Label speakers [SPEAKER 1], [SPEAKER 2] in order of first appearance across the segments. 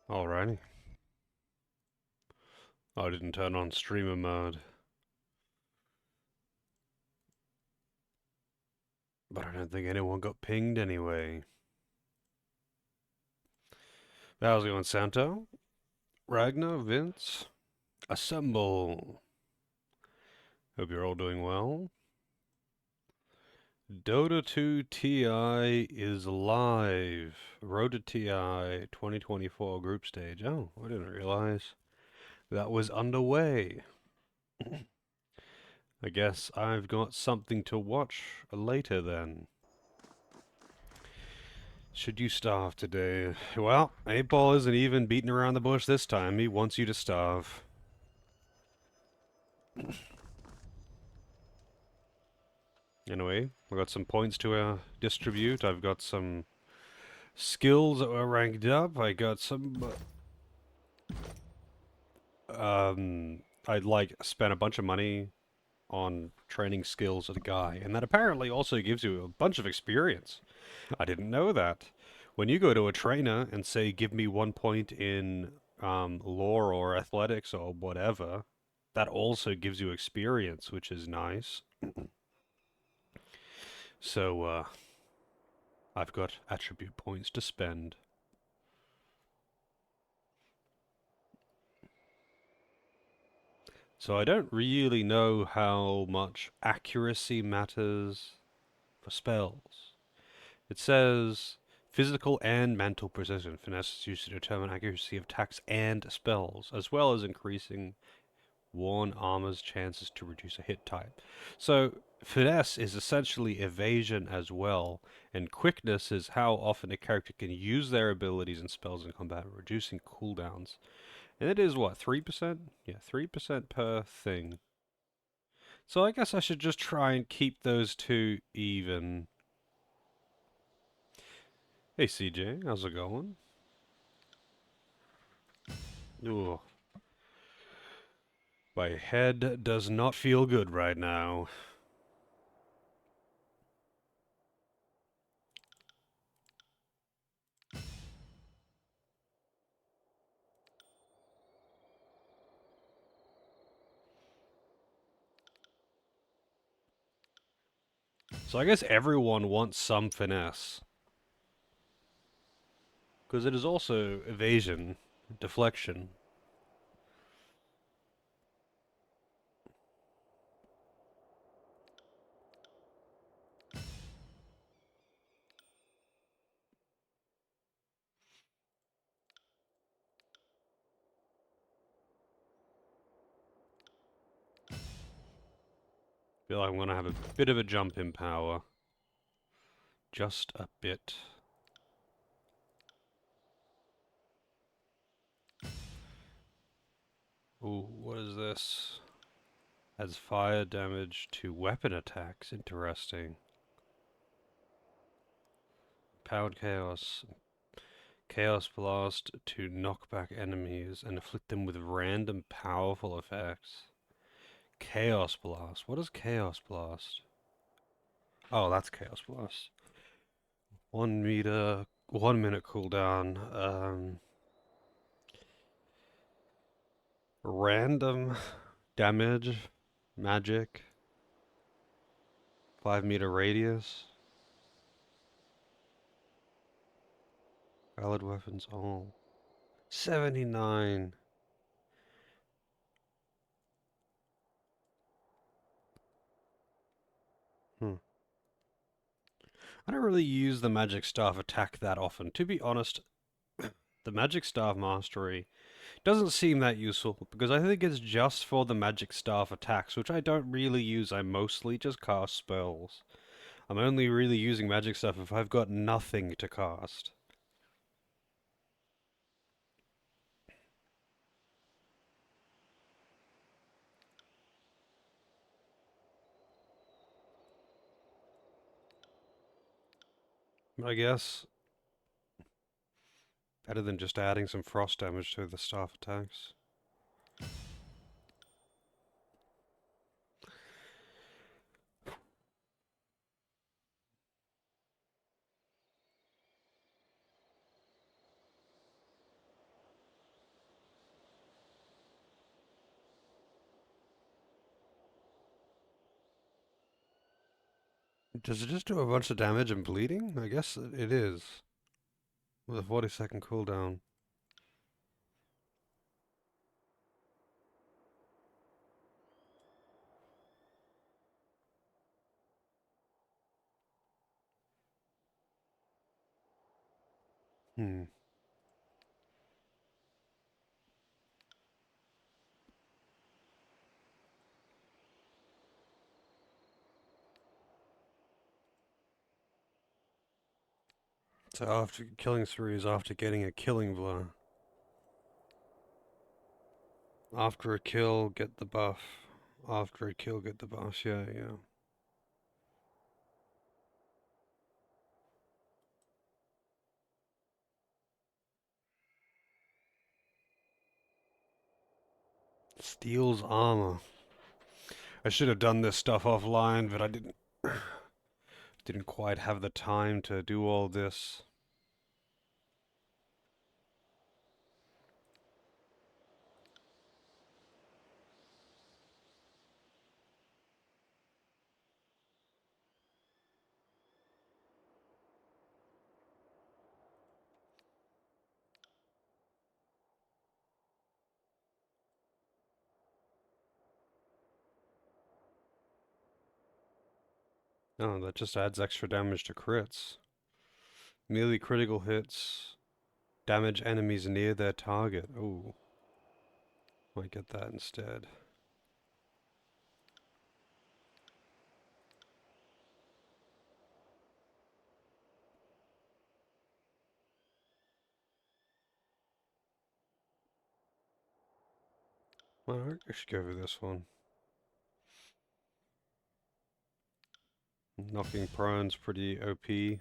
[SPEAKER 1] Alrighty. I didn't turn on streamer mode, but I don't think anyone got pinged anyway. How's it going, Santo? Ragnar, Vince? Assemble! Hope you're all doing well. Dota 2 TI is live. Road to TI 2024 group stage. Oh, I didn't realize that was underway. I guess I've got something to watch later then. Should you starve today? Well, 8-Ball isn't even beating around the bush this time. He wants you to starve. Anyway, I've got some points to distribute. I've got some skills that were ranked up. I got some... I'd like spent a bunch of money on training skills of the guy, and that apparently also gives you a bunch of experience. I didn't know that. When you go to a trainer and say, give me 1 point in lore or athletics or whatever, that also gives you experience, which is nice. So, I've got attribute points to spend. So I don't really know how much accuracy matters for spells. It says physical and mental precision. Finesse is used to determine accuracy of attacks and spells, as well as increasing worn armor's chances to reduce a hit type. So finesse is essentially evasion as well, and quickness is how often a character can use their abilities and spells in combat, reducing cooldowns. And it is what, 3%? Yeah, 3% per thing. So I guess I should just try and keep those two even. Hey CJ, how's it going? Ooh, my head does not feel good right now. So I guess everyone wants some finesse. Because it is also evasion, deflection. Feel like I'm gonna have a bit of a jump in power. Just a bit. Ooh, what is this? Adds fire damage to weapon attacks. Interesting. Powered Chaos. Chaos Blast to knock back enemies and afflict them with random powerful effects. Chaos Blast. What is Chaos Blast? Oh, that's Chaos Blast. 1 meter, 1 minute cooldown. Random damage, magic, 5 meter radius. Valid weapons all. 79. Hmm. I don't really use the magic staff attack that often. To be honest, the magic staff mastery doesn't seem that useful because I think it's just for the magic staff attacks, which I don't really use. I mostly just cast spells. I'm only really using magic stuff if I've got nothing to cast. I guess better than just adding some frost damage to the staff attacks. Does it just do a bunch of damage and bleeding? I guess it is. With a 40-second cooldown. Hmm. So after killing spree is after getting a killing blow. After a kill, get the buff. After a kill, get the buff. Yeah, yeah. Steals armor. I should have done this stuff offline, but I didn't quite have the time to do all this. Oh, that just adds extra damage to crits. Melee critical hits damage enemies near their target. Oh, might get that instead. Well, I should go for this one. Knocking prone's pretty OP. The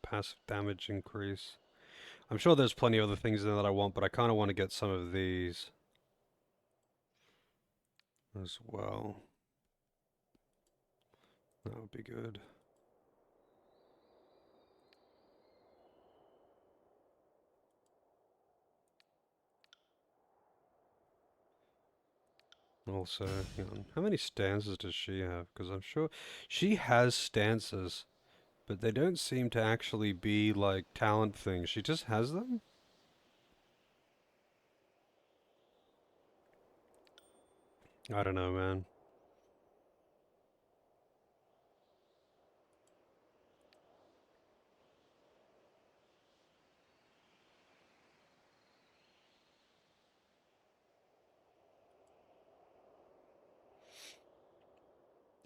[SPEAKER 1] passive damage increase. I'm sure there's plenty of other things in there that I want, but I kind of want to get some of these as well. That would be good. Also, hang on. How many stances does she have? Because I'm sure she has stances, but they don't seem to actually be like talent things. She just has them? I don't know, man.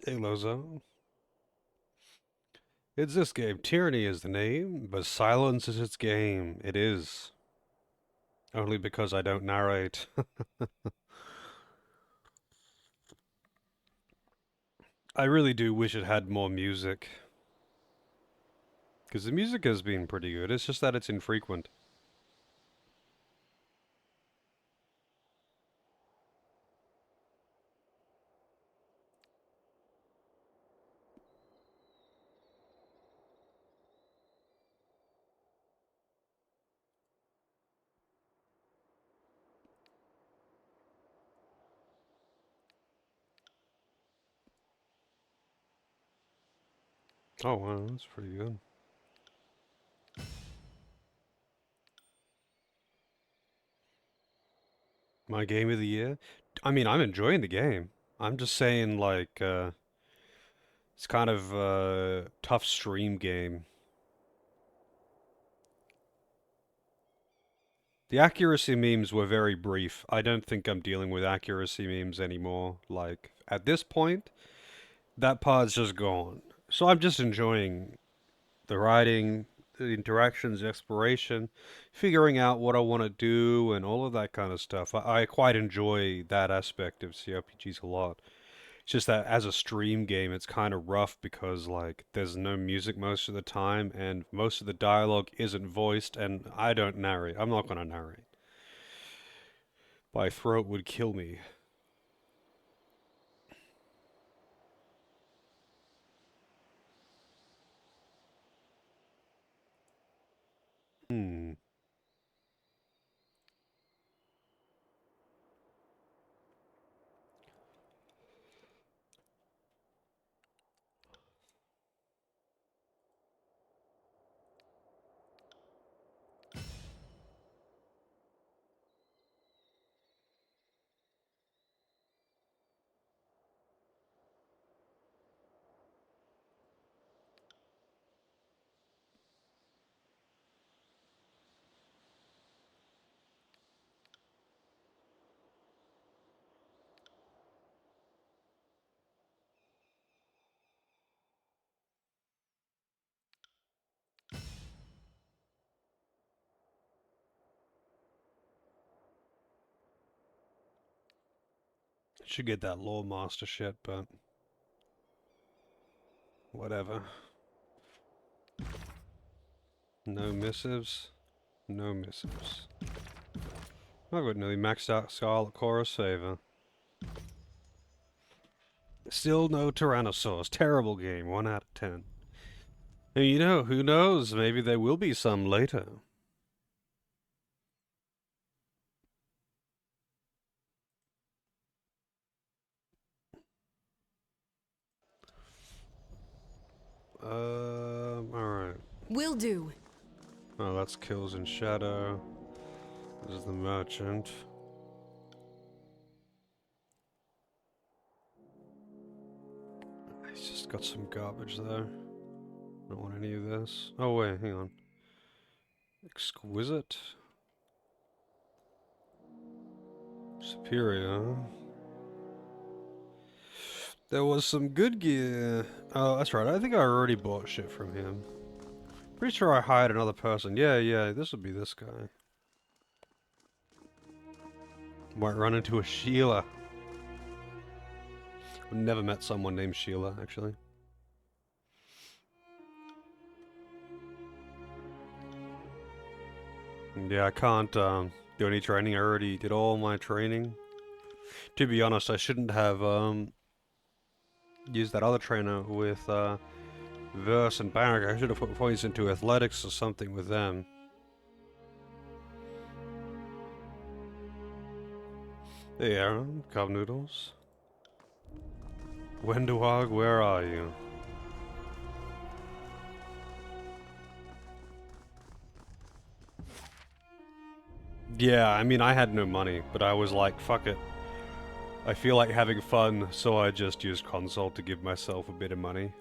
[SPEAKER 1] Hey, Lozo. It's this game. Tyranny is the name, but silence is its game. It is. Only because I don't narrate. I really do wish it had more music. Because the music has been pretty good. It's just that it's infrequent. Oh, wow, that's pretty good. My game of the year? I mean, I'm enjoying the game. I'm just saying, like, it's kind of a tough stream game. The accuracy memes were very brief. I don't think I'm dealing with accuracy memes anymore. Like, at this point, that part's just gone. So I'm just enjoying the writing, the interactions, the exploration, figuring out what I want to do, and all of that kind of stuff. I quite enjoy that aspect of CRPGs a lot. It's just that as a stream game, it's kind of rough because like there's no music most of the time, and most of the dialogue isn't voiced, and I don't narrate. I'm not gonna narrate. My throat would kill me. Hmm. Should get that lore master shit, but whatever. No missives. No missives. I've got nearly maxed out Scarlet Chorus Favor. Still no Tyrannosaurs. Terrible game. 1 out of 10. And you know, who knows? Maybe there will be some later. Alright.
[SPEAKER 2] Will do.
[SPEAKER 1] Oh, that's Kills in Shadow. This is the Merchant. He's just got some garbage there. Don't want any of this. Oh wait, hang on. Exquisite. Superior. There was some good gear. Oh, that's right. I think I already bought shit from him. Pretty sure I hired another person. Yeah, this would be this guy. Might run into a Sheila. I've never met someone named Sheila, actually. Yeah, I can't do any training. I already did all my training. To be honest, I shouldn't have used that other trainer with Verse and Barrack. I should have put points into athletics or something with them. There, Cup Noodles. Wenduhog, where are you? Yeah, I mean, I had no money, but I was like, fuck it. I feel like having fun, so I just used console to give myself a bit of money.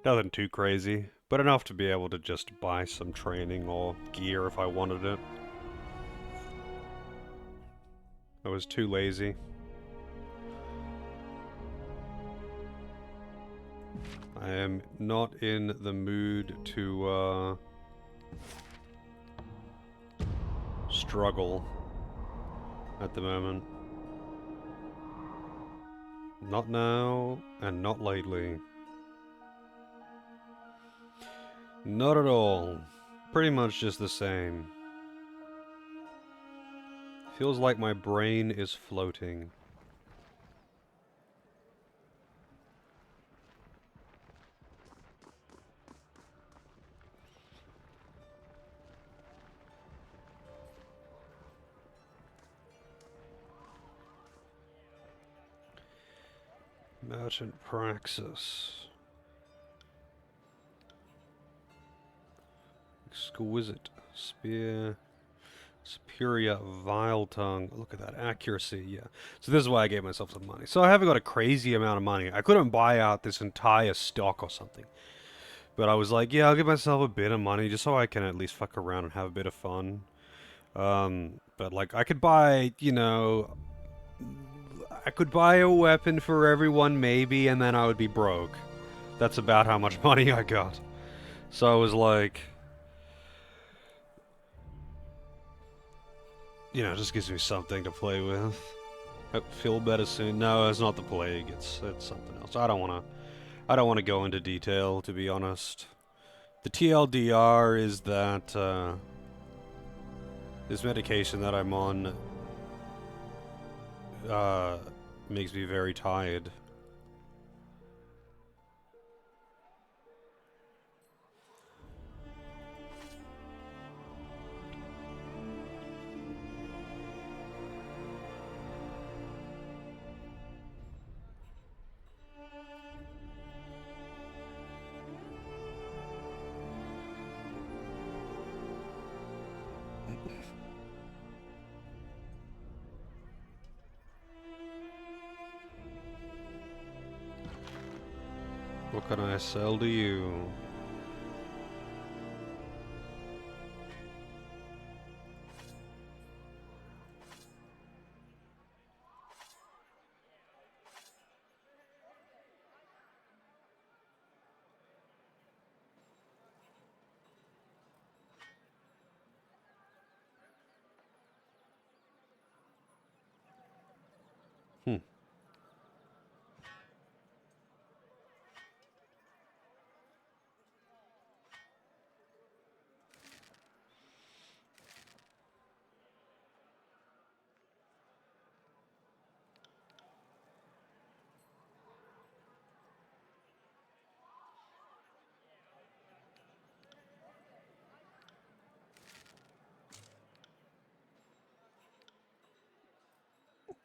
[SPEAKER 1] Nothing too crazy, but enough to be able to just buy some training or gear if I wanted it. I was too lazy. I am not in the mood to, struggle at the moment. Not now, and not lately. Not at all. Pretty much just the same. Feels like my brain is floating. Merchant Praxis. Exquisite. Spear. Superior Vile Tongue. Look at that accuracy, yeah. So this is why I gave myself some money. So I haven't got a crazy amount of money. I couldn't buy out this entire stock or something. But I was like, yeah, I'll give myself a bit of money just so I can at least fuck around and have a bit of fun. But like, I could buy, you know, I could buy a weapon for everyone maybe, and then I would be broke. That's about how much money I got. So I was like, you know, it just gives me something to play with. I feel better soon. No, it's not the plague. It's something else. I don't want to go into detail, to be honest. The TLDR is that this medication that I'm on uh, makes me very tired. What can I sell to you? Hmm.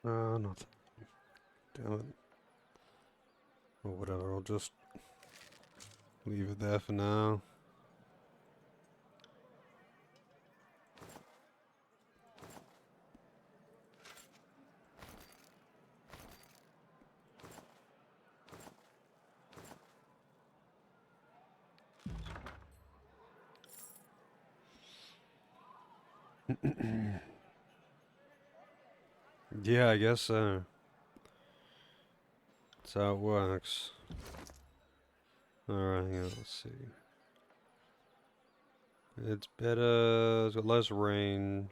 [SPEAKER 1] Nothing. Damn it. Or whatever, I'll just leave it there for now. Yeah, I guess so. That's how it works. Alright, yeah, let's see. It's better, it's got less range,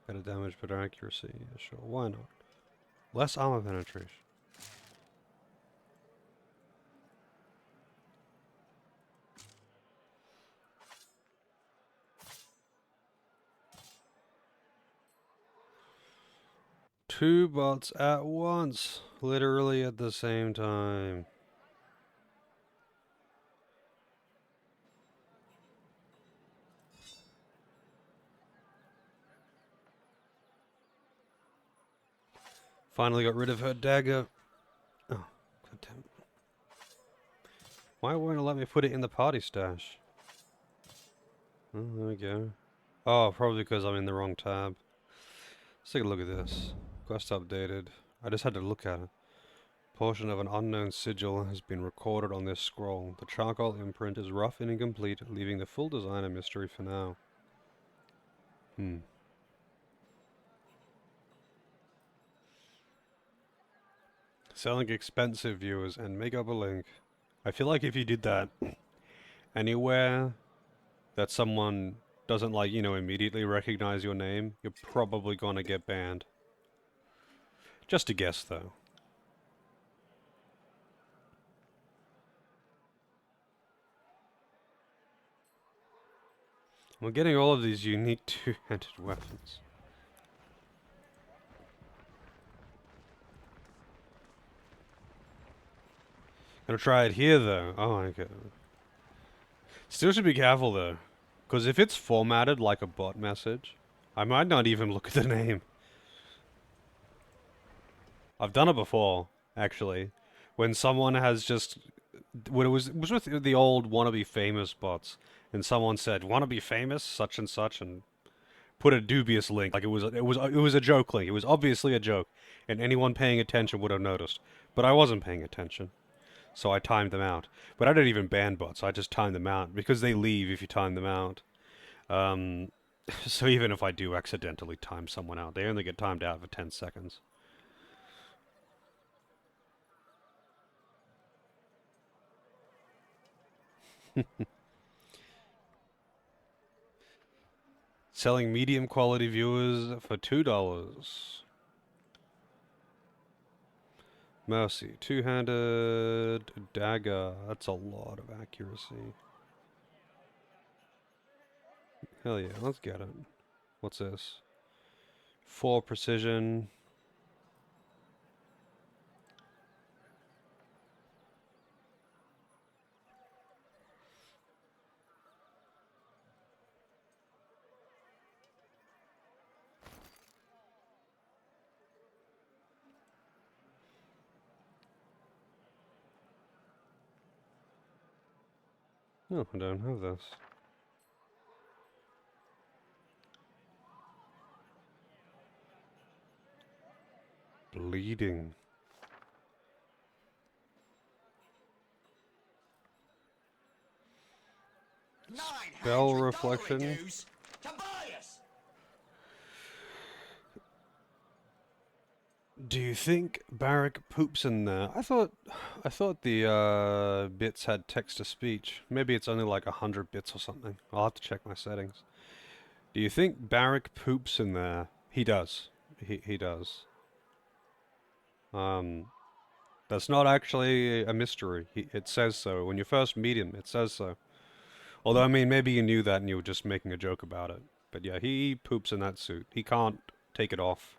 [SPEAKER 1] better damage, better accuracy. Yeah, sure, why not? Less armor penetration. Two bots at once, literally at the same time. Finally got rid of her dagger. Oh, god damn it. Why won't it let me put it in the party stash? Oh, there we go. Oh, probably because I'm in the wrong tab. Let's take a look at this. Quest updated. I just had to look at it. Portion of an unknown sigil has been recorded on this scroll. The charcoal imprint is rough and incomplete, leaving the full design a mystery for now. Selling expensive viewers and make up a link. I feel like if you did that anywhere that someone doesn't like, immediately recognize your name, you're probably gonna get banned. Just a guess though. We're getting all of these unique two-handed weapons. Gonna try it here though. Oh my god. Still should be careful though. Because if it's formatted like a bot message, I might not even look at the name. I've done it before, actually. When someone has just... When it was with the old wannabe famous bots, and someone said, "Wanna be famous, such and such," and put a dubious link. Like it was a joke link. It was obviously a joke, and anyone paying attention would have noticed. But I wasn't paying attention, so I timed them out. But I don't even ban bots. I just time them out because they leave if you time them out. Um, so even if I do accidentally time someone out, they only get timed out for 10 seconds. Selling medium quality viewers for $2. Mercy, two-handed dagger. That's a lot of accuracy. Hell yeah, let's get it. What's this? 4 precision. Oh, I don't have this. Bleeding. Spell reflection. Do you think Barrack poops in there? I thought the bits had text to speech. Maybe it's only like 100 bits or something. I'll have to check my settings. Do you think Barrack poops in there? He does. He does. That's not actually a mystery. It says so. When you first meet him, it says so. Although, I mean, maybe you knew that and you were just making a joke about it. But yeah, he poops in that suit. He can't take it off.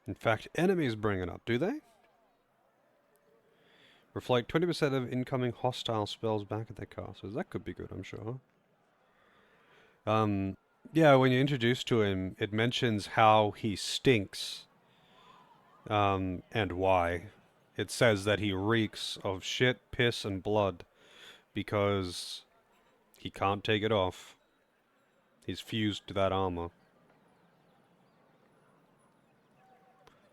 [SPEAKER 1] In fact, enemies bring it up, do they? Reflect 20% of incoming hostile spells back at their casters. That could be good, I'm sure. Yeah, when you're introduced to him, it mentions how he stinks, and why. It says that he reeks of shit, piss, and blood because he can't take it off. He's fused to that armor.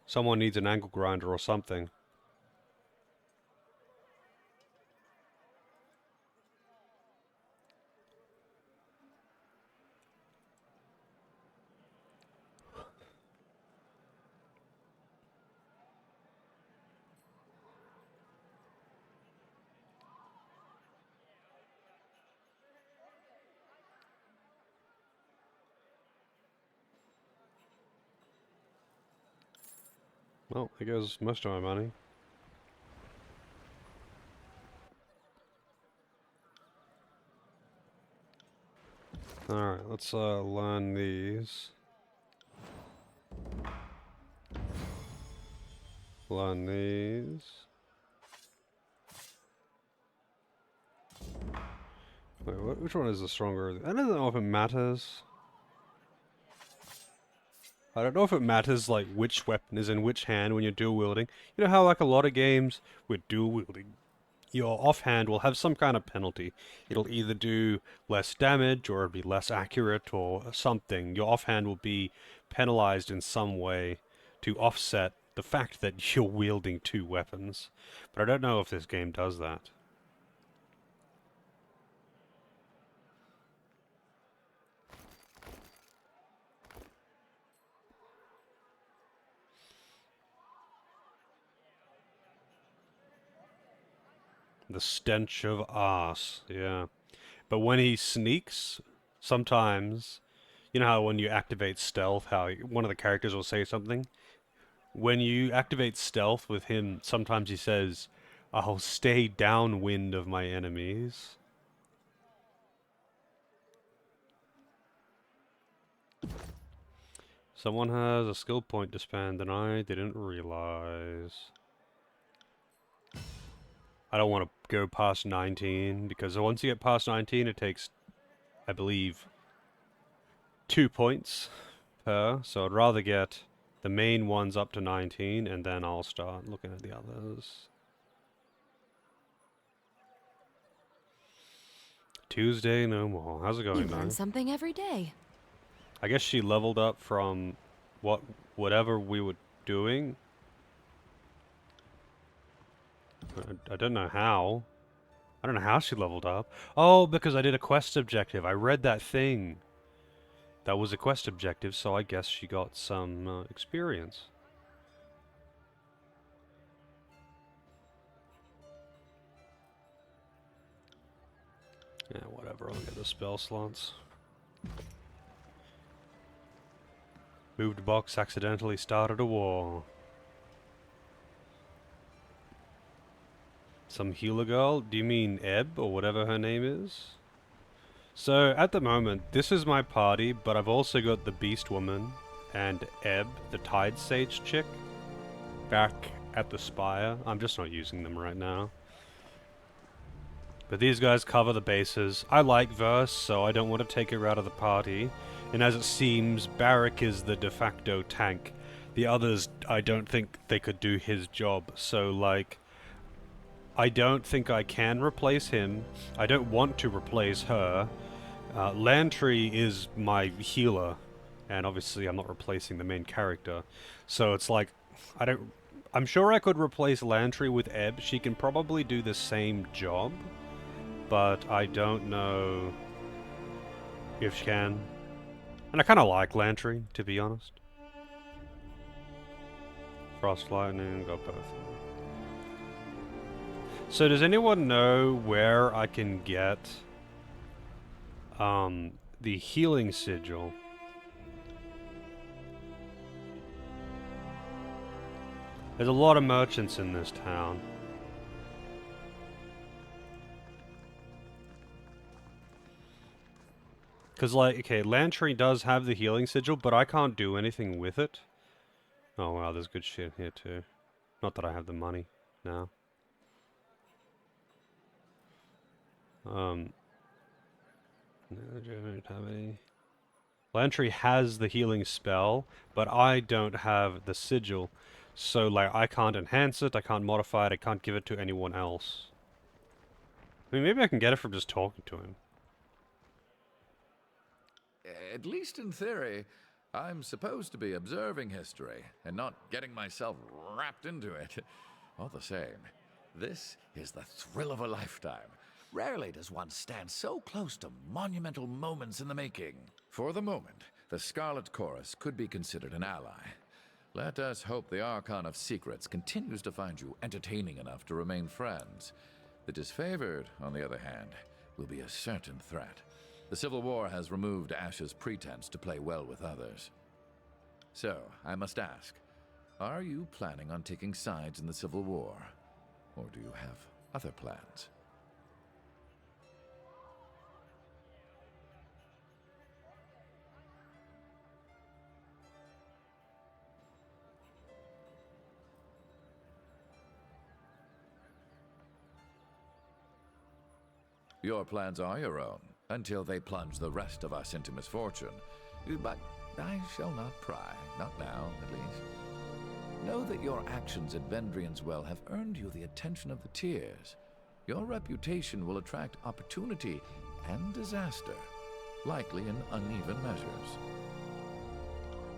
[SPEAKER 1] Someone needs an ankle grinder or something. Well, there goes most of my money. Alright, let's learn these. Learn these. Wait, which one is the stronger? I don't know if it matters. I don't know if it matters, like, which weapon is in which hand when you're dual wielding. You know how, like, a lot of games with dual wielding, your offhand will have some kind of penalty. It'll either do less damage or it'll be less accurate or something. Your offhand will be penalized in some way to offset the fact that you're wielding two weapons. But I don't know if this game does that. The stench of arse, yeah. But when he sneaks, sometimes, you know how when you activate stealth, how one of the characters will say something? When you activate stealth with him, sometimes he says, I'll stay downwind of my enemies. Someone has a skill point to spend and I didn't realize. I don't want to go past 19, because once you get past 19, it takes, I believe, 2 points per, so I'd rather get the main ones up to 19, and then I'll start looking at the others. Tuesday no more. How's it going,
[SPEAKER 2] You learn something every day.
[SPEAKER 1] I guess she leveled up from whatever we were doing. I don't know how. I don't know how she leveled up. Oh, because I did a quest objective. I read that thing. That was a quest objective, so I guess she got some experience. Yeah, whatever. I'll get the spell slots. Moved box accidentally started a war. Some healer girl? Do you mean Ebb, or whatever her name is? So, at the moment, this is my party, but I've also got the Beast Woman and Ebb, the Tide Sage chick, back at the Spire. I'm just not using them right now. But these guys cover the bases. I like Verse, so I don't want to take her out of the party. And as it seems, Barrack is the de facto tank. The others, I don't think they could do his job. So, like, I don't think I can replace him. I don't want to replace her. Lantry is my healer, and obviously I'm not replacing the main character. So it's like, I don't. I'm sure I could replace Lantry with Ebb. She can probably do the same job, but I don't know if she can. And I kind of like Lantry, to be honest. Frost Lightning, got both. So does anyone know where I can get the healing sigil? There's a lot of merchants in this town. Because, like, okay, Lantry does have the healing sigil, but I can't do anything with it. Oh, wow, there's good shit here, too. Not that I have the money now. No, I don't have any. Lantry has the healing spell, but I don't have the sigil. So, like, I can't enhance it, I can't modify it, I can't give it to anyone else. I mean, maybe I can get it from just talking to him.
[SPEAKER 2] At least in theory, I'm supposed to be observing history and not getting myself wrapped into it. All the same, this is the thrill of a lifetime. Rarely does one stand so close to monumental moments in the making. For the moment, the Scarlet Chorus could be considered an ally. Let us hope the Archon of Secrets continues to find you entertaining enough to remain friends. The Disfavored, on the other hand, will be a certain threat. The Civil War has removed Ash's pretense to play well with others. So, I must ask, are you planning on taking sides in the Civil War? Or do you have other plans? Your plans are your own, until they plunge the rest of us into misfortune. But I shall not pry, not now, at least. Know that your actions at Vendrian's Well have earned you the attention of the Tears. Your reputation will attract opportunity and disaster, likely in uneven measures.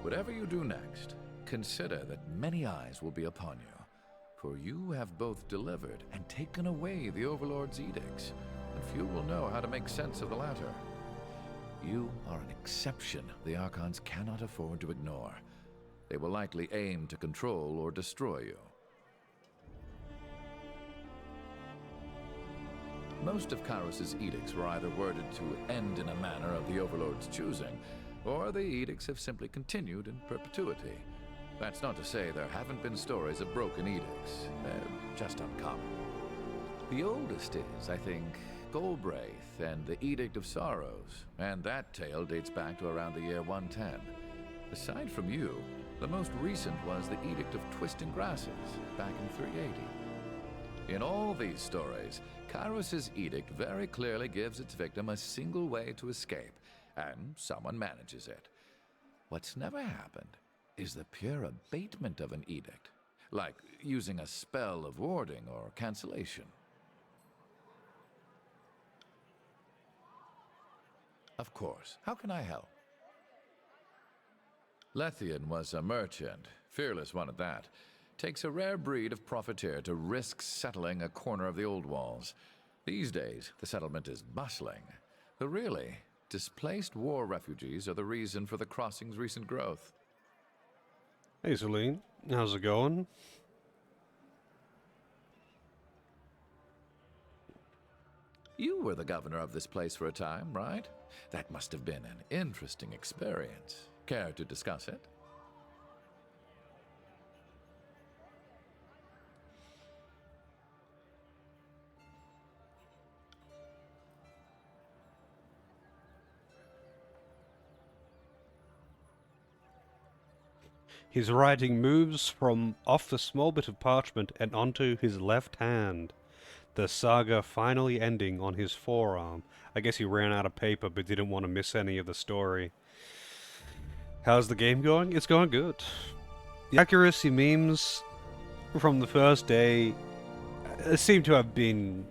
[SPEAKER 2] Whatever you do next, consider that many eyes will be upon you, for you have both delivered and taken away the Overlord's edicts, and few will know how to make sense of the latter. You are an exception the Archons cannot afford to ignore. They will likely aim to control or destroy you. Most of Kairos' edicts were either worded to end in a manner of the Overlord's choosing, or the edicts have simply continued in perpetuity. That's not to say there haven't been stories of broken edicts. They're just uncommon. The oldest is, I think, Golbraith and the Edict of Sorrows, and that tale dates back to around the year 110. Aside from you, the most recent was the Edict of Twisting Grasses, back in 380. In all these stories, Kairos' edict very clearly gives its victim a single way to escape, and someone manages it. What's never happened is the pure abatement of an edict, like using a spell of warding or cancellation. Of course, how can I help? Lethian was a merchant, fearless one at that. Takes a rare breed of profiteer to risk settling a corner of the old walls. These days, the settlement is bustling. But really, displaced war refugees are the reason for the crossing's recent growth.
[SPEAKER 1] Hey, Celine. How's it going?
[SPEAKER 2] You were the governor of this place for a time, right? That must have been an interesting experience. Care to discuss it?
[SPEAKER 1] His writing moves from off the small bit of parchment and onto his left hand. The saga finally ending on his forearm. I guess he ran out of paper but didn't want to miss any of the story. How's the game going? It's going good. The accuracy memes from the first day seem to have been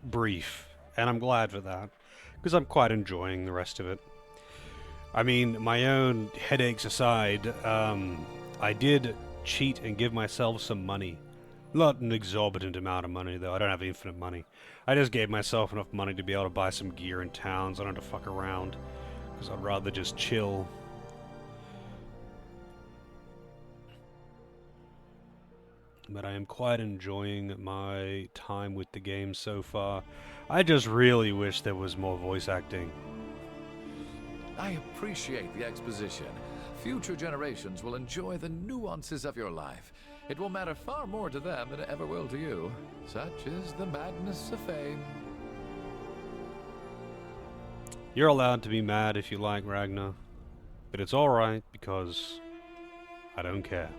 [SPEAKER 1] brief, and I'm glad for that, because I'm quite enjoying the rest of it. I mean, my own headaches aside, I did cheat and give myself some money. Not an exorbitant amount of money, though. I don't have infinite money. I just gave myself enough money to be able to buy some gear in town, so I don't have to fuck around, because I'd rather just chill. But I am quite enjoying my time with the game so far. I just really wish there was more voice acting.
[SPEAKER 2] I appreciate the exposition. Future generations will enjoy the nuances of your life. It will matter far more to them than it ever will to you. Such is the madness of fame.
[SPEAKER 1] You're allowed to be mad if you like, Ragnar. But it's alright, because I don't care.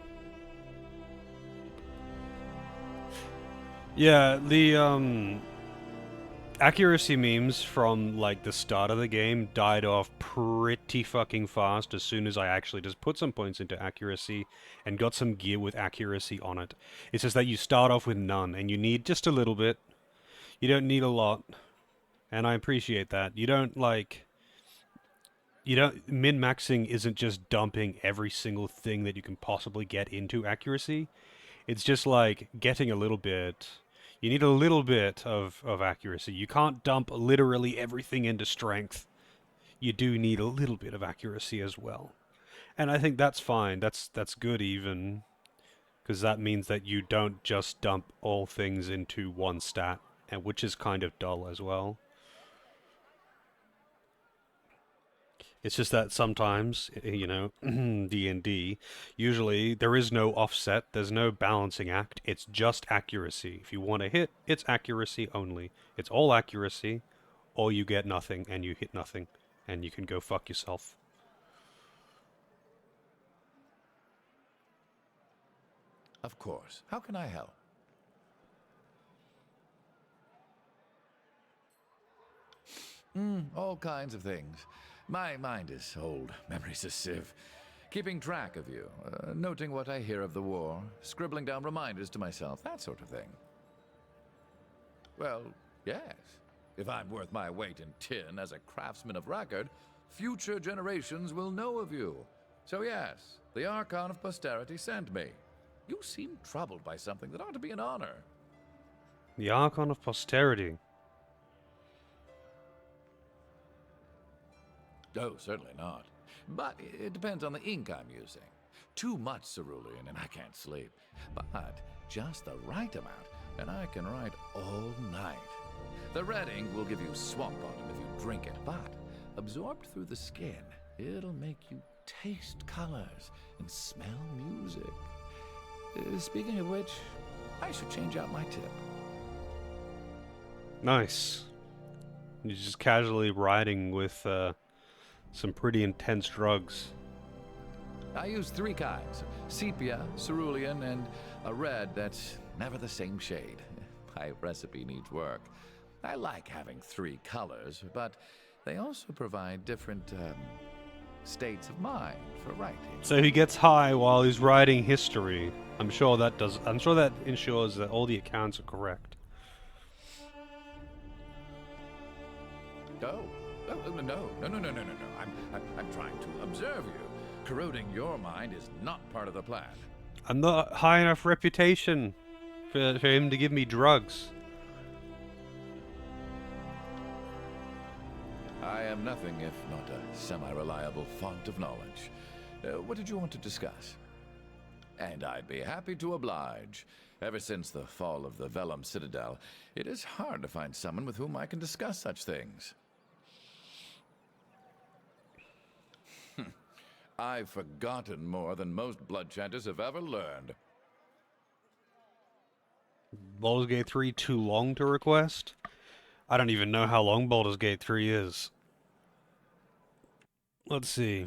[SPEAKER 1] Yeah, the accuracy memes from like the start of the game died off pretty fucking fast as soon as I actually just put some points into accuracy and got some gear with accuracy on it. It's just that you start off with none and you need just a little bit. You don't need a lot. And I appreciate that. You don't min-maxing isn't just dumping every single thing that you can possibly get into accuracy. It's just like getting a little bit. You need a little bit of accuracy. You can't dump literally everything into strength. You do need a little bit of accuracy as well. And I think that's fine. That's good even, because that means that you don't just dump all things into one stat, and which is kind of dull as well. It's just that sometimes, D&D, usually there is no offset, there's no balancing act, it's just accuracy. If you want to hit, it's accuracy only. It's all accuracy, or you get nothing and you hit nothing, and you can go fuck yourself.
[SPEAKER 2] Of course. How can I help? All kinds of things. My mind is old, memory's a sieve. Keeping track of you, noting what I hear of the war, scribbling down reminders to myself, that sort of thing. Well, yes. If I'm worth my weight in tin as a craftsman of record, future generations will know of you. So yes, the Archon of Posterity sent me. You seem troubled by something that ought to be an honor.
[SPEAKER 1] The Archon of Posterity.
[SPEAKER 2] Oh, certainly not. But it depends on the ink I'm using. Too much cerulean and I can't sleep. But just the right amount, and I can write all night. The red ink will give you swamp bottom if you drink it, but absorbed through the skin, it'll make you taste colors and smell music. Speaking of which, I should change out my tip.
[SPEAKER 1] Nice. You're just casually riding with some pretty intense drugs.
[SPEAKER 2] I use 3 kinds: sepia, cerulean, and a red that's never the same shade. My recipe needs work. I like having 3 colors, but they also provide different states of mind for writing.
[SPEAKER 1] So he gets high while he's writing history. I'm sure that ensures that all the accounts are correct.
[SPEAKER 2] Oh, no. I'm trying to observe you. Corroding your mind is not part of the plan.
[SPEAKER 1] I'm not high enough reputation for him to give me drugs.
[SPEAKER 2] I am nothing if not a semi-reliable font of knowledge. What did you want to discuss? And I'd be happy to oblige. Ever since the fall of the Vellum Citadel, it is hard to find someone with whom I can discuss such things. I've forgotten more than most blood chanters have ever learned.
[SPEAKER 1] Baldur's Gate 3 too long to request? I don't even know how long Baldur's Gate 3 is. Let's see.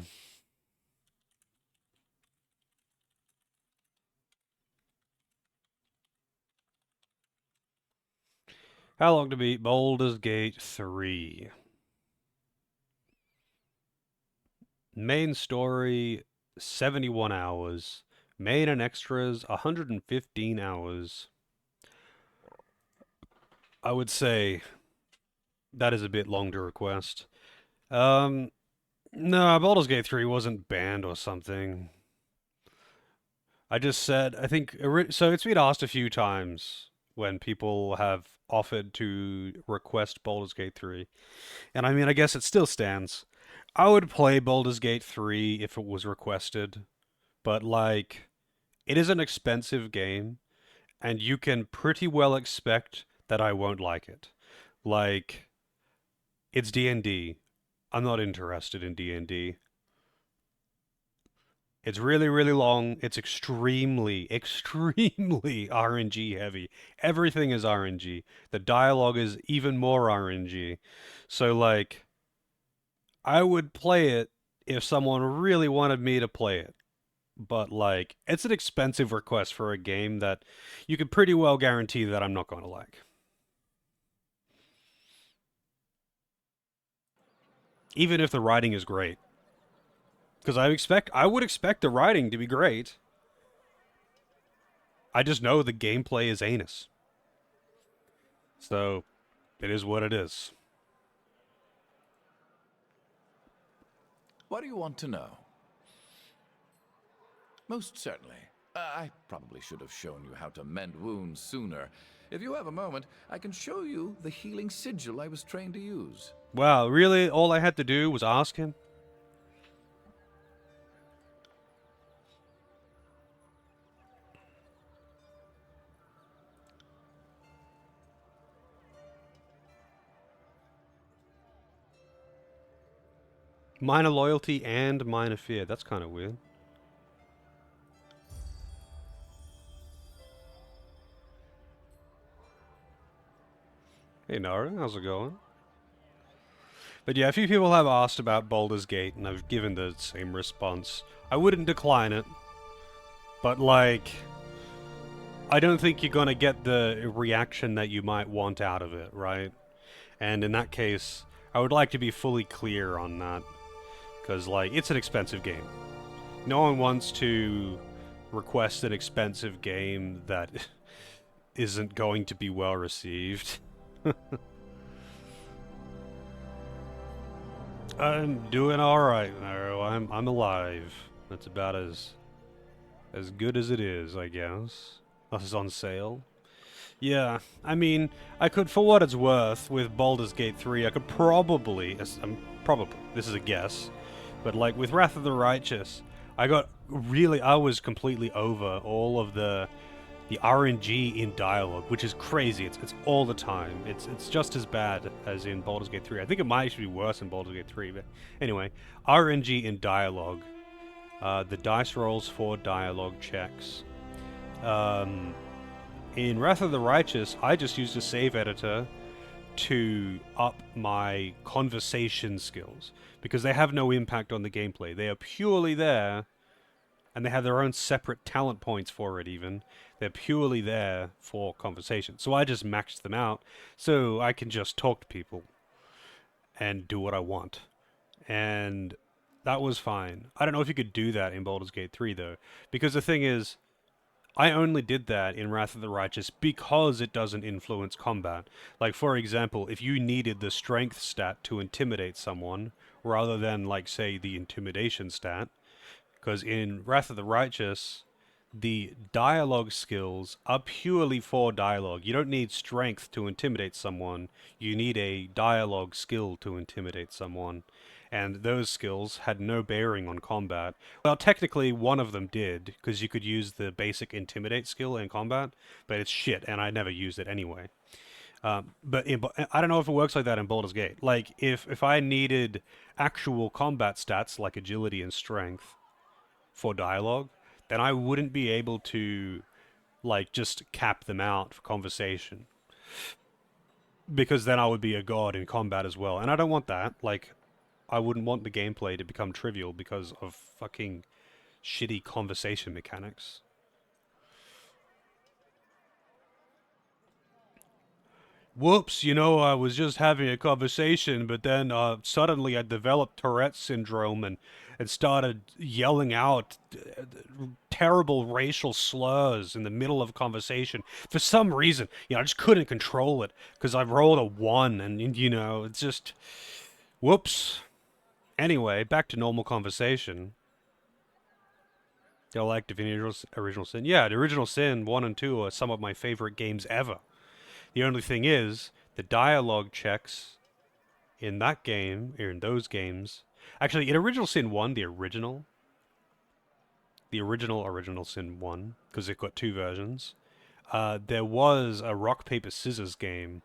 [SPEAKER 1] How long to beat Baldur's Gate 3? Main story, 71 hours. Main and extras, 115 hours. I would say that is a bit long to request. Um, no, Baldur's Gate 3 wasn't banned or something. I just said, I think, so it's been asked a few times when people have offered to request Baldur's Gate 3. And I mean, I guess it still stands. I would play Baldur's Gate 3 if it was requested, but like, it is an expensive game, and you can pretty well expect that I won't like it. Like, it's D&D. I'm not interested in D&D. It's really, really long. It's extremely, extremely RNG heavy. Everything is RNG. The dialogue is even more RNG. So, like, I would play it if someone really wanted me to play it. But, like, it's an expensive request for a game that you can pretty well guarantee that I'm not going to like. Even if the writing is great. Because I would expect the writing to be great. I just know the gameplay is anus. So, it is what it is.
[SPEAKER 2] What do you want to know? Most certainly. I probably should have shown you how to mend wounds sooner. If you have a moment, I can show you the healing sigil I was trained to use.
[SPEAKER 1] Wow, really? All I had to do was ask him? Minor loyalty and minor fear. That's kind of weird. Hey, Nara, how's it going? But yeah, a few people have asked about Baldur's Gate, and I've given the same response. I wouldn't decline it, but like, I don't think you're gonna get the reaction that you might want out of it, right? And in that case, I would like to be fully clear on that, because like, it's an expensive game. No one wants to request an expensive game that isn't going to be well received. I'm doing all right, Naro. I'm alive. That's about as good as it is, I guess. This is on sale. Yeah, I mean, I could, for what it's worth, with Baldur's Gate 3, I could probably, probably, this is a guess, but like with Wrath of the Righteous, I was completely over all of the RNG in dialogue, which is crazy. It's all the time. It's just as bad as in Baldur's Gate 3. I think it might actually be worse in Baldur's Gate 3, but anyway, RNG in dialogue. The dice rolls for dialogue checks. In Wrath of the Righteous, I just used a save editor to up my conversation skills because they have no impact on the gameplay. They are purely there, and they have their own separate talent points for it even. They're purely there for conversation. So I just maxed them out so I can just talk to people and do what I want. And that was fine. I don't know if you could do that in Baldur's Gate 3 though, because the thing is, I only did that in Wrath of the Righteous because it doesn't influence combat. Like, for example, if you needed the strength stat to intimidate someone, rather than, like, say, the intimidation stat, because in Wrath of the Righteous, the dialogue skills are purely for dialogue. You don't need strength to intimidate someone. You need a dialogue skill to intimidate someone. And those skills had no bearing on combat. Well, technically, one of them did, because you could use the basic intimidate skill in combat, but it's shit, and I never used it anyway. But I don't know if it works like that in Baldur's Gate. Like, if I needed actual combat stats like agility and strength for dialogue, then I wouldn't be able to, like, just cap them out for conversation. Because then I would be a god in combat as well. And I don't want that. Like, I wouldn't want the gameplay to become trivial because of fucking shitty conversation mechanics. Whoops, I was just having a conversation, but then suddenly I developed Tourette's syndrome and started yelling out terrible racial slurs in the middle of a conversation. For some reason, I just couldn't control it because I rolled a 1 and, it's just, whoops. Anyway, back to normal conversation. I like Divinity Original Sin. Yeah, the Original Sin 1 and 2 are some of my favorite games ever. The only thing is, the dialogue checks in that game, or in those games. Actually, in Original Sin 1, the original Sin 1, because they've got two versions, there was a rock, paper, scissors game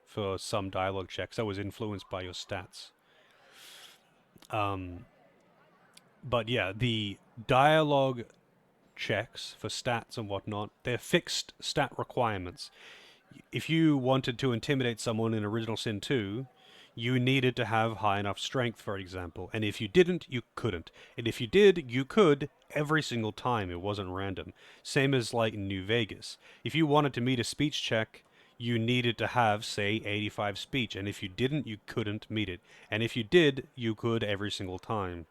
[SPEAKER 1] for some dialogue checks that was influenced by your stats. Um, but yeah, the dialogue checks for stats and whatnot, they're fixed stat requirements. If you wanted to intimidate someone in Original Sin 2, you needed to have high enough strength, for example. And if you didn't, you couldn't. And if you did, you could every single time. It wasn't random. Same as like in New Vegas. If you wanted to meet a speech check, you needed to have, say, 85 speech. And if you didn't, you couldn't meet it. And if you did, you could every single time.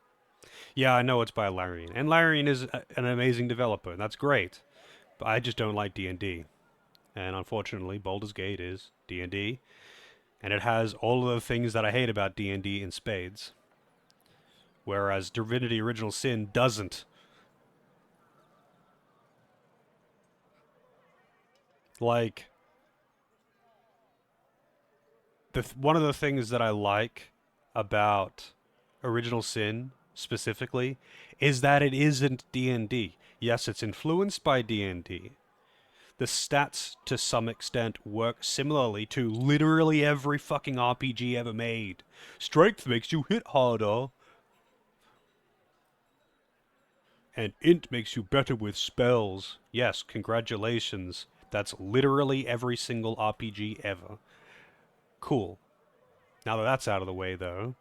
[SPEAKER 1] Yeah, I know it's by Larian. And Larian is an amazing developer. And that's great. But I just don't like D&D. And unfortunately, Baldur's Gate is D&D, and it has all of the things that I hate about D&D in spades. Whereas Divinity Original Sin doesn't. Like, one of the things that I like about Original Sin specifically is that it isn't D&D. Yes, it's influenced by D&D. The stats to some extent work similarly to literally every fucking RPG ever made. Strength makes you hit harder, and int makes you better with spells. Yes, congratulations. That's literally every single RPG ever. Cool. Now that that's out of the way, though,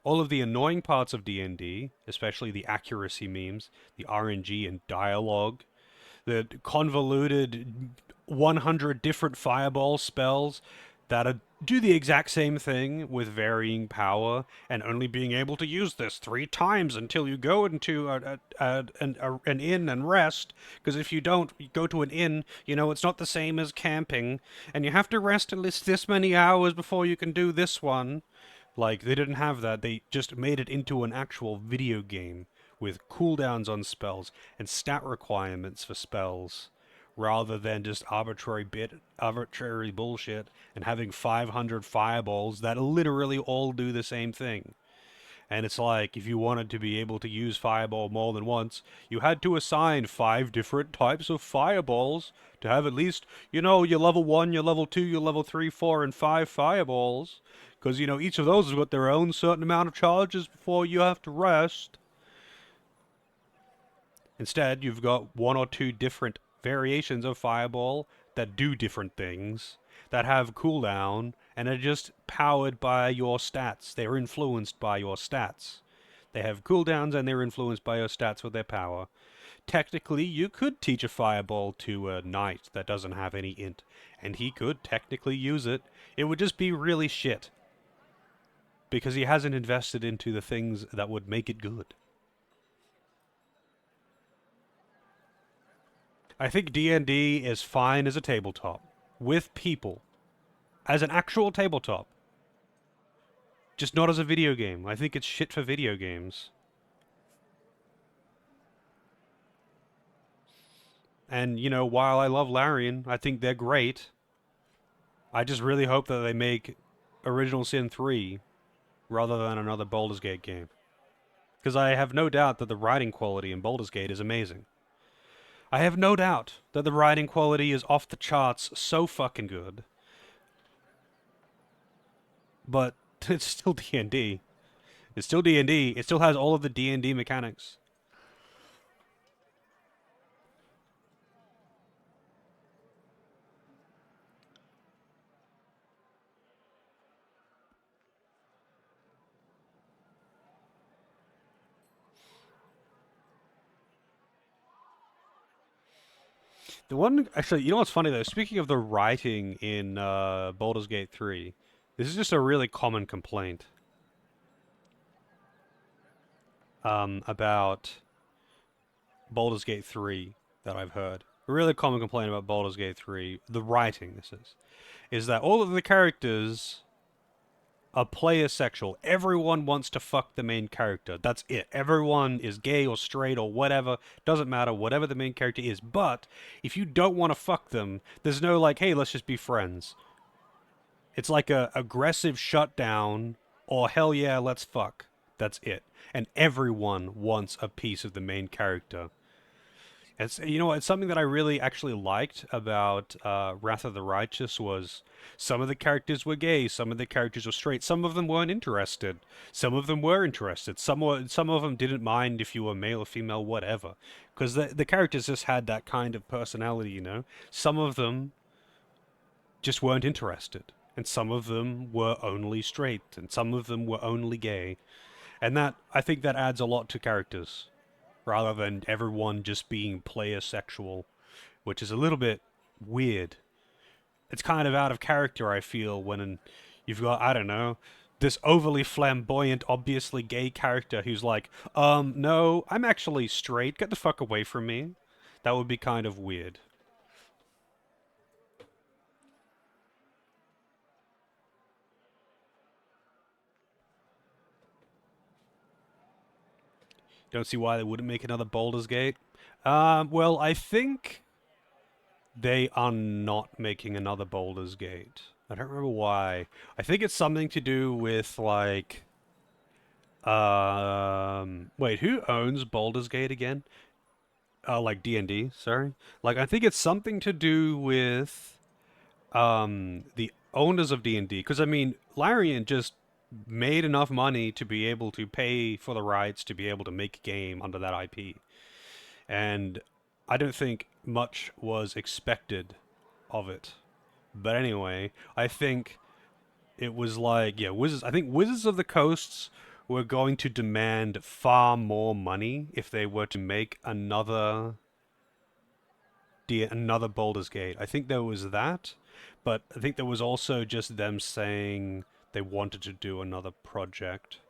[SPEAKER 1] all of the annoying parts of D&D, especially the accuracy memes, the RNG and dialogue, the convoluted 100 different fireball spells that do the exact same thing with varying power and only being able to use this 3 times until you go into an inn and rest. Because if you don't go to an inn, it's not the same as camping, and you have to rest at least this many hours before you can do this one. Like, they didn't have that. They just made it into an actual video game with cooldowns on spells and stat requirements for spells rather than just arbitrary bullshit and having 500 fireballs that literally all do the same thing. And it's like, if you wanted to be able to use fireball more than once, you had to assign 5 different types of fireballs to have at least, your level 1, your level 2, your level 3, 4, and 5 fireballs. Because, each of those has got their own certain amount of charges before you have to rest. Instead, you've got 1 or 2 different variations of Fireball that do different things, that have cooldown, and are just powered by your stats. They're influenced by your stats. They have cooldowns and they're influenced by your stats with their power. Technically, you could teach a Fireball to a knight that doesn't have any int, and he could technically use it. It would just be really shit, because he hasn't invested into the things that would make it good. I think D&D is fine as a tabletop with people, as an actual tabletop, just not as a video game. I think it's shit for video games. And while I love Larian, I think they're great. I just really hope that they make Original Sin 3 rather than another Baldur's Gate game. Because I have no doubt that the writing quality in Baldur's Gate is amazing. I have no doubt that the writing quality is off the charts, so fucking good. But it's still D&D. It's still D&D. It still has all of the D&D mechanics. The one, actually, you know what's funny though? Speaking of the writing in Baldur's Gate 3, this is just a really common complaint about Baldur's Gate 3 that I've heard. A really common complaint about Baldur's Gate 3, the writing, is that all of the characters are player sexual. Everyone wants to fuck the main character. That's it. Everyone is gay or straight or whatever. Doesn't matter, whatever the main character is. But if you don't want to fuck them, there's no like, hey, let's just be friends. It's like a aggressive shutdown or hell yeah, let's fuck. That's it. And everyone wants a piece of the main character. It's it's something that I really actually liked about Wrath of the Righteous was some of the characters were gay, some of the characters were straight, some of them weren't interested, some of them were interested, some of them didn't mind if you were male or female, whatever, because the characters just had that kind of personality, you know. Some of them just weren't interested, and some of them were only straight, and some of them were only gay, and that I think that adds a lot to characters rather than everyone just being player sexual, which is a little bit weird. It's kind of out of character, I feel, when you've got, I don't know, this overly flamboyant, obviously gay character who's like, no, I'm actually straight, get the fuck away from me. That would be kind of weird. Don't see why they wouldn't make another Baldur's Gate. Well, I think they are not making another Baldur's Gate. I don't remember why. I think it's something to do with like wait, who owns Baldur's Gate again? Like D&D, sorry. Like I think it's something to do with the owners of D&D because I mean, Larian just made enough money to be able to pay for the rights to be able to make a game under that IP. And I don't think much was expected of it. But anyway, I think it was like, yeah, Wizards. I think Wizards of the Coasts were going to demand far more money if they were to make another Baldur's Gate. I think there was that, but I think there was also just them saying they wanted to do another project.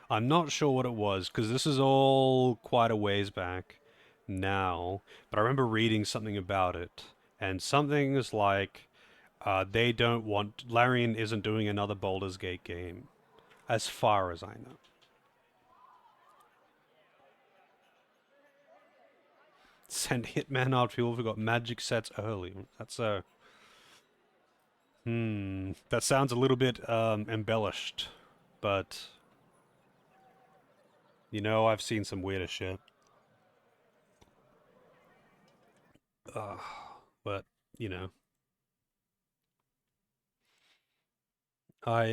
[SPEAKER 1] I'm not sure what it was because this is all quite a ways back now, but I remember reading something about it, and something is like they don't want Larian isn't doing another Baldur's Gate game, as far as I know. Send Hitman out people who got magic sets early. That's a That sounds a little bit embellished, but I've seen some weirder shit. Uh, but you know, I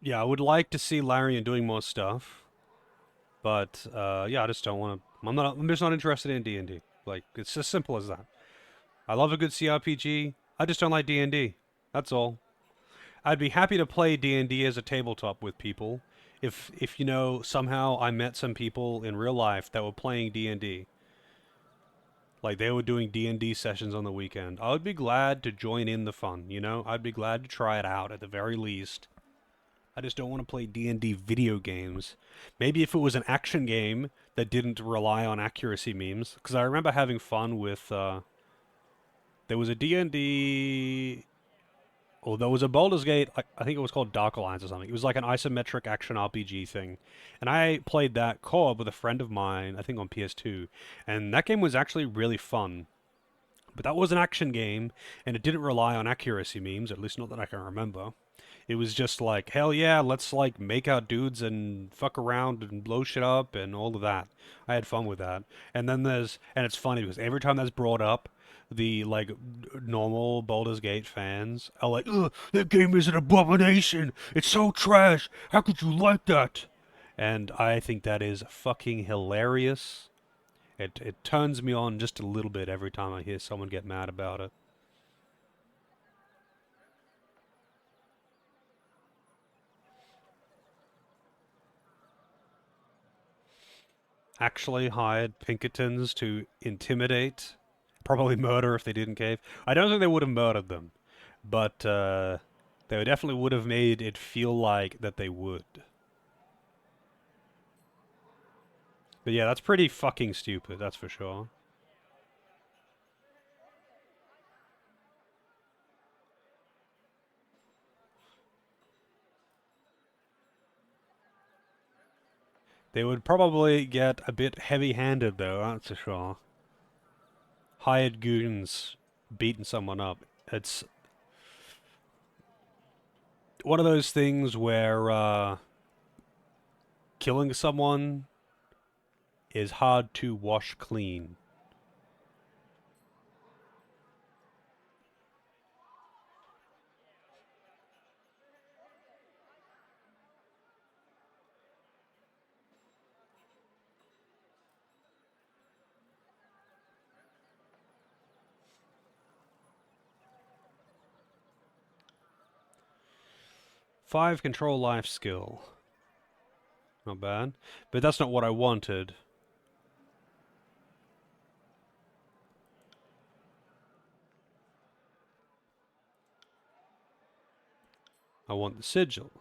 [SPEAKER 1] yeah, I would like to see Larian doing more stuff, but yeah, I just don't want to. I'm just not interested in D&D. Like it's as simple as that. I love a good CRPG. I just don't like D&D. That's all. I'd be happy to play D&D as a tabletop with people if somehow I met some people in real life that were playing D&D. Like they were doing D&D sessions on the weekend. I would be glad to join in the fun, you know? I'd be glad to try it out at the very least. I just don't want to play D&D video games. Maybe if it was an action game that didn't rely on accuracy memes, because I remember having fun with there was a D&D or there was a Baldur's Gate, I think it was called Dark Alliance or something. It was like an isometric action RPG thing. And I played that co-op with a friend of mine, I think on PS2. And that game was actually really fun. But that was an action game, and it didn't rely on accuracy memes, at least not that I can remember. It was just like, hell yeah, let's like make out dudes and fuck around and blow shit up and all of that. I had fun with that. And it's funny because every time that's brought up, the like normal Baldur's Gate fans are like, ugh, that game is an abomination. It's so trash. How could you like that? And I think that is fucking hilarious. It turns me on just a little bit every time I hear someone get mad about it. actually hired Pinkertons to intimidate, probably murder if they didn't cave. I don't think they would have murdered them, but they definitely would have made it feel like that they would. But yeah, that's pretty fucking stupid, that's for sure. They would probably get a bit heavy-handed though, that's for sure. Hired goons beating someone up. It's one of those things where killing someone is hard to wash clean. Five control life skill. Not bad. But that's not what I wanted. I want the sigil.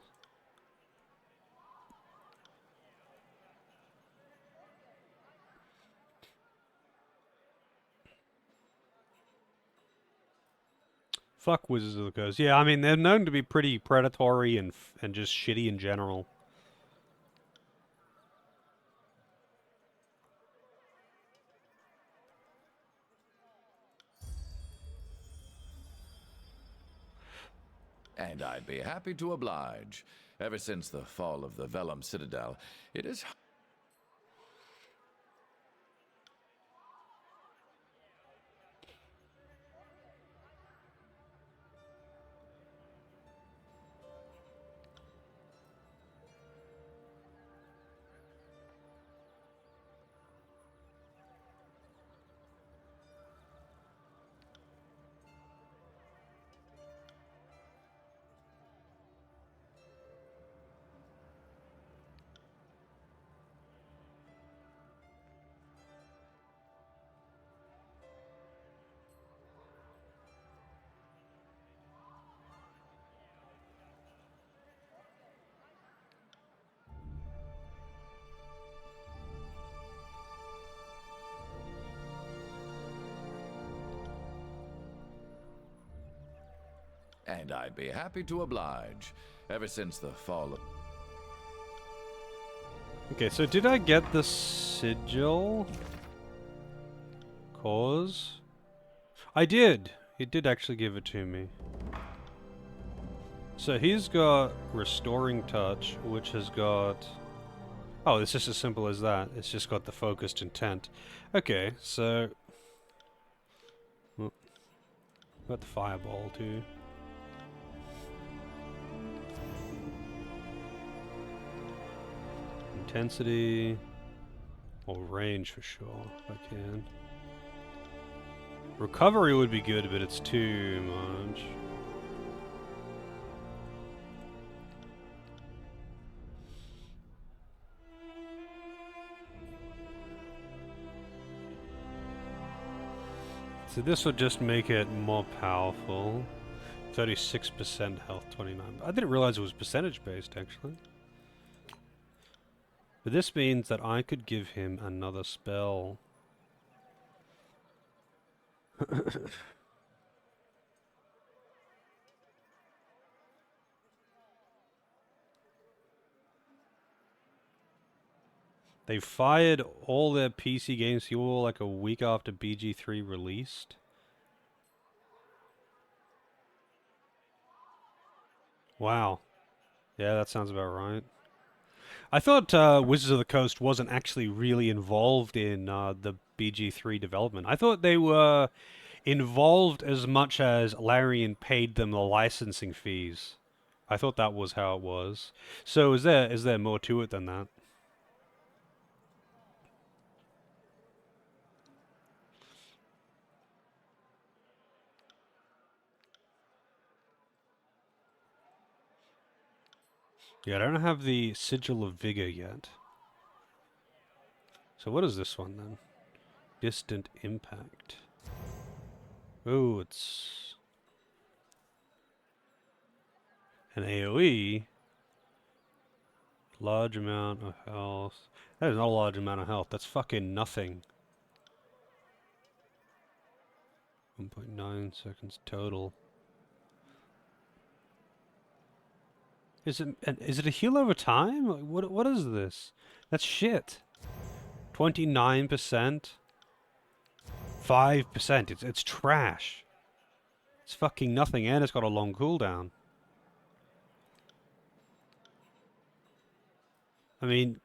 [SPEAKER 1] Fuck Wizards of the Coast. Yeah, I mean, they're known to be pretty predatory and just shitty in general.
[SPEAKER 2] And I'd be happy to oblige. Ever since the fall of the Vellum Citadel, it is. And I'd be happy to oblige. Ever since the fall of.
[SPEAKER 1] Okay, so did I get the sigil? Cause? I did! He did actually give it to me. So he's got Restoring Touch, which has got... Oh, it's just as simple as that. It's just got the Focused Intent. Okay, so... Got the Fireball too. Intensity... Or range for sure, if I can. Recovery would be good, but it's too much. So this would just make it more powerful. 36% health, 29. I didn't realize it was percentage based actually. But this means that I could give him another spell. They fired all their PC games fuel like a week after BG3 released. Wow. Yeah, that sounds about right. I thought Wizards of the Coast wasn't actually really involved in the BG3 development. I thought they were involved as much as Larian paid them the licensing fees. I thought that was how it was. So is there more to it than that? Yeah, I don't have the Sigil of Vigor yet. So what is this one then? Distant impact. Oh, it's an AoE. Large amount of health. That is not a large amount of health. That's fucking nothing. 1.9 seconds total. Is it a heal over time? Like, what is this? That's shit. 29%, 5%. It's trash. It's fucking nothing, and it's got a long cooldown. I mean,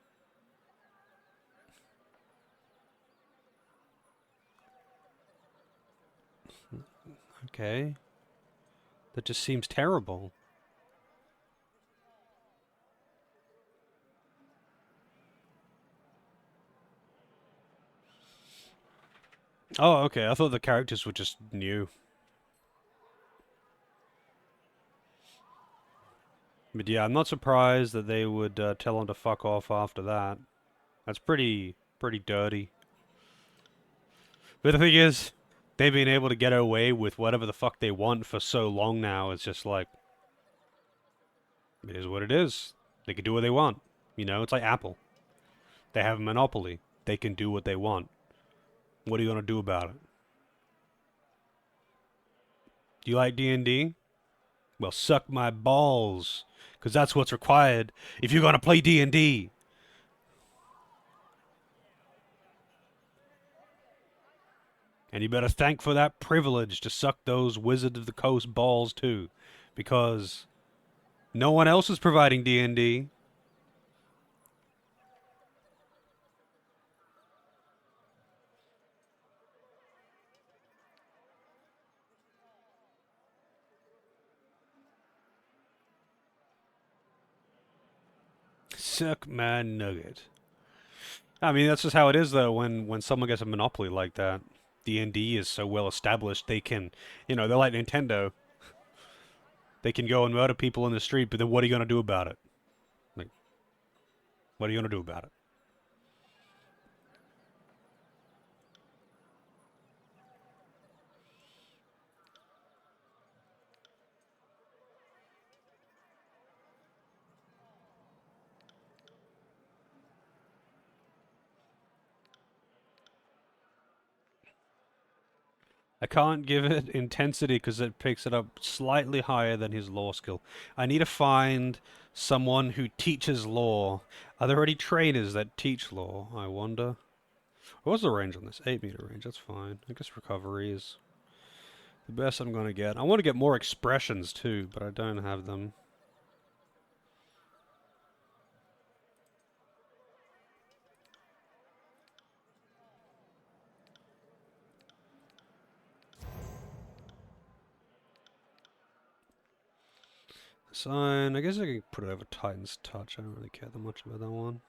[SPEAKER 1] okay. That just seems terrible. Oh, okay. I thought the characters were just new. But yeah, I'm not surprised that they would tell him to fuck off after that. That's pretty dirty. But the thing is, they've been able to get away with whatever the fuck they want for so long now. It's just like, it is what it is. They can do what they want. You know, it's like Apple. They have a monopoly. They can do what they want. What are you gonna do about it? Do you like D&D? Well, suck my balls, because that's what's required if you're gonna play D&D. And you better thank for that privilege to suck those Wizard of the Coast balls too, because no one else is providing D&D. Suck my nugget. I mean, that's just how it is, though. When someone gets a monopoly like that, D&D is so well established they can, they're like Nintendo. They can go and murder people in the street, but then what are you gonna do about it? Like, what are you gonna do about it? I can't give it intensity because it picks it up slightly higher than his law skill. I need to find someone who teaches law. Are there any trainers that teach law? I wonder. What's the range on this? 8-meter range. That's fine. I guess recovery is the best I'm gonna get. I want to get more expressions too, but I don't have them. Sign. I guess I can put it over Titan's Touch. I don't really care that much about that one.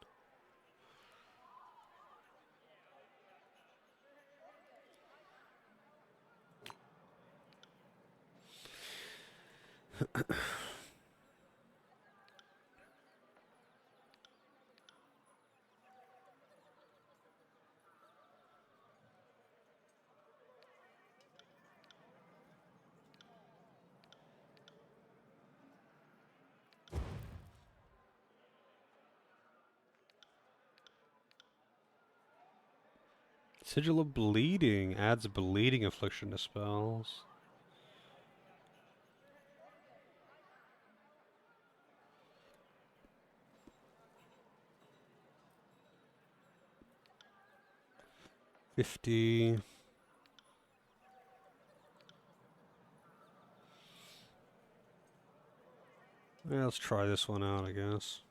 [SPEAKER 1] Sigil of Bleeding adds bleeding affliction to spells. $50. Yeah, let's try this one out, I guess.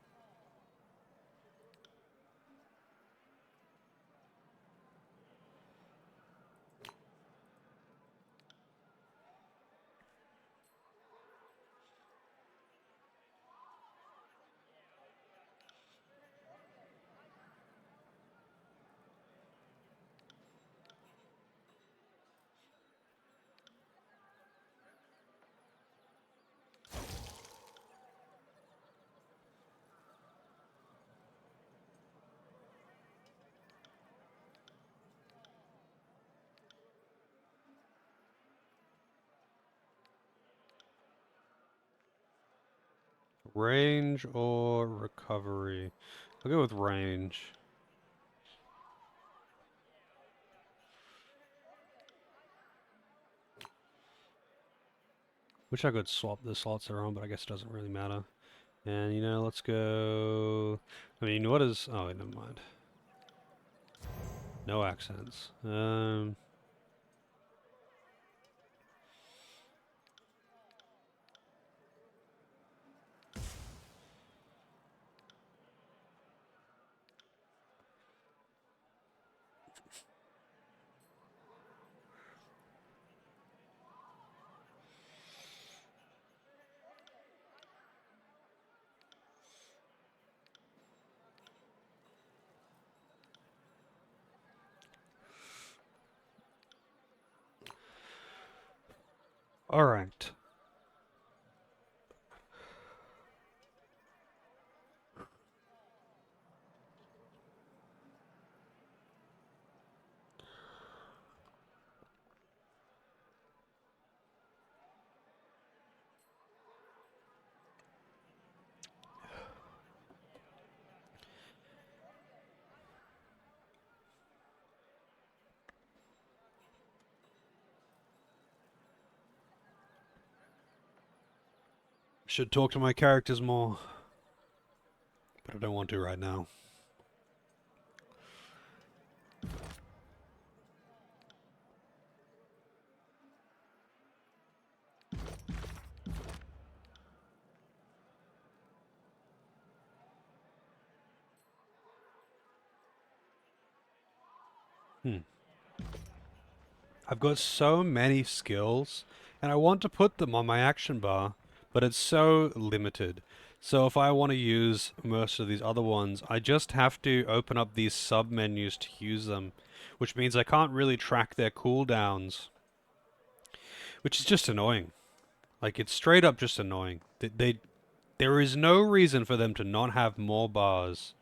[SPEAKER 1] Range or recovery? I'll go with range. Wish I could swap the slots around, but I guess it doesn't really matter. And, you know, let's go... I mean, what is... Oh, wait, never mind. No accents. Alright. Should talk to my characters more. But I don't want to right now. I've got so many skills, and I want to put them on my action bar, but it's so limited. So if I want to use most of these other ones, I just have to open up these sub-menus to use them, which means I can't really track their cooldowns, which is just annoying. Like, it's straight up just annoying. There is no reason for them to not have more bars.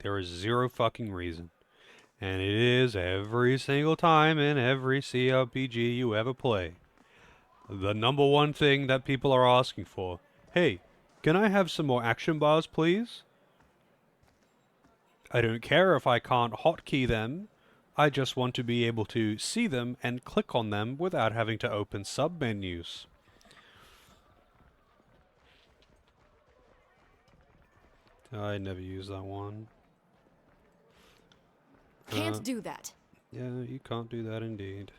[SPEAKER 1] There is zero fucking reason. And it is every single time in every CRPG you ever play. The number one thing that people are asking for. Hey, can I have some more action bars, please? I don't care if I can't hotkey them. I just want to be able to see them and click on them without having to open sub-menus. I never use that one.
[SPEAKER 3] Can't do that.
[SPEAKER 1] Yeah, you can't do that indeed.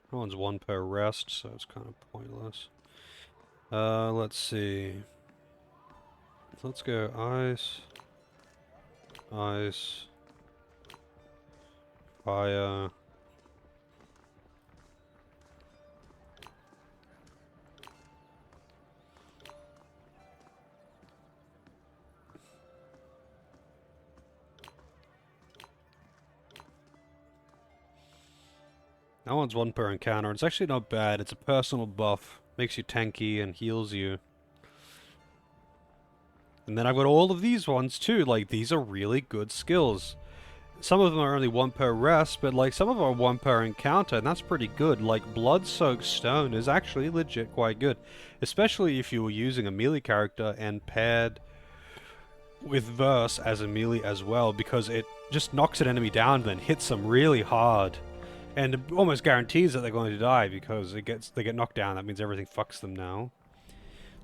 [SPEAKER 1] That one's one per rest, so it's kind of pointless. Let's see. Let's go ice, ice, fire. That one's one per encounter. It's actually not bad. It's a personal buff. Makes you tanky and heals you. And then I've got all of these ones too. Like, these are really good skills. Some of them are only one per rest, but like some of them are one per encounter, and that's pretty good. Like, Blood-Soaked Stone is actually legit quite good. Especially if you were using a melee character and paired with Verse as a melee as well, because it just knocks an enemy down and then hits them really hard. And it almost guarantees that they're going to die because they get knocked down. That means everything fucks them now.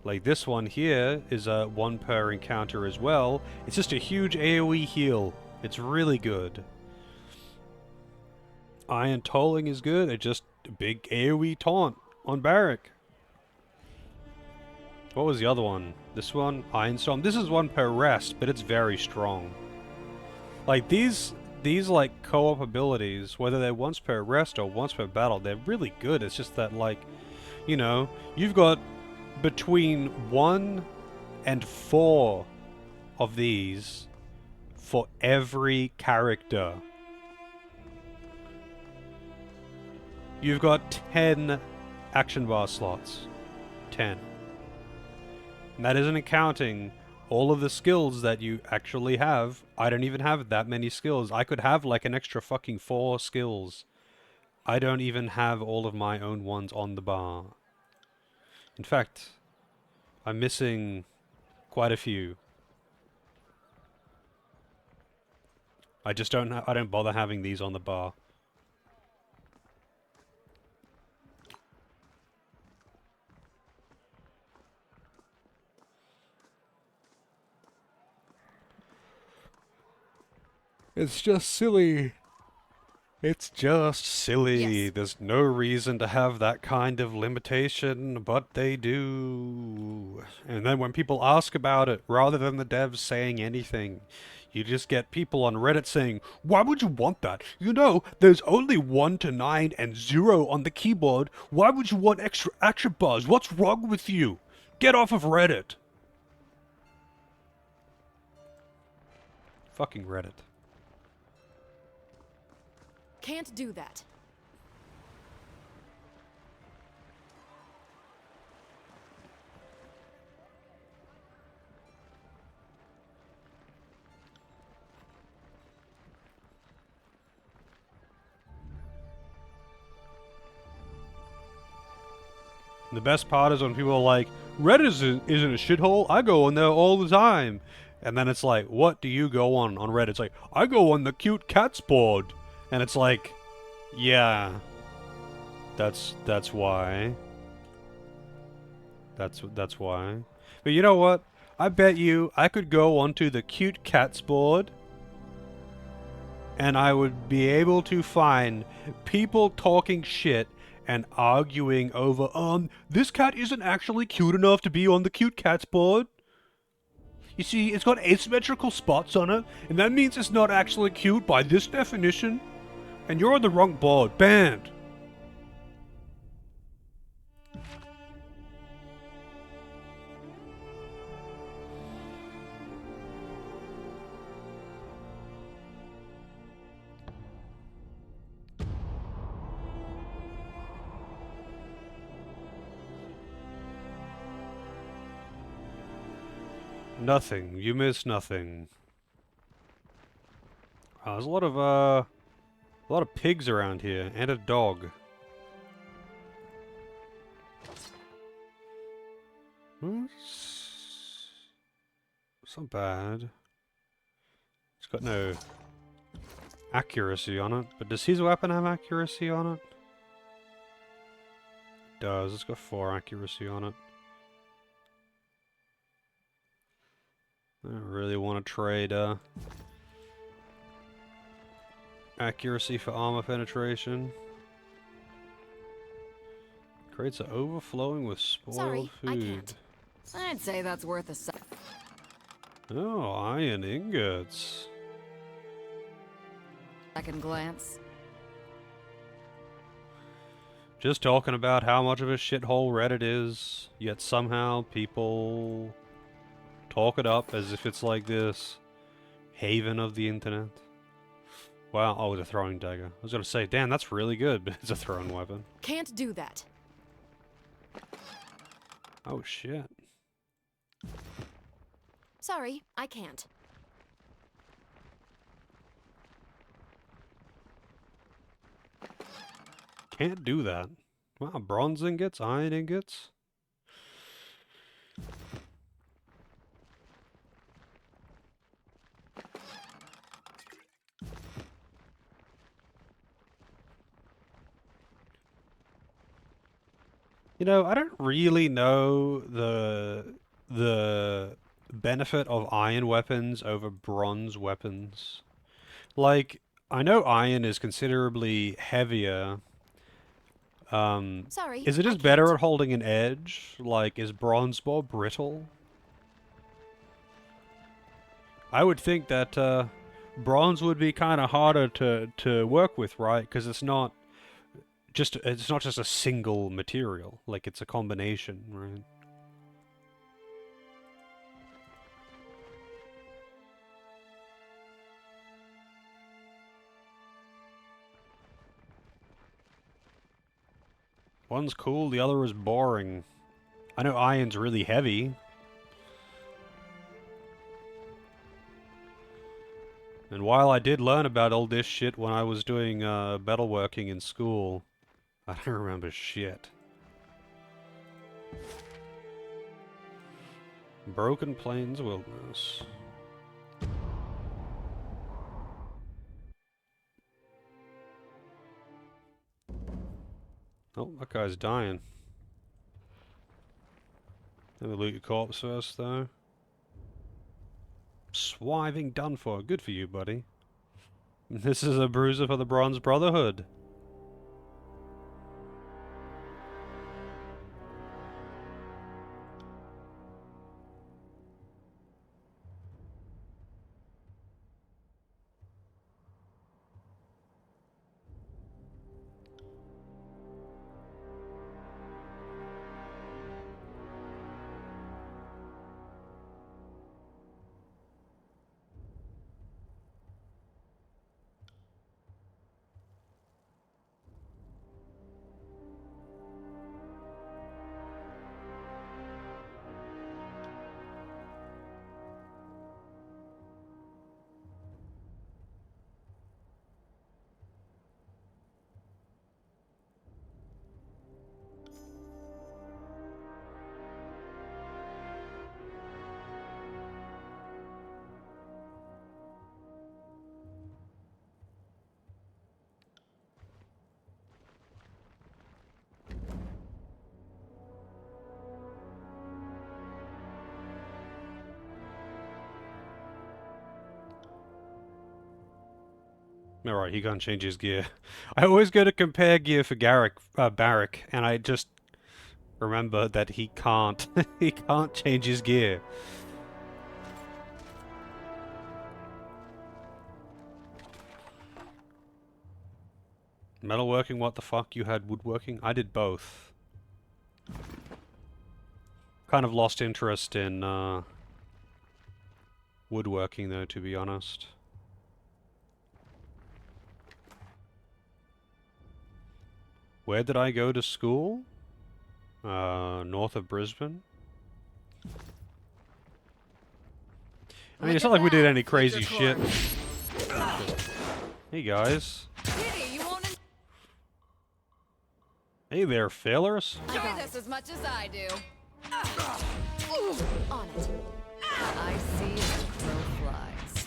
[SPEAKER 1] Like this one here is a one per encounter as well. It's just a huge AoE heal. It's really good. Iron Tolling is good. It's just a big AoE taunt on Barrack. What was the other one? This one? Iron Storm. This is one per rest, but it's very strong. Like these like co-op abilities, whether they're once per rest or once per battle, they're really good. It's just that, like, you know, you've got between 1 and 4 of these for every character. You've got 10 action bar slots. 10. And that isn't counting all of the skills that you actually have. I don't even have that many skills. I could have like an extra fucking 4 skills. I don't even have all of my own ones on the bar. In fact, I'm missing quite a few. I just I don't bother having these on the bar. It's just silly. It's just silly.
[SPEAKER 3] Yes.
[SPEAKER 1] There's no reason to have that kind of limitation, but they do. And then when people ask about it, rather than the devs saying anything, you just get people on Reddit saying, "Why would you want that? You know, there's only 1 to 9 and 0 on the keyboard. Why would you want extra action bars? What's wrong with you? Get off of Reddit." Fucking Reddit.
[SPEAKER 3] Can't do that.
[SPEAKER 1] And the best part is when people are like, Reddit isn't a shithole, I go on there all the time. And then it's like, what do you go on Reddit? It's like, I go on the cute cats board. And it's like, yeah, that's why. That's why. But you know what? I bet you I could go onto the cute cats board and I would be able to find people talking shit and arguing over, this cat isn't actually cute enough to be on the cute cats board. You see, it's got asymmetrical spots on it, and that means it's not actually cute by this definition. And you're on the wrong board. Banned. Nothing. You miss nothing. There's a lot of pigs around here, and a dog. It's not bad. It's got no accuracy on it, but does his weapon have accuracy on it? It does. It's got 4 accuracy on it. I don't really want to trade accuracy for armor penetration. Crates are overflowing with spoiled
[SPEAKER 3] Sorry,
[SPEAKER 1] food.
[SPEAKER 3] I can't. I'd say that's worth a
[SPEAKER 1] Oh, iron ingots.
[SPEAKER 3] second glance.
[SPEAKER 1] Just talking about how much of a shithole Reddit is, yet somehow people talk it up as if it's like this haven of the internet. Wow, oh, it's a throwing dagger. I was gonna say, damn, that's really good, but it's a thrown weapon.
[SPEAKER 3] Can't do that.
[SPEAKER 1] Oh shit.
[SPEAKER 3] Sorry, I can't.
[SPEAKER 1] Can't do that. Wow, bronze ingots, iron ingots. You know, I don't really know the benefit of iron weapons over bronze weapons. Like, I know iron is considerably heavier.
[SPEAKER 3] Sorry,
[SPEAKER 1] Is it
[SPEAKER 3] I
[SPEAKER 1] just better
[SPEAKER 3] can't.
[SPEAKER 1] at holding an edge? Like, is bronze more brittle? I would think that bronze would be kind of harder to work with, right? Because it's not just a single material. Like, it's a combination, right? One's cool, the other is boring. I know iron's really heavy. And while I did learn about all this shit when I was doing metalworking in school, I don't remember shit. Broken Plains Wilderness. Oh, that guy's dying. Let me loot your corpse first, though. Swiving done for. Good for you, buddy. This is a bruiser for the Bronze Brotherhood. Alright, he can't change his gear. I always go to compare gear for Barrack, and I just remember that he can't. He can't change his gear. Metalworking, what the fuck? You had woodworking? I did both. Kind of lost interest in woodworking, though, to be honest. Where did I go to school? North of Brisbane. I mean, it's not like we did any crazy shit. Hey guys. Hey there, failers.
[SPEAKER 3] Enjoy this as much as I do. On it. I see the crow flies.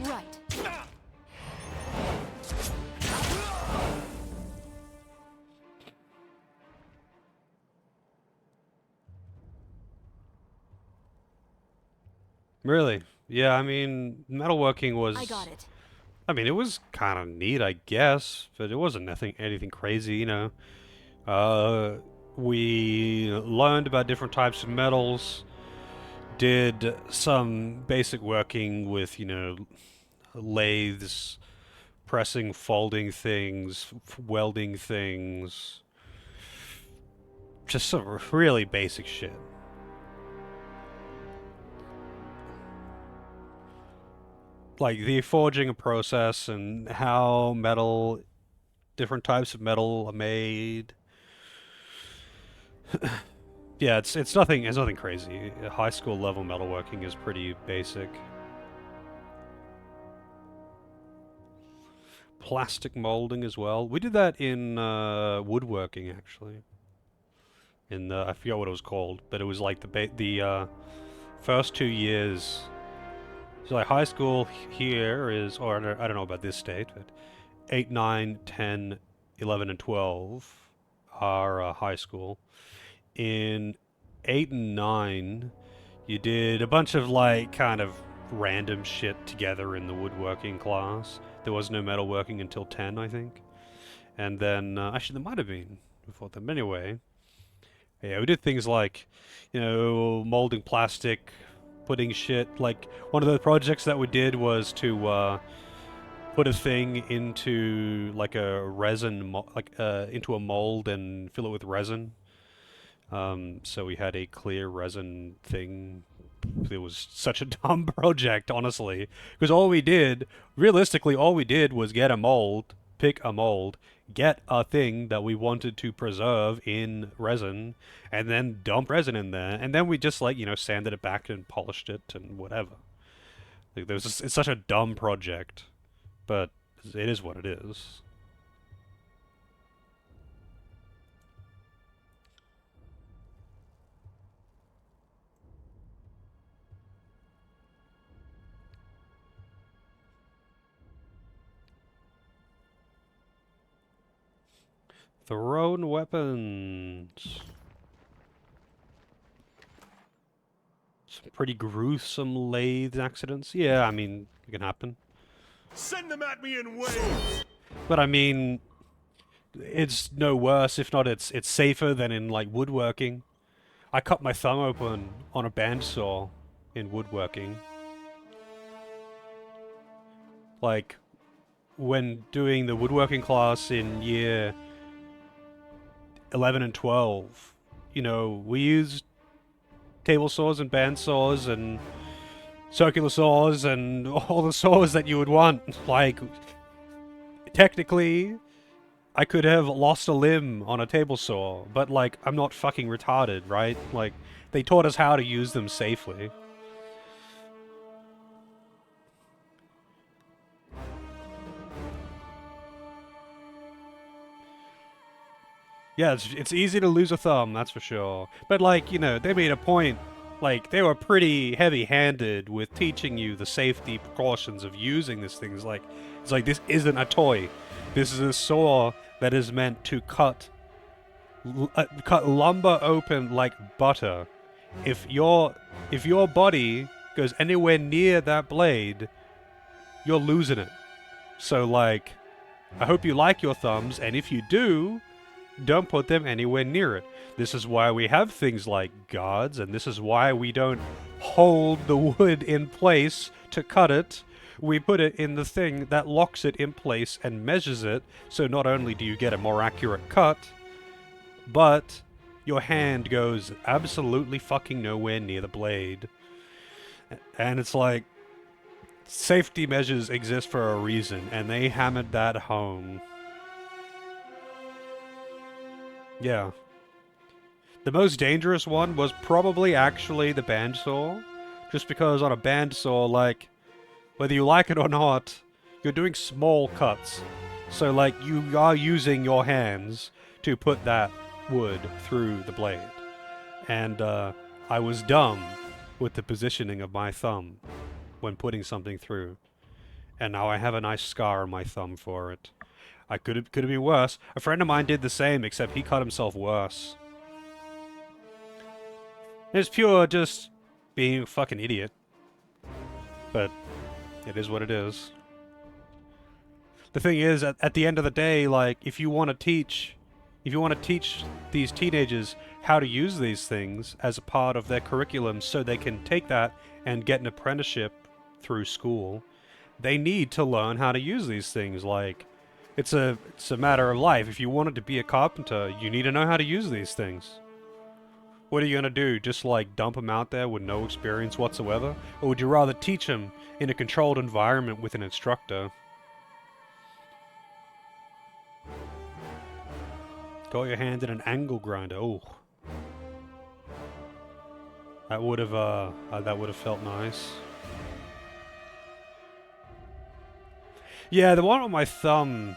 [SPEAKER 3] Right.
[SPEAKER 1] Really? Yeah, I mean, metalworking was...
[SPEAKER 3] I got it.
[SPEAKER 1] I mean, it was kind of neat, I guess, but it wasn't anything crazy, you know. We learned about different types of metals, did some basic working with, you know, lathes, pressing, folding things, welding things. Just some really basic shit. Like the forging process and how different types of metal are made. Yeah, it's nothing crazy. High school level metalworking is pretty basic. Plastic molding as well. We did that in woodworking actually. In the, I forgot what it was called, but it was like the first 2 years. So like high school here is, or I don't know about this state, but 8, 9, 10, 11, and 12 are high school. In 8 and 9, you did a bunch of like kind of random shit together in the woodworking class. There was no metalworking until 10, I think. And then, actually there might have been before then, but anyway. Yeah, we did things like, you know, molding plastic, putting shit, like, one of the projects that we did was to, put a thing into, like, a resin, into a mold and fill it with resin. So we had a clear resin thing. It was such a dumb project, honestly. Because realistically, all we did was get a mold, pick a mold, get a thing that we wanted to preserve in resin, and then dump resin in there, and then we just, like, you know, sanded it back and polished it and whatever. Like, it's such a dumb project. but it is what it is. Thrown weapons. Some pretty gruesome lathe accidents. Yeah, I mean, it can happen.
[SPEAKER 4] Send them at me in waves!
[SPEAKER 1] But I mean, it's no worse, if not it's safer than in like woodworking. I cut my thumb open on a bandsaw in woodworking. Like when doing the woodworking class in year 11 and 12, you know, we used table saws and bandsaws and circular saws and all the saws that you would want. Like, technically, I could have lost a limb on a table saw, but like, I'm not fucking retarded, right? Like, they taught us how to use them safely. Yeah, it's easy to lose a thumb, that's for sure. But like, you know, they made a point, like, they were pretty heavy-handed with teaching you the safety precautions of using these things. Like, it's like, this isn't a toy. This is a saw that is meant to cut lumber open like butter. If your body goes anywhere near that blade, you're losing it. So like, I hope you like your thumbs, and if you do, don't put them anywhere near it. This is why we have things like guards, and this is why we don't hold the wood in place to cut it. We put it in the thing that locks it in place and measures it, so not only do you get a more accurate cut, but your hand goes absolutely fucking nowhere near the blade. And it's like, safety measures exist for a reason, and they hammered that home. Yeah. The most dangerous one was probably actually the bandsaw. Just because on a bandsaw, like, whether you like it or not, you're doing small cuts. So, like, you are using your hands to put that wood through the blade. And, I was dumb with the positioning of my thumb when putting something through. And now I have a nice scar on my thumb for it. I could have been worse. A friend of mine did the same, except he cut himself worse. It's pure just being a fucking idiot. But it is what it is. The thing is, at the end of the day, like, if you want to teach these teenagers how to use these things as a part of their curriculum so they can take that and get an apprenticeship through school, they need to learn how to use these things. Like, it's a matter of life. If you wanted to be a carpenter, you need to know how to use these things. What are you gonna do? Just like dump them out there with no experience whatsoever? Or would you rather teach them in a controlled environment with an instructor? Got your hand in an angle grinder. Oh, that would have felt nice. Yeah, the one on my thumb.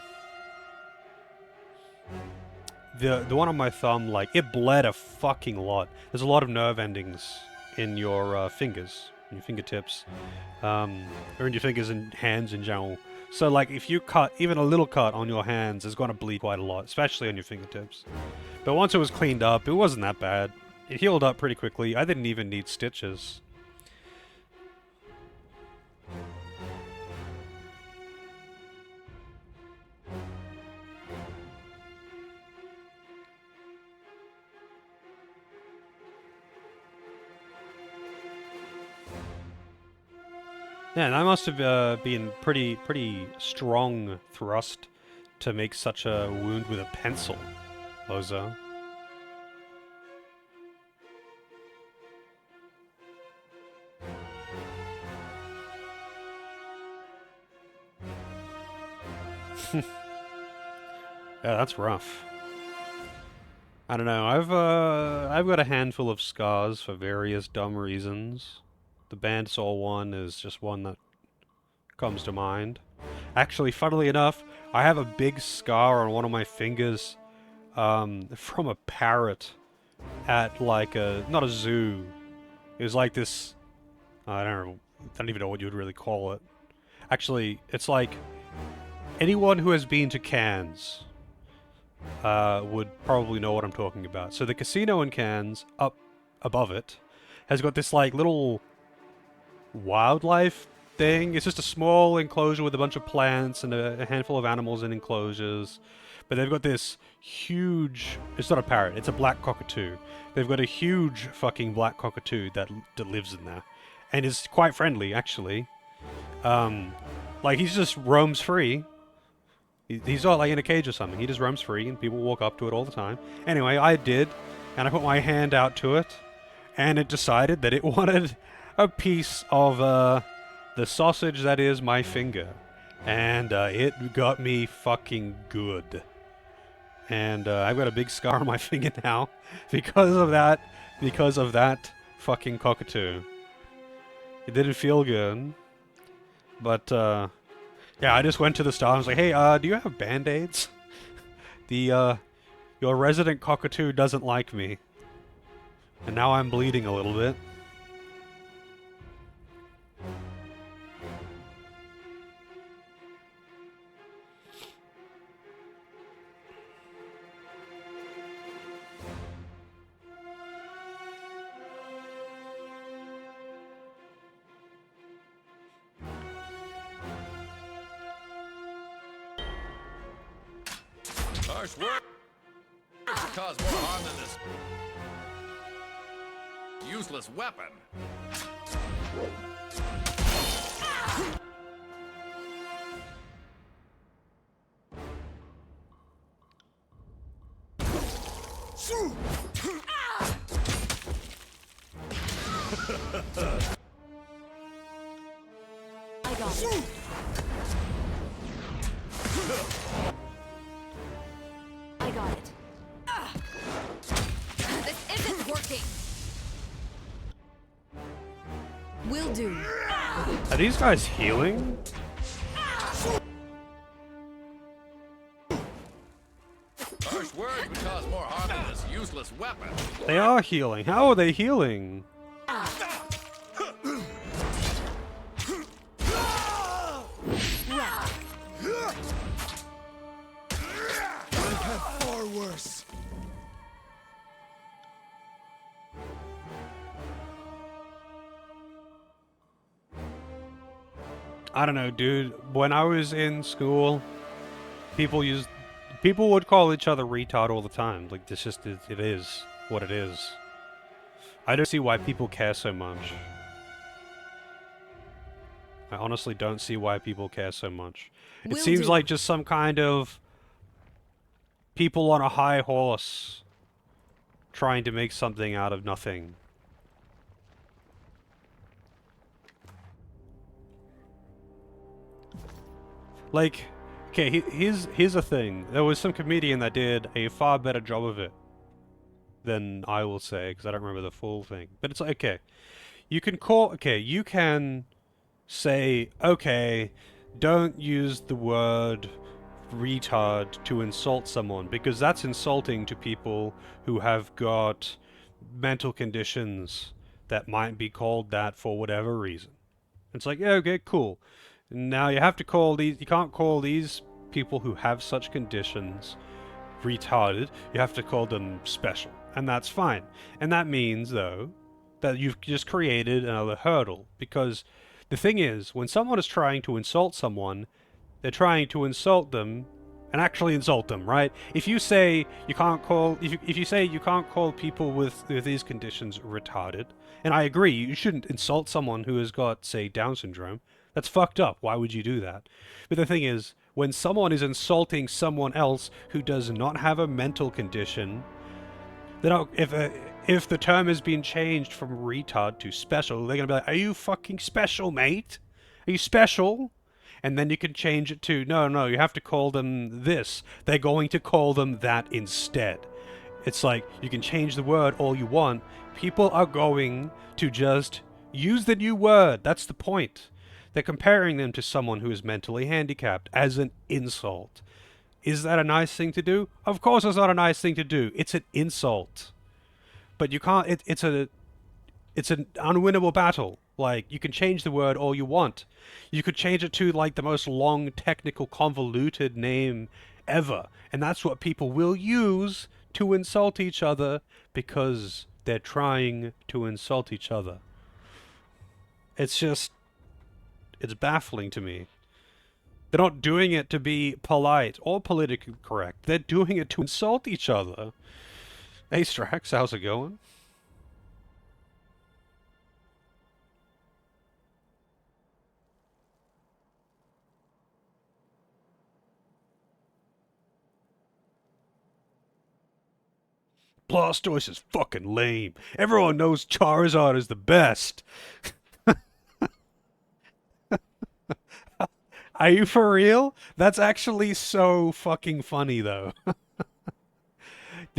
[SPEAKER 1] The one on my thumb, like, it bled a fucking lot. There's a lot of nerve endings in your fingers, in your fingertips, or in your fingers and hands in general. So, like, if you cut even a little cut on your hands, it's gonna bleed quite a lot, especially on your fingertips. But once it was cleaned up, it wasn't that bad. It healed up pretty quickly. I didn't even need stitches. Yeah, that must have been pretty strong thrust to make such a wound with a pencil, Lozo. Yeah, that's rough. I don't know. I've got a handful of scars for various dumb reasons. The bandsaw one is just one that comes to mind. Actually, funnily enough, I have a big scar on one of my fingers from a parrot at like a not a zoo. It was like this. I don't even know what you would really call it. Actually, it's like anyone who has been to Cairns would probably know what I'm talking about. So the casino in Cairns, up above it, has got this like little wildlife thing. It's just a small enclosure with a bunch of plants and a handful of animals in enclosures. But they've got this huge... It's not a parrot, it's a black cockatoo. They've got a huge fucking black cockatoo that lives in there. And is quite friendly, actually. Like, he just roams free. He's not like in a cage or something. He just roams free and people walk up to it all the time. Anyway, I did. And I put my hand out to it. And it decided that it wanted a piece of the sausage that is my finger. And it got me fucking good. And I've got a big scar on my finger now because of that fucking cockatoo. It didn't feel good. But yeah, I just went to the store. I was like, "Hey, do you have band-aids? Your resident cockatoo doesn't like me." And now I'm bleeding a little bit.
[SPEAKER 2] Harsh words cause more harm than this useless weapon.
[SPEAKER 3] I got it. I got it. This isn't working. Will do.
[SPEAKER 1] Are these guys healing?
[SPEAKER 2] Harsh words would cause more harm than this useless weapon.
[SPEAKER 1] They are healing. How are they healing?
[SPEAKER 4] Far worse.
[SPEAKER 1] I don't know, dude. When I was in school, people would call each other retard all the time. Like, this just it is what it is. I don't see why people care so much. I honestly don't see why people care so much. It
[SPEAKER 3] Will
[SPEAKER 1] seems
[SPEAKER 3] do.
[SPEAKER 1] like just some kind of people on a high horse trying to make something out of nothing. Like, okay, here's a thing. There was some comedian that did a far better job of it than I will say, because I don't remember the full thing. But it's like, okay, you can say, okay, don't use the word retard to insult someone, because that's insulting to people who have got mental conditions that might be called that for whatever reason. It's like, yeah, okay, cool. Now you can't call these people who have such conditions retarded. You have to call them special. And that's fine. And that means, though, that you've just created another hurdle. Because the thing is, when someone is trying to insult someone, they're trying to insult them and actually insult them, right? If you say you can't call people with these conditions retarded, and I agree, you shouldn't insult someone who has got, say, Down syndrome. That's fucked up. Why would you do that? But the thing is, when someone is insulting someone else who does not have a mental condition, then if the term has been changed from retard to special, they're gonna be like, "Are you fucking special, mate? Are you special?" And then you can change it to, no, you have to call them this. They're going to call them that instead. It's like, you can change the word all you want. People are going to just use the new word. That's the point. They're comparing them to someone who is mentally handicapped as an insult. Is that a nice thing to do? Of course it's not a nice thing to do. It's an insult. But you can't it's an unwinnable battle. Like, you can change the word all you want. You could change it to, like, the most long, technical, convoluted name ever. And that's what people will use to insult each other because they're trying to insult each other. It's just, it's baffling to me. They're not doing it to be polite or politically correct. They're doing it to insult each other. Hey, Strax, how's it going? Blastoise is fucking lame. Everyone knows Charizard is the best. Are you for real? That's actually so fucking funny, though.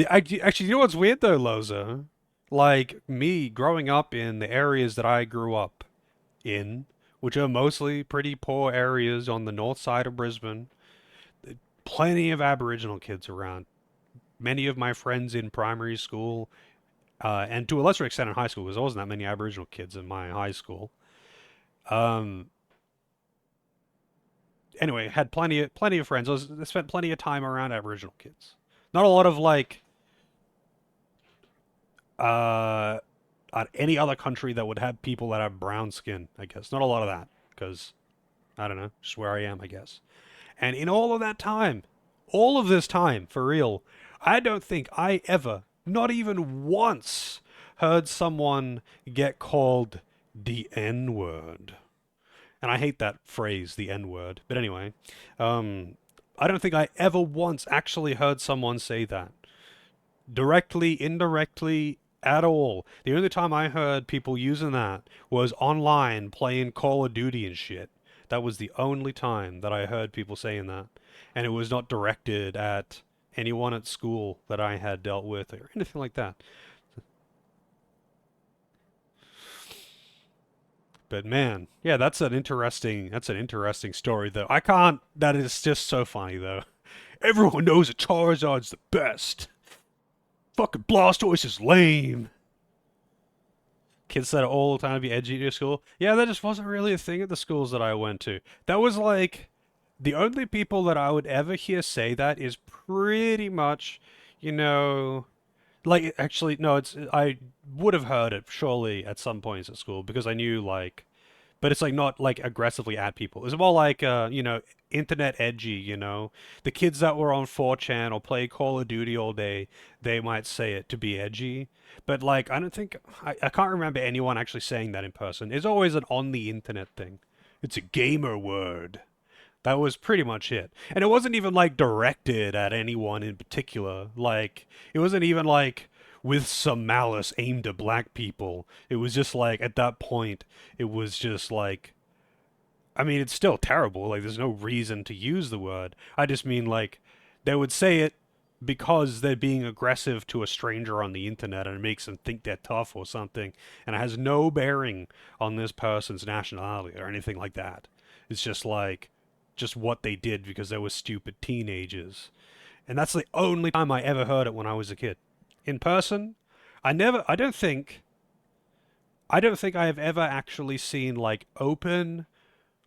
[SPEAKER 1] Actually, you know what's weird, though, Loza? Like, me growing up in the areas that I grew up in, which are mostly pretty poor areas on the north side of Brisbane, plenty of Aboriginal kids around. Many of my friends in primary school, and to a lesser extent in high school, because there wasn't that many Aboriginal kids in my high school. Um, anyway, had plenty of friends. I spent plenty of time around Aboriginal kids. Not a lot of like uh, any other country that would have people that have brown skin. I guess not a lot of that because I don't know, just where I am, I guess. And in all of that time, all of this time, for real, I don't think I ever, not even once, heard someone get called the N word. And I hate that phrase, the N word. But anyway, I don't think I ever once actually heard someone say that. Directly, indirectly, at all. The only time I heard people using that was online playing Call of Duty and shit. That was the only time that I heard people saying that. And it was not directed at anyone at school that I had dealt with or anything like that. But man, yeah, that's an interesting story though. I can't that is just so funny though. Everyone knows that Charizard's the best. Fucking Blastoise is lame. Kids said it all the time to be edgy at your school. Yeah, that just wasn't really a thing at the schools that I went to. That was like the only people that I would ever hear say that is pretty much, you know, like actually no, it's I would have heard it surely at some points at school because I knew like but it's like not like aggressively at people. It's more like internet edgy, The kids that were on 4chan or play Call of Duty all day, they might say it to be edgy. But like I don't think I can't remember anyone actually saying that in person. It's always an on the internet thing. It's a gamer word. That was pretty much it. And it wasn't even like directed at anyone in particular. Like it wasn't even like with some malice aimed at black people. It was just like at that point it was just like I mean it's still terrible. Like there's no reason to use the word. I just mean like they would say it because they're being aggressive to a stranger on the internet and it makes them think they're tough or something and it has no bearing on this person's nationality or anything like that. It's just like just what they did because they were stupid teenagers. And that's the only time I ever heard it when I was a kid. In person, I don't think I have ever actually seen like open,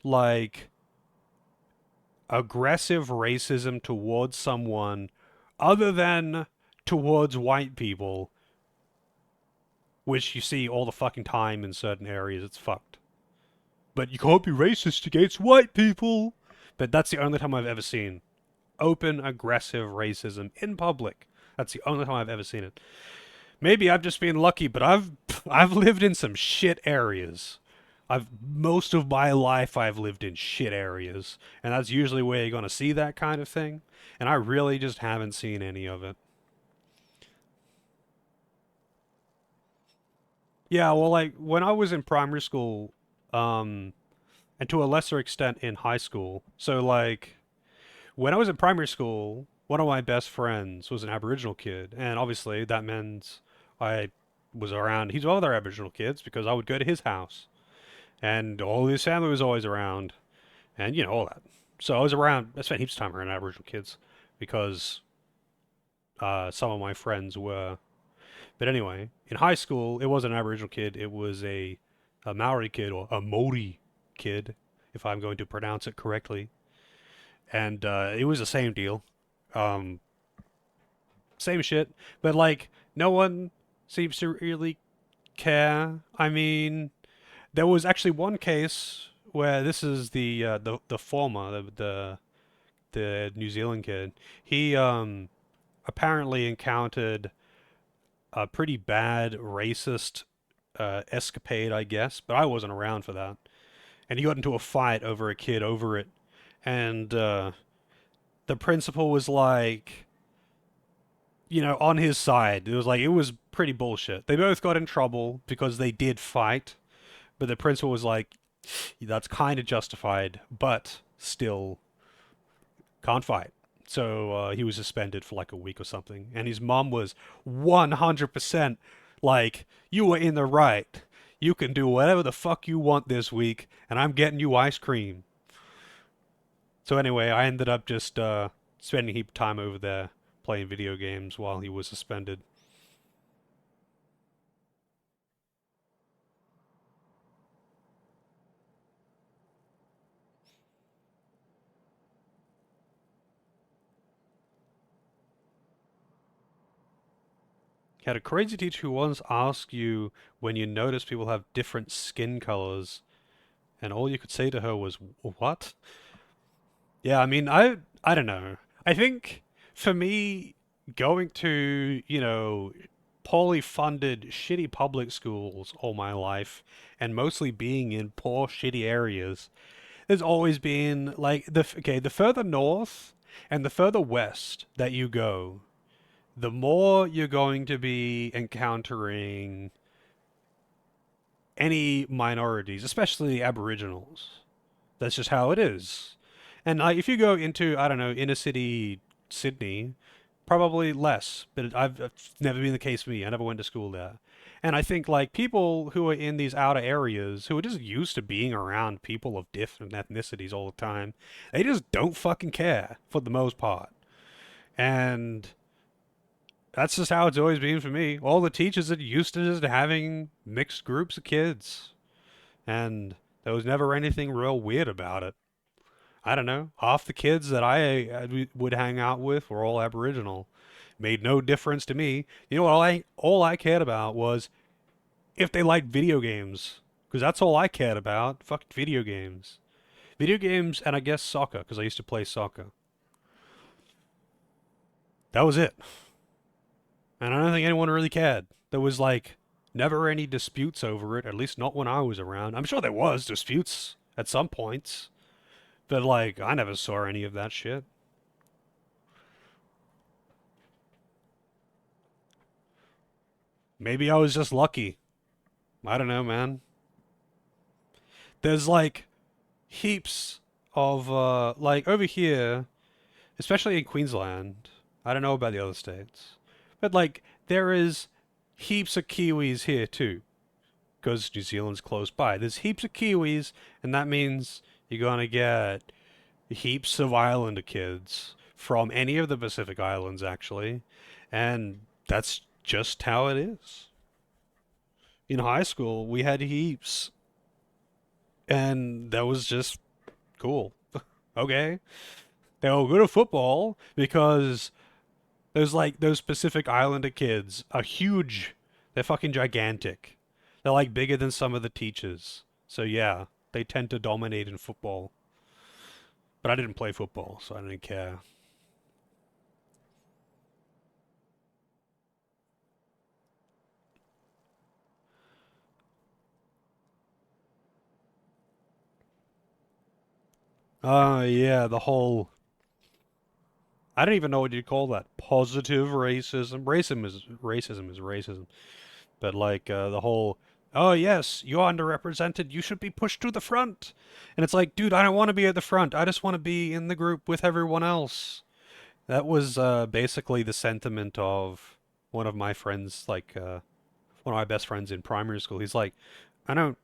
[SPEAKER 1] like aggressive racism towards someone other than towards white people, which you see all the fucking time in certain areas. It's fucked. But you can't be racist against white people. But that's the only time I've ever seen open, aggressive racism in public. That's the only time I've ever seen it. Maybe I've just been lucky, but I've lived in some shit areas. I've most of my life I've lived in shit areas, and that's usually where you're gonna see that kind of thing. And I really just haven't seen any of it. Yeah, well, like when I was in primary school, and to a lesser extent in high school. So like when I was in primary school, one of my best friends was an Aboriginal kid, and obviously that meant I was around. He's one of other Aboriginal kids because I would go to his house. and all his family was always around, and you know all that. So I was around. I spent heaps of time around Aboriginal kids because some of my friends were. But anyway, in high school, it wasn't an Aboriginal kid. It was a Maori kid or a Maori kid, if I'm going to pronounce it correctly. And it was the same deal. Um, Same shit. But like, no one seems to really care. I mean, there was actually one case where this is the former the New Zealand kid. He apparently encountered a pretty bad racist escapade, I guess, but I wasn't around for that. And he got into a fight over a kid over it, and the principal was like, you know, on his side. It was pretty bullshit. They both got in trouble because they did fight, but the principal was like, that's kind of justified, but still can't fight. So he was suspended for like a week or something. And his mom was 100% like, you were in the right. You can do whatever the fuck you want this week, and I'm getting you ice cream. So anyway, I ended up just spending a heap of time over there playing video games while he was suspended. He had a crazy teacher who once asked you when you noticed people have different skin colors, and all you could say to her was, "What?" Yeah, I mean, I don't know. I think for me, going to, you know, poorly funded, shitty public schools all my life, and mostly being in poor, shitty areas, there's always been like the further north and the further west that you go, the more you're going to be encountering any minorities, especially Aboriginals. That's just how it is. And if you go into, I don't know, inner city Sydney, probably less. But it's never been the case for me. I never went to school there. And I think like people who are in these outer areas who are just used to being around people of different ethnicities all the time, they just don't fucking care for the most part. And that's just how it's always been for me. All the teachers are used to just having mixed groups of kids. And there was never anything real weird about it. I don't know. Half the kids that I would hang out with were all Aboriginal. Made no difference to me. You know what? All I cared about was if they liked video games, because that's all I cared about. Fuck video games, and I guess soccer, because I used to play soccer. That was it. And I don't think anyone really cared. There was like never any disputes over it. At least not when I was around. I'm sure there was disputes at some points. But, like, I never saw any of that shit. Maybe I was just lucky. I don't know, man. There's, like, heaps of, like, over here, especially in Queensland. I don't know about the other states. But, like, there is heaps of Kiwis here, too. Because New Zealand's close by. There's heaps of Kiwis, and that means you're gonna get heaps of Islander kids from any of the Pacific Islands, actually. And that's just how it is. In high school, we had heaps, and that was just cool. Okay. They were good at football because there's like those Pacific Islander kids are huge. They're fucking gigantic. They're like bigger than some of the teachers. So yeah, they tend to dominate in football. But I didn't play football, so I didn't care. Yeah, the whole. I don't even know what you'd call that. Positive racism. Racism is racism. But like the whole. Oh yes, you're underrepresented. You should be pushed to the front. And it's like, dude, I don't want to be at the front. I just want to be in the group with everyone else. That was basically the sentiment of one of my friends, like one of my best friends in primary school. He's like, I don't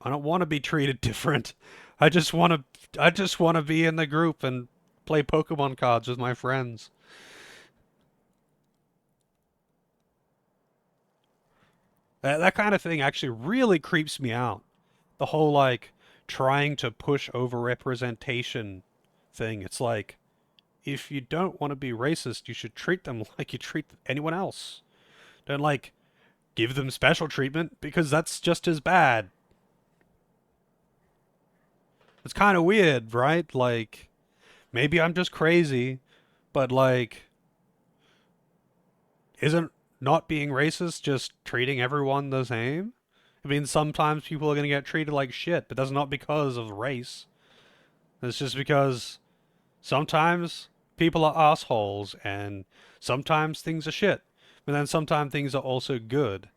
[SPEAKER 1] I don't want to be treated different. I just want to be in the group and play Pokemon cards with my friends. That kind of thing actually really creeps me out. The whole like trying to push over representation thing. It's like if you don't want to be racist, you should treat them like you treat anyone else. Don't like give them special treatment because that's just as bad. It's kind of weird, right? Like maybe I'm just crazy, but like isn't not being racist just treating everyone the same? I mean, sometimes people are going to get treated like shit, but that's not because of race. It's just because sometimes people are assholes and sometimes things are shit. But then sometimes things are also good.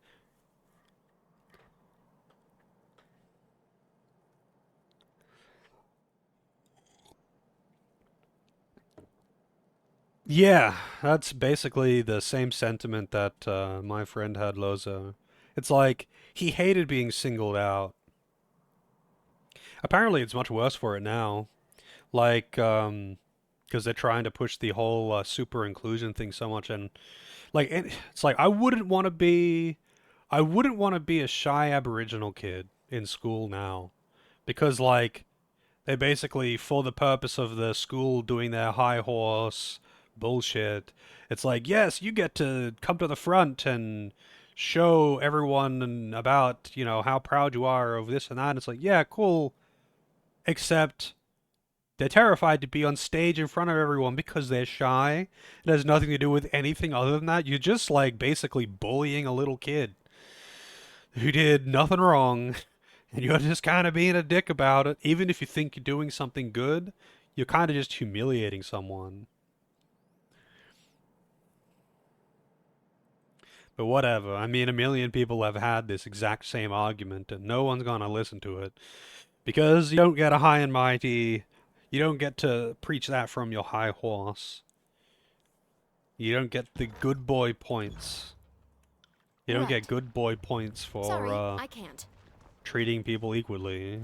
[SPEAKER 1] Yeah, that's basically the same sentiment that my friend had, Loza. It's like he hated being singled out. Apparently, it's much worse for it now. Like, because they're trying to push the whole super inclusion thing so much, and like, it's like I wouldn't want to be a shy Aboriginal kid in school now, because like they basically, for the purpose of the school doing their high horse bullshit, it's like, yes, you get to come to the front and show everyone about, you know, how proud you are of this and that. And it's like, yeah, cool, except they're terrified to be on stage in front of everyone because they're shy. It has nothing to do with anything other than that. You're just like basically bullying a little kid who did nothing wrong, and you're just kind of being a dick about it. Even if you think you're doing something good, you're kind of just humiliating someone. But whatever. I mean, a million people have had this exact same argument, and no one's gonna listen to it. Because you don't get a high and mighty. You don't get to preach that from your high horse. You don't get the good boy points. You don't get
[SPEAKER 3] Right.
[SPEAKER 1] good boy points for
[SPEAKER 3] Sorry, I can't.
[SPEAKER 1] treating people equally.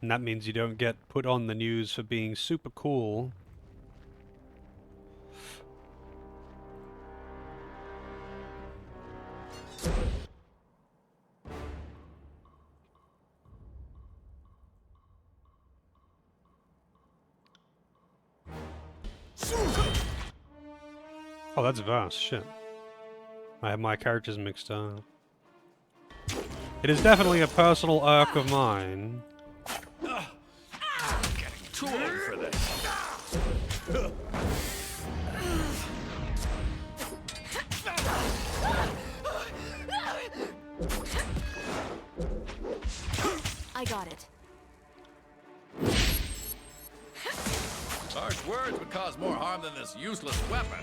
[SPEAKER 1] And that means you don't get put on the news for being super cool. Oh, that's vast. Shit. I have my characters mixed up. It is definitely a personal irk of mine.
[SPEAKER 2] Too old for this.
[SPEAKER 3] I got it.
[SPEAKER 2] Harsh words would cause more harm than this useless weapon.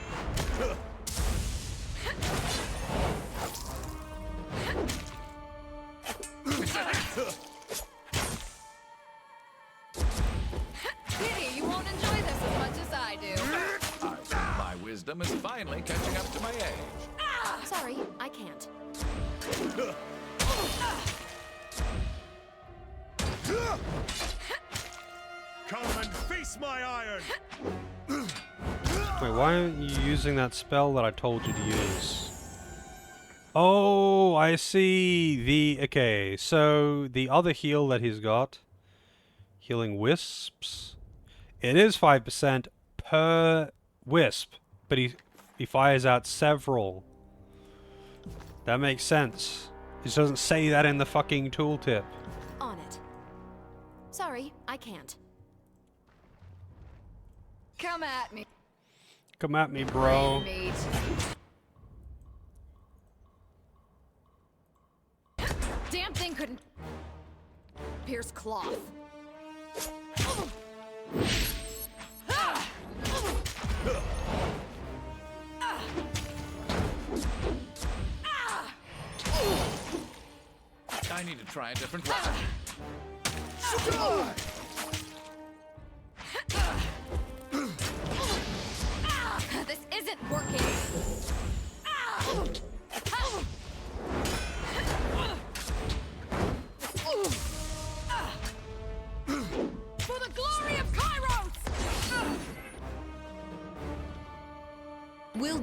[SPEAKER 3] Pity you won't enjoy this as much as I do.
[SPEAKER 2] My wisdom is finally catching up to my age.
[SPEAKER 3] Sorry, I can't.
[SPEAKER 4] Come and face my iron!
[SPEAKER 1] Wait, why aren't you using that spell that I told you to use? Oh, I see. Okay, so the other heal that he's got, healing wisps, it is 5% per wisp, but he fires out several. That makes sense. It just doesn't say that in the fucking tooltip.
[SPEAKER 3] On it. Sorry, I can't. Come at me.
[SPEAKER 1] Come at me, bro.
[SPEAKER 3] Meat. Damn thing couldn't pierce cloth.
[SPEAKER 2] I need to try a different weapon.
[SPEAKER 3] This isn't working.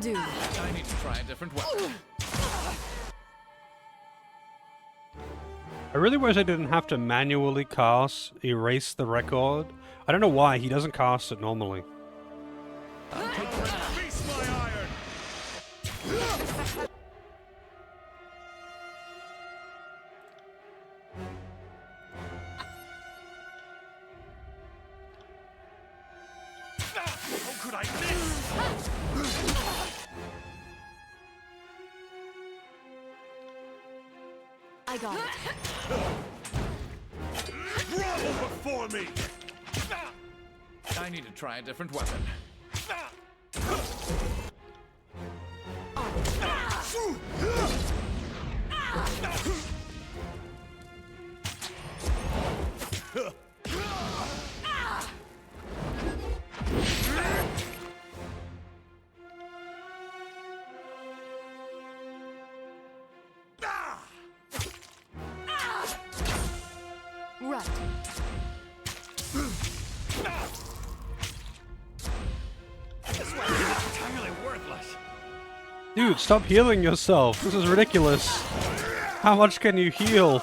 [SPEAKER 3] do.
[SPEAKER 2] I need to try a different weapon.
[SPEAKER 1] I really wish I didn't have to manually erase the record. I don't know why, he doesn't cast it normally.
[SPEAKER 4] Face my iron! How could I miss?
[SPEAKER 3] I got it.
[SPEAKER 4] Grovel before me!
[SPEAKER 2] I need to try a different weapon.
[SPEAKER 3] Right.
[SPEAKER 4] This weapon is entirely worthless.
[SPEAKER 1] Dude, stop healing yourself. This is ridiculous. How much can you heal?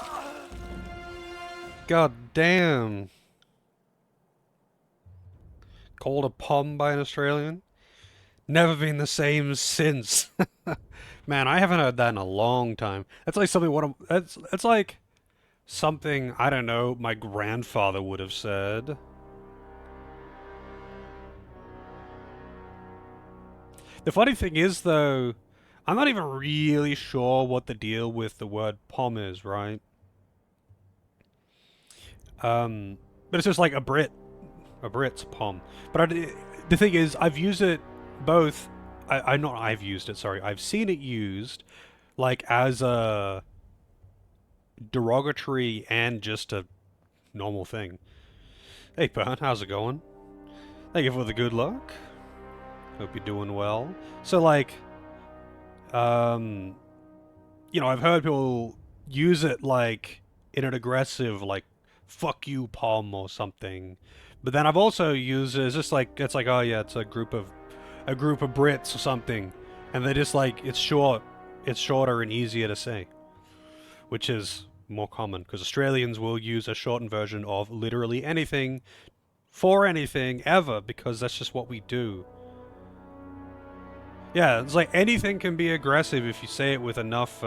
[SPEAKER 1] God damn. Called a pom by an Australian? Never been the same since. Man, I haven't heard that in a long time. That's like something that's like something, I don't know, my grandfather would have said. The funny thing is, though, I'm not even really sure what the deal with the word pom is, right? But it's just like a Brit's pom. But the thing is, I've used it both. I've used it. Sorry, I've seen it used like as a derogatory and just a normal thing. Hey, Pern, how's it going? Thank you for the good luck. Hope you're doing well. So, like, you know, I've heard people use it like in an aggressive, like, fuck you, palm or something. But then I've also used it as just like, it's like, oh yeah, it's a group of Brits or something, and they just like, it's shorter and easier to say, which is more common because Australians will use a shortened version of literally anything for anything ever because that's just what we do. Yeah, it's like anything can be aggressive if you say it with enough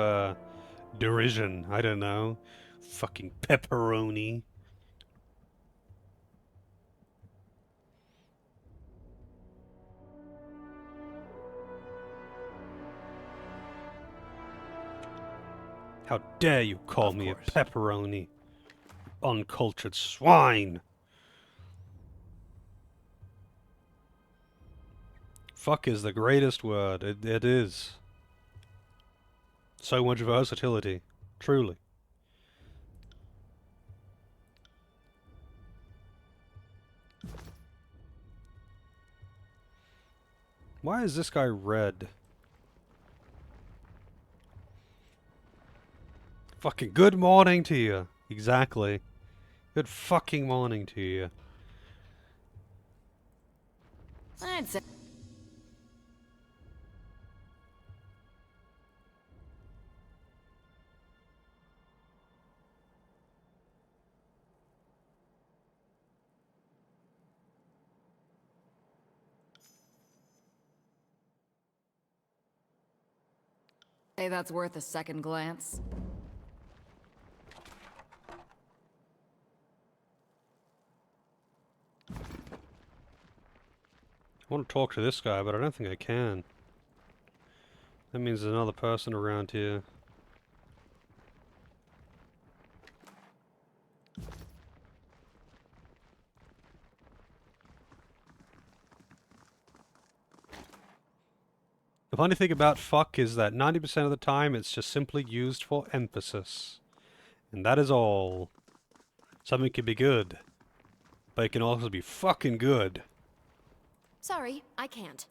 [SPEAKER 1] derision. I don't know. Fucking pepperoni. How dare you call me a pepperoni? Uncultured swine. Fuck is the greatest word. It is. So much versatility. Truly. Why is this guy red? Fucking good morning to you. Exactly. Good fucking morning to you.
[SPEAKER 3] I'd say. Say that's worth a second glance.
[SPEAKER 1] I want to talk to this guy, but I don't think I can. That means there's another person around here. The funny thing about fuck is that 90% of the time it's just simply used for emphasis. And that is all. Something can be good, but it can also be fucking good.
[SPEAKER 3] Sorry, I can't.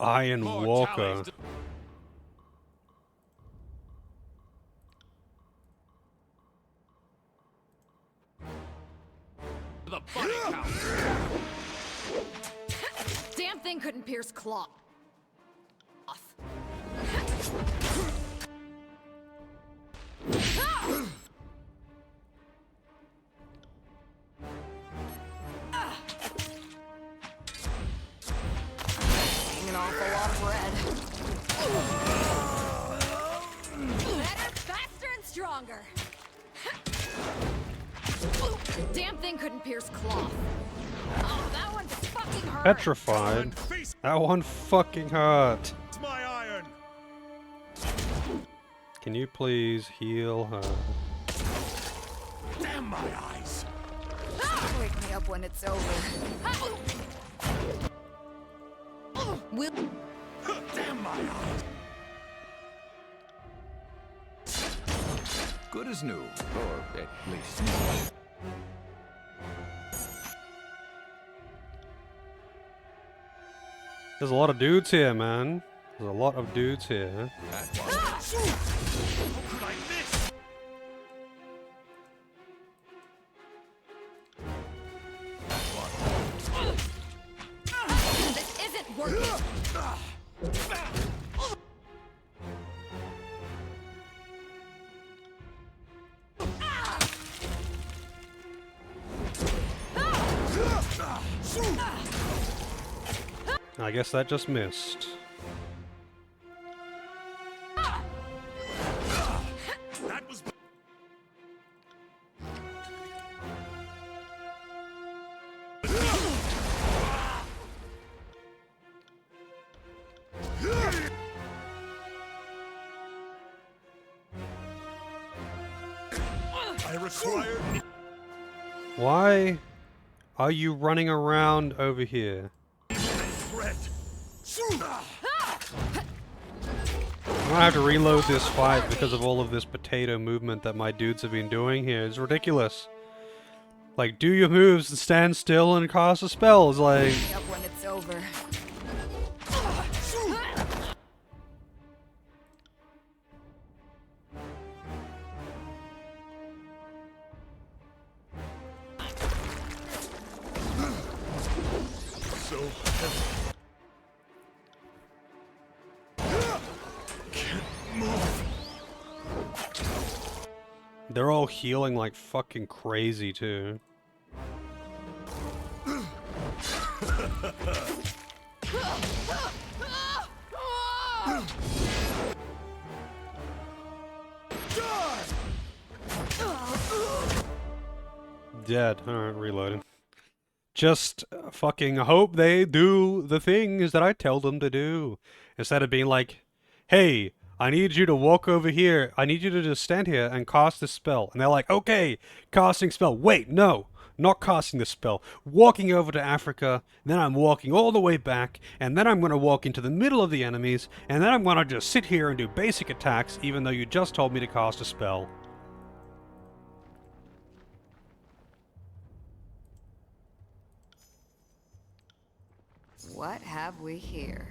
[SPEAKER 1] Iron
[SPEAKER 4] More
[SPEAKER 1] Walker.
[SPEAKER 4] tallies to the body count.
[SPEAKER 3] Damn thing couldn't pierce cloth. An awful lot of bread. Better, faster, and stronger. Damn thing couldn't pierce cloth. Oh, that one fucking hurt.
[SPEAKER 1] Petrified.
[SPEAKER 4] Face
[SPEAKER 1] That one fucking hurt.
[SPEAKER 4] my iron.
[SPEAKER 1] Can you please heal her?
[SPEAKER 4] Damn my eyes.
[SPEAKER 3] Wake me up when it's over. Will
[SPEAKER 4] Damn my eyes.
[SPEAKER 2] Good as new, or at least new.
[SPEAKER 1] There's a lot of dudes here, man. There's a lot of dudes here.
[SPEAKER 2] That one.
[SPEAKER 4] How could I miss?
[SPEAKER 3] this isn't working.
[SPEAKER 1] I guess that just missed.
[SPEAKER 4] That was. I require
[SPEAKER 1] Why are you running around over here?
[SPEAKER 4] threat.
[SPEAKER 1] I'm gonna have to reload this fight because of all of this potato movement that my dudes have been doing here. It's ridiculous. Like, do your moves and stand still and cast a spell. It's like,
[SPEAKER 3] Wake me up when it's over.
[SPEAKER 4] So can't move.
[SPEAKER 1] they're all healing like fucking crazy too. Dead. Alright, reloading. Just fucking hope they do the things that I tell them to do. Instead of being like, hey, I need you to walk over here. I need you to just stand here and cast this spell. And they're like, okay, casting spell. Wait, no, not casting the spell. Walking over to Africa, then I'm walking all the way back, and then I'm going to walk into the middle of the enemies, and then I'm going to just sit here and do basic attacks, even though you just told me to cast a spell.
[SPEAKER 3] What have we here?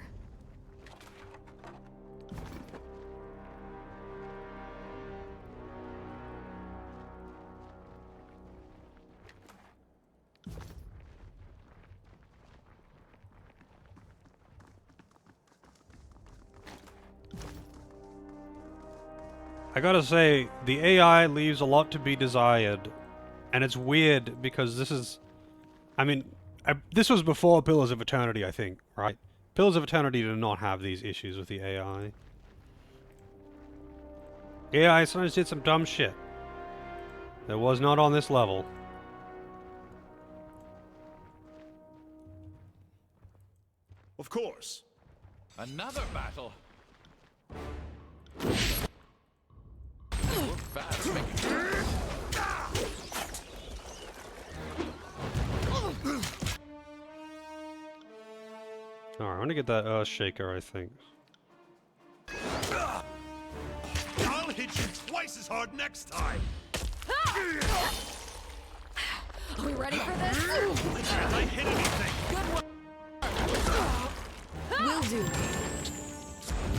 [SPEAKER 1] I gotta say, the AI leaves a lot to be desired, and it's weird because this is, I mean, this was before Pillars of Eternity, I think, right? Pillars of Eternity did not have these issues with the AI. AI sometimes did some dumb shit. That was not on this level.
[SPEAKER 4] Of course.
[SPEAKER 2] Another battle. We're fast making
[SPEAKER 1] Alright, I'm gonna get that Earth Shaker, I think.
[SPEAKER 4] I'll hit you twice as hard next time.
[SPEAKER 3] Are we ready for this?
[SPEAKER 4] Can't I hit anything?
[SPEAKER 3] Good one. Will do.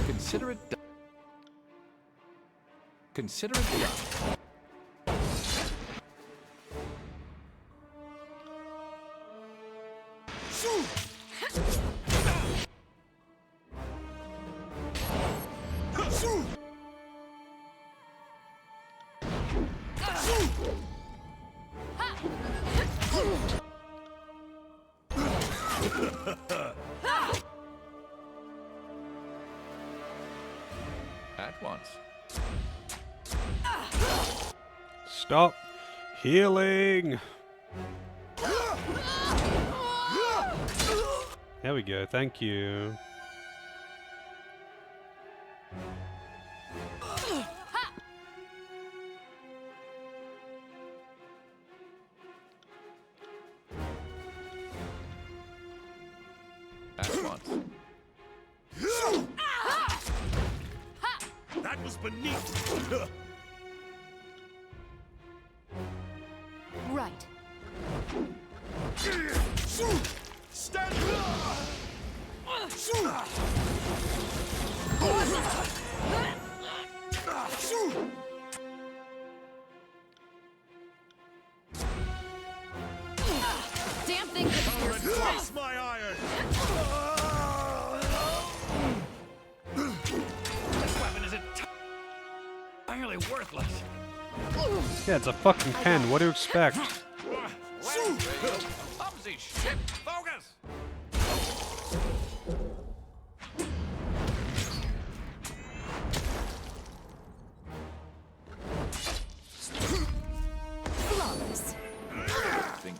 [SPEAKER 2] Consider it done. Consider it done. At once.
[SPEAKER 1] Stop healing. There we go. Thank you.
[SPEAKER 2] At once.
[SPEAKER 4] That was beneath me.
[SPEAKER 3] Right.
[SPEAKER 4] Stand
[SPEAKER 3] Damn thing could pierce flesh.
[SPEAKER 4] Face my iron. This weapon is entirely worthless.
[SPEAKER 1] Yeah, it's a fucking pen. What do you expect?
[SPEAKER 2] Clumsy shit! Focus!
[SPEAKER 3] Flawless.
[SPEAKER 2] Think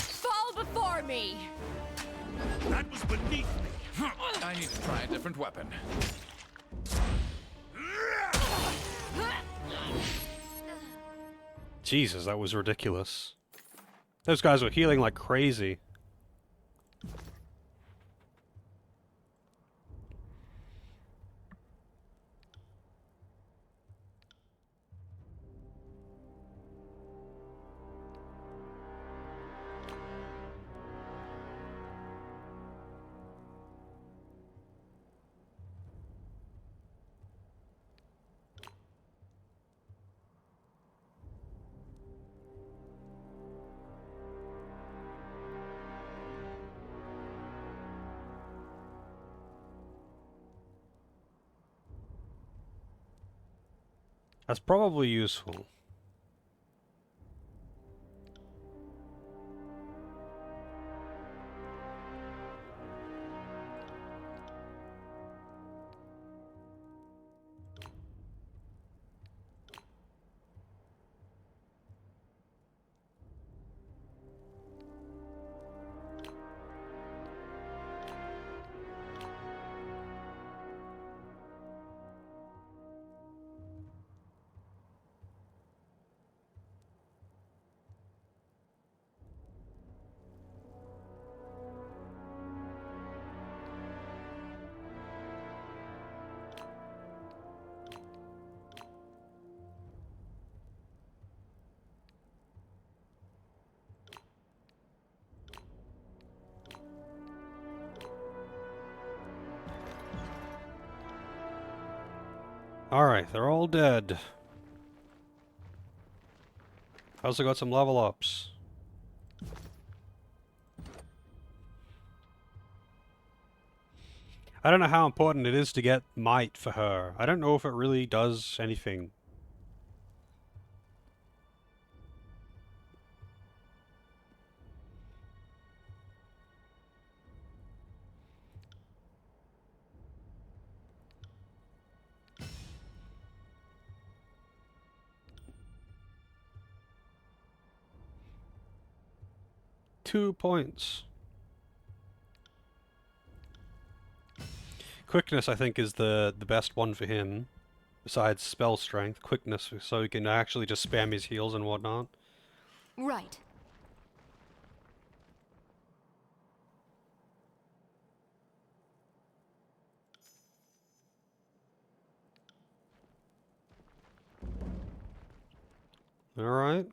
[SPEAKER 3] Fall before me.
[SPEAKER 4] That was beneath me.
[SPEAKER 2] I need to try a different weapon.
[SPEAKER 1] Jesus, that was ridiculous. Those guys were healing like crazy. That's probably useful. Alright, they're all dead. I also got some level ups. I don't know how important it is to get might for her. I don't know if it really does anything. Two points. Quickness, I think, is the best one for him. Besides spell strength, quickness, so he can actually just spam his heals and whatnot.
[SPEAKER 3] Right.
[SPEAKER 1] Alright.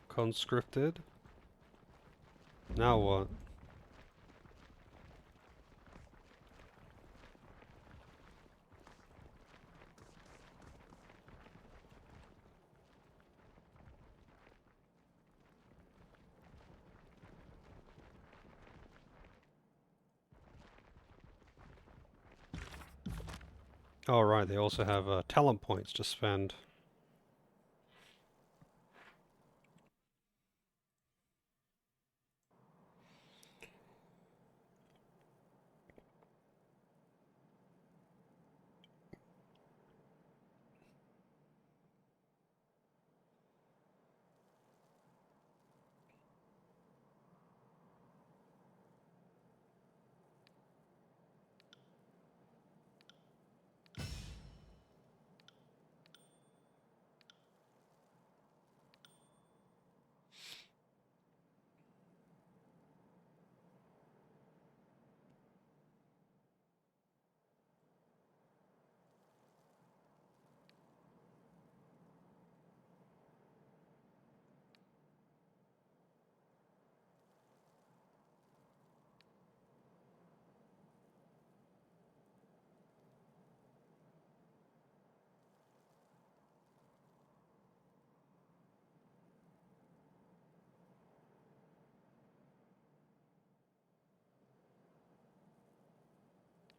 [SPEAKER 1] Conscripted. Now what? Oh, right, they also have talent points to spend.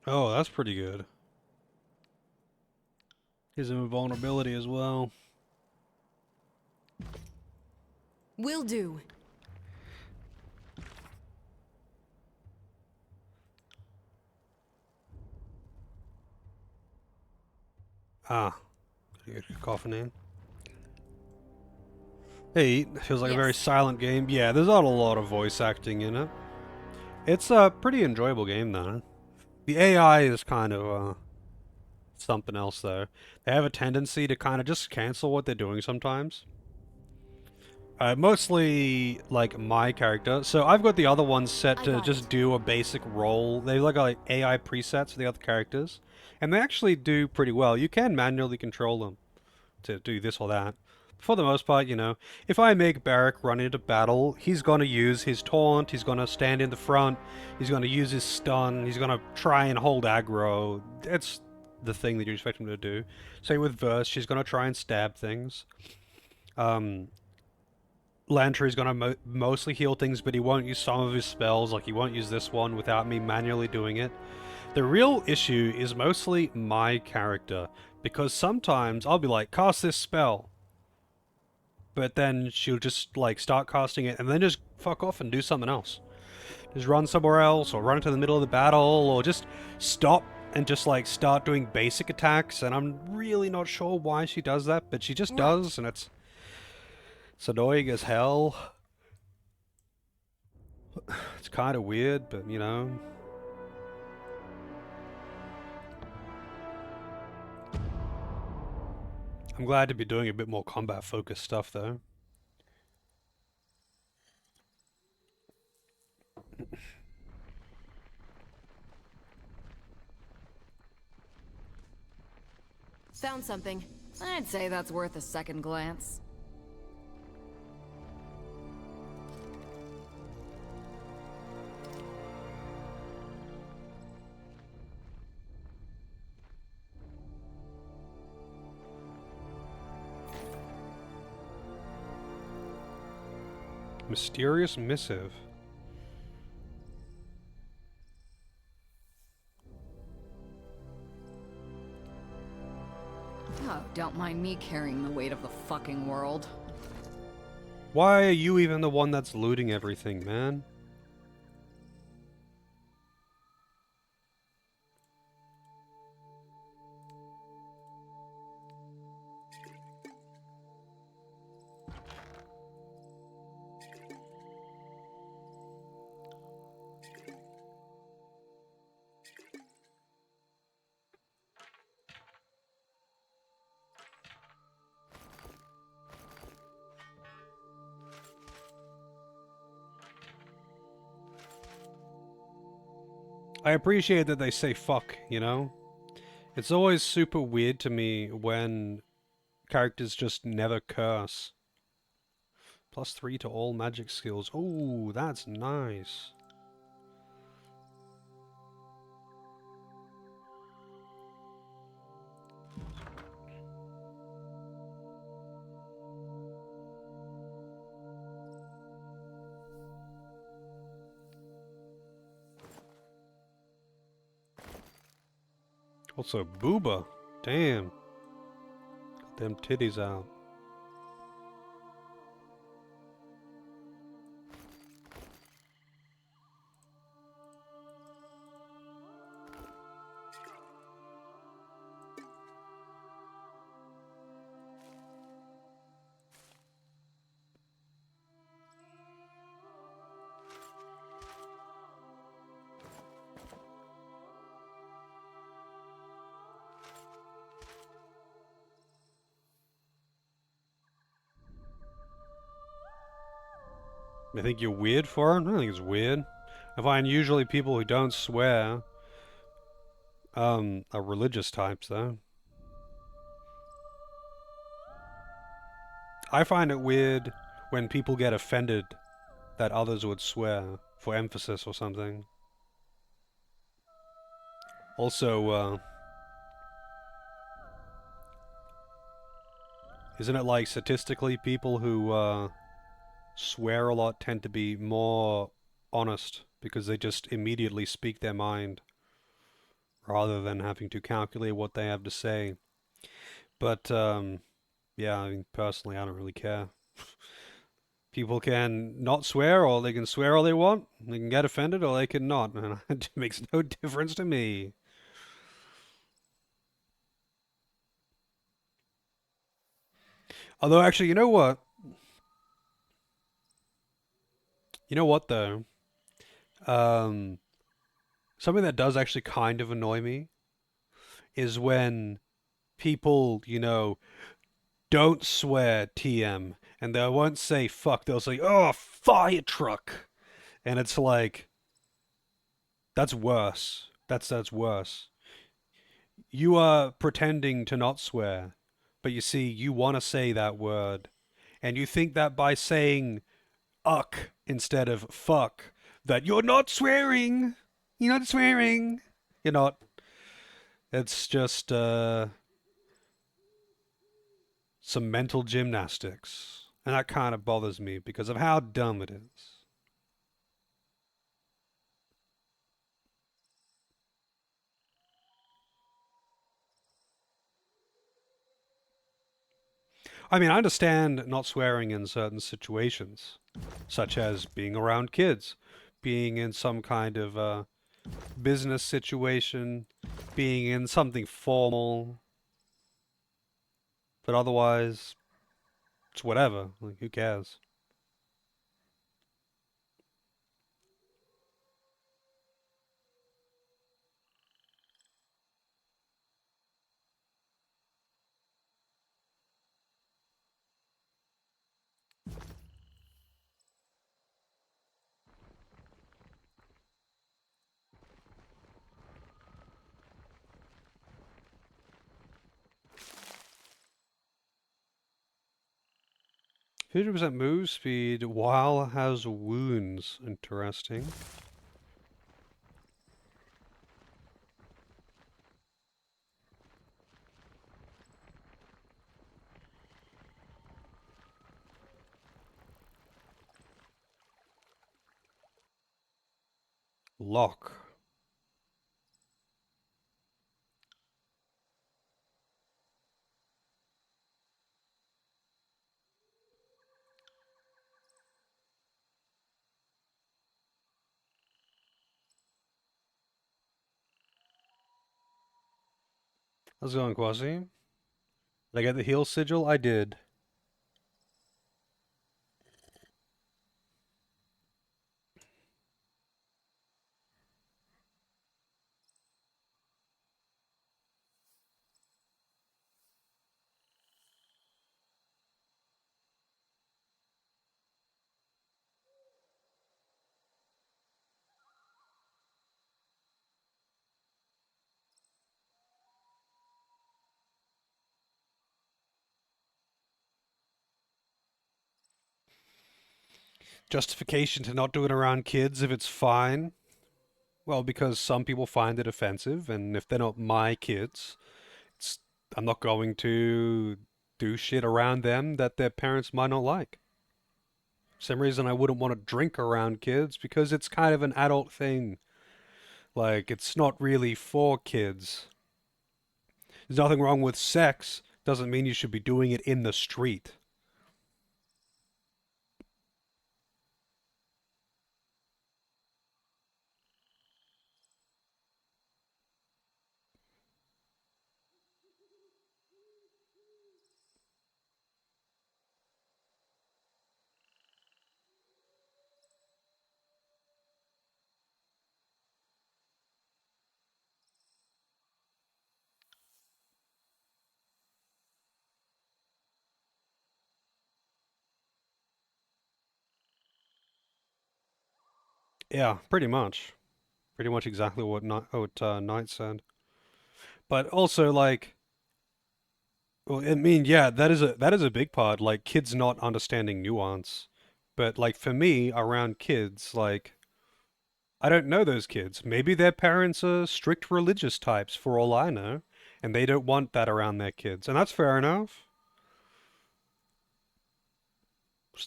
[SPEAKER 1] Oh, that's pretty good. Gives him invulnerability as well.
[SPEAKER 3] Will do.
[SPEAKER 1] Ah, gotta get cacophony in. Hey, feels like a very
[SPEAKER 3] Yes.
[SPEAKER 1] silent game. Yeah, there's not a lot of voice acting in it. It's a pretty enjoyable game, though. The AI is kind of something else, though. They have a tendency to kind of just cancel what they're doing sometimes. Mostly, like, my character. So I've got the other ones set
[SPEAKER 3] I
[SPEAKER 1] to
[SPEAKER 3] got
[SPEAKER 1] just
[SPEAKER 3] it.
[SPEAKER 1] do a basic role. They look like AI presets for the other characters. And they actually do pretty well. You can manually control them to do this or that. For the most part, you know, if I make Barrack run into battle, he's going to use his taunt, he's going to stand in the front, he's going to use his stun, he's going to try and hold aggro. It's the thing that you expect him to do. Same with Verse, she's going to try and stab things. Um, Lantry's going to mostly heal things, but he won't use some of his spells, like he won't use this one without me manually doing it. The real issue is mostly my character, because sometimes I'll be like, cast this spell, but then she'll just like start casting it and then just fuck off and do something else. Just run somewhere else or run into the middle of the battle or just stop and just like start doing basic attacks, and I'm really not sure why she does that, but she just
[SPEAKER 3] Right.
[SPEAKER 1] does, and it's annoying as hell. It's kind of weird, but you know. I'm glad to be doing a bit more combat focused stuff though.
[SPEAKER 3] Found something. I'd say that's worth a second glance.
[SPEAKER 1] Mysterious missive.
[SPEAKER 3] Oh, don't mind me carrying the weight of the fucking world.
[SPEAKER 1] Why are you even the one that's looting everything, man? I appreciate that they say fuck, you know? It's always super weird to me when characters just never curse. +3 to all magic skills. Ooh, that's nice. Also, Booba. Damn. Got them titties out. I think you're weird for it? I don't think it's weird. I find usually people who don't swear are religious types, though. I find it weird when people get offended that others would swear for emphasis or something. Also, isn't it like statistically people who swear a lot tend to be more honest because they just immediately speak their mind rather than having to calculate what they have to say? But yeah, I mean, personally, I don't really care. People can not swear, or they can swear all they want. They can get offended, or they can not, and it makes no difference to me. Although, actually, you know what? You know what, though? Um, Something that does actually kind of annoy me is when people, don't swear TM, and they won't say fuck. They'll say, "Oh, fire truck," and it's like that's worse. That's worse. You are pretending to not swear, but you see, you want to say that word, and you think that by saying "uck" instead of "fuck," that you're not swearing. You're not swearing. You're not. It's just some mental gymnastics, and that kind of bothers me because of how dumb it is. I mean, I understand not swearing in certain situations, such as being around kids, being in some kind of business situation, being in something formal, but otherwise, it's whatever. Like, who cares? – 50% move speed while has wounds. Interesting. Lock. How's it going, Kwasi? Did I get the heal sigil? I did. Justification to not do it around kids if it's fine? Well, because some people find it offensive, and if they're not my kids, it's, I'm not going to do shit around them that their parents might not like. Same reason I wouldn't want to drink around kids, because it's kind of an adult thing. Like, it's not really for kids. There's nothing wrong with sex. Doesn't mean you should be doing it in the street. Yeah, pretty much. Pretty much exactly what Knight said. But also, like, well, I mean, yeah, that is a big part. Like, kids not understanding nuance. But like for me, around kids, like I don't know those kids. Maybe their parents are strict religious types, for all I know, and they don't want that around their kids, and that's fair enough.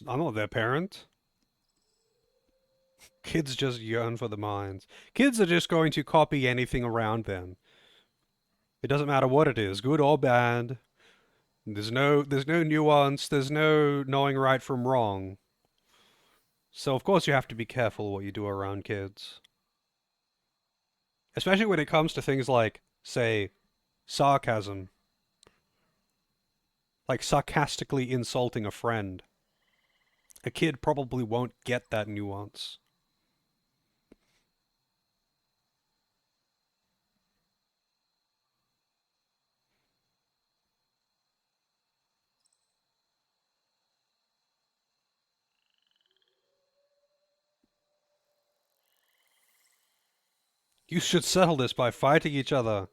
[SPEAKER 1] I'm not their parent. Kids just yearn for the minds. Kids are just going to copy anything around them. It doesn't matter what it is, good or bad. There's no nuance, there's no knowing right from wrong. So of course you have to be careful what you do around kids. Especially when it comes to things like, say, sarcasm, like sarcastically insulting a friend. A kid probably won't get that nuance. You should settle this by fighting each other.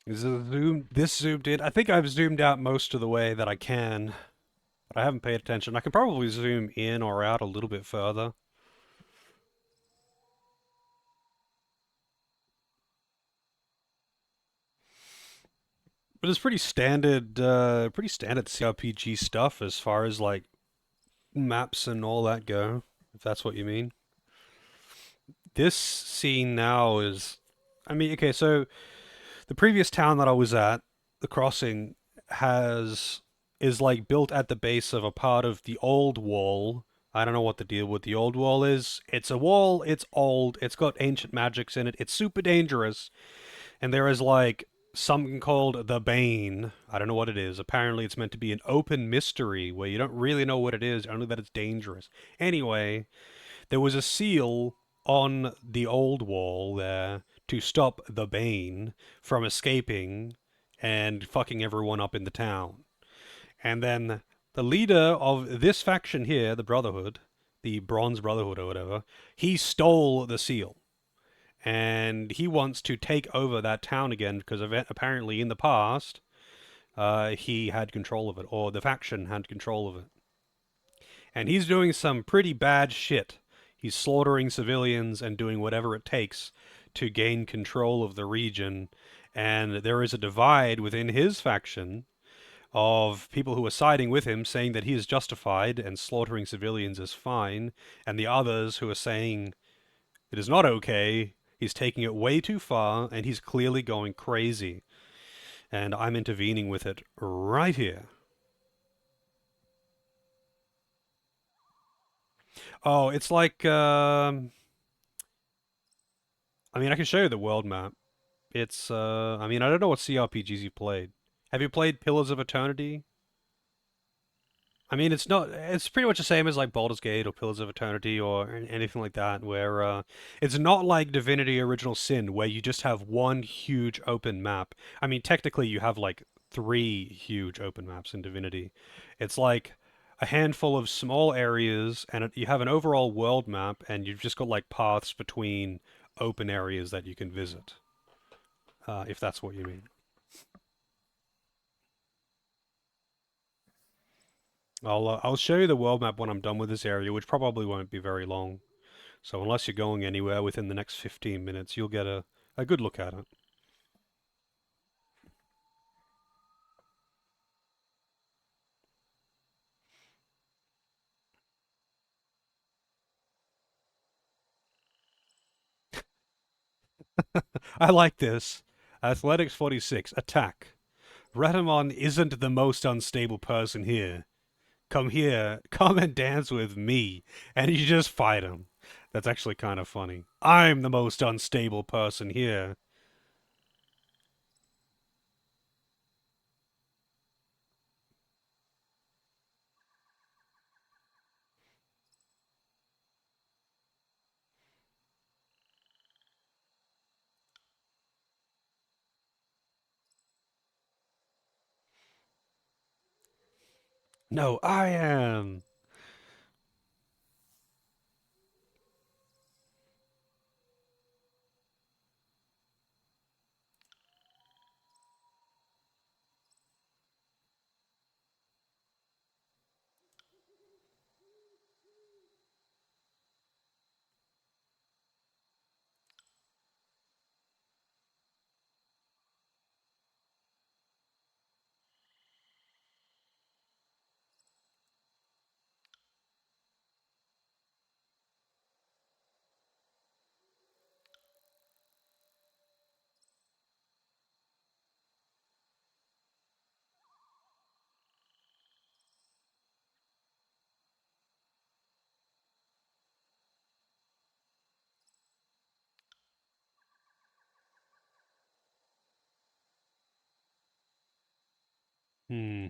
[SPEAKER 1] This zoomed in. I think I've zoomed out most of the way that I can, but I haven't paid attention. I can probably zoom in or out a little bit further. But it's pretty standard CRPG stuff as far as like maps and all that go, if that's what you mean. This scene now is, I mean, okay, so the previous town that I was at, the crossing, has is like built at the base of a part of the old wall. I don't know what the deal with the old wall is. It's a wall, it's old, it's got ancient magics in it, it's super dangerous, and there is like something called the Bane. I don't know what it is. Apparently it's meant to be an open mystery where you don't really know what it is, only that it's dangerous. Anyway, there was a seal on the old wall there to stop the Bane from escaping and fucking everyone up in the town. And then the leader of this faction here, the Brotherhood, the Bronze Brotherhood or whatever, he stole the seal. And he wants to take over that town again because apparently in the past he had control of it, or the faction had control of it. And he's doing some pretty bad shit. He's slaughtering civilians and doing whatever it takes to gain control of the region. And there is a divide within his faction of people who are siding with him, saying that he is justified and slaughtering civilians is fine, and the others who are saying it is not okay, he's taking it way too far, and he's clearly going crazy. And I'm intervening with it right here. Oh, it's like I mean, I can show you the world map. It's I mean, I don't know what CRPGs you played. Have you played Pillars of Eternity? I mean, it's not. It's pretty much the same as like Baldur's Gate or Pillars of Eternity or anything like that, where it's not like Divinity: Original Sin, where you just have one huge open map. I mean, technically, you have like three huge open maps in Divinity. It's like a handful of small areas, and you have an overall world map, and you've just got like paths between open areas that you can visit, if that's what you mean. I'll show you the world map when I'm done with this area, which probably won't be very long. So unless you're going anywhere within the next 15 minutes, you'll get a good look at it. I like this. Athletics 46, attack. Ratamon isn't the most unstable person here. Come here, come and dance with me. And you just fight him. That's actually kind of funny. I'm the most unstable person here. No, I am. Hmm.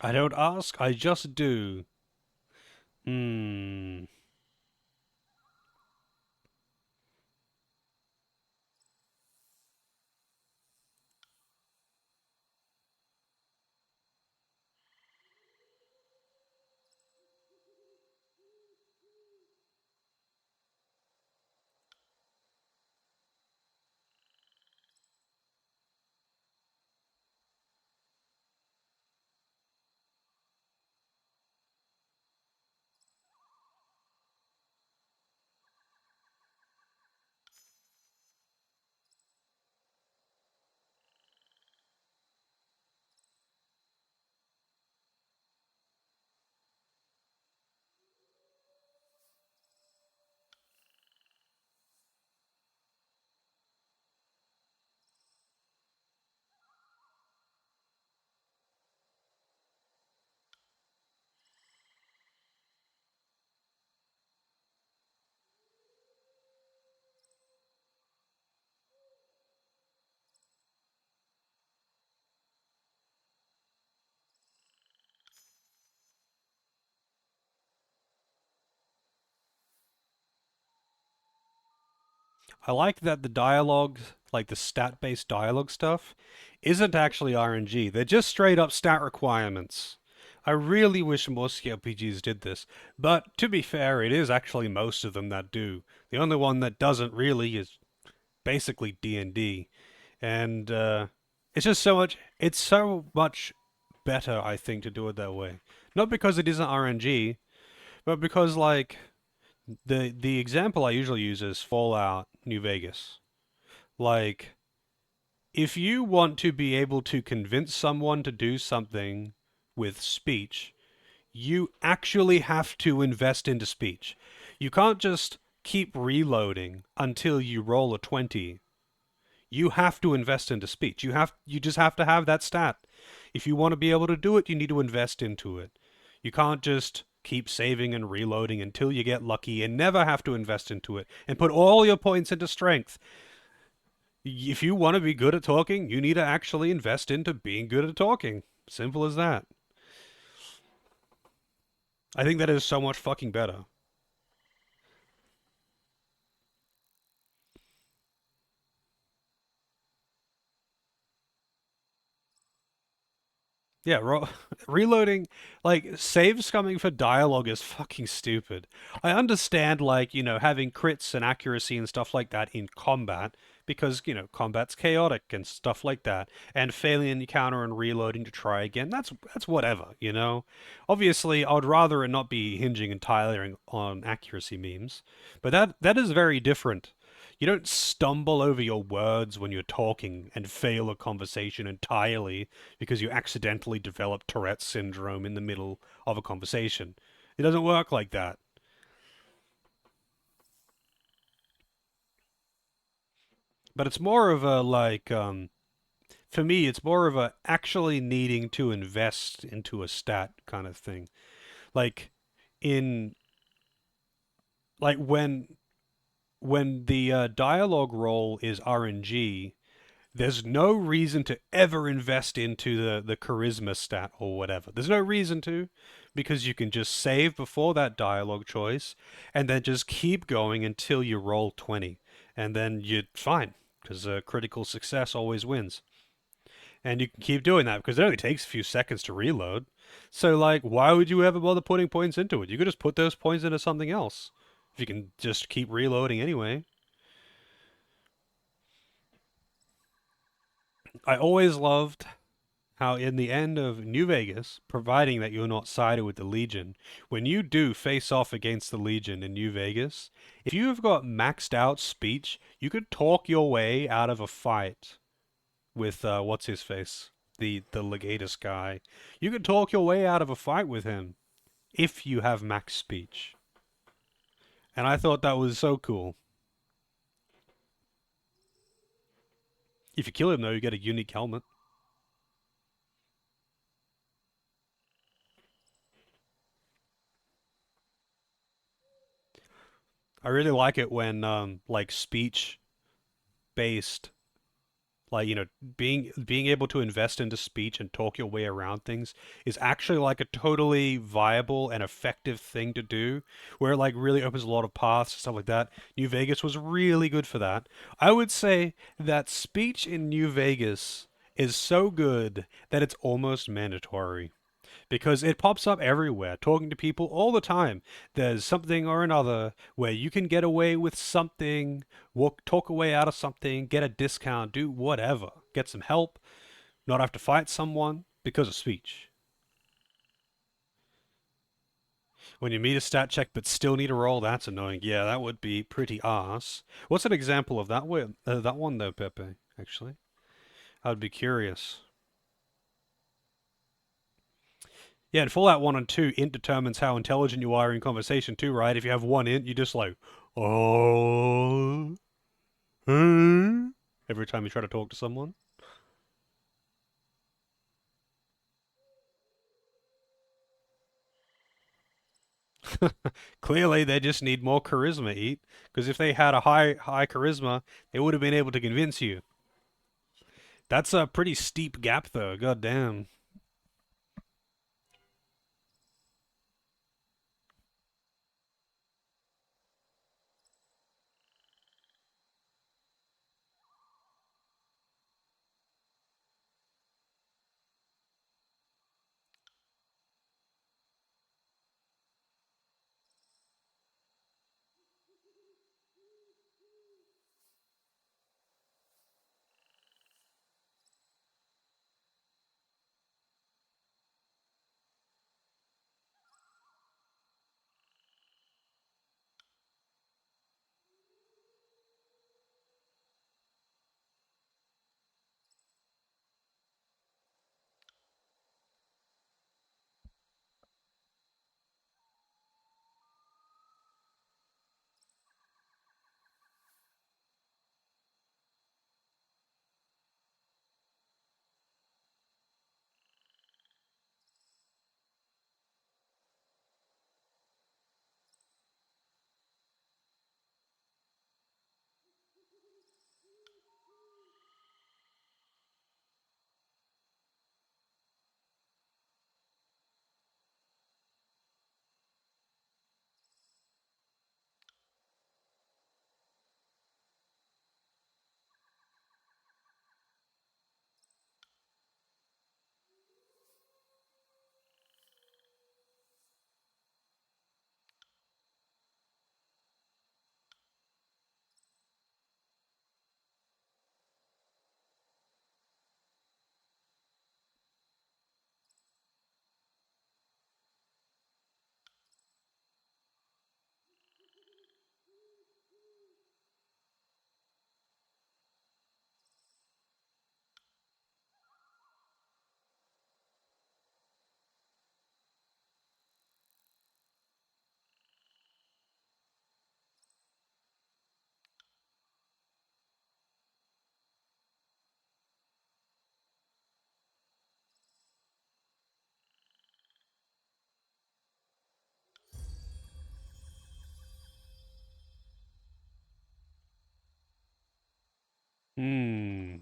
[SPEAKER 1] I don't ask, I just do. Hmm. I like that the dialogue, like the stat-based dialogue stuff, isn't actually RNG. They're just straight up stat requirements. I really wish more CRPGs did this, but to be fair, it is actually most of them that do. The only one that doesn't really is basically D&D, and it's just so much. It's so much better, I think, to do it that way. Not because it isn't RNG, but because like The example I usually use is Fallout New Vegas. Like, if you want to be able to convince someone to do something with speech, you actually have to invest into speech. You can't just keep reloading until you roll a 20. You have to invest into speech. You just have to have that stat. If you want to be able to do it, you need to invest into it. You can't just keep saving and reloading until you get lucky and never have to invest into it and put all your points into strength. If you want to be good at talking, you need to actually invest into being good at talking. Simple as that. I think that is so much fucking better. Yeah, reloading, like, saves coming for dialogue is fucking stupid. I understand, like, having crits and accuracy and stuff like that in combat, because, combat's chaotic and stuff like that, and failing an encounter and reloading to try again, that's whatever. Obviously, I'd rather it not be hinging entirely on accuracy memes, but that is very different. You don't stumble over your words when you're talking and fail a conversation entirely because you accidentally develop Tourette's syndrome in the middle of a conversation. It doesn't work like that. But it's more of a for me, it's more of a actually needing to invest into a stat kind of thing. Like in like when the dialogue roll is RNG, there's no reason to ever invest into the charisma stat or whatever. There's no reason to, because you can just save before that dialogue choice and then just keep going until you roll 20. And then you're fine, because critical success always wins. And you can keep doing that because it only takes a few seconds to reload. So, like, why would you ever bother putting points into it? You could just put those points into something else if you can just keep reloading anyway. I always loved how in the end of New Vegas, providing that you're not sided with the Legion, when you do face off against the Legion in New Vegas, if you have got maxed out speech, you could talk your way out of a fight with what's his face, the Legatus guy. You could talk your way out of a fight with him if you have max speech, and I thought that was so cool. If you kill him though, you get a unique helmet. I really like it when like speech based, like, being able to invest into speech and talk your way around things is actually like a totally viable and effective thing to do, where it like really opens a lot of paths and stuff like that. New Vegas was really good for that. I would say that speech in New Vegas is so good that it's almost mandatory, because it pops up everywhere, talking to people all the time. There's something or another where you can get away with something, walk, talk away out of something, get a discount, do whatever, get some help, not have to fight someone because of speech. When you meet a stat check but still need a roll, that's annoying. Yeah, that would be pretty arse. What's an example of that that one though, Pepe? Actually, I'd be curious. Yeah, in Fallout 1 and 2, int determines how intelligent you are in conversation too, right? If you have one int, you just like, oh, hmm, every time you try to talk to someone. Clearly, they just need more charisma, eat. Because if they had a high charisma, they would have been able to convince you. That's a pretty steep gap, though. God damn. Hmm.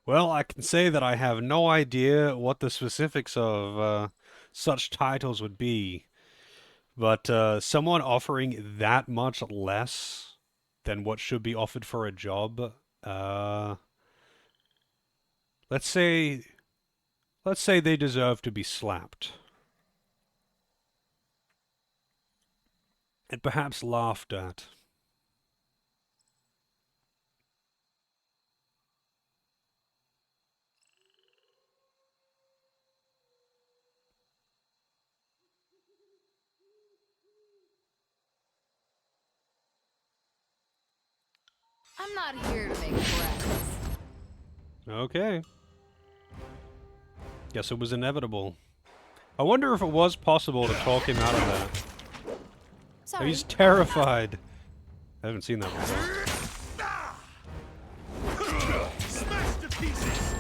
[SPEAKER 1] Well, I can say that I have no idea what the specifics of such titles would be, but someone offering that much less than what should be offered for a job, uh, let's say, let's say they deserve to be slapped and perhaps laughed at.
[SPEAKER 3] I'm not here to make friends.
[SPEAKER 1] Okay, guess it was inevitable. I wonder if it was possible to talk him out of that. Oh,
[SPEAKER 3] Sorry.
[SPEAKER 1] he's terrified. I haven't seen that before.
[SPEAKER 4] Smashed to pieces.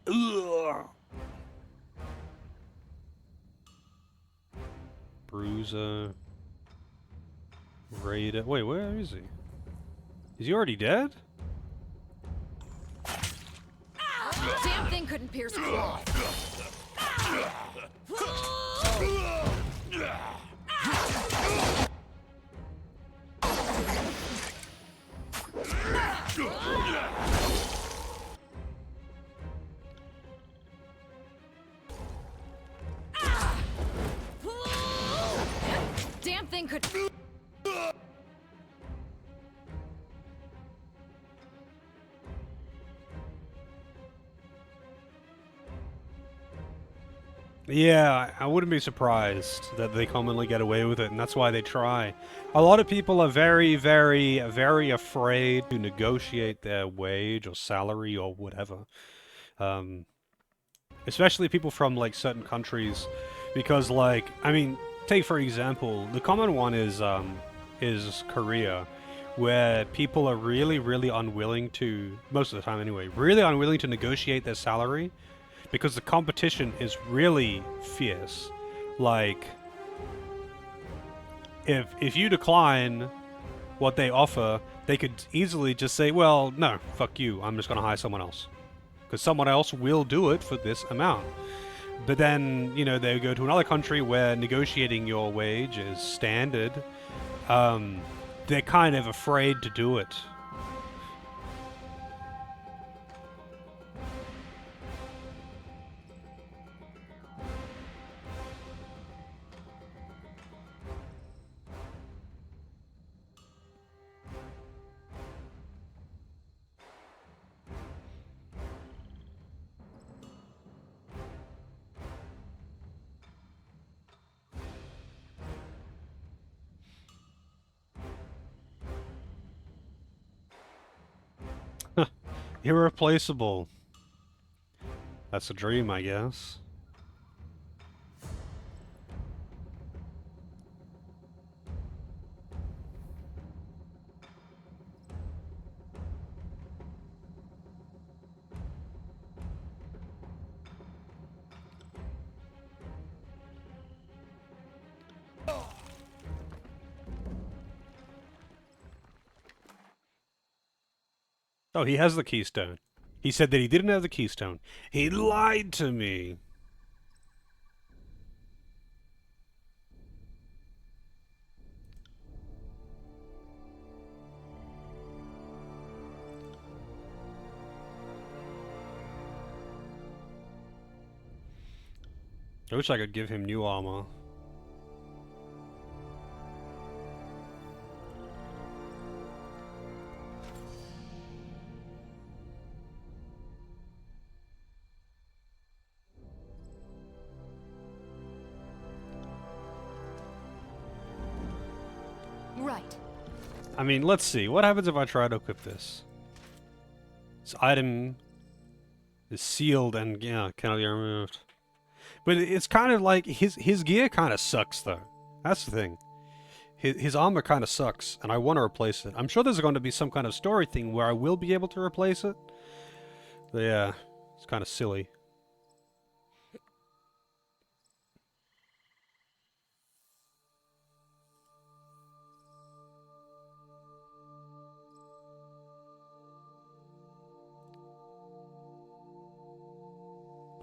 [SPEAKER 1] Ugh. Bruiser. Raider. Wait, where is he? Is he already dead?
[SPEAKER 3] Damn thing couldn't pierce cloth. Damn thing could.
[SPEAKER 1] Yeah, I wouldn't be surprised that they commonly get away with it, and that's why they try. A lot of people are very, very, very afraid to negotiate their wage or salary or whatever. Um, Especially people from like certain countries, because like, I mean, take for example, the common one is Korea, where people are really, really unwilling to, most of the time anyway, really unwilling to negotiate their salary because the competition is really fierce. Like, if you decline what they offer, they could easily just say, well, no, fuck you, I'm just gonna hire someone else. Because someone else will do it for this amount. But then, you know, they go to another country where negotiating your wage is standard. They're kind of afraid to do it. Irreplaceable. That's a dream, I guess. Oh, he has the keystone. He said that he didn't have the keystone. He lied to me. I wish I could give him new armor.
[SPEAKER 3] Right.
[SPEAKER 1] I mean, let's see. What happens if I try to equip this? This item is sealed and, yeah, cannot be removed. But it's kind of like, his gear kind of sucks, though. That's the thing. His armor kind of sucks, and I want to replace it. I'm sure there's going to be some kind of story thing where I will be able to replace it. But yeah, it's kind of silly.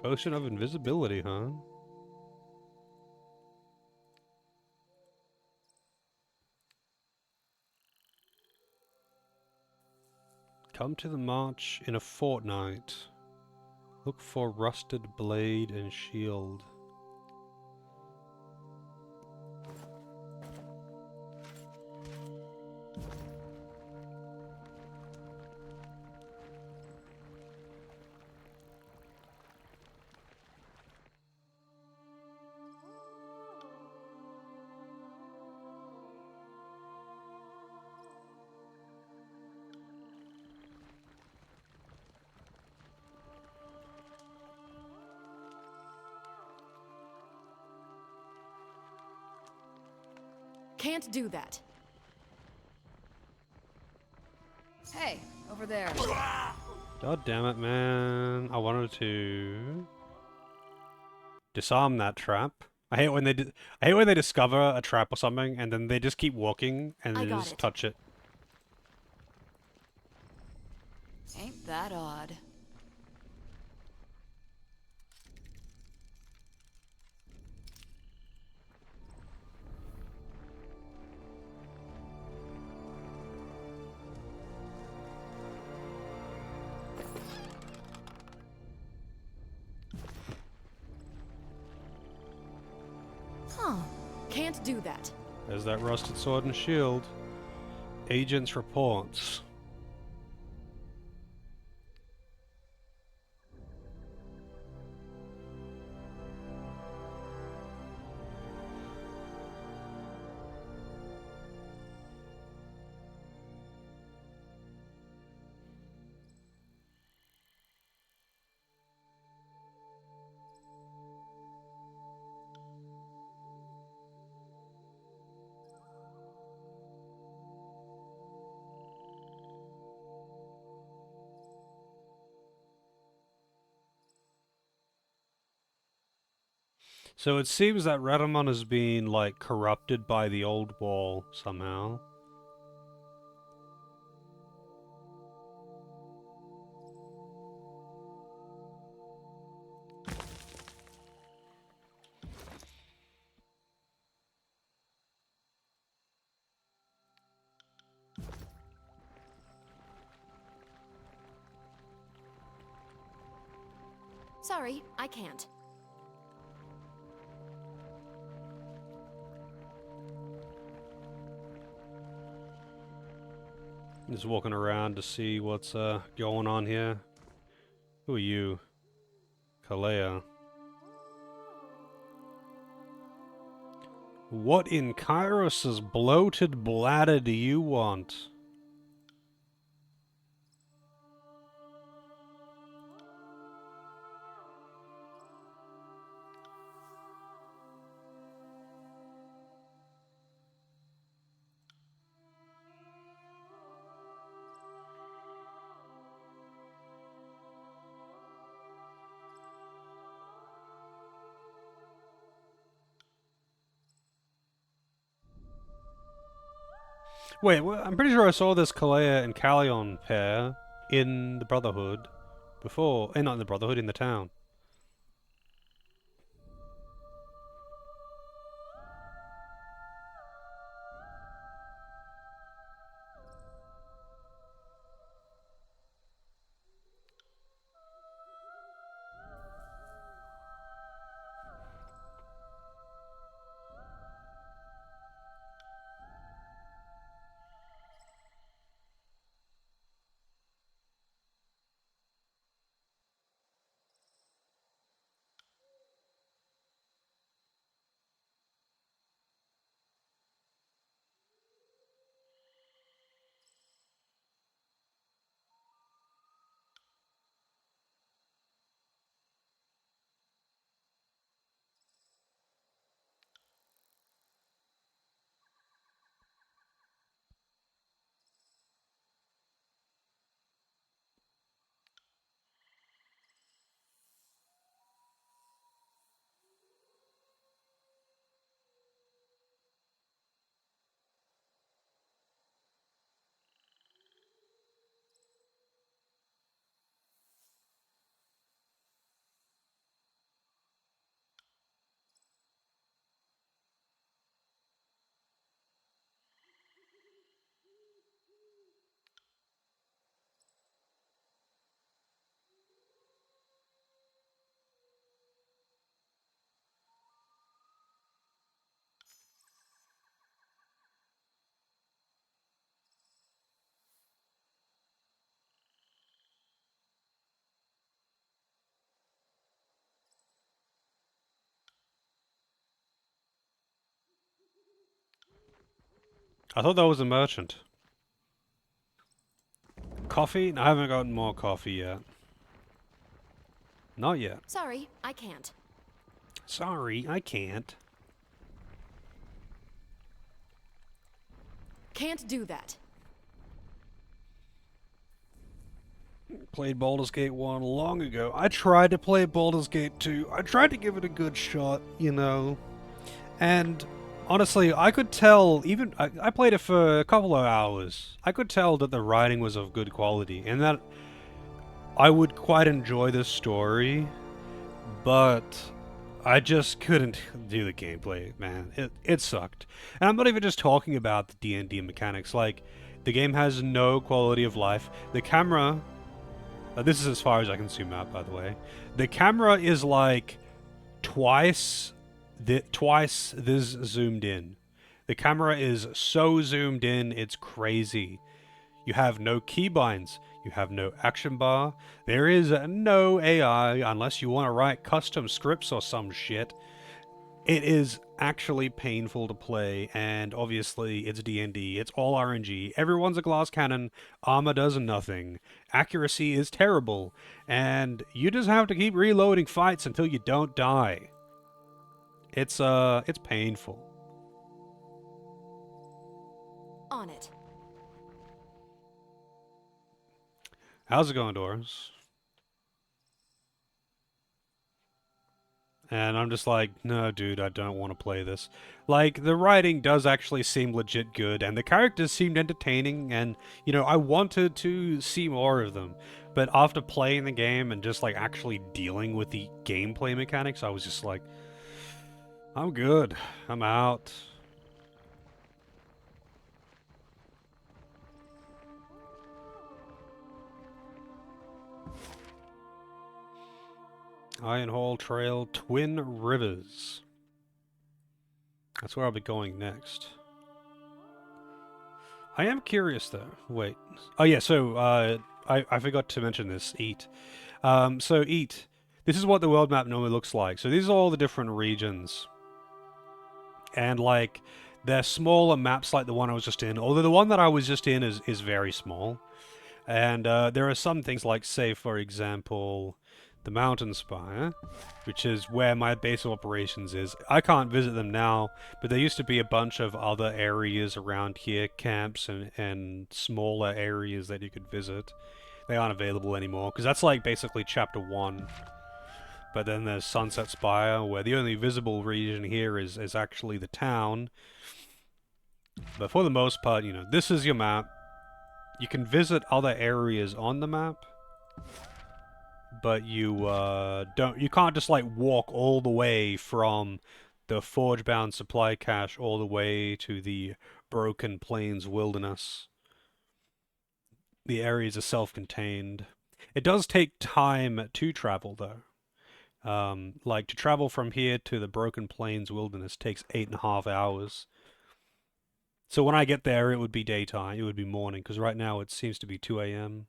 [SPEAKER 1] Potion of invisibility, huh? Come to the march in a fortnight. Look for rusted blade and shield.
[SPEAKER 3] Can't do that. Hey, over there.
[SPEAKER 1] God damn it, man. I wanted to disarm that trap. I hate when I hate when they discover a trap or something and then they just keep walking and
[SPEAKER 3] I
[SPEAKER 1] they
[SPEAKER 3] got
[SPEAKER 1] just
[SPEAKER 3] it.
[SPEAKER 1] touch it.
[SPEAKER 3] Ain't that odd? Huh. Can't do that.
[SPEAKER 1] There's that rusted sword and shield. Agent's reports. So it seems that Radamon has been, like, corrupted by the old wall somehow.
[SPEAKER 3] Sorry, I can't.
[SPEAKER 1] Just walking around to see what's going on here. Who are you? Kalea. What in Kairos' bloated bladder do you want? Wait, I'm pretty sure I saw this Kalea and Callion pair in the Brotherhood before. Not in the Brotherhood, in the town. I thought that was a merchant. Coffee? No, I haven't gotten more coffee yet. Not yet.
[SPEAKER 3] Sorry, I can't.
[SPEAKER 1] Sorry, I can't.
[SPEAKER 3] Can't do that.
[SPEAKER 1] Played Baldur's Gate 1 long ago. I tried to play Baldur's Gate 2. I tried to give it a good shot, you know. And honestly, I could tell, even I played it for a couple of hours. I could tell that the writing was of good quality and that I would quite enjoy the story, but I just couldn't do the gameplay, man. It sucked. And I'm not even just talking about the D&D mechanics. Like, the game has no quality of life. The camera, this is as far as I can zoom out, by the way. The camera is like twice this zoomed in. The camera is so zoomed in, it's crazy. You have no keybinds. You have no action bar. There is no AI unless you want to write custom scripts or some shit. It is actually painful to play, and obviously it's D&D. It's all RNG. Everyone's a glass cannon. Armor does nothing. Accuracy is terrible, and you just have to keep reloading fights until you don't die. It's painful.
[SPEAKER 3] On it.
[SPEAKER 1] How's it going, Doris? And I'm just like, no, dude, I don't want to play this. Like, the writing does actually seem legit good, and the characters seemed entertaining, and, you know, I wanted to see more of them. But after playing the game and just, like, actually dealing with the gameplay mechanics, I was just like, I'm good. I'm out. Iron Hall Trail, Twin Rivers. That's where I'll be going next. I am curious though. Wait. Oh yeah, so I forgot to mention this. Eat. So eat. This is what the world map normally looks like. So these are all the different regions. And like they're smaller maps like the one I was just in. Although the one that I was just in is very small. And there are some things like, say, for example, the Mountain Spire, which is where my base of operations is. I can't visit them now, but there used to be a bunch of other areas around here, camps and smaller areas that you could visit. They aren't available anymore, because that's like basically Chapter 1. But then there's Sunset Spire, where the only visible region here is actually the town. But for the most part, you know, this is your map. You can visit other areas on the map, but you can't just like walk all the way from the Forge-bound supply cache all the way to the Broken Plains Wilderness. The areas are self-contained. It does take time to travel though. Like to travel from here to the Broken Plains Wilderness takes 8.5 hours. So when I get there, it would be daytime. It would be morning, because right now it seems to be 2 a.m.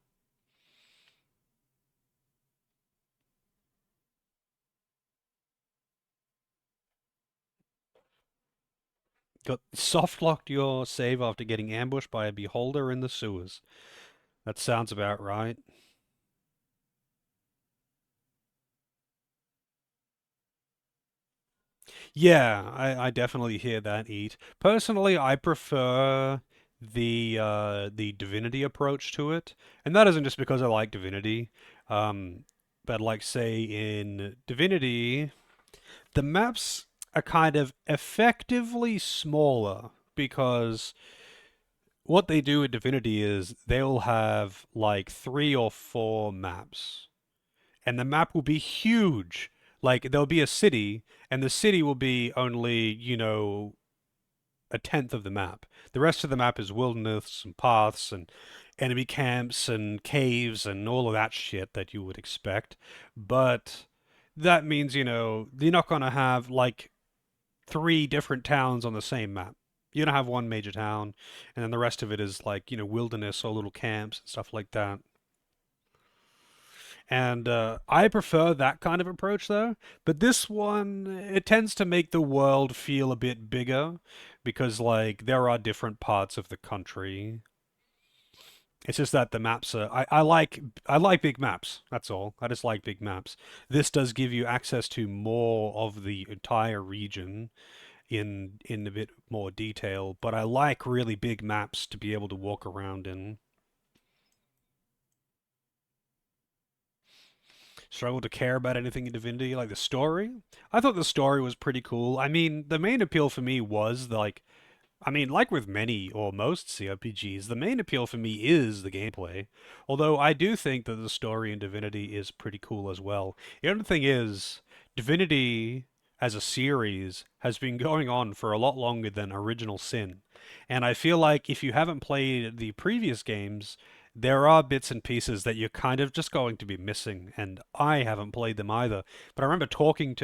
[SPEAKER 1] Got soft-locked your save after getting ambushed by a beholder in the sewers. That sounds about right. Yeah, I definitely hear that, Eat. Personally, I prefer the Divinity approach to it, and that isn't just because I like Divinity. Um, but like say in Divinity, the maps are kind of effectively smaller because what they do in Divinity is they'll have like 3 or 4 maps, and the map will be huge. Like there'll be a city, and the city will be only, you know, a tenth of the map. The rest of the map is wilderness and paths and enemy camps and caves and all of that shit that you would expect. But that means, you know, you're not going to have like 3 different towns on the same map. You're going to have one major town, and then the rest of it is like, you know, wilderness or little camps and stuff like that. And I prefer that kind of approach, though. But this one, it tends to make the world feel a bit bigger because like there are different parts of the country. It's just that the maps are I like big maps. That's all. I just like big maps. This does give you access to more of the entire region in a bit more detail, but I like really big maps to be able to walk around in. Struggle to care about anything in Divinity, like the story. I thought the story was pretty cool. I mean, the main appeal for me was like like with many or most CRPGs, the main appeal for me is the gameplay. Although I do think that the story in Divinity is pretty cool as well. The other thing is, Divinity as a series has been going on for a lot longer than Original Sin. And I feel like if you haven't played the previous games, there are bits and pieces that you're kind of just going to be missing, and I haven't played them either. But I remember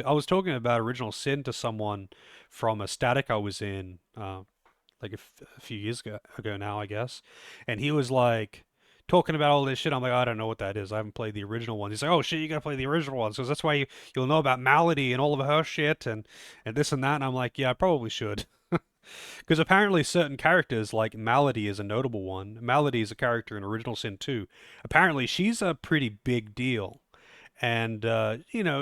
[SPEAKER 1] I was talking about Original Sin to someone from a static I was in, like a few years ago now, I guess. And he was like talking about all this shit. I'm like, I don't know what that is. I haven't played the original one. He's like, oh shit, you gotta play the original ones because that's why you'll know about Malady and all of her shit and this and that. And I'm like, yeah, I probably should. Because apparently certain characters, like Malady is a notable one. Malady is a character in Original Sin 2. Apparently she's a pretty big deal. And,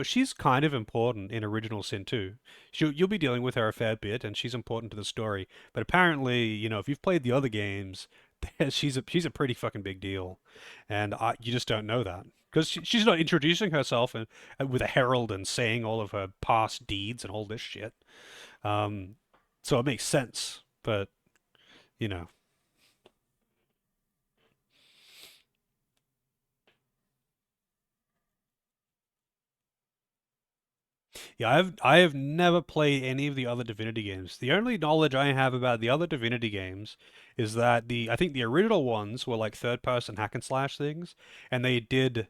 [SPEAKER 1] she's kind of important in Original Sin 2. You'll be dealing with her a fair bit, and she's important to the story. But apparently, if you've played the other games, she's a pretty fucking big deal. And you just don't know that. Because she's not introducing herself with a herald and saying all of her past deeds and all this shit. Um, so it makes sense. But, you know. Yeah, I have never played any of the other Divinity games. The only knowledge I have about the other Divinity games is that I think the original ones were like third person hack and slash things, and they did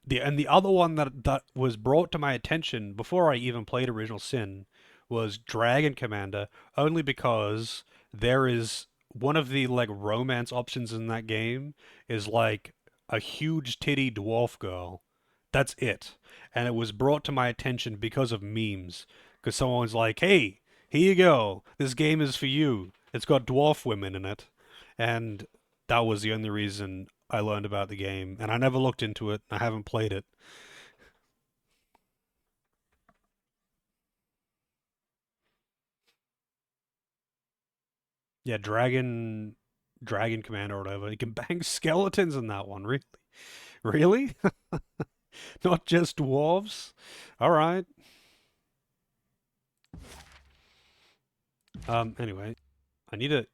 [SPEAKER 1] the other one that was brought to my attention before I even played Original Sin was Dragon Commander, only because there is one of the like romance options in that game is like a huge titty dwarf girl. That's it. And it was brought to my attention because of memes. Because someone was like, hey, here you go. This game is for you. It's got dwarf women in it. And that was the only reason I learned about the game. And I never looked into it. I haven't played it. Yeah, Dragon Command or whatever. You can bang skeletons in that one. Really? Really? Not just dwarves? All right. Anyway, I need to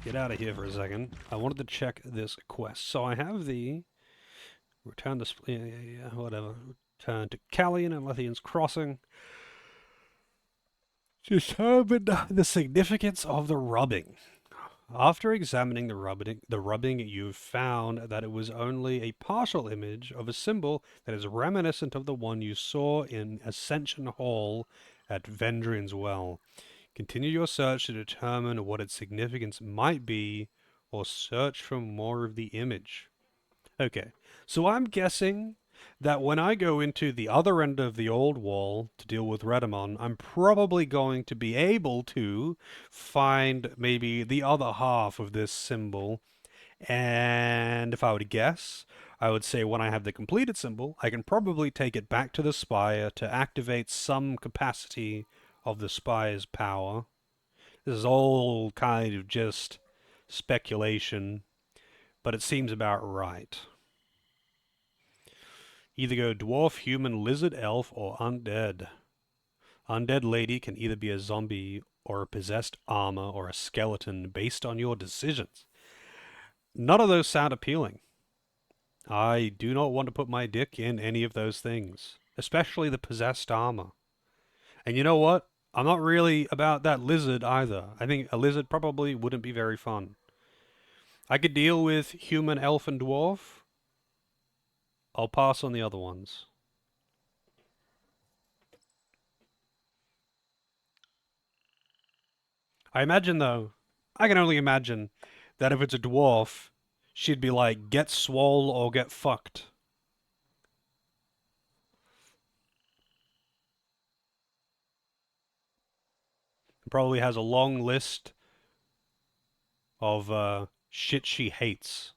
[SPEAKER 1] get out of here for a second. I wanted to check this quest. So I have the return the yeah, whatever. Return to Callian and Lethian's Crossing. Determine the significance of the rubbing. After examining the rubbing, you found that it was only a partial image of a symbol that is reminiscent of the one you saw in Ascension Hall at Vendrian's Well. Continue your search to determine what its significance might be, or search for more of the image. Okay, so I'm guessing that when I go into the other end of the old wall to deal with Redamon, I'm probably going to be able to find maybe the other half of this symbol. And if I were to guess, I would say when I have the completed symbol, I can probably take it back to the spire to activate some capacity of the spire's power. This is all kind of just speculation, but it seems about right. Either go dwarf, human, lizard, elf, or undead. Undead lady can either be a zombie or a possessed armor or a skeleton based on your decisions. None of those sound appealing. I do not want to put my dick in any of those things, especially the possessed armor. And you know what? I'm not really about that lizard either. I think a lizard probably wouldn't be very fun. I could deal with human, elf, and dwarf. I'll pass on the other ones. I imagine, though, I can only imagine that if it's a dwarf, she'd be like, get swole or get fucked. Probably has a long list of shit she hates.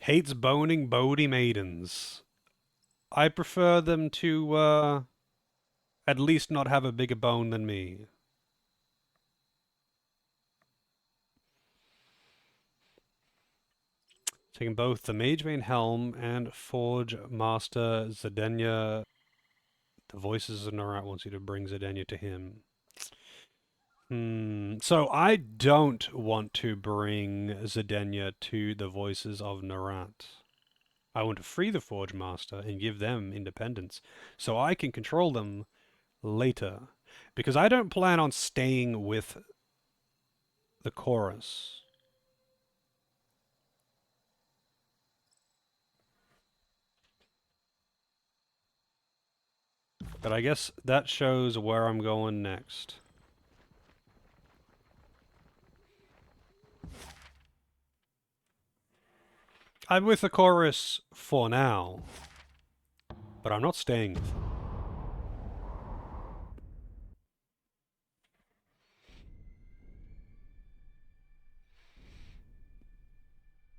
[SPEAKER 1] Hates boning Bodhi maidens. I prefer them to at least not have a bigger bone than me. Taking both the Magebane Helm and Forge Master Zedenya. The voices of Narat wants you to bring Zedenya to him. So I don't want to bring Zedenya to the voices of Narat. I want to free the Forge Master and give them independence so I can control them later. Because I don't plan on staying with the chorus. But I guess that shows where I'm going next. I'm with the chorus for now, but I'm not staying with them.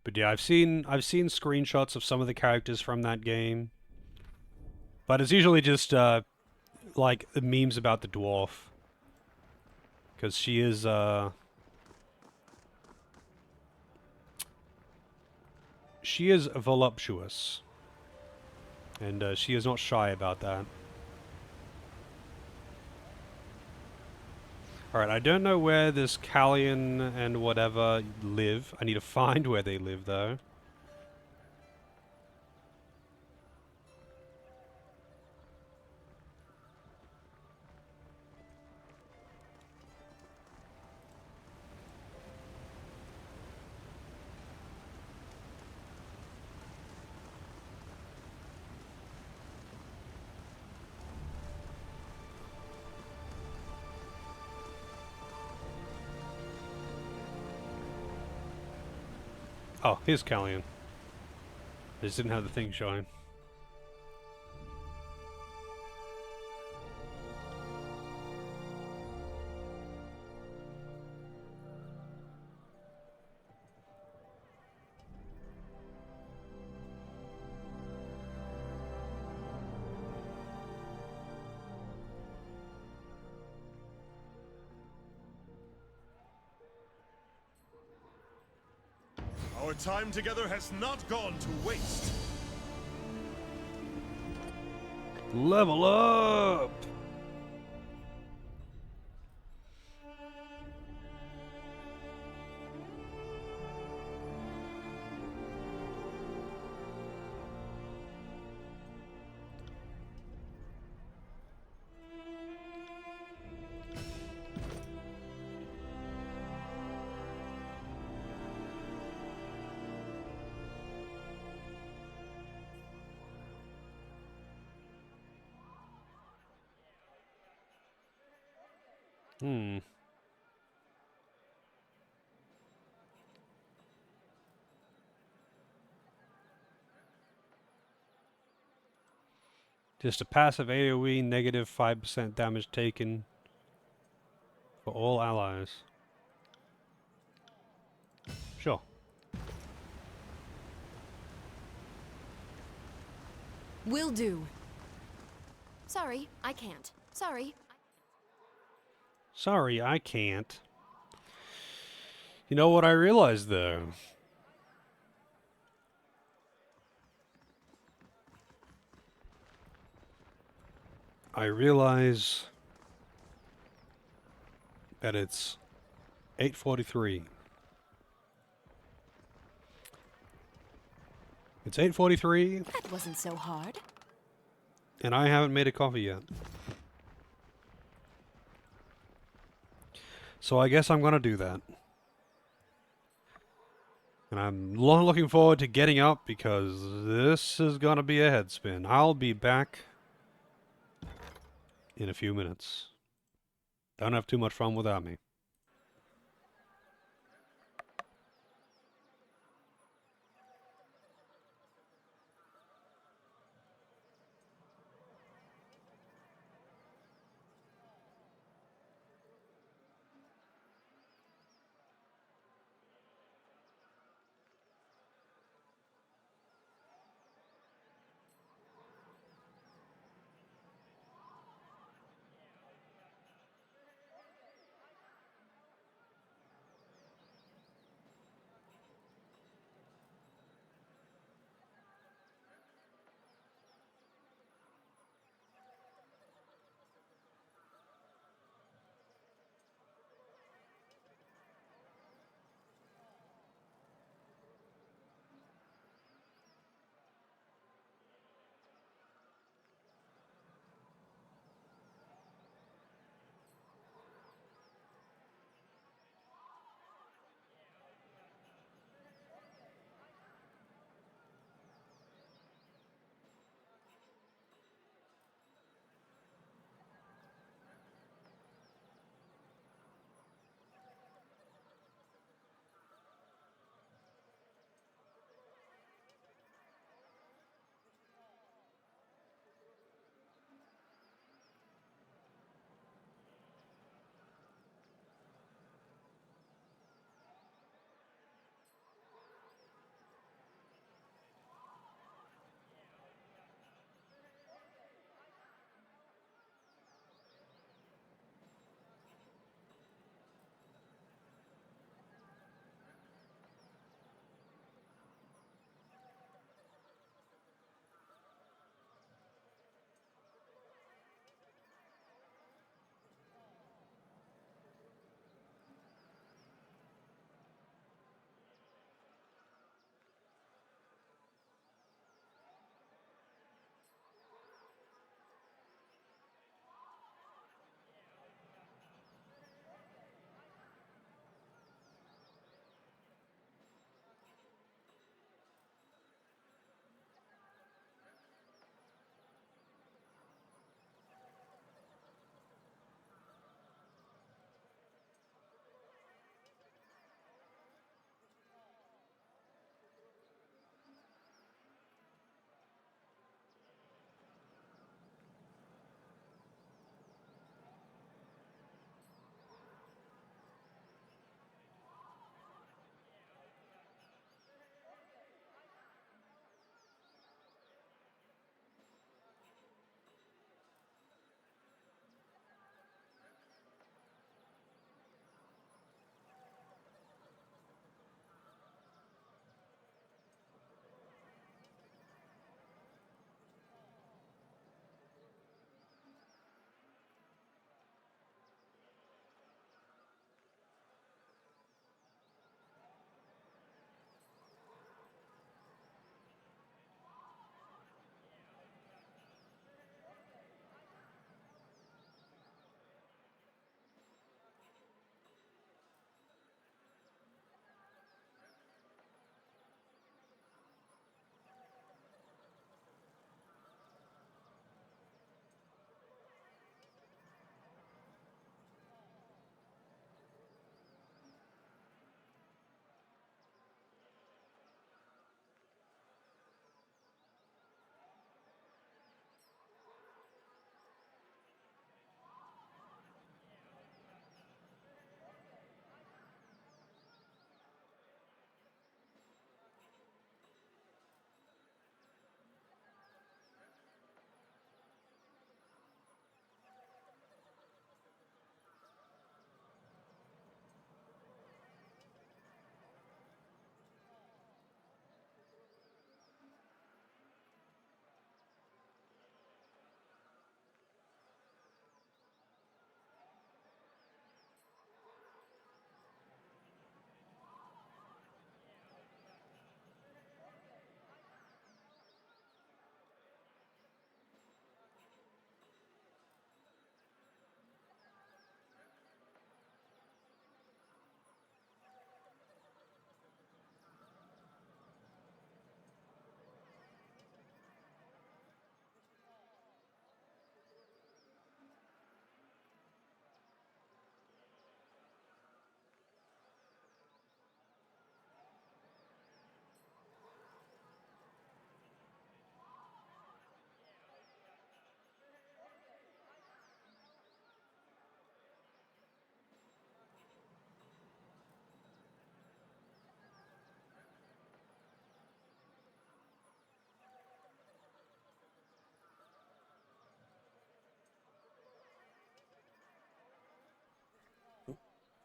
[SPEAKER 1] But yeah, I've seen screenshots of some of the characters from that game, but it's usually just like the memes about the dwarf, because she is voluptuous, and she is not shy about that. Alright, I don't know where this Callion and whatever live. I need to find where they live, though. Oh, here's Callion. I just didn't have the thing showing.
[SPEAKER 5] Our time together has not gone to waste.
[SPEAKER 1] Level up! Just a passive AoE, negative 5% damage taken for all allies. Sure.
[SPEAKER 3] Will do. Sorry, I can't. Sorry.
[SPEAKER 1] Sorry, I can't. You know what I realized, though? I realize that it's 8:43. It's 8:43,
[SPEAKER 3] That wasn't so hard.
[SPEAKER 1] and I haven't made a coffee yet. So I guess I'm gonna do that. And I'm looking forward to getting up because this is gonna be a head spin. I'll be back in a few minutes. Don't have too much fun without me.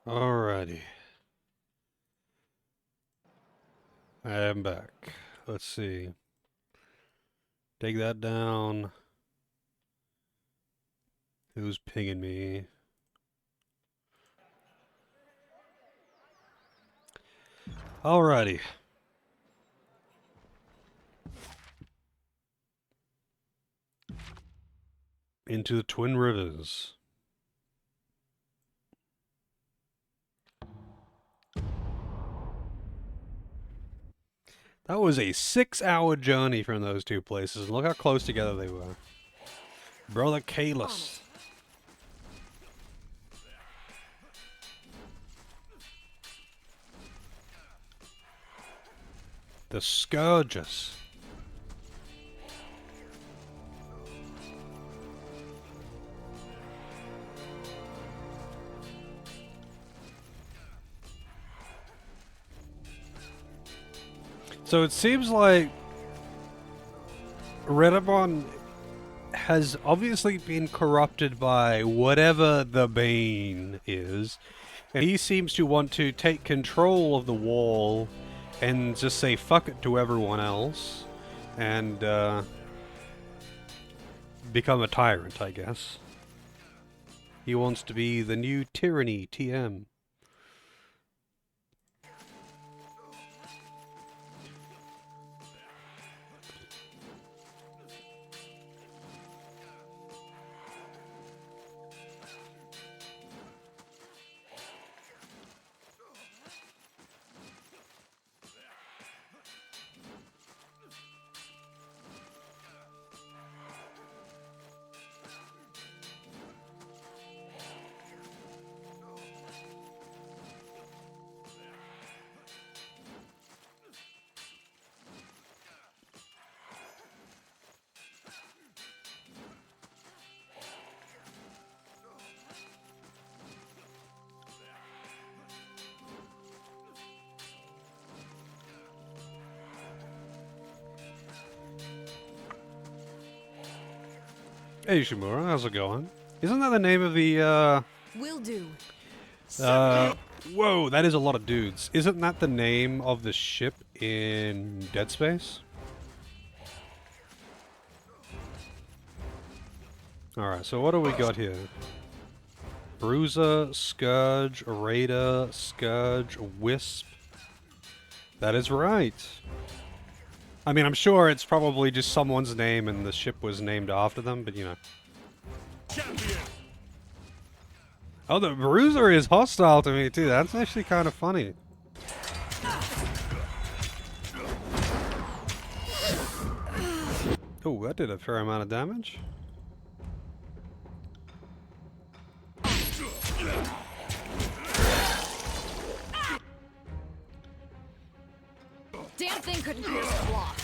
[SPEAKER 1] Alrighty. I am back. Let's see. Take that down. Who's pinging me? Alrighty. Into the Twin Rivers. That was a 6-hour journey from those two places. Look how close together they were. Brother Kalis. The Scourges. So it seems like Redabon has obviously been corrupted by whatever the Bane is, and he seems to want to take control of the wall and just say fuck it to everyone else and become a tyrant, I guess. He wants to be the new Tyranny, TM. Hey Shimura, how's it going? Isn't that the name of the,
[SPEAKER 3] Will do.
[SPEAKER 1] whoa, that is a lot of dudes. Isn't that the name of the ship in Dead Space? Alright, so what do we got here? Bruiser, Scourge, Raider, Scourge, Wisp. That is right. I mean, I'm sure it's probably just someone's name and the ship was named after them, but you know.
[SPEAKER 5] Champion.
[SPEAKER 1] Oh, the Bruiser is hostile to me too. That's actually kind of funny. Oh, that did a fair amount of damage.
[SPEAKER 3] Damn thing couldn't pierce the block.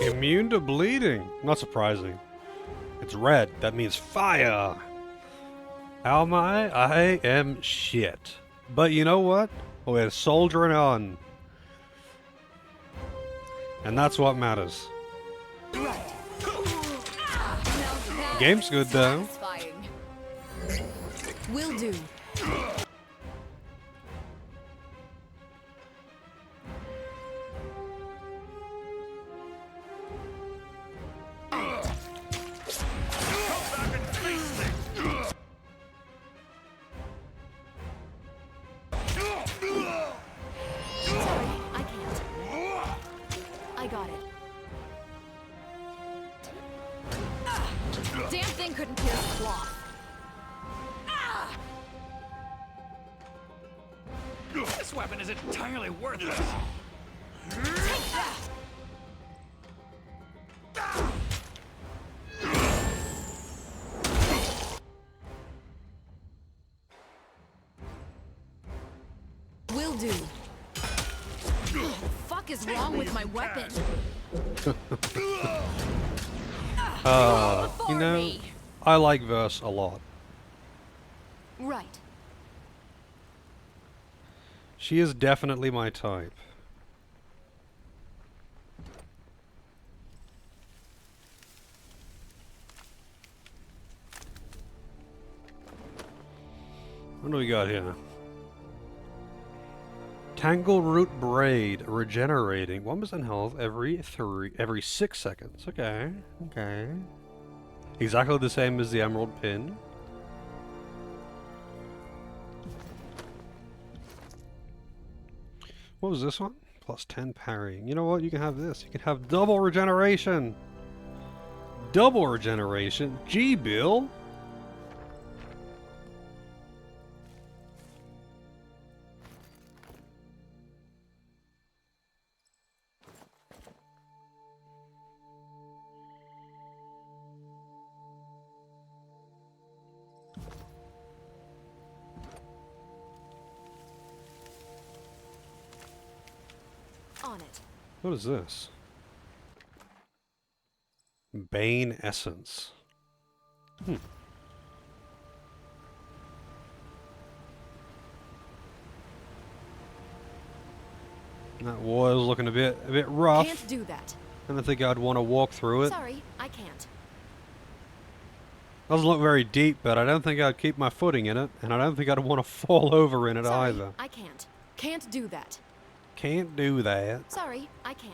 [SPEAKER 1] Immune to bleeding. Not surprising. It's red. That means fire. How am I? I am shit. But you know what? We're soldiering on. And that's what matters. Game's good though.
[SPEAKER 3] Satisfying. Will do. I got it. Damn thing couldn't pierce the cloth.
[SPEAKER 4] This weapon is entirely worthless.
[SPEAKER 3] Take that! Will do. Fuck is wrong with my weapon?
[SPEAKER 1] You know, I like Verse a lot.
[SPEAKER 3] Right.
[SPEAKER 1] She is definitely my type. What do we got here? Tangleroot Braid, regenerating 1% health every 6 seconds. Okay, okay. Exactly the same as the Emerald Pin. What was this one? Plus 10 parrying. You know what? You can have this. You can have double regeneration. Double regeneration? Gee, Bill.
[SPEAKER 3] On it.
[SPEAKER 1] What is this? Bane Essence. That was looking a bit rough.
[SPEAKER 3] Can't do that.
[SPEAKER 1] I don't think I'd want to walk through it.
[SPEAKER 3] Sorry, I can't.
[SPEAKER 1] Doesn't look very deep, but I don't think I'd keep my footing in it, and I don't think I'd want to fall over in it
[SPEAKER 3] Sorry,
[SPEAKER 1] either.
[SPEAKER 3] I can't. Can't do that.
[SPEAKER 1] Can't do that.
[SPEAKER 3] Sorry, I can't.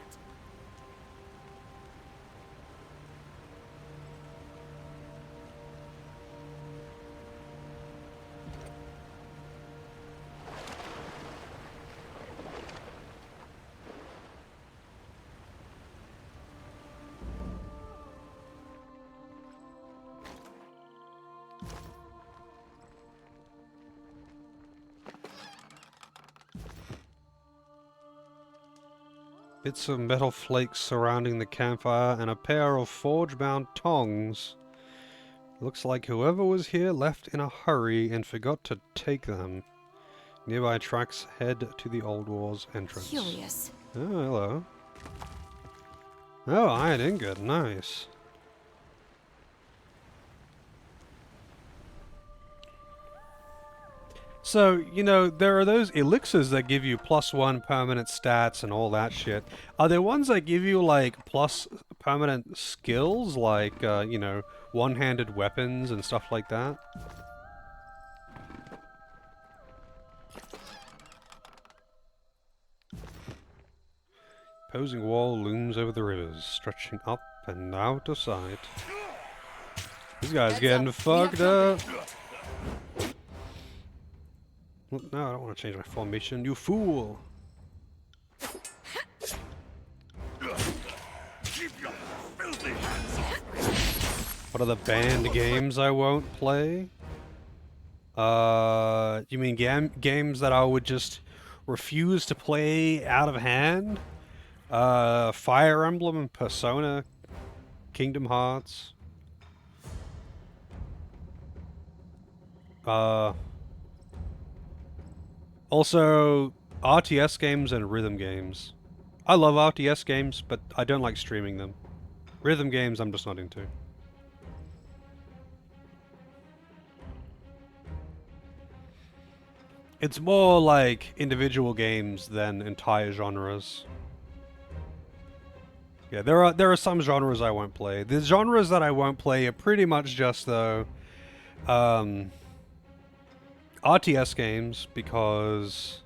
[SPEAKER 1] Bits of metal flakes surrounding the campfire and a pair of forge-bound tongs. Looks like whoever was here left in a hurry and forgot to take them. Nearby tracks head to the Old War's entrance.
[SPEAKER 3] Curious.
[SPEAKER 1] Oh, hello. Oh, iron ingot, nice. So, you know, there are those elixirs that give you +1 permanent stats and all that shit. Are there ones that give you, like, plus permanent skills, like, you know, one-handed weapons and stuff like that? Opposing wall looms over the rivers, stretching up and out of sight. This guy's
[SPEAKER 3] Heads
[SPEAKER 1] getting
[SPEAKER 3] up,
[SPEAKER 1] fucked
[SPEAKER 3] we have
[SPEAKER 1] up. Well, no, I don't want to change my formation, you fool!
[SPEAKER 5] Keep your filthy hands off!
[SPEAKER 1] What are the banned games I won't play? You mean games that I would just refuse to play out of hand? Fire Emblem and Persona, Kingdom Hearts. Also, RTS games and rhythm games. I love RTS games, but I don't like streaming them. Rhythm games I'm just not into. It's more like individual games than entire genres. Yeah, there are some genres I won't play. The genres that I won't play are pretty much just though RTS games because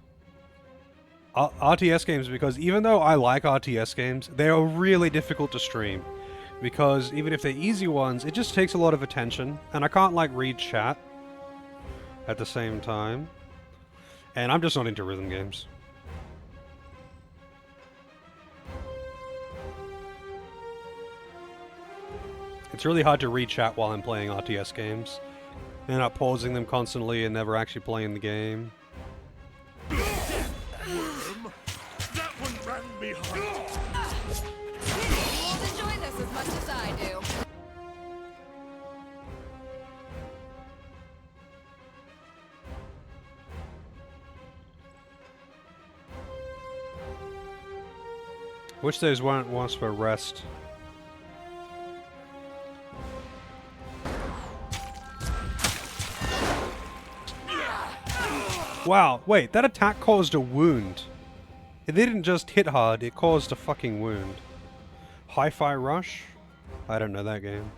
[SPEAKER 1] even though I like RTS games, they are really difficult to stream because even if they're easy ones, it just takes a lot of attention and I can't like read chat at the same time. And I'm just not into rhythm games. It's really hard to read chat while I'm playing RTS games. End up pausing them constantly and never actually playing the game.
[SPEAKER 5] Worm, that one ran behind.
[SPEAKER 3] You won't enjoy this as much as I do.
[SPEAKER 1] Wish those weren't ones for rest. Wow, wait, that attack caused a wound. It didn't just hit hard, it caused a fucking wound. Hi-Fi Rush? I don't know that game.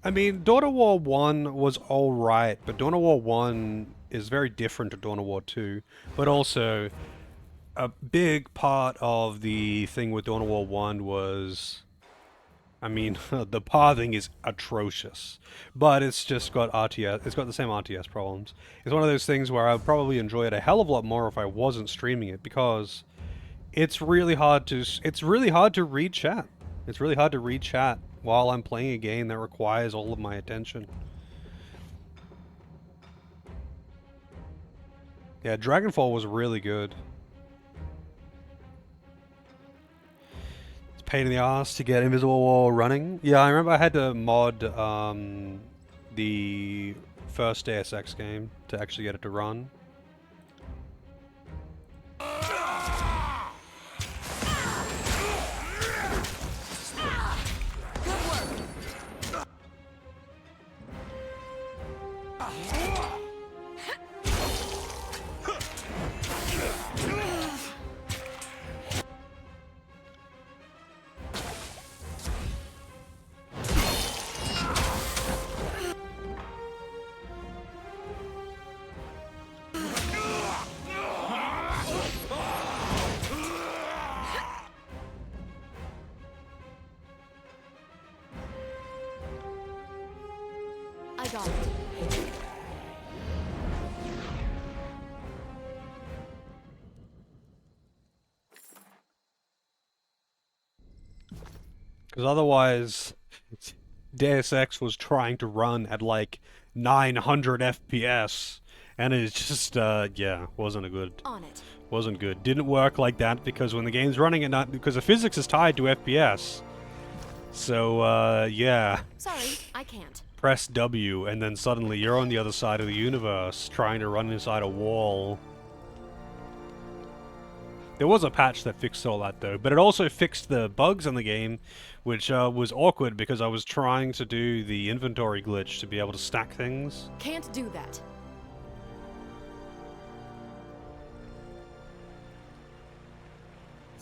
[SPEAKER 1] I mean, Dawn of War 1 was alright, but Dawn of War 1 is very different to Dawn of War 2. But also, a big part of the thing with Dawn of War 1 was... I mean, the pathing is atrocious, but it's just got RTS, it's got the same RTS problems. It's one of those things where I would probably enjoy it a hell of a lot more if I wasn't streaming it, because it's really hard to read chat. It's really hard to read chat while I'm playing a game that requires all of my attention. Yeah, Dragonfall was really good. It's a pain in the ass to get Invisible Wall running. Yeah, I remember I had to mod the first Deus Ex game to actually get it to run.
[SPEAKER 3] I got it.
[SPEAKER 1] Because otherwise, Deus Ex was trying to run at like 900 FPS, and it's just, yeah, wasn't
[SPEAKER 3] On it.
[SPEAKER 1] wasn't good. Didn't work like that because when the game's running at night, because the physics is tied to FPS. So, yeah.
[SPEAKER 3] Sorry, I can't.
[SPEAKER 1] Press W, and then suddenly you're on the other side of the universe, trying to run inside a wall. There was a patch that fixed all that though, but it also fixed the bugs in the game, which was awkward because I was trying to do the inventory glitch to be able to stack things.
[SPEAKER 3] Can't do that.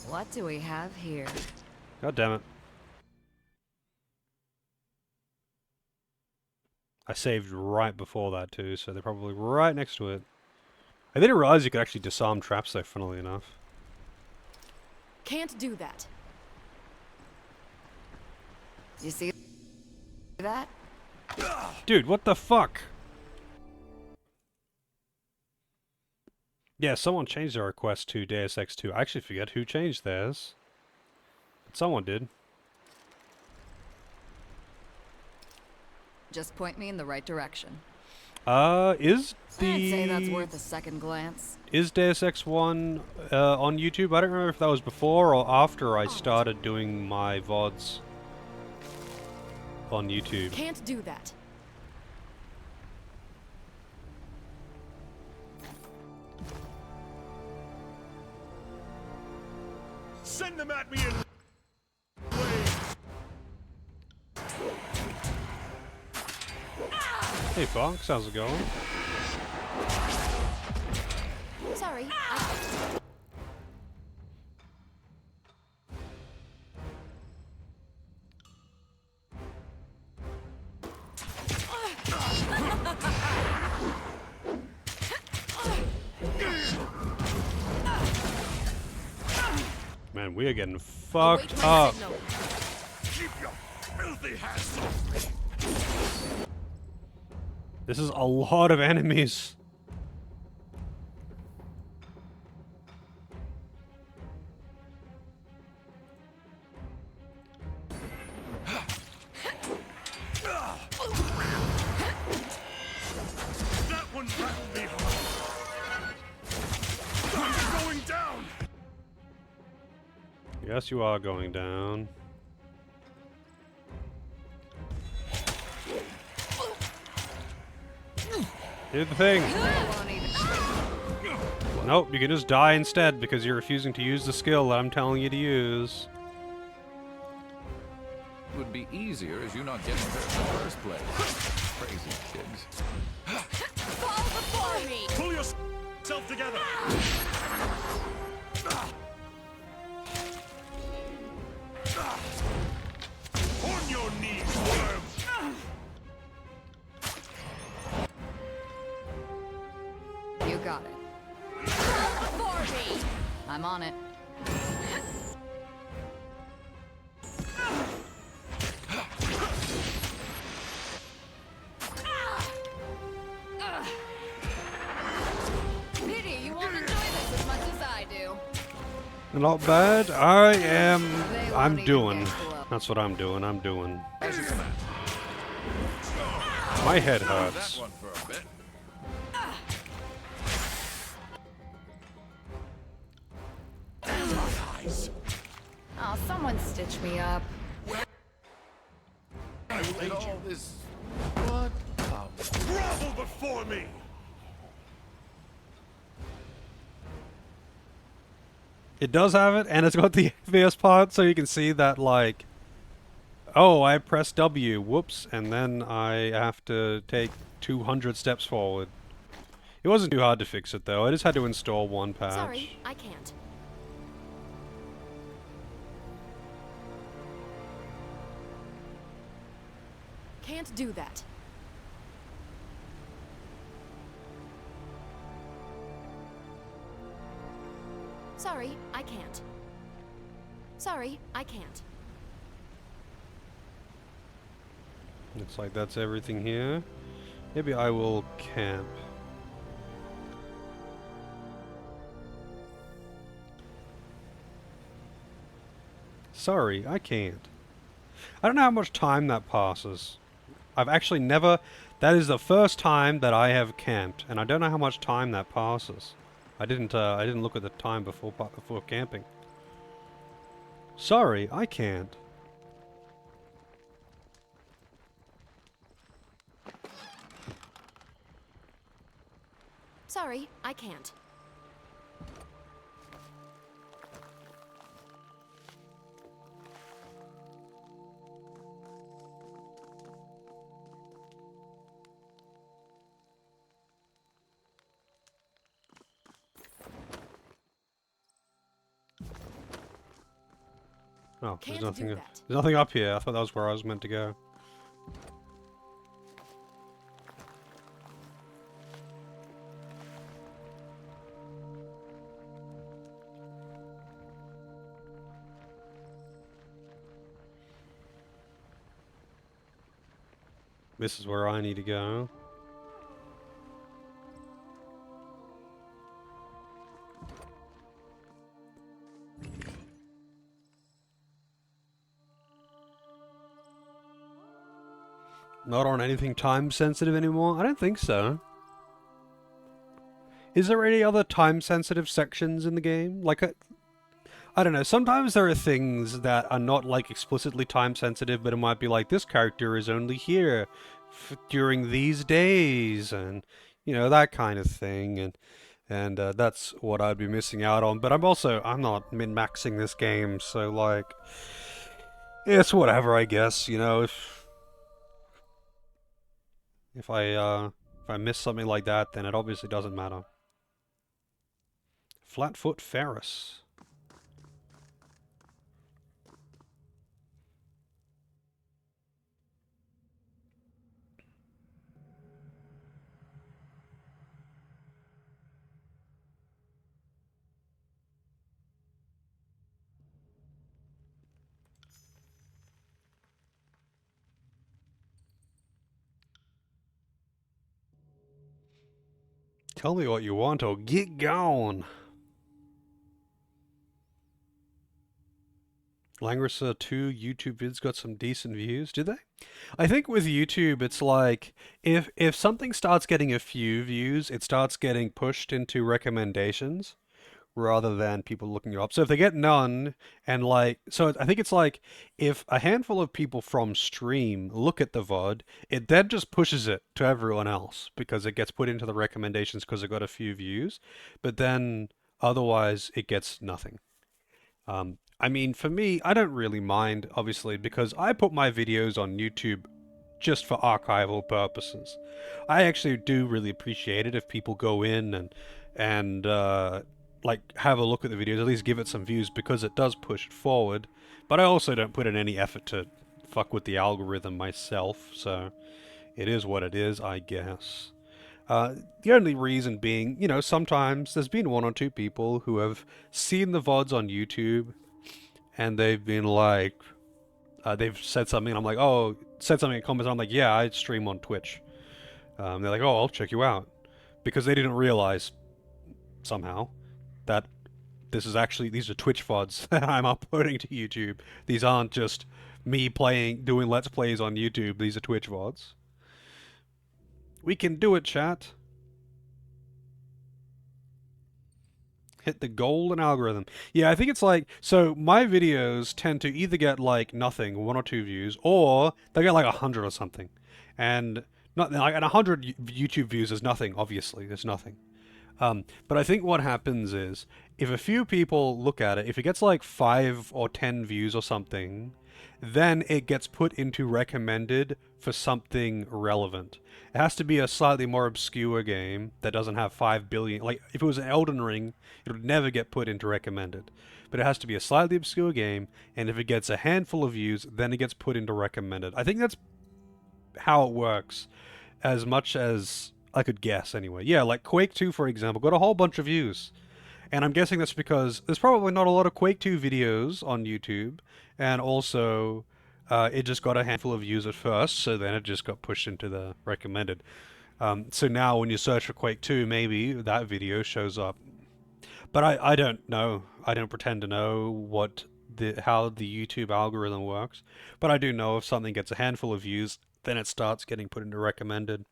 [SPEAKER 3] What do we have here?
[SPEAKER 1] God damn it. I saved right before that too, so they're probably right next to it. I didn't realize you could actually disarm traps though, funnily enough.
[SPEAKER 3] Can't do that. You see that?
[SPEAKER 1] Dude, what the fuck? Yeah, someone changed their request to Deus Ex 2. I actually forget who changed theirs. But someone did.
[SPEAKER 3] Just point me in the right direction.
[SPEAKER 1] Is
[SPEAKER 3] I'd say that's worth a second glance.
[SPEAKER 1] Is Deus Ex 1 on YouTube? I don't remember if that was before or after I started doing my VODs on YouTube.
[SPEAKER 3] Can't do that.
[SPEAKER 5] Send them at me in
[SPEAKER 1] Hey Fox, how's it going?
[SPEAKER 3] Sorry.
[SPEAKER 1] Man, we are getting fucked up.
[SPEAKER 5] keep your filthy hands off me.
[SPEAKER 1] This is a lot of enemies.
[SPEAKER 5] That one rattled me hard. I'm going down.
[SPEAKER 1] Yes, you are going down. Here's the thing. Nope, you can just die instead because you're refusing to use the skill that I'm telling you to use.
[SPEAKER 2] would be easier as you not getting hurt in the first place. Crazy kids.
[SPEAKER 3] Fall before me!
[SPEAKER 5] Pull yourself together! On your knees, worm!
[SPEAKER 3] You got it. Fall before me! I'm on it. Pity you won't enjoy this as much as I do.
[SPEAKER 1] Not bad.
[SPEAKER 3] They won't
[SPEAKER 1] I'm
[SPEAKER 3] even
[SPEAKER 1] doing.
[SPEAKER 3] get close.
[SPEAKER 1] That's what I'm doing. I'm doing.
[SPEAKER 2] As you command.
[SPEAKER 1] My head
[SPEAKER 2] That
[SPEAKER 1] hurts.
[SPEAKER 2] one for a bit.
[SPEAKER 5] Eyes.
[SPEAKER 3] Oh, someone stitch me up.
[SPEAKER 5] I will aid
[SPEAKER 2] And
[SPEAKER 5] you.
[SPEAKER 2] all this blood power.
[SPEAKER 5] Grovel before me!
[SPEAKER 1] It does have it, and it's got the FPS part, so you can see that, like, oh, I press W, whoops, and then I have to take 200 steps forward. It wasn't too hard to fix it, though. I just had to install one patch.
[SPEAKER 3] Sorry, I can't. Can't do that. Sorry, I can't. Sorry, I can't.
[SPEAKER 1] Looks like that's everything here. Maybe I will camp. Sorry, I can't. I don't know how much time that passes. I've actually never... That is the first time that I have camped, and I don't know how much time that passes. I didn't look at the time before camping. Sorry, I can't.
[SPEAKER 3] Sorry, I can't.
[SPEAKER 1] Oh,
[SPEAKER 3] Can't
[SPEAKER 1] there's
[SPEAKER 3] do
[SPEAKER 1] nothing.
[SPEAKER 3] that.
[SPEAKER 1] There's nothing up here. I thought that was where I was meant to go. This is where I need to go. Not on anything time sensitive anymore? I don't think so. Is there any other time sensitive sections in the game? Like, I don't know, sometimes there are things that are not like explicitly time sensitive, but it might be like this character is only here during these days, and you know, that kind of thing, and that's what I'd be missing out on. But I'm not min-maxing this game, so like, it's whatever, I guess. You know, if I miss something like that, then it obviously doesn't matter. Flatfoot Ferris. Tell me what you want or get gone. Langrisa 2 YouTube vids got some decent views, did they? I think with YouTube it's like if something starts getting a few views, it starts getting pushed into recommendations rather than people looking it up. So if they get none and like so I think it's like if a handful of people from stream look at the VOD, it then just pushes it to everyone else because it gets put into the recommendations because it got a few views, but then otherwise it gets nothing. I mean, for me, I don't really mind, obviously, because I put my videos on YouTube just for archival purposes. I actually do really appreciate it if people go in and like have a look at the videos, at least give it some views because it does push it forward. But I also don't put in any effort to fuck with the algorithm myself, so it is what it is, I guess. The only reason being, sometimes there's been one or two people who have seen the VODs on YouTube and they've been like, they've said something, and I'm like, oh, said something in comments, and I'm like, yeah, I stream on Twitch. They're like, oh, I'll check you out. Because they didn't realize, somehow, that these are Twitch VODs that I'm uploading to YouTube. These aren't just me doing Let's Plays on YouTube, these are Twitch VODs. We can do it, chat. Hit the golden algorithm. Yeah, I think it's like, so my videos tend to either get like nothing, one or two views, or they get like 100 or something. And not like, and 100 YouTube views is nothing, obviously, there's nothing. But I think what happens is, if a few people look at it, if it gets like 5 or 10 views or something, then it gets put into recommended for something relevant. It has to be a slightly more obscure game that doesn't have 5 billion. Like, if it was an Elden Ring, it would never get put into recommended. But it has to be a slightly obscure game, and if it gets a handful of views, then it gets put into recommended. I think that's how it works, as much as I could guess anyway. Yeah, like Quake 2, for example, got a whole bunch of views. And I'm guessing that's because there's probably not a lot of Quake 2 videos on YouTube, and also it just got a handful of views at first, so then it just got pushed into the recommended. So now when you search for Quake 2, maybe that video shows up. But I don't know. I don't pretend to know how the YouTube algorithm works. But I do know if something gets a handful of views, then it starts getting put into recommended.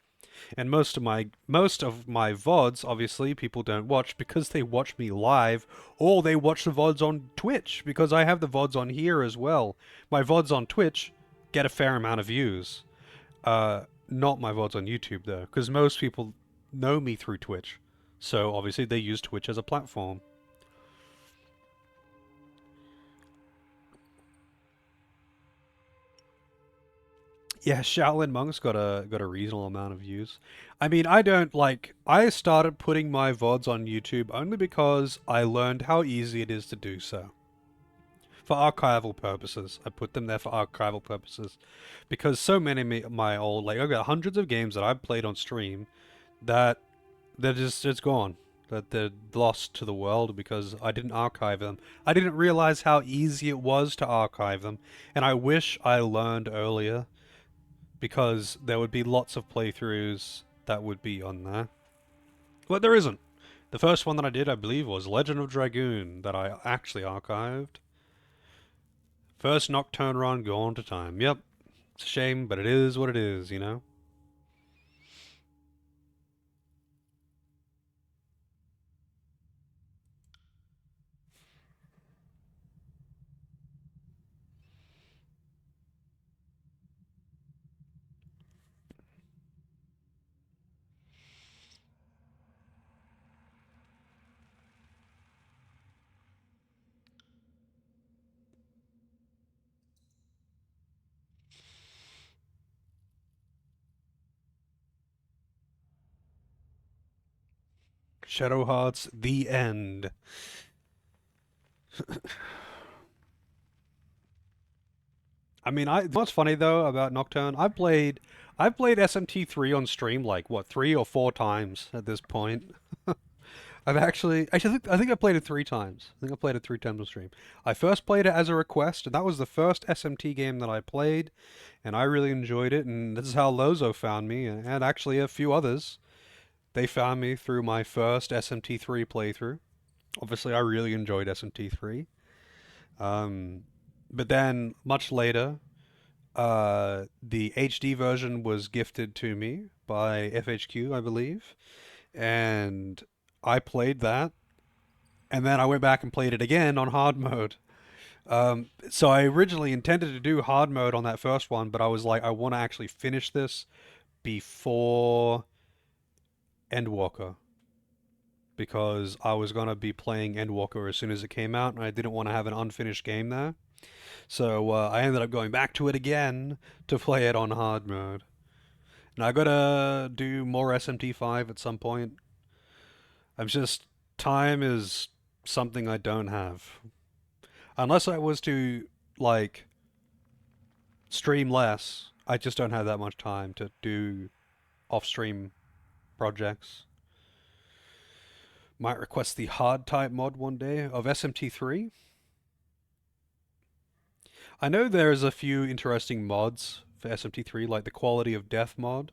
[SPEAKER 1] And most of my VODs, obviously, people don't watch because they watch me live, or they watch the VODs on Twitch because I have the VODs on here as well. My VODs on Twitch get a fair amount of views. Not my VODs on YouTube though, because most people know me through Twitch, so obviously they use Twitch as a platform. Yeah, Shaolin Monk's got a reasonable amount of views. I mean, I started putting my VODs on YouTube only because I learned how easy it is to do so. For archival purposes. I put them there for archival purposes. Because so many of my old, like, I've got hundreds of games that I've played on stream that they're just, it's gone. That they're lost to the world because I didn't archive them. I didn't realize how easy it was to archive them, and I wish I learned earlier, because there would be lots of playthroughs that would be on there. But there isn't. The first one that I did, I believe, was Legend of Dragoon, that I actually archived. First Nocturne run, gone to time. Yep. It's a shame, but it is what it is, you know? Shadow Hearts, the end. I mean, what's funny though about Nocturne? I've played SMT3 on stream like what 3 or 4 times at this point. I think I played it 3 times. I think I played it 3 times on stream. I first played it as a request, and that was the first SMT game that I played, and I really enjoyed it. And this is how Lozo found me, and actually a few others. They found me through my first SMT3 playthrough. Obviously, I really enjoyed SMT3. Um, but then much later, the HD version was gifted to me by FHQ, I believe, and I played that, and then I went back and played it again on hard mode. So I originally intended to do hard mode on that first one, but I was like, I want to actually finish this before Endwalker. because I was gonna be playing Endwalker as soon as it came out, and I didn't want to have an unfinished game there. So I ended up going back to it again to play it on hard mode. And I gotta do more SMT5 at some point. I'm just time is something I don't have. Unless I was to like stream less, I just don't have that much time to do off-stream projects. Might request the hard type mod one day of SMT3. I know there's a few interesting mods for SMT3, like the quality of death mod,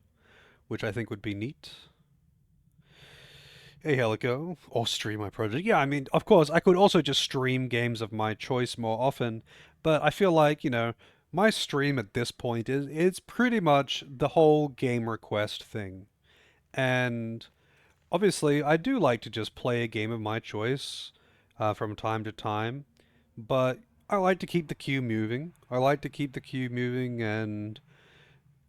[SPEAKER 1] which I think would be neat. Hey Helico, or stream my project. Yeah, I mean, of course, I could also just stream games of my choice more often, but I feel like, my stream at this point is it's pretty much the whole game request thing. And obviously, I do like to just play a game of my choice from time to time, but I like to keep the queue moving. I like to keep the queue moving, and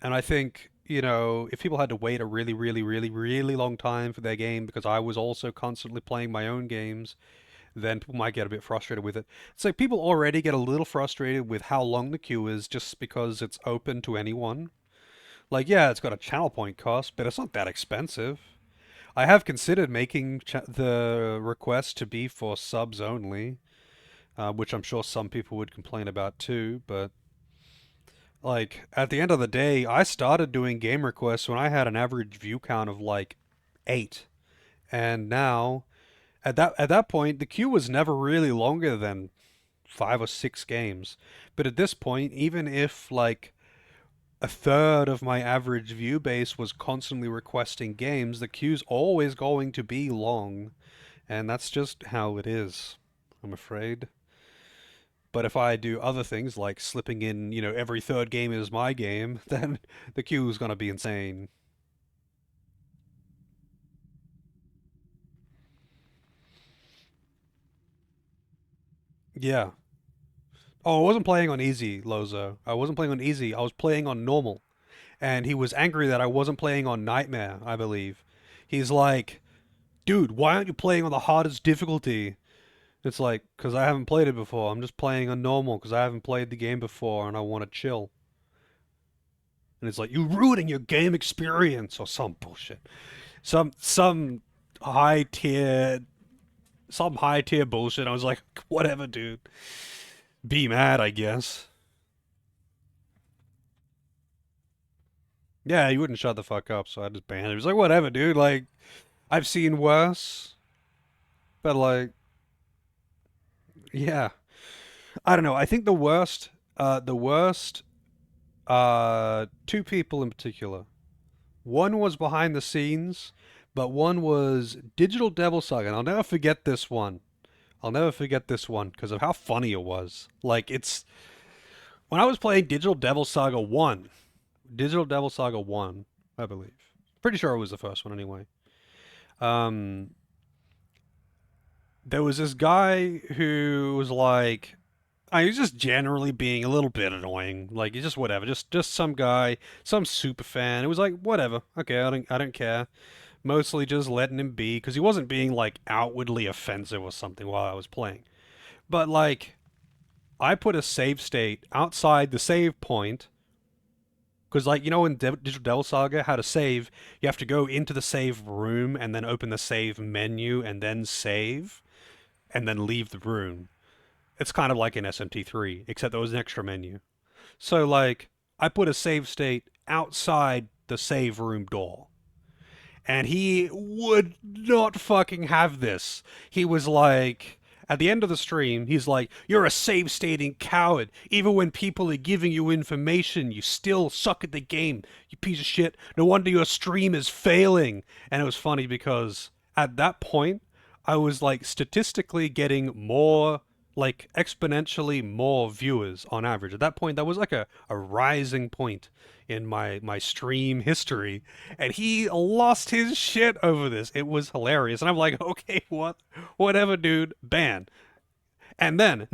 [SPEAKER 1] I think, if people had to wait a really, really, really, really long time for their game because I was also constantly playing my own games, then people might get a bit frustrated with it. It's like people already get a little frustrated with how long the queue is just because it's open to anyone. Like, yeah, it's got a channel point cost, but it's not that expensive. I have considered making the request to be for subs only, which I'm sure some people would complain about too, but like at the end of the day, I started doing game requests when I had an average view count of like 8. And now at that point the queue was never really longer than 5 or 6 games. But at this point, even if like a third of my average view base was constantly requesting games, the queue's always going to be long. And that's just how it is, I'm afraid. But if I do other things like slipping in, every third game is my game, then the queue is going to be insane. Yeah. Oh, I wasn't playing on easy, Lozo. I wasn't playing on easy. I was playing on normal. And he was angry that I wasn't playing on nightmare, I believe. He's like, dude, why aren't you playing on the hardest difficulty? It's like, because I haven't played it before. I'm just playing on normal because I haven't played the game before and I want to chill. And it's like, you're ruining your game experience or some bullshit. Some high tier some high tier bullshit. I was like, whatever, dude. Be mad, I guess. Yeah, he wouldn't shut the fuck up, so I just banned him. He was like, whatever, dude. Like, I've seen worse. But like, yeah. I don't know. I think the worst, two people in particular. One was behind the scenes, but one was Digital Devil Saga. And I'll never forget this one. I'll never forget this one because of how funny it was. Like, it's when I was playing Digital Devil Saga 1, I believe. Pretty sure it was the first one anyway. Um, there was this guy who was like, he was just generally being a little bit annoying. Like, he's just whatever, just some guy, some super fan. It was like, whatever, okay, I don't care. Mostly just letting him be because he wasn't being like outwardly offensive or something while I was playing. But like, I put a save state outside the save point because, like, in Digital Devil Saga, how to save, you have to go into the save room and then open the save menu and then save and then leave the room. It's kind of like in SMT3, except there was an extra menu. So, like, I put a save state outside the save room door. And he would not fucking have this. He was like, at the end of the stream, he's like, you're a save stating coward. Even when people are giving you information, you still suck at the game, you piece of shit. No wonder your stream is failing. And it was funny because at that point, I was like statistically getting more, like exponentially more viewers on average. At that point, that was like a rising point in my stream history, and he lost his shit over this. It was hilarious, and I'm like, okay, whatever, dude, ban. And that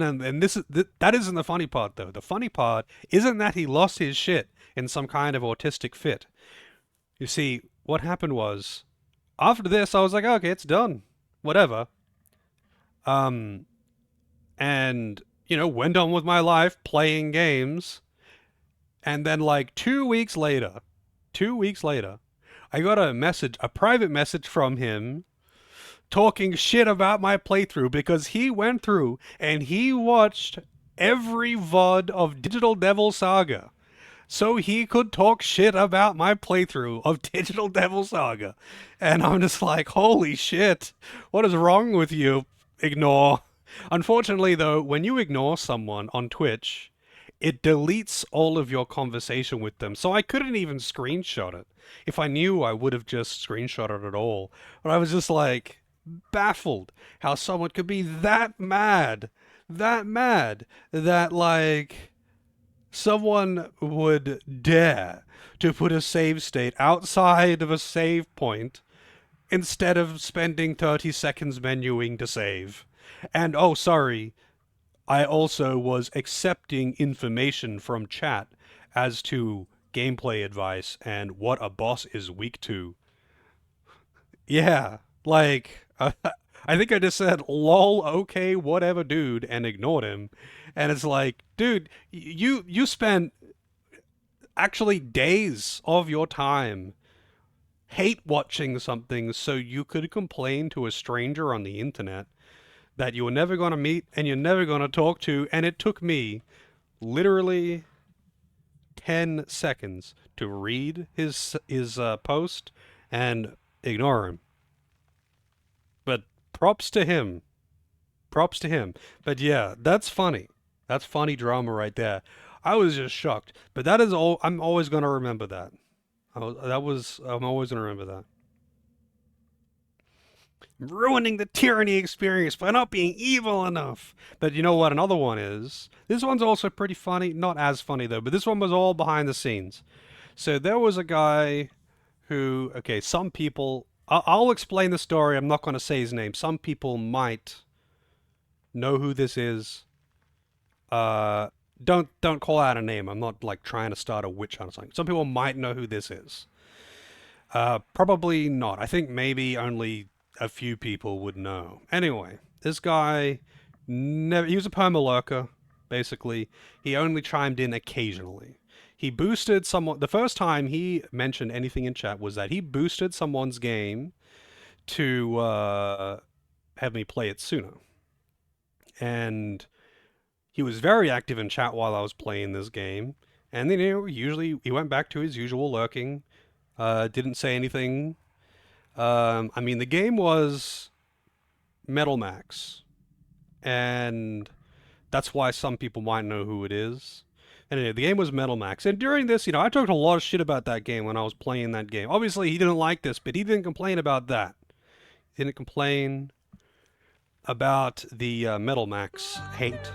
[SPEAKER 1] isn't the funny part though. The funny part isn't that he lost his shit in some kind of autistic fit. You see, what happened was after this, I was like, okay, it's done. whatever. Um, and, went on with my life playing games. And then, like, 2 weeks later, I got a private message from him talking shit about my playthrough because he went through and he watched every VOD of Digital Devil Saga so he could talk shit about my playthrough of Digital Devil Saga. And I'm just like, holy shit, what is wrong with you? Ignore. Unfortunately, though, when you ignore someone on Twitch, it deletes all of your conversation with them. So I couldn't even screenshot it. If I knew, I would have just screenshotted it all. But I was just like, baffled how someone could be that mad, that like someone would dare to put a save state outside of a save point instead of spending 30 seconds menuing to save. And oh, sorry, I also was accepting information from chat as to gameplay advice and what a boss is weak to. Yeah, like, I think I just said, lol, okay, whatever, dude, and ignored him. And it's like, dude, you spent actually days of your time hate watching something so you could complain to a stranger on the internet that you were never going to meet and you're never going to talk to. And it took me literally 10 seconds to read his post and ignore him. But props to him. Props to him. But yeah, that's funny. That's funny drama right there. I was just shocked. But that is all. I'm always going to remember that. I'm always going to remember that. Ruining the Tyranny experience by not being evil enough. But you know what? Another one is. This one's also pretty funny. Not as funny, though. But this one was all behind the scenes. So there was a guy who. Okay, some people. I'll explain the story. I'm not going to say his name. Some people might know who this is. Don't call out a name. I'm not like trying to start a witch hunt or something. Some people might know who this is. Probably not. I think maybe only a few people would know. Anyway, this guy he was a perma lurker, basically. He only chimed in occasionally. He boosted someone. The first time he mentioned anything in chat was that he boosted someone's game to have me play it sooner. And he was very active in chat while I was playing this game. And then, usually he went back to his usual lurking. Didn't say anything. I mean, the game was Metal Max. And that's why some people might know who it is. And anyway, the game was Metal Max. And during this, I talked a lot of shit about that game when I was playing that game. Obviously, he didn't like this, but he didn't complain about that. He didn't complain about the Metal Max hate.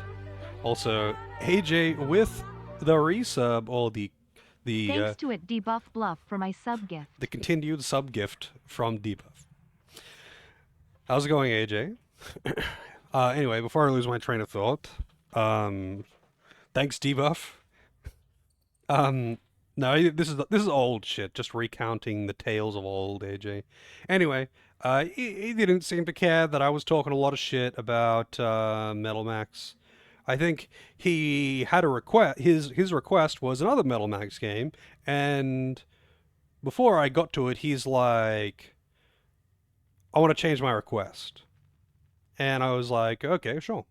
[SPEAKER 1] Also, AJ with the resub, or the
[SPEAKER 6] thanks to it debuff bluff for my sub gift.
[SPEAKER 1] The continued sub gift from debuff. How's it going, AJ? Anyway, before I lose my train of thought, thanks debuff. No, this is old shit. Just recounting the tales of old AJ. Anyway, he didn't seem to care that I was talking a lot of shit about Metal Max. I think he had a request. His request was another Metal Max game, and before I got to it, he's like, "I want to change my request," and I was like, "Okay, sure."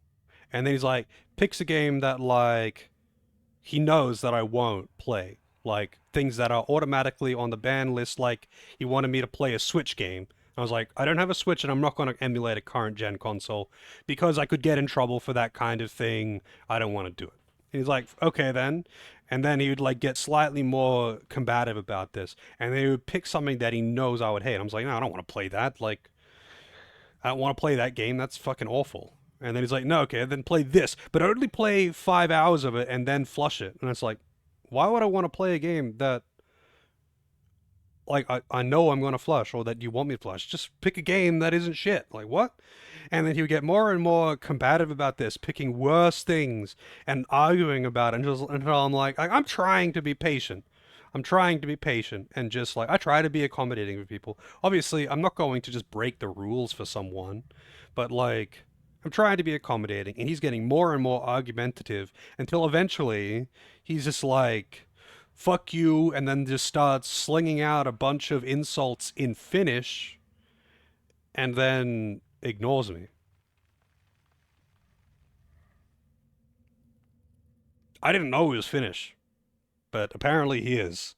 [SPEAKER 1] And then he's like, picks a game that like he knows that I won't play, like things that are automatically on the ban list. Like he wanted me to play a Switch game. I was like, I don't have a Switch and I'm not going to emulate a current gen console because I could get in trouble for that kind of thing. I don't want to do it. And he's like, okay then. And then he would like get slightly more combative about this. And then he would pick something that he knows I would hate. I was like, no, I don't want to play that. Like, I don't want to play that game. That's fucking awful. And then he's like, no, okay, then play this. But only play 5 hours of it and then flush it. And it's like, why would I want to play a game that like I know I'm going to flush or that you want me to flush? Just pick a game that isn't shit. Like, what? And then he would get more and more combative about this, picking worse things and arguing about it until I'm like, I'm trying to be patient. I'm trying to be patient and just like I try to be accommodating with people. Obviously, I'm not going to just break the rules for someone, but like I'm trying to be accommodating, and he's getting more and more argumentative until eventually he's just like, fuck you, and then just starts slinging out a bunch of insults in Finnish and then ignores me. I didn't know he was Finnish, but apparently he is.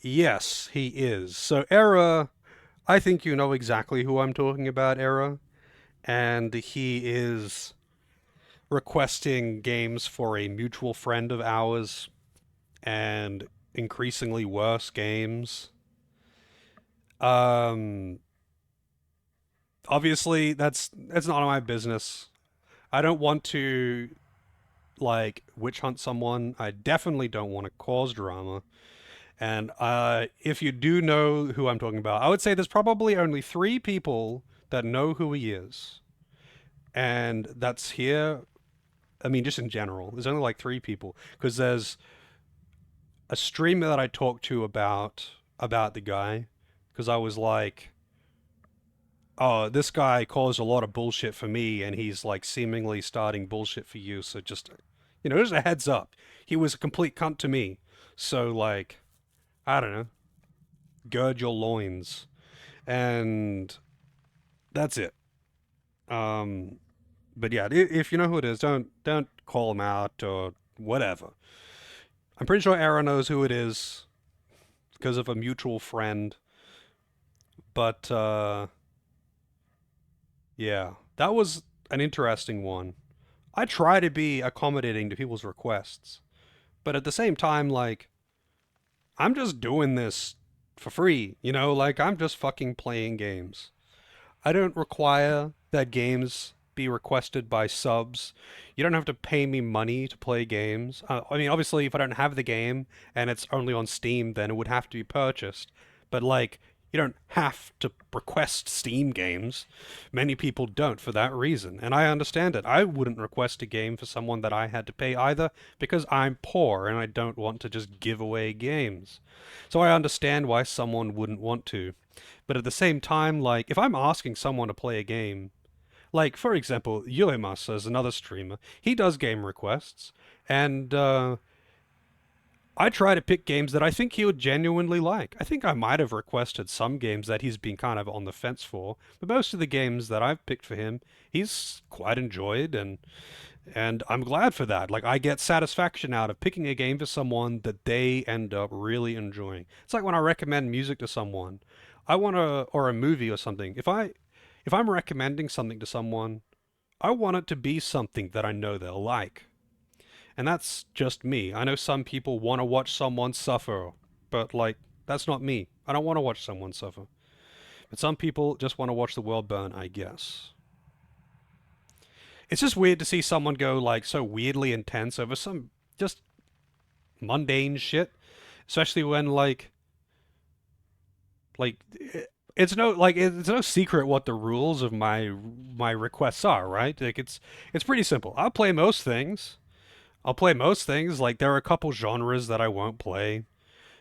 [SPEAKER 1] Yes, he is. So, Era, I think you know exactly who I'm talking about, Era. And he is requesting games for a mutual friend of ours and increasingly worse games. Um, Obviously, that's none of my business. I don't want to like witch hunt someone. I definitely don't want to cause drama. And if you do know who I'm talking about, I would say there's probably only 3 people that know who he is. And that's here. I mean, just in general, there's only like 3 people because there's a streamer that I talked to about the guy because I was like, oh, this guy caused a lot of bullshit for me, and he's like seemingly starting bullshit for you. So just, just a heads up. He was a complete cunt to me. So like, I don't know, gird your loins, and that's it. Um, but yeah, if you know who it is, don't call him out or whatever. I'm pretty sure Aaron knows who it is because of a mutual friend. But yeah, that was an interesting one. I try to be accommodating to people's requests, but at the same time, like, I'm just doing this for free, like, I'm just fucking playing games. I don't require that games be requested by subs. You don't have to pay me money to play games. I mean, obviously, if I don't have the game and it's only on Steam, then it would have to be purchased. But, like, you don't have to request Steam games. Many people don't for that reason, and I understand it. I wouldn't request a game for someone that I had to pay either because I'm poor and I don't want to just give away games. So I understand why someone wouldn't want to. But at the same time, like, if I'm asking someone to play a game, like, for example, Yulemas is another streamer. He does game requests, and I try to pick games that I think he would genuinely like. I think I might have requested some games that he's been kind of on the fence for, but most of the games that I've picked for him, he's quite enjoyed, and I'm glad for that. Like, I get satisfaction out of picking a game for someone that they end up really enjoying. It's like when I recommend music to someone. I want to, or a movie or something. If I'm recommending something to someone, I want it to be something that I know they'll like. And that's just me. I know some people want to watch someone suffer, but like, that's not me. I don't want to watch someone suffer. But some people just want to watch the world burn, I guess. It's just weird to see someone go like so weirdly intense over some just mundane shit, especially when like it's no secret what the rules of my requests are, right? Like it's pretty simple. I'll play most things. Like there are a couple genres that I won't play,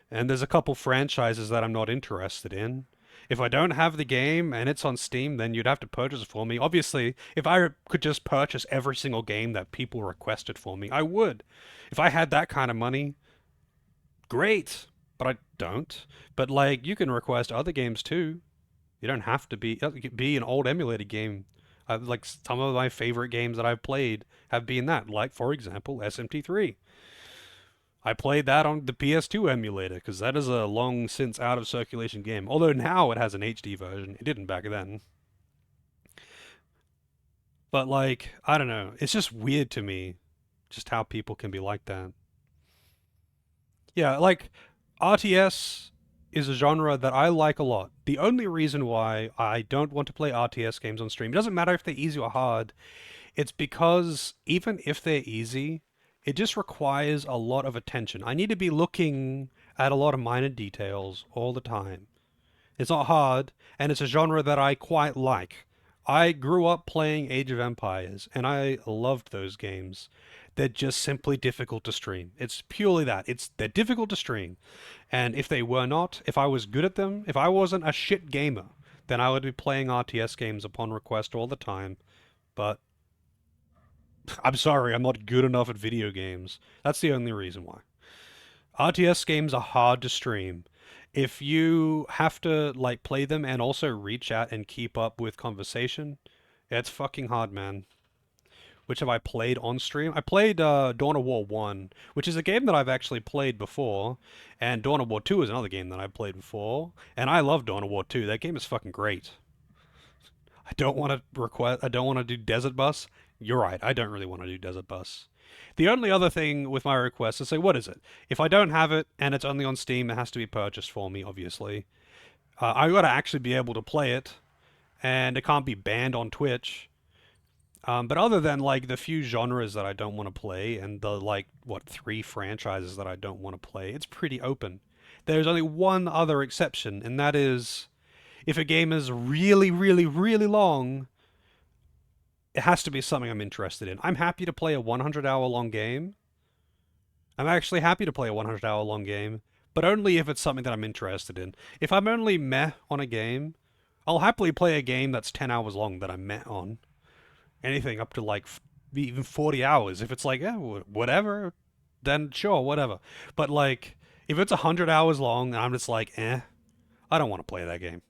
[SPEAKER 1] and there's a couple franchises that I'm not interested in. If I don't have the game and it's on Steam, then you'd have to purchase it for me. Obviously, if I could just purchase every single game that people requested for me, I would. If I had that kind of money, great. But I don't. But like, you can request other games too. You don't have to be an old emulated game. Like some of my favorite games that I've played have been that. Like for example, SMT3. I played that on the PS2 emulator because that is a long since out of circulation game. Although now it has an HD version. It didn't back then. But like, I don't know. It's just weird to me just how people can be like that. Yeah, like RTS is a genre that I like a lot. The only reason why I don't want to play RTS games on stream, it doesn't matter if they're easy or hard, it's because even if they're easy, it just requires a lot of attention. I need to be looking at a lot of minor details all the time. It's not hard, and it's a genre that I quite like. I grew up playing Age of Empires, and I loved those games. They're just simply difficult to stream. It's purely that. They're difficult to stream. And if they were not, if I was good at them, if I wasn't a shit gamer, then I would be playing RTS games upon request all the time. But I'm sorry, I'm not good enough at video games. That's the only reason why. RTS games are hard to stream. If you have to like play them and also reach out and keep up with conversation, it's fucking hard, man. Which have I played on stream? I played Dawn of War 1, which is a game that I've actually played before, and Dawn of War 2 is another game that I've played before, and I love Dawn of War 2. That game is fucking great. I don't want to do Desert Bus. You're right, I don't really want to do Desert Bus. The only other thing with my request is say, what is it? If I don't have it and it's only on Steam, it has to be purchased for me, obviously. I gotta actually be able to play it, and it can't be banned on Twitch. But other than like the few genres that I don't want to play and the like, what, 3 franchises that I don't want to play, it's pretty open. There's only one other exception, and that is if a game is really, really, really long, it has to be something I'm interested in. I'm happy to play a 100-hour long game. I'm actually happy to play a 100-hour long game, but only if it's something that I'm interested in. If I'm only meh on a game, I'll happily play a game that's 10 hours long that I'm meh on. Anything up to like even 40 hours. If it's like, yeah, whatever, then sure, whatever. But like, if it's 100 hours long and I'm just like, I don't want to play that game.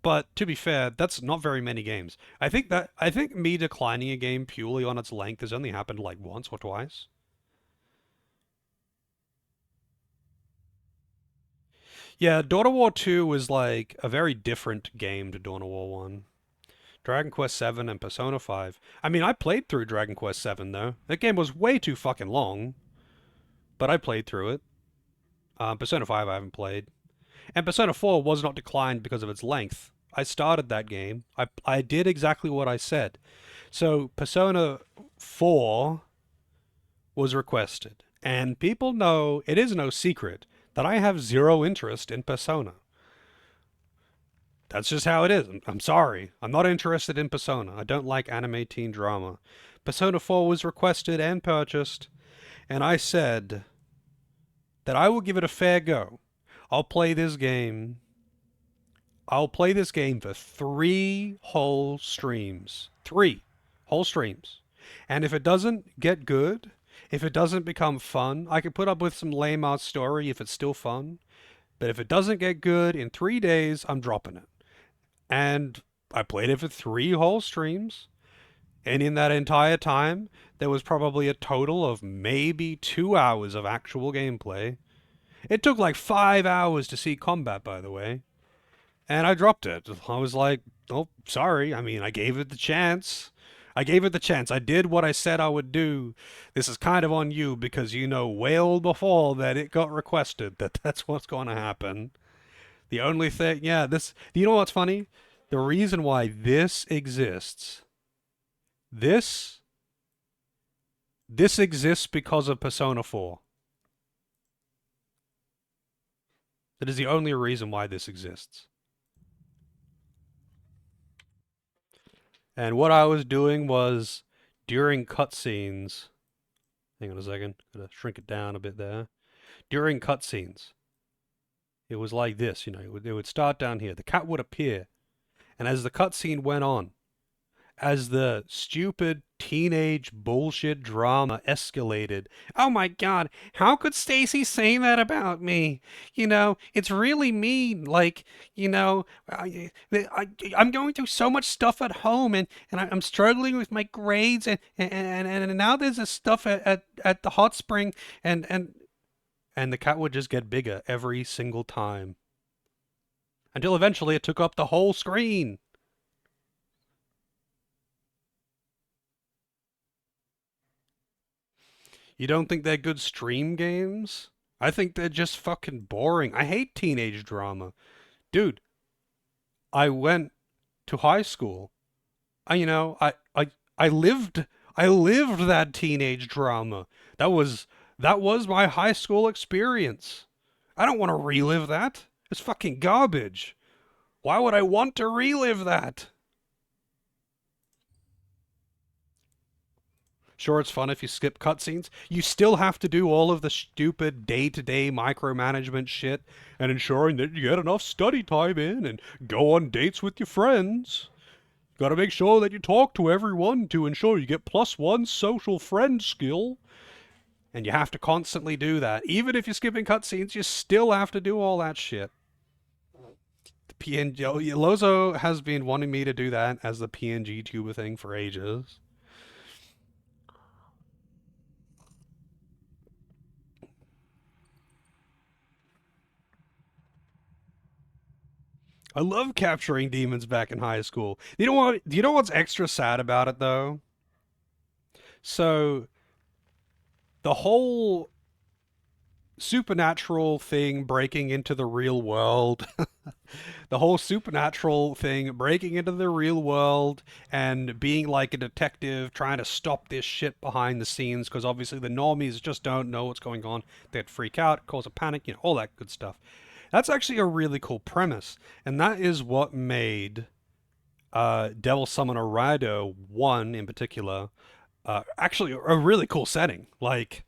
[SPEAKER 1] But to be fair, that's not very many games. I think me declining a game purely on its length has only happened like once or twice. Yeah, Dawn of War 2 was like a very different game to Dawn of War 1. Dragon Quest 7 and Persona 5. I mean, I played through Dragon Quest 7 though. That game was way too fucking long, but I played through it. Persona 5 I haven't played. And Persona 4 was not declined because of its length. I started that game. I did exactly what I said. So Persona 4 was requested. And people know, it is no secret, that I have zero interest in Persona. That's just how it is. I'm sorry. I'm not interested in Persona. I don't like anime teen drama. Persona 4 was requested and purchased, and I said that I will give it a fair go. I'll play this game. I'll play this game for 3 whole streams. 3 whole streams. And if it doesn't get good, if it doesn't become fun, I can put up with some lame-ass story if it's still fun. But if it doesn't get good, in 3 days, I'm dropping it. And I played it for 3 whole streams. And in that entire time, there was probably a total of maybe 2 hours of actual gameplay. It took like 5 hours to see combat, by the way. And I dropped it. I was like, oh, sorry. I mean, I gave it the chance. I gave it the chance. I did what I said I would do. This is kind of on you because you know way before that it got requested that that's what's going to happen. The only thing, yeah, you know what's funny? The reason why this exists, this exists because of Persona 4. That is the only reason why this exists. And what I was doing was, during cutscenes, hang on a second, gotta shrink it down a bit there. During cutscenes, it was like this, you know, it would start down here. The cat would appear. And as the cutscene went on, as the stupid teenage bullshit drama escalated, oh my god, how could Stacy say that about me? You know, it's really mean. Like, you know, I'm going through so much stuff at home, and I'm struggling with my grades, and now there's this stuff at the hot spring, and the cat would just get bigger every single time. Until eventually it took up the whole screen. You don't think they're good stream games? I think they're just fucking boring. I hate teenage drama. Dude, I went to high school. I lived that teenage drama. That was my high school experience. I don't want to relive that. It's fucking garbage. Why would I want to relive that? Sure, it's fun if you skip cutscenes. You still have to do all of the stupid day-to-day micromanagement shit and ensuring that you get enough study time in and go on dates with your friends. Gotta make sure that you talk to everyone to ensure you get +1 social friend skill. And you have to constantly do that. Even if you're skipping cutscenes, you still have to do all that shit. The PNG Lozo has been wanting me to do that as the PNG tuber thing for ages. I love capturing demons back in high school. You know what? Do you know what's extra sad about it though? So the whole supernatural thing breaking into the real world, the whole supernatural thing breaking into the real world and being like a detective trying to stop this shit behind the scenes because obviously the normies just don't know what's going on. They'd freak out, cause a panic, you know, all that good stuff. That's actually a really cool premise, and that is what made Devil Summoner Raido 1 in particular actually a really cool setting. Like,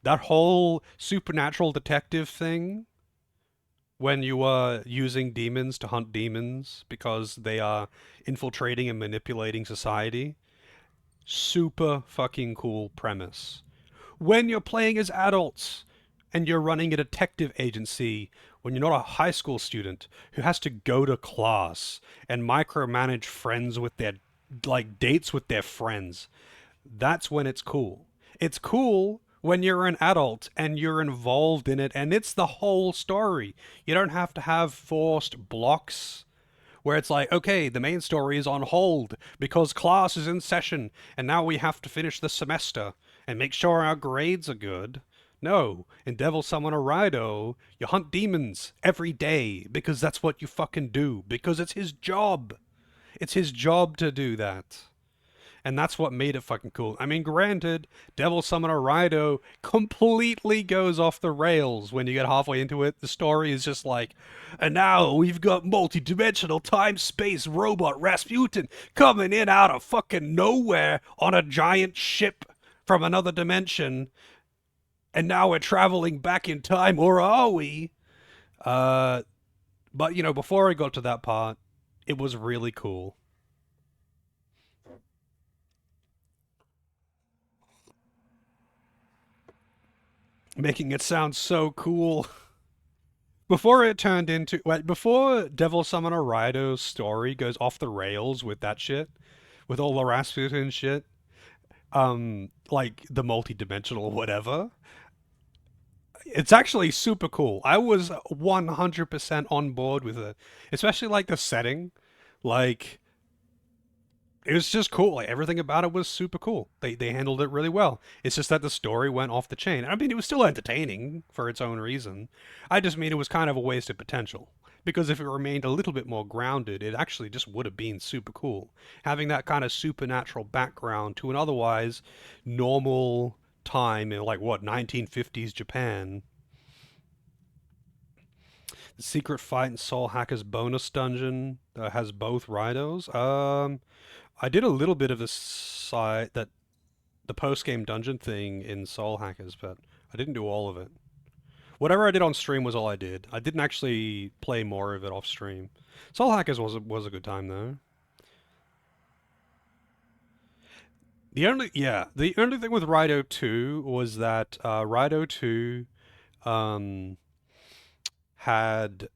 [SPEAKER 1] that whole supernatural detective thing when you are using demons to hunt demons because they are infiltrating and manipulating society. Super fucking cool premise. When you're playing as adults and you're running a detective agency, when you're not a high school student who has to go to class and micromanage friends with their, like, dates with their friends, that's when it's cool. It's cool when you're an adult and you're involved in it and it's the whole story. You don't have to have forced blocks where it's like, okay, the main story is on hold because class is in session and now we have to finish the semester and make sure our grades are good. No, in Devil Summoner Raido, you hunt demons every day because that's what you fucking do, because it's his job. It's his job to do that. And that's what made it fucking cool. I mean, granted, Devil Summoner Raido completely goes off the rails when you get halfway into it. The story is just like, and now we've got multi-dimensional time-space robot Rasputin coming in out of fucking nowhere on a giant ship from another dimension. And now we're traveling back in time, or are we? But, you know, before I got to that part, it was really cool. Making it sound so cool. Before it turned into, well, before Devil Summoner Raido's story goes off the rails with that shit, with all the Rasputin shit, like the multi-dimensional whatever, it's actually super cool. I was 100% on board with it, especially like the setting. Like, it was just cool. Like, everything about it was super cool. They handled it really well. It's just that the story went off the chain. I mean, it was still entertaining for its own reason. I just mean it was kind of a wasted potential. Because if it remained a little bit more grounded, it actually just would have been super cool. Having that kind of supernatural background to an otherwise normal time in, like, what, 1950s Japan. The Secret Fight in Soul Hacker's bonus dungeon has both Raidos. I did a little bit of the post game dungeon thing in Soul Hackers, but I didn't do all of it. Whatever I did on stream was all I did. I didn't actually play more of it off stream. Soul Hackers was a good time though. The only thing with Raido 2 was that Raido 2 um, had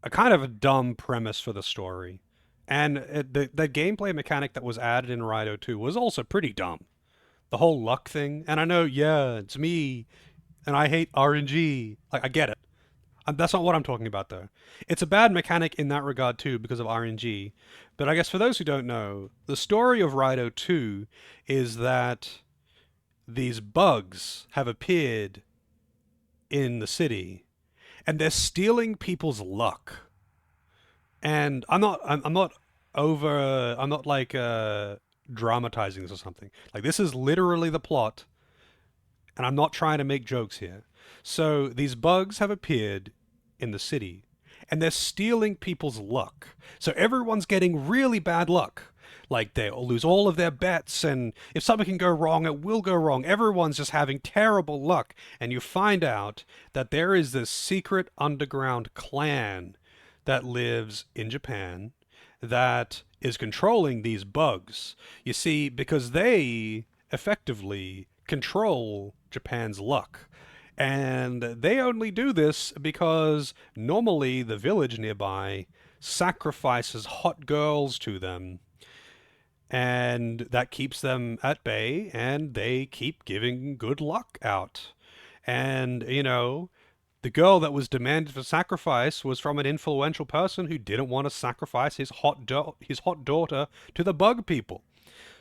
[SPEAKER 1] a kind of a dumb premise for the story. And the gameplay mechanic that was added in Raido 2 was also pretty dumb. The whole luck thing. And I know, yeah, it's me, and I hate RNG. Like, I get it. That's not what I'm talking about, though. It's a bad mechanic in that regard, too, because of RNG. But I guess for those who don't know, the story of Raido 2 is that these bugs have appeared in the city, and they're stealing people's luck. And I'm not like dramatizing this or something. Like, this is literally the plot, and I'm not trying to make jokes here. So these bugs have appeared in the city, and they're stealing people's luck. So everyone's getting really bad luck. Like they'll lose all of their bets, and if something can go wrong, it will go wrong. Everyone's just having terrible luck, and you find out that there is this secret underground clan that lives in Japan that is controlling these bugs. You see, because they effectively control Japan's luck. And they only do this because normally the village nearby sacrifices hot girls to them. And that keeps them at bay, and they keep giving good luck out. And, you know, the girl that was demanded for sacrifice was from an influential person who didn't want to sacrifice his hot daughter to the bug people.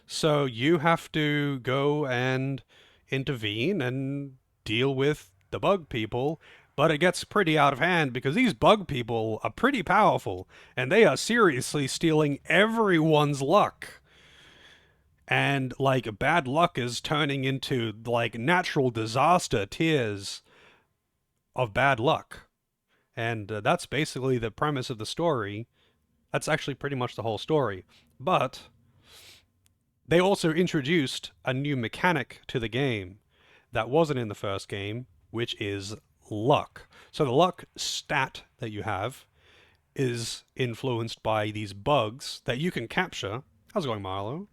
[SPEAKER 1] So you have to go and intervene and deal with the bug people, but it gets pretty out of hand because these bug people are pretty powerful and they are seriously stealing everyone's luck. And like bad luck is turning into like natural disaster tiers of bad luck. And that's basically the premise of the story. That's actually pretty much the whole story. But they also introduced a new mechanic to the game that wasn't in the first game, which is luck. So the luck stat that you have is influenced by these bugs that you can capture. How's it going, Marlo?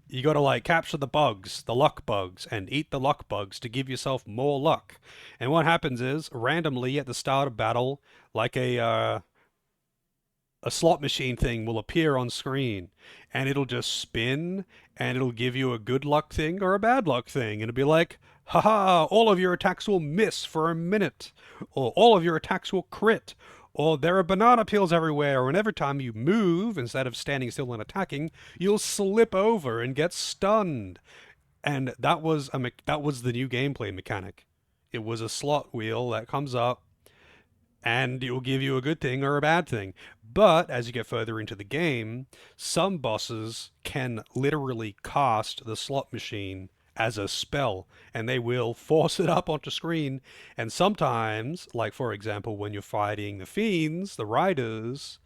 [SPEAKER 1] You gotta like capture the bugs, the luck bugs, and eat the luck bugs to give yourself more luck. And what happens is, randomly at the start of battle, like a slot machine thing will appear on screen, and it'll just spin, and it'll give you a good luck thing or a bad luck thing, and it'll be like, haha, all of your attacks will miss for a minute, or all of your attacks will crit, or there are banana peels everywhere, and every time you move, instead of standing still and attacking, you'll slip over and get stunned. And that was the new gameplay mechanic. It was a slot wheel that comes up, and it will give you a good thing or a bad thing. But as you get further into the game, some bosses can literally cast the slot machine as a spell, and they will force it up onto screen. And sometimes, like for example, when you're fighting the fiends, the riders,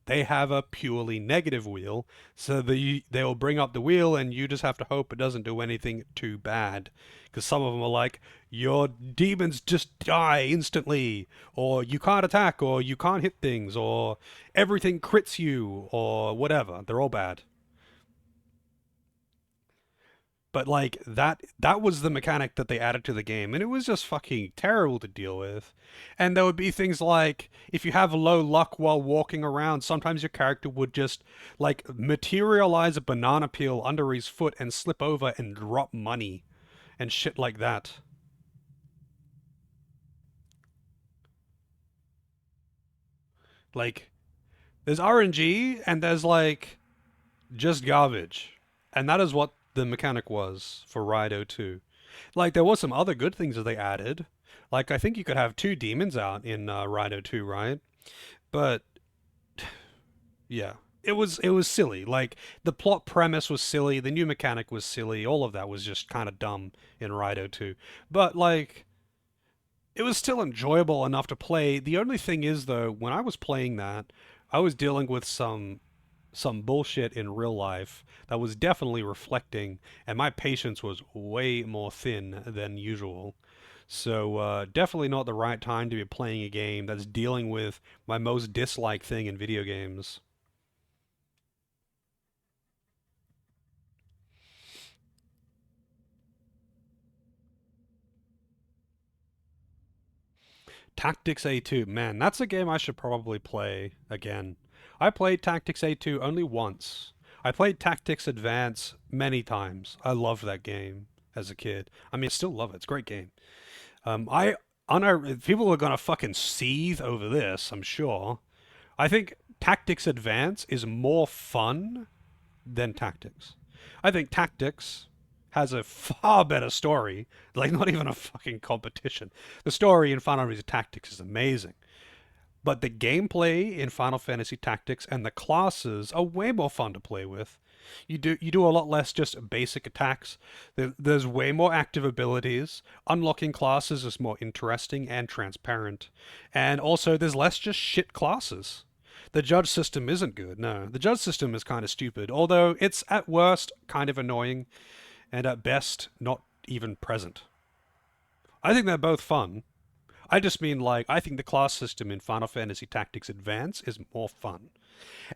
[SPEAKER 1] they have a purely negative wheel, so they'll bring up the wheel and you just have to hope it doesn't do anything too bad. Because some of them are like, your demons just die instantly, or you can't attack, or you can't hit things, or everything crits you, or whatever. They're all bad. But like that was the mechanic that they added to the game, and it was just fucking terrible to deal with. And there would be things like, if you have low luck while walking around, sometimes your character would just like materialize a banana peel under his foot and slip over and drop money and shit like that. Like there's RNG and there's like just garbage. And that is what the mechanic was for Erroratu. Like, there was some other good things that they added. Like, I think you could have two demons out in Erroratu, right? But, yeah. It was silly. Like, the plot premise was silly, the new mechanic was silly, all of that was just kind of dumb in Erroratu. But, like, it was still enjoyable enough to play. The only thing is, though, when I was playing that, I was dealing with some bullshit in real life that was definitely reflecting, and my patience was way more thin than usual. So definitely not the right time to be playing a game that's dealing with my most disliked thing in video games. Tactics A2, man, that's a game I should probably play again. I played Tactics A2 only once. I played Tactics Advance many times. I loved that game as a kid. I mean, I still love it. It's a great game. I people are gonna fucking seethe over this, I'm sure. I think Tactics Advance is more fun than Tactics. I think Tactics has a far better story, like not even a fucking competition. The story in Final Fantasy Tactics is amazing. But the gameplay in Final Fantasy Tactics and the classes are way more fun to play with. You do a lot less just basic attacks. There's way more active abilities. Unlocking classes is more interesting and transparent. And also there's less just shit classes. The judge system isn't good, no. The judge system is kind of stupid, although it's at worst kind of annoying, and at best not even present. I think they're both fun. I just mean, like, I think the class system in Final Fantasy Tactics Advance is more fun.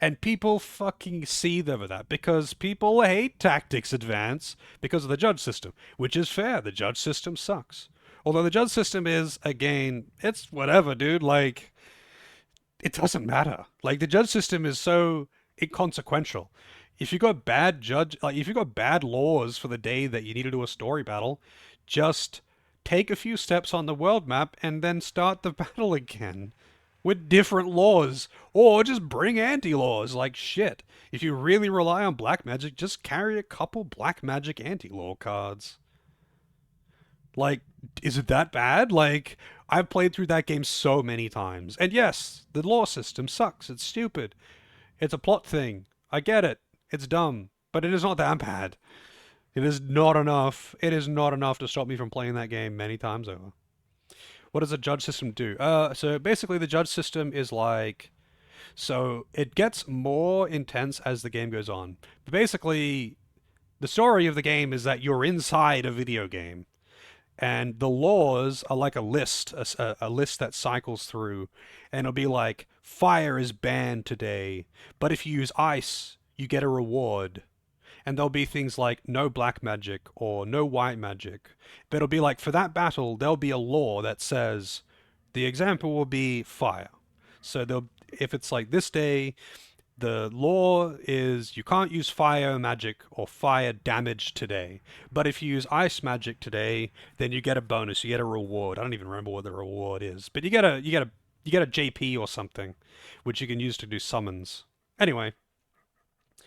[SPEAKER 1] And people fucking seethe over that because people hate Tactics Advance because of the judge system, which is fair. The judge system sucks. Although the judge system is, again, it's whatever, dude. Like, it doesn't matter. Like, the judge system is so inconsequential. If you got bad judge, like, if you got bad laws for the day that you need to do a story battle, just take a few steps on the world map and then start the battle again with different laws, or just bring anti-laws. Like, shit, if you really rely on black magic, just carry a couple black magic anti-law cards. Like, is it that bad? Like, I've played through that game so many times, and yes, the law system sucks. It's stupid. It's a plot thing. I get it. It's dumb, but it is not that bad. It is not enough. It is not enough to stop me from playing that game many times over. What does a judge system do? So basically the judge system is like, so it gets more intense as the game goes on. But basically, the story of the game is that you're inside a video game. And the laws are like a list, a list that cycles through. And it'll be like, fire is banned today. But if you use ice, you get a reward. And there'll be things like no black magic or no white magic. But it'll be like, for that battle, there'll be a law that says the example will be fire. So if it's like this day, the law is you can't use fire magic or fire damage today. But if you use ice magic today, then you get a bonus, you get a reward. I don't even remember what the reward is, but you get a JP or something, which you can use to do summons. Anyway,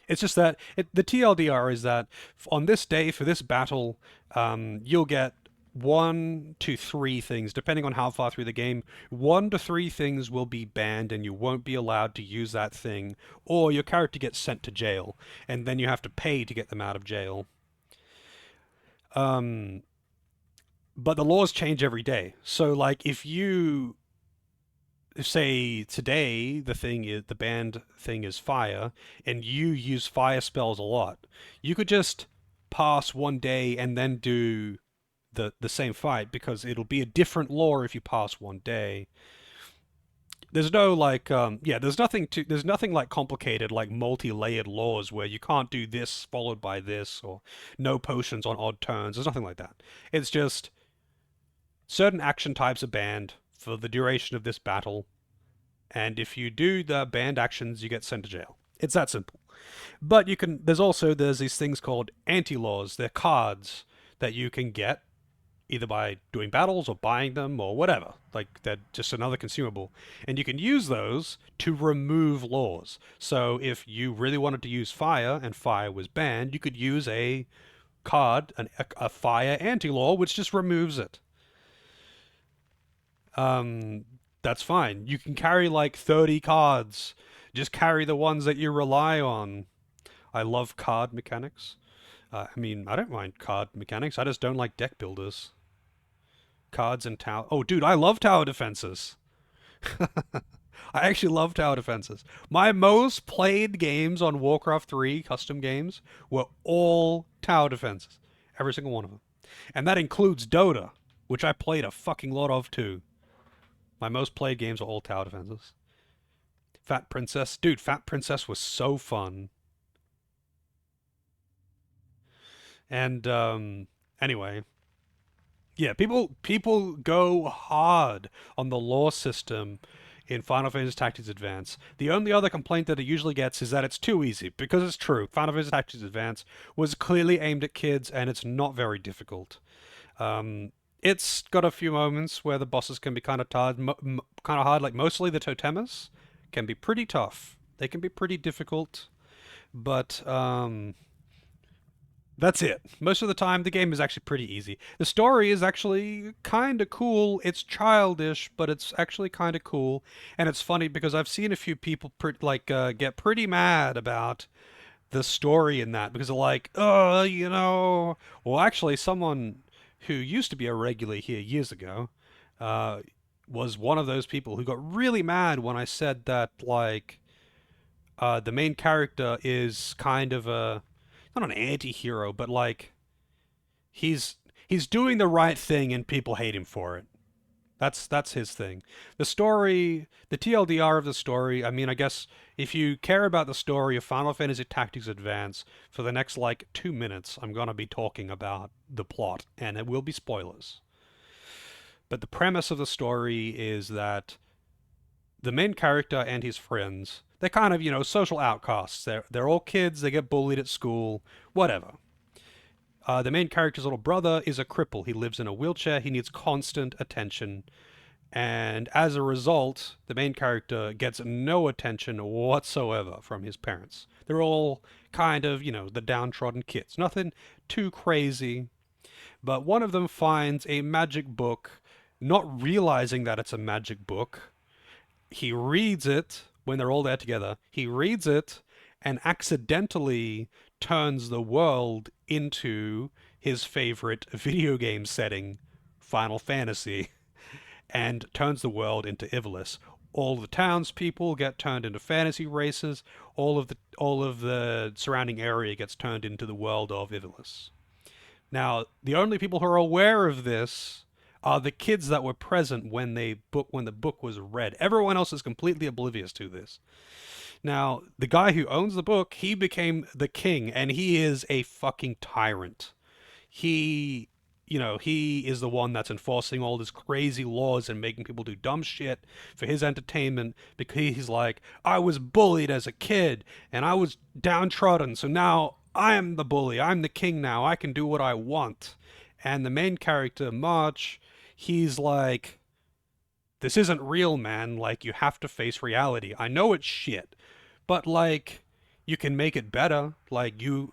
[SPEAKER 1] it's just that the TLDR is that on this day for this battle, you'll get 1 to 3 things, depending on how far through the game. 1 to 3 things will be banned, and you won't be allowed to use that thing, or your character gets sent to jail, and then you have to pay to get them out of jail. But the laws change every day. So, like, if you say today the banned thing is fire, and you use fire spells a lot, you could just pass one day and then do the same fight, because it'll be a different law if you pass one day. There's no like there's nothing like complicated like multi-layered laws where you can't do this followed by this, or no potions on odd turns. There's nothing like that. It's just certain action types are banned for the duration of this battle, and if you do the banned actions, you get sent to jail. It's that simple. But there's these things called anti-laws. They're cards that you can get either by doing battles or buying them or whatever. Like, they're just another consumable. And you can use those to remove laws. So if you really wanted to use fire and fire was banned, you could use a card, a fire anti-law, which just removes it. That's fine. You can carry like 30 cards. Just carry the ones that you rely on. I love card mechanics. I mean, I don't mind card mechanics. I just don't like deck builders. Cards and tower. Oh, dude, I love tower defenses. I actually love tower defenses. My most played games on Warcraft 3 custom games were all tower defenses. Every single one of them. And that includes Dota, which I played a fucking lot of too. My most played games are all tower defenses. Fat Princess. Dude, Fat Princess was so fun. And anyway, yeah, people go hard on the lore system in Final Fantasy Tactics Advance. The only other complaint that it usually gets is that it's too easy, because it's true. Final Fantasy Tactics Advance was clearly aimed at kids, and it's not very difficult. It's got a few moments where the bosses can be kind of hard. Like, mostly the totemas can be pretty tough. They can be pretty difficult, but that's it. Most of the time, the game is actually pretty easy. The story is actually kind of cool. It's childish, but it's actually kind of cool. And it's funny because I've seen a few people get pretty mad about the story in that, because they're like, well, actually, someone who used to be a regular here years ago was one of those people who got really mad when I said that, like, The main character is kind of a not an anti-hero, but like he's he's doing the right thing and people hate him for it. That's his thing. The story, the TLDR of the story, I mean, I guess if you care about the story of Final Fantasy Tactics Advance, for the next like 2 minutes, I'm going to be talking about the plot, and it will be spoilers. But the premise of the story is that the main character and his friends, they're kind of, social outcasts. They're all kids, they get bullied at school, whatever. The main character's little brother is a cripple. He lives in a wheelchair, he needs constant attention. And as a result, the main character gets no attention whatsoever from his parents. They're all kind of, the downtrodden kids. Nothing too crazy. But one of them finds a magic book, not realizing that it's a magic book. He reads it when they're all there together. He reads it and accidentally turns the world into his favorite video game setting, Final Fantasy, and turns the world into Ivalice. All the townspeople get turned into fantasy races. All of the surrounding area gets turned into the world of Ivalice. Now, the only people who are aware of this are the kids that were present when the book was read. Everyone else is completely oblivious to this. Now, the guy who owns the book, he became the king, and he is a fucking tyrant. He is the one that's enforcing all these crazy laws and making people do dumb shit for his entertainment because he's like, I was bullied as a kid and I was downtrodden, so now I am the bully. I'm the king now. I can do what I want. And the main character, March, he's like, this isn't real, man. Like, you have to face reality. I know it's shit, but like, you can make it better. Like, you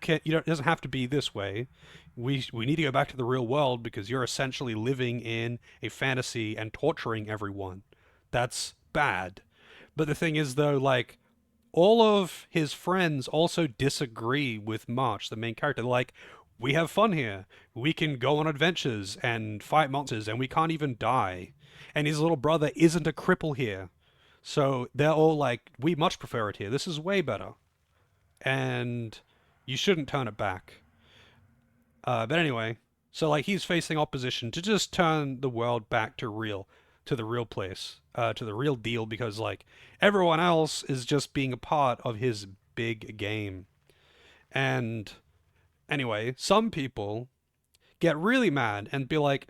[SPEAKER 1] can, it doesn't have to be this way. We need to go back to the real world because you're essentially living in a fantasy and torturing everyone. That's bad. But the thing is, though, like, all of his friends also disagree with March, the main character. Like, we have fun here. We can go on adventures and fight monsters, and we can't even die. And his little brother isn't a cripple here. So they're all like, we much prefer it here. This is way better. And you shouldn't turn it back. But anyway, so like he's facing opposition to just turn the world back to the real place, to the real deal, because like everyone else is just being a part of his big game. And anyway, some people get really mad and be like,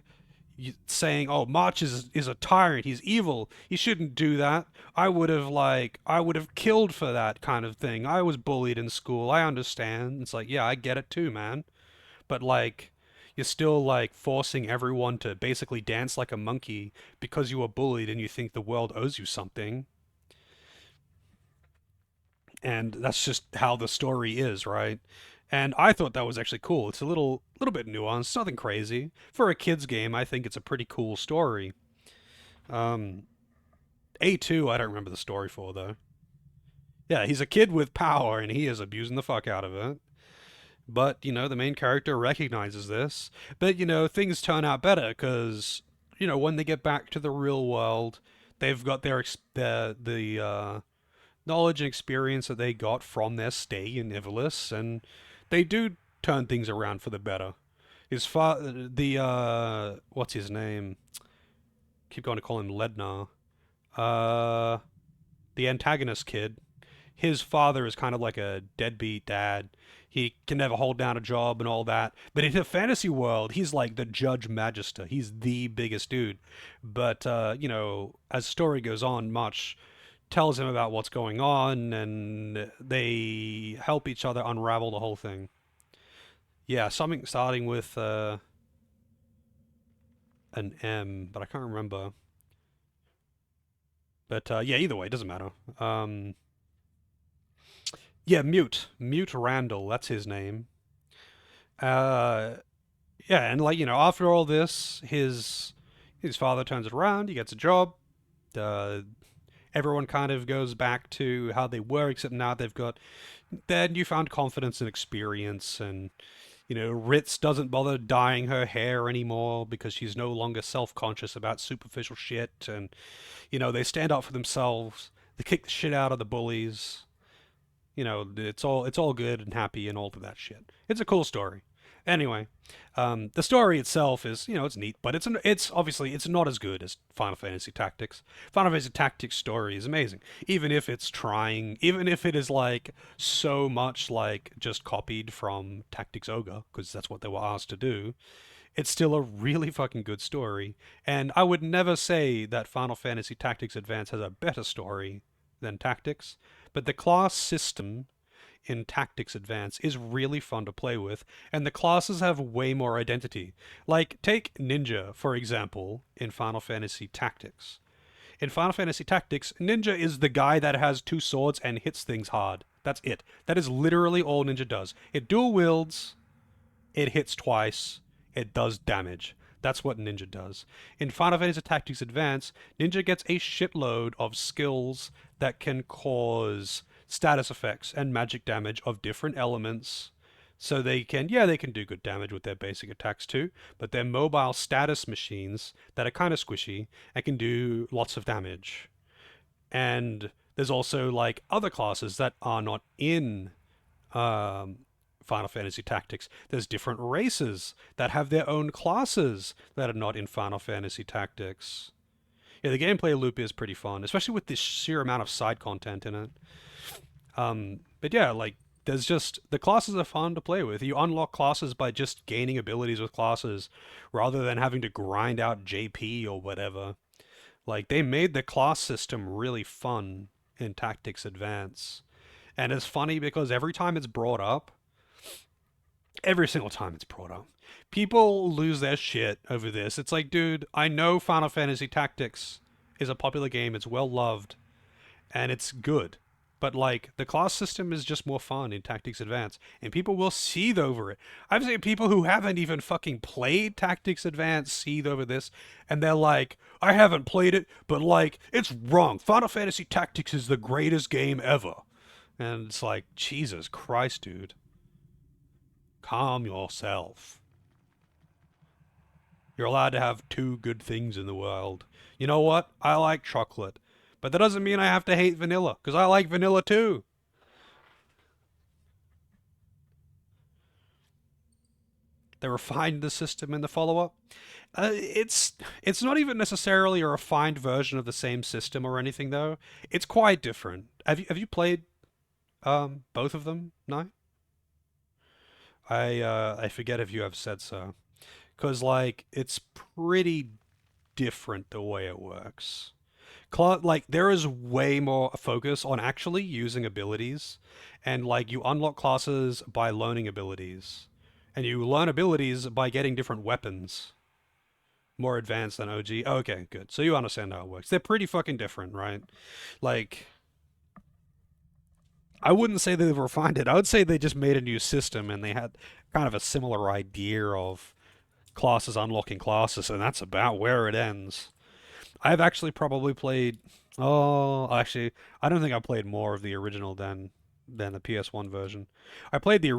[SPEAKER 1] saying, "Oh, March is a tyrant. He's evil. He shouldn't do that. I would have killed for that kind of thing. I was bullied in school. I understand." It's like, yeah, I get it too, man. But like, you're still like forcing everyone to basically dance like a monkey because you were bullied and you think the world owes you something. And that's just how the story is, right? And I thought that was actually cool. It's a little bit nuanced, nothing crazy. For a kids game, I think it's a pretty cool story. Um, A2, I don't remember the story for though. Yeah, he's a kid with power and he is abusing the fuck out of it. But, the main character recognizes this. But, things turn out better because, when they get back to the real world, they've got the knowledge and experience that they got from their stay in Ivalice, and they do turn things around for the better. His father, what's his name? Keep going to call him Lednar. Uh, the antagonist kid. His father is kind of like a deadbeat dad. He can never hold down a job and all that. But in a fantasy world, he's like the Judge Magister. He's the biggest dude. But, as the story goes on, March tells him about what's going on, and they help each other unravel the whole thing. Yeah, something starting with an M, but I can't remember. But yeah, either way, it doesn't matter. Yeah, Mute Randall, that's his name. Uh, yeah, and like after all this, his father turns it around. He gets a job. Uh, Everyone kind of goes back to how they were, except now they've got their newfound confidence and experience. And Ritz doesn't bother dyeing her hair anymore because she's no longer self-conscious about superficial shit. And they stand up for themselves. They kick the shit out of the bullies. You know, it's all good and happy and all of that shit. It's a cool story. Anyway, the story itself is, it's neat, but it's obviously it's not as good as Final Fantasy Tactics. Final Fantasy Tactics story is amazing, even if it's trying, even if it is like so much like just copied from Tactics Ogre, because that's what they were asked to do. It's still a really fucking good story, and I would never say that Final Fantasy Tactics Advance has a better story than Tactics, but the class system in Tactics Advance is really fun to play with, and the classes have way more identity. Like, take Ninja, for example, in Final Fantasy Tactics. In Final Fantasy Tactics, Ninja is the guy that has two swords and hits things hard. That's it. That is literally all Ninja does. It dual wields, it hits twice, it does damage. That's what Ninja does. In Final Fantasy Tactics Advance, Ninja gets a shitload of skills that can cause status effects and magic damage of different elements. So they can do good damage with their basic attacks too, but they're mobile status machines that are kind of squishy and can do lots of damage. And there's also like other classes that are not in Final Fantasy Tactics. There's different races that have their own classes that are not in Final Fantasy Tactics. Yeah, the gameplay loop is pretty fun, especially with this sheer amount of side content in it. But yeah, like, there's just, the classes are fun to play with. You unlock classes by just gaining abilities with classes, rather than having to grind out JP or whatever. Like, they made the class system really fun in Tactics Advance. And it's funny because every time it's brought up, every single time it's brought up, people lose their shit over this. It's like, dude, I know Final Fantasy Tactics is a popular game, it's well loved, and it's good. But, like, the class system is just more fun in Tactics Advance, and people will seethe over it. I've seen people who haven't even fucking played Tactics Advance seethe over this, and they're like, I haven't played it, but, like, it's wrong. Final Fantasy Tactics is the greatest game ever. And it's like, Jesus Christ, dude. Calm yourself. You're allowed to have two good things in the world. You know what? I like chocolate. But that doesn't mean I have to hate vanilla, because I like vanilla too. They refined the system in the follow-up. It's not even necessarily a refined version of the same system or anything, though. It's quite different. Have you played both of them? No? I forget if you have said so. Because, like, it's pretty different the way it works. Like, there is way more focus on actually using abilities, and like, you unlock classes by learning abilities, and you learn abilities by getting different weapons. More advanced than OG. Okay, good. So you understand how it works. They're pretty fucking different, right? Like, I wouldn't say they've refined it. I would say they just made a new system, and they had kind of a similar idea of classes unlocking classes, and that's about where it ends. I've actually probably played. Oh, actually, I don't think I played more of the original than the PS1 version. I played the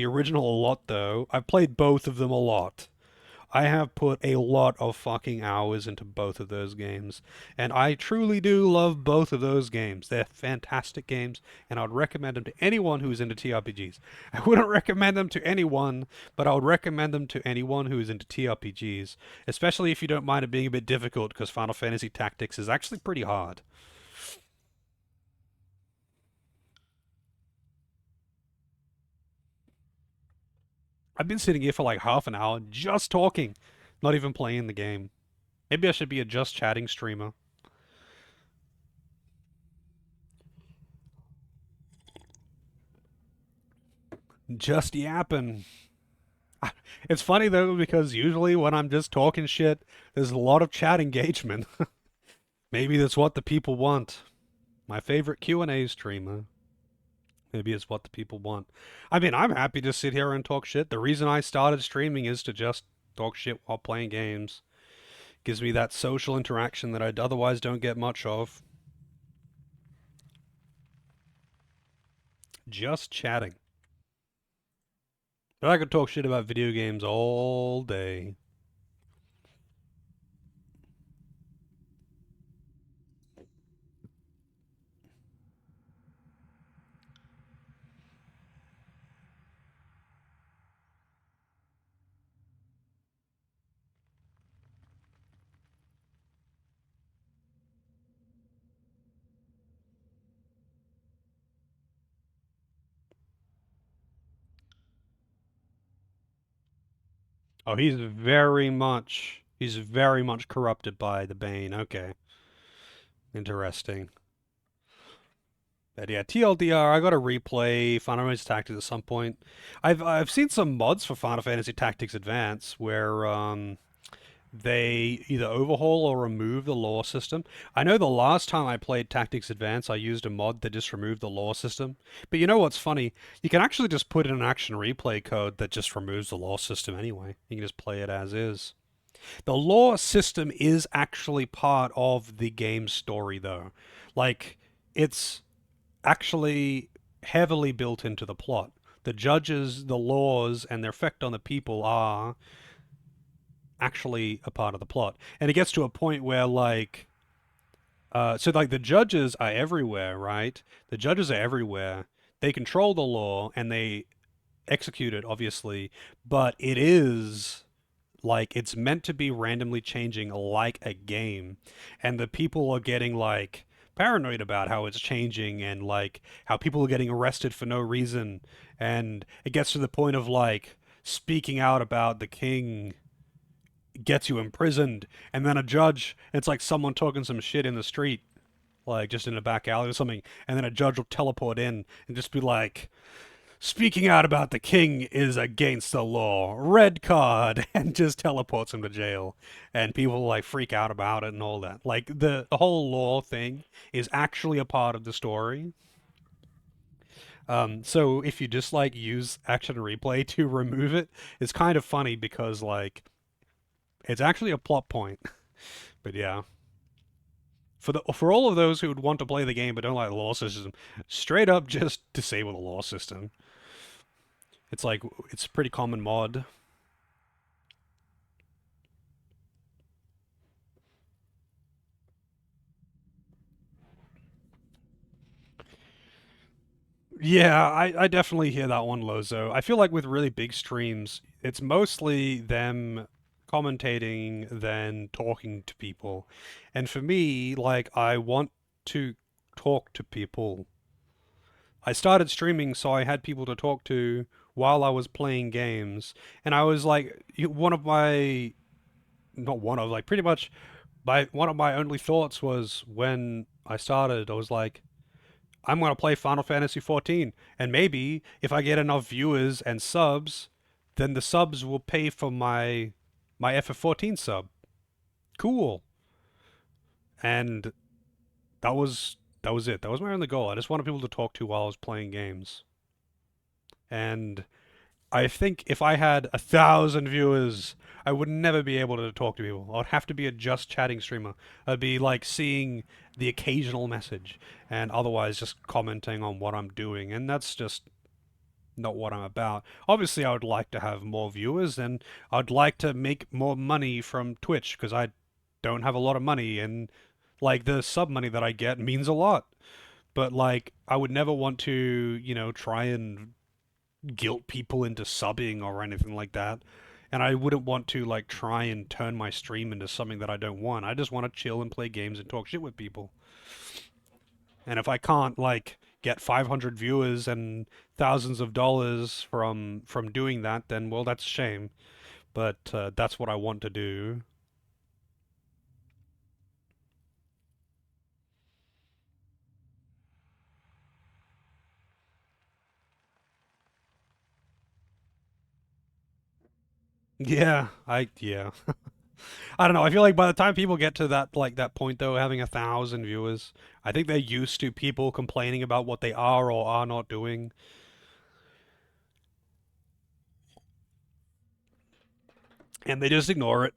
[SPEAKER 1] original a lot though. I've played both of them a lot. I have put a lot of fucking hours into both of those games, and I truly do love both of those games. They're fantastic games, and I would recommend them to anyone who's into TRPGs. I wouldn't recommend them to anyone, but I would recommend them to anyone who is into TRPGs, especially if you don't mind it being a bit difficult, because Final Fantasy Tactics is actually pretty hard. I've been sitting here for like half an hour just talking, not even playing the game. Maybe I should be a just chatting streamer. Just yapping. It's funny though, because usually when I'm just talking shit, there's a lot of chat engagement. Maybe that's what the people want. My favorite Q&A streamer. Maybe it's what the people want. I mean, I'm happy to sit here and talk shit. The reason I started streaming is to just talk shit while playing games. Gives me that social interaction that I otherwise don't get much of. Just chatting. But I could talk shit about video games all day. Oh, he's very much corrupted by the Bane. Okay, interesting. But yeah, TLDR, I gotta replay Final Fantasy Tactics at some point. I've seen some mods for Final Fantasy Tactics Advance where they either overhaul or remove the lore system. I know the last time I played Tactics Advance, I used a mod that just removed the lore system. But you know what's funny? You can actually just put in an action replay code that just removes the lore system anyway. You can just play it as is. The lore system is actually part of the game's story, though. Like, it's actually heavily built into the plot. The judges, the laws, and their effect on the people are actually a part of the plot. And it gets to a point where, like, so like the judges are everywhere, right? The judges are everywhere. They control the law and they execute it, obviously, but it is like it's meant to be randomly changing like a game. And the people are getting like paranoid about how it's changing and like how people are getting arrested for no reason. And it gets to the point of like speaking out about the king gets you imprisoned, and then a judge, it's like someone talking some shit in the street, like just in a back alley or something, and then a judge will teleport in and just be like, speaking out about the king is against the law, red card, and just teleports him to jail. And people like freak out about it and all that. Like the whole law thing is actually a part of the story. So if you just like use action replay to remove it, it's kind of funny because like it's actually a plot point. But yeah, for all of those who would want to play the game but don't like the law system, straight up just disable the law system. It's like it's a pretty common mod. Yeah, I definitely hear that one, Lozo. I feel like with really big streams, it's mostly them commentating than talking to people. And for me, like, I want to talk to people. I started streaming so I had people to talk to while I was playing games. And I was like, one of my, not one of, like, pretty much one of my only thoughts was when I started, I was like, I'm going to play Final Fantasy 14, and maybe if I get enough viewers and subs, then the subs will pay for my FF14 sub. Cool. And that was it. That was my only goal. I just wanted people to talk to while I was playing games. And I think if I had 1,000 viewers, I would never be able to talk to people. I'd have to be a just chatting streamer. I'd be like seeing the occasional message and otherwise just commenting on what I'm doing. And that's just not what I'm about. Obviously, I would like to have more viewers and I'd like to make more money from Twitch because I don't have a lot of money and like the sub money that I get means a lot. But like, I would never want to, try and guilt people into subbing or anything like that. And I wouldn't want to like try and turn my stream into something that I don't want. I just want to chill and play games and talk shit with people. And if I can't like get 500 viewers and thousands of dollars from doing that, then well, that's a shame. But that's what I want to do. Yeah, yeah. I don't know. I feel like by the time people get to that point though, having 1,000 viewers, I think they're used to people complaining about what they are or are not doing, and they just ignore it.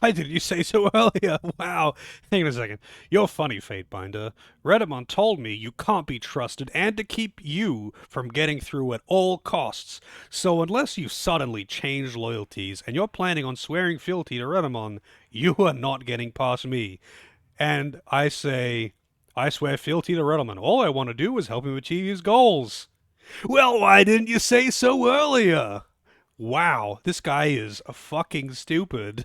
[SPEAKER 1] Why didn't you say so earlier? Wow. Hang on a second. You're funny, Fatebinder. Redamon told me you can't be trusted and to keep you from getting through at all costs. So unless you suddenly change loyalties and you're planning on swearing fealty to Redamon, you are not getting past me. And I say, I swear fealty to Redamon. All I want to do is help him achieve his goals. Well, why didn't you say so earlier? Wow, this guy is fucking stupid.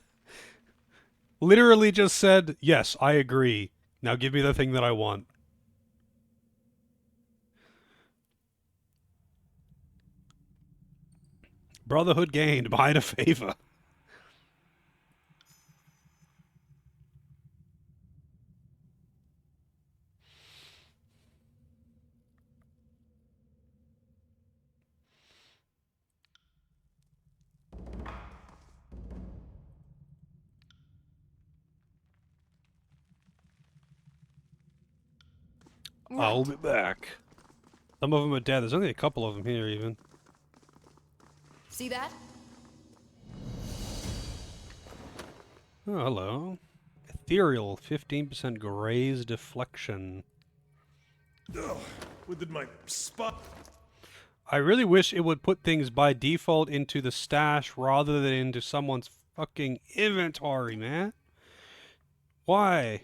[SPEAKER 1] Literally just said, yes, I agree. Now give me the thing that I want. Brotherhood gained, behind a favor. I'll be back. Some of them are dead. There's only a couple of them here, even.
[SPEAKER 3] See that?
[SPEAKER 1] Oh, hello. Ethereal, 15% graze deflection.
[SPEAKER 5] Ugh, within my spot.
[SPEAKER 1] I really wish it would put things by default into the stash rather than into someone's fucking inventory, man. Why?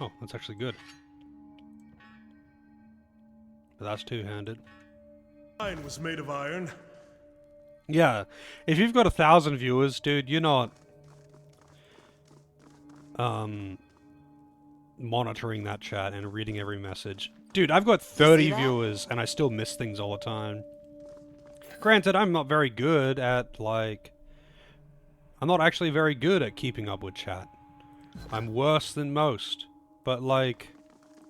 [SPEAKER 1] Oh, that's actually good. But that's two-handed.
[SPEAKER 5] Mine was made of iron.
[SPEAKER 1] Yeah, if you've got 1,000 viewers, dude, you're not monitoring that chat and reading every message. Dude, I've got 30 viewers and I still miss things all the time. Granted, I'm not very good at, like... I'm not actually very good at keeping up with chat. I'm worse than most. But, like...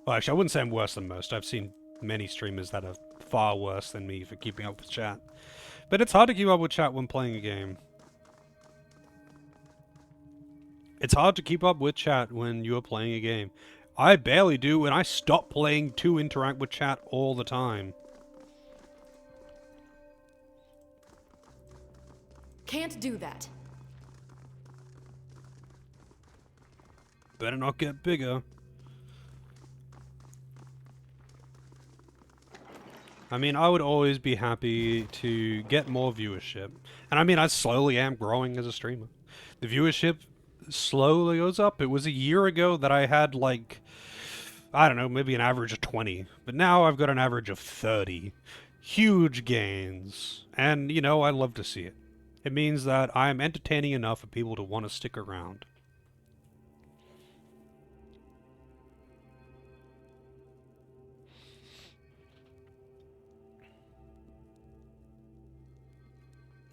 [SPEAKER 1] Well, actually, I wouldn't say I'm worse than most. I've seen many streamers that are far worse than me for keeping up with chat. But it's hard to keep up with chat when playing a game. It's hard to keep up with chat when you're playing a game. I barely do, and I stop playing to interact with chat all the time.
[SPEAKER 3] Can't do that.
[SPEAKER 1] Better not get bigger. I mean, I would always be happy to get more viewership. And I mean, I slowly am growing as a streamer. The viewership slowly goes up. It was a year ago that I had, like, I don't know, maybe an average of 20. But now I've got an average of 30. Huge gains. And, you know, I love to see it. It means that I'm entertaining enough for people to want to stick around.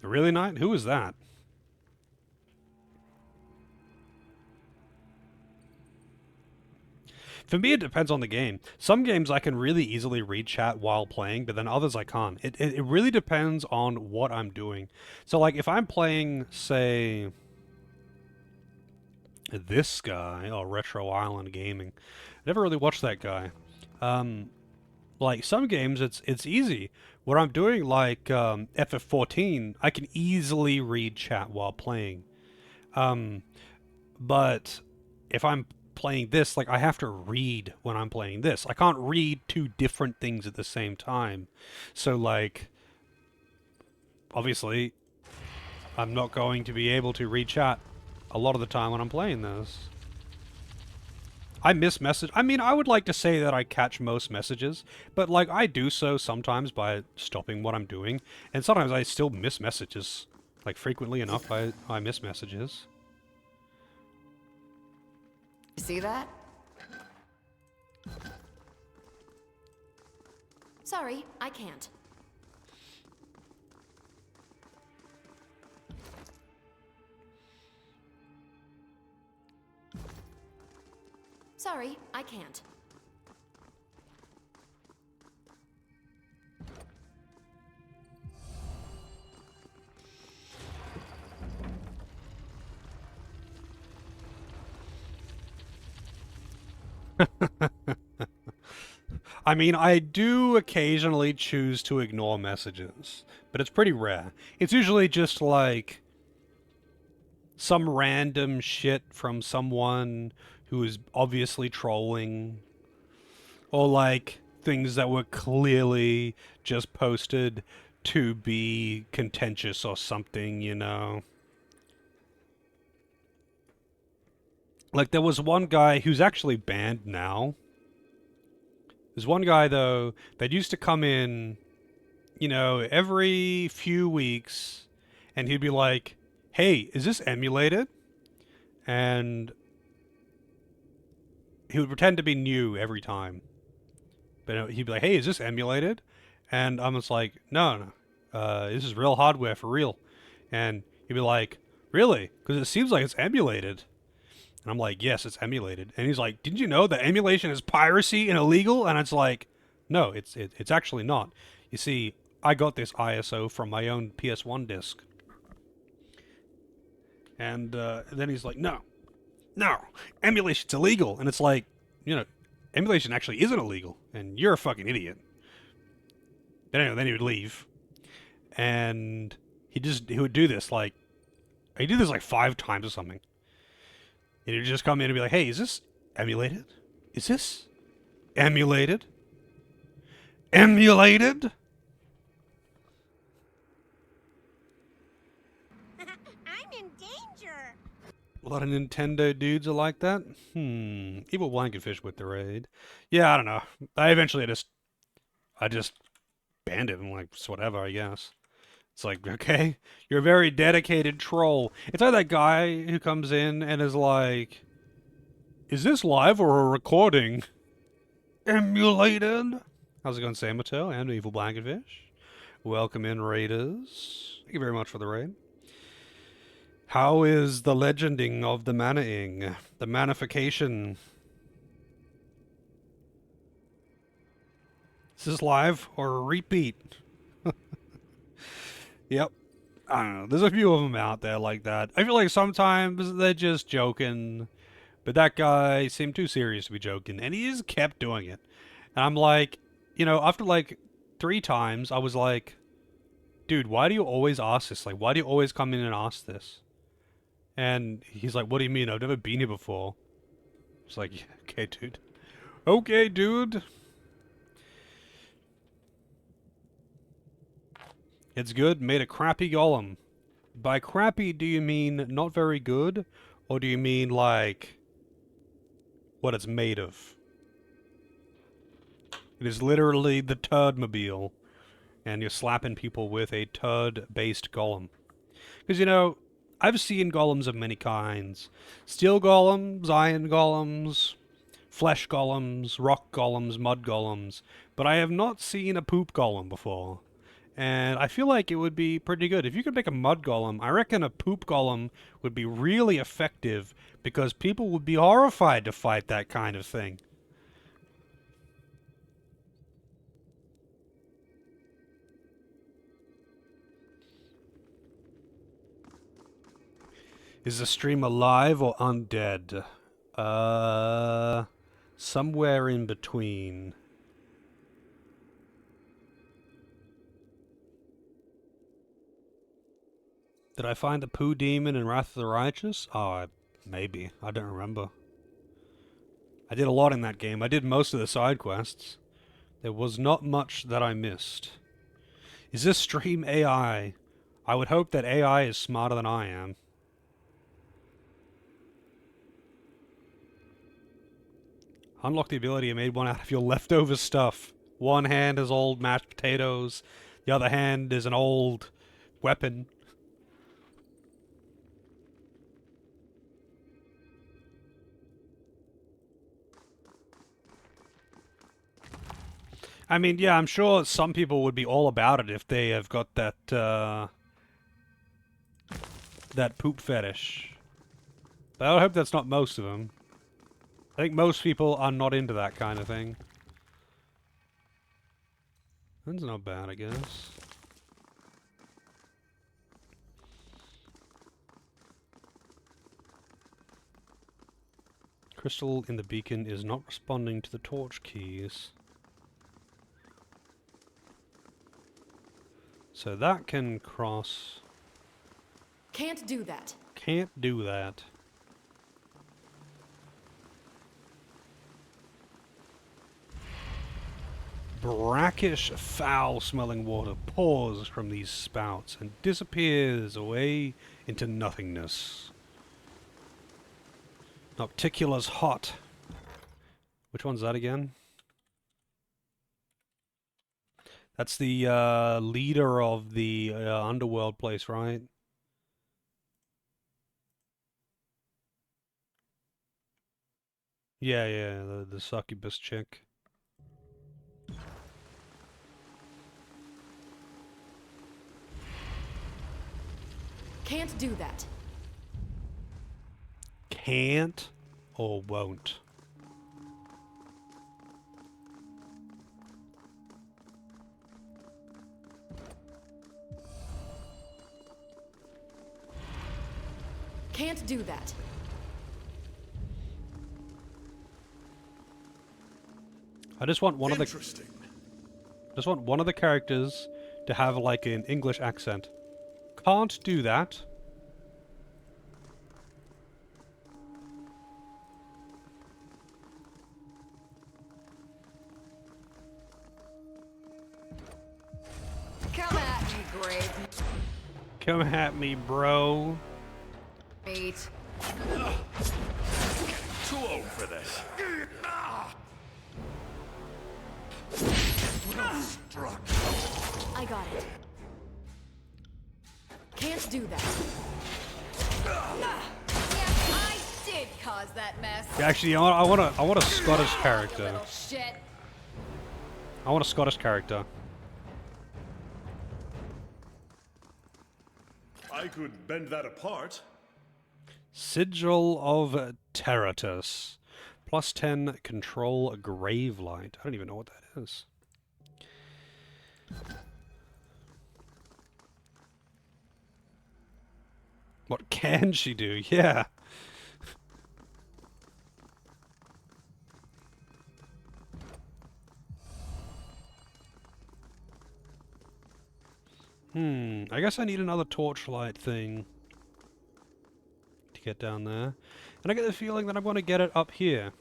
[SPEAKER 1] Really, Knight? Who is that? For me, it depends on the game. Some games I can really easily read chat while playing, but then others I can't. It really depends on what I'm doing. So, like, if I'm playing, say, this guy, or Retro Island Gaming, I never really watched that guy. Like, some games, it's easy. What I'm doing, like, FF14, I can easily read chat while playing. But if I'm playing this, like, I have to read when I'm playing this. I can't read two different things at the same time. So, like, obviously, I'm not going to be able to read chat a lot of the time when I'm playing this. I miss message. I mean, I would like to say that I catch most messages, but, like, I do so sometimes by stopping what I'm doing, and sometimes I still miss messages. Like, frequently enough, I miss messages.
[SPEAKER 3] See that? Sorry, I can't. Sorry, I can't.
[SPEAKER 1] I mean, I do occasionally choose to ignore messages, but it's pretty rare. It's usually just like some random shit from someone who is obviously trolling, or like things that were clearly just posted to be contentious or something, you know. Like there was one guy who's actually banned now. There's one guy though that used to come in, you know, every few weeks and he'd be like, "Hey, is this emulated?" And he would pretend to be new every time. But he'd be like, "Hey, is this emulated?" And I'm just like, "No, no. This is real hardware for real." And he'd be like, "Really? Because it seems like it's emulated." And I'm like, "Yes, it's emulated." And he's like, "Didn't you know that emulation is piracy and illegal?" And it's like, "No, it's actually not. You see, I got this ISO from my own PS1 disc." And then he's like, "No, no, emulation's illegal." And it's like, you know, emulation actually isn't illegal, and you're a fucking idiot. Then anyway, then he would leave, and he would do this like he did this like 5 times or something. And he'd just come in and be like, "Hey, is this emulated? Is this emulated? Emulated?"
[SPEAKER 7] I'm in danger.
[SPEAKER 1] A lot of Nintendo dudes are like that. Evil Blankenfish with the raid. Yeah, I don't know. I just banned him. Like, it's whatever, I guess. It's like, okay, you're a very dedicated troll. It's like that guy who comes in and is like, "Is this live or a recording?" Emulated. How's it going, Samato and Evil Blankenfish? Welcome in, raiders. Thank you very much for the raid. How is the legending of the mana-ing? The manification? Is this live or a repeat? Yep. I don't know. There's a few of them out there like that. I feel like sometimes they're just joking, but that guy seemed too serious to be joking, and he just kept doing it. And I'm like, you know, after like 3 times, I was like, "Dude, why do you always ask this? Like, why do you always come in and ask this?" And he's like, "What do you mean? I've never been here before." It's like, yeah, okay, dude. Okay, dude. It's good. Made a crappy golem. By crappy, do you mean not very good? Or do you mean, like, what it's made of? It is literally the Turdmobile. And you're slapping people with a turd-based golem. Because, you know, I've seen golems of many kinds. Steel golems, iron golems, flesh golems, rock golems, mud golems. But I have not seen a poop golem before. And I feel like it would be pretty good. If you could make a mud golem, I reckon a poop golem would be really effective because people would be horrified to fight that kind of thing. Is the stream alive or undead? Somewhere in between. Did I find the poo demon in Wrath of the Righteous? Oh, maybe. I don't remember. I did a lot in that game. I did most of the side quests. There was not much that I missed. Is this stream AI? I would hope that AI is smarter than I am. Unlock the ability and made one out of your leftover stuff. One hand is old mashed potatoes. The other hand is an old weapon. I mean, yeah, I'm sure some people would be all about it if they have got that, that poop fetish. But I hope that's not most of them. I think most people are not into that kind of thing. That's not bad, I guess. Crystal in the beacon is not responding to the torch keys. So that can cross.
[SPEAKER 3] Can't do that.
[SPEAKER 1] Can't do that. Brackish, foul-smelling water pours from these spouts and disappears away into nothingness. Nocticula's hot. Which one's that again? That's the leader of the underworld place, right? Yeah, the succubus chick.
[SPEAKER 3] Can't do that.
[SPEAKER 1] Can't or won't?
[SPEAKER 3] Can't do that.
[SPEAKER 1] I just want one of the
[SPEAKER 5] Interesting.
[SPEAKER 1] just want one of the characters to have like an English accent. Can't do that.
[SPEAKER 3] Come at me, grave
[SPEAKER 1] Come at me, bro.
[SPEAKER 3] meat.
[SPEAKER 5] Too old for this. Well struck.
[SPEAKER 3] I got it. Can't do that. Yeah, I did cause that mess.
[SPEAKER 1] Actually, I want a Scottish
[SPEAKER 3] You
[SPEAKER 1] character.
[SPEAKER 3] little shit.
[SPEAKER 1] I want a Scottish character.
[SPEAKER 5] I could bend that apart.
[SPEAKER 1] Sigil of Terratus. Plus 10 control grave light. I don't even know what that is. What can she do? Yeah. I guess I need another torchlight thing to get down there. And I get the feeling that I'm going to get it up here.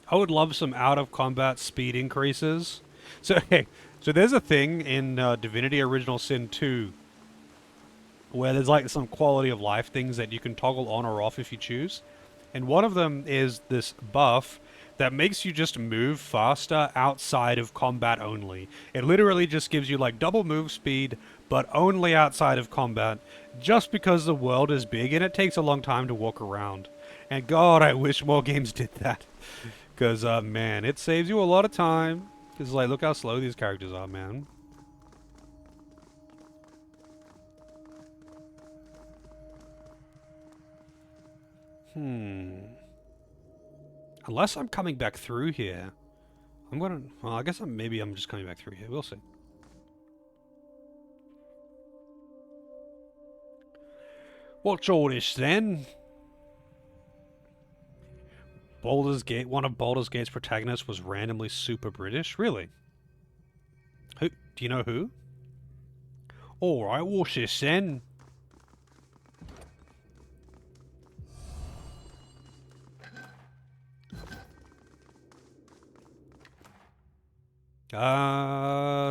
[SPEAKER 1] I would love some out-of-combat speed increases. So, okay, so there's a thing in Divinity Original Sin 2 where there's like some quality of life things that you can toggle on or off if you choose. And one of them is this buff that makes you just move faster outside of combat only. It literally just gives you like double move speed, but only outside of combat, just because the world is big and it takes a long time to walk around. And God, I wish more games did that. Because, man, it saves you a lot of time. Because, like, look how slow these characters are, man. Unless I'm coming back through here. I'm gonna... Well, I guess maybe I'm just coming back through here. We'll see. What's all this, then? Baldur's Gate, one of Baldur's Gate's protagonists was randomly super British? Really? Who? Do you know who? Alright, what's this then?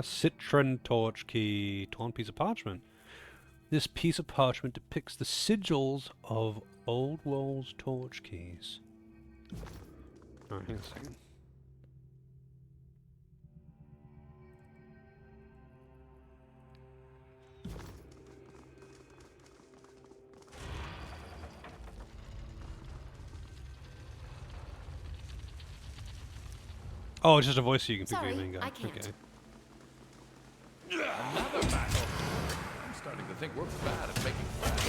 [SPEAKER 1] Citron torch key. Torn piece of parchment. This piece of parchment depicts the sigils of Old World's torch keys. Alright, hang on a second. Oh, it's just a voice so you can pick
[SPEAKER 3] Sorry,
[SPEAKER 1] your main guy.
[SPEAKER 3] I can't.
[SPEAKER 1] Okay.
[SPEAKER 2] Another battle. I'm starting to think we're bad at making friends.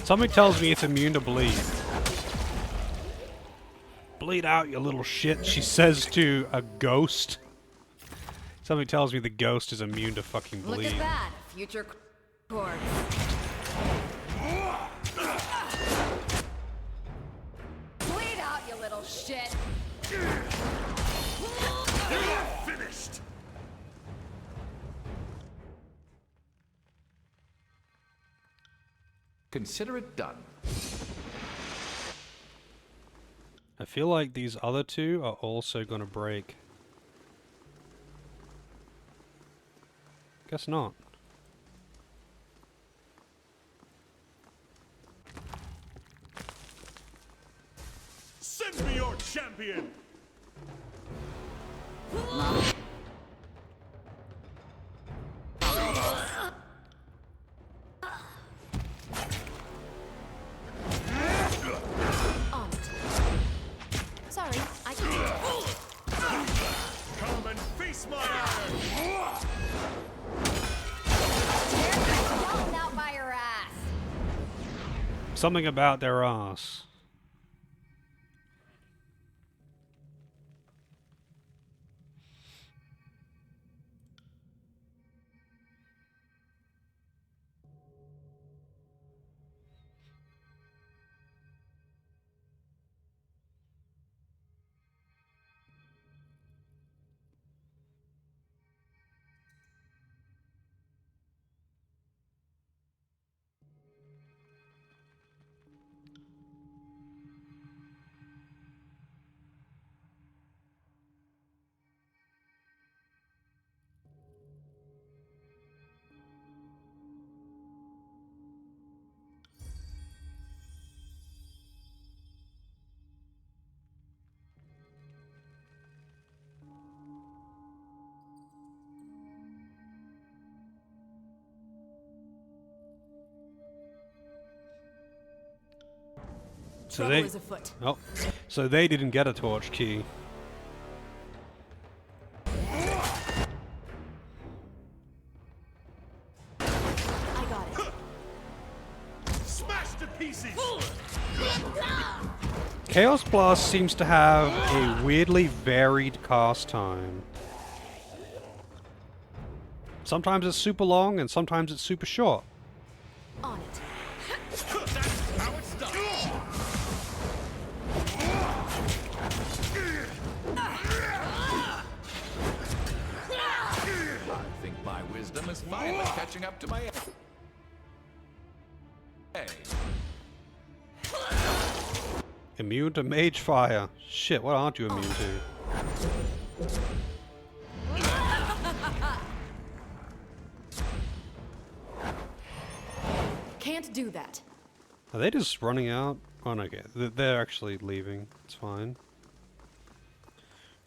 [SPEAKER 1] Something tells me it's immune to bleed. Bleed out, you little shit, she says to a ghost. Something tells me the ghost is immune to fucking bleed.
[SPEAKER 3] Look at that, future corpse. Bleed out, you little shit.
[SPEAKER 5] Finished.
[SPEAKER 2] Consider it done.
[SPEAKER 1] I feel like these other two are also gonna break. Guess not.
[SPEAKER 5] Send me your champion.
[SPEAKER 3] On it. Sorry, I can't.
[SPEAKER 5] Come and face my iron.
[SPEAKER 3] Blown out by your ass.
[SPEAKER 1] Something about their ass. So
[SPEAKER 3] Trouble
[SPEAKER 1] they,
[SPEAKER 3] is afoot.
[SPEAKER 1] oh, so they didn't get a torch key.
[SPEAKER 3] I got it.
[SPEAKER 5] Smash to pieces.
[SPEAKER 1] Chaos Blast seems to have a weirdly varied cast time. Sometimes it's super long and sometimes it's super short.
[SPEAKER 3] On it.
[SPEAKER 5] That's how it's done.
[SPEAKER 2] I think my wisdom is finally catching up to my age.
[SPEAKER 1] Immune to Mage Fire. Shit, what aren't you immune to?
[SPEAKER 3] Can't do that.
[SPEAKER 1] Are they just running out? Oh no, okay. They're actually leaving. It's fine.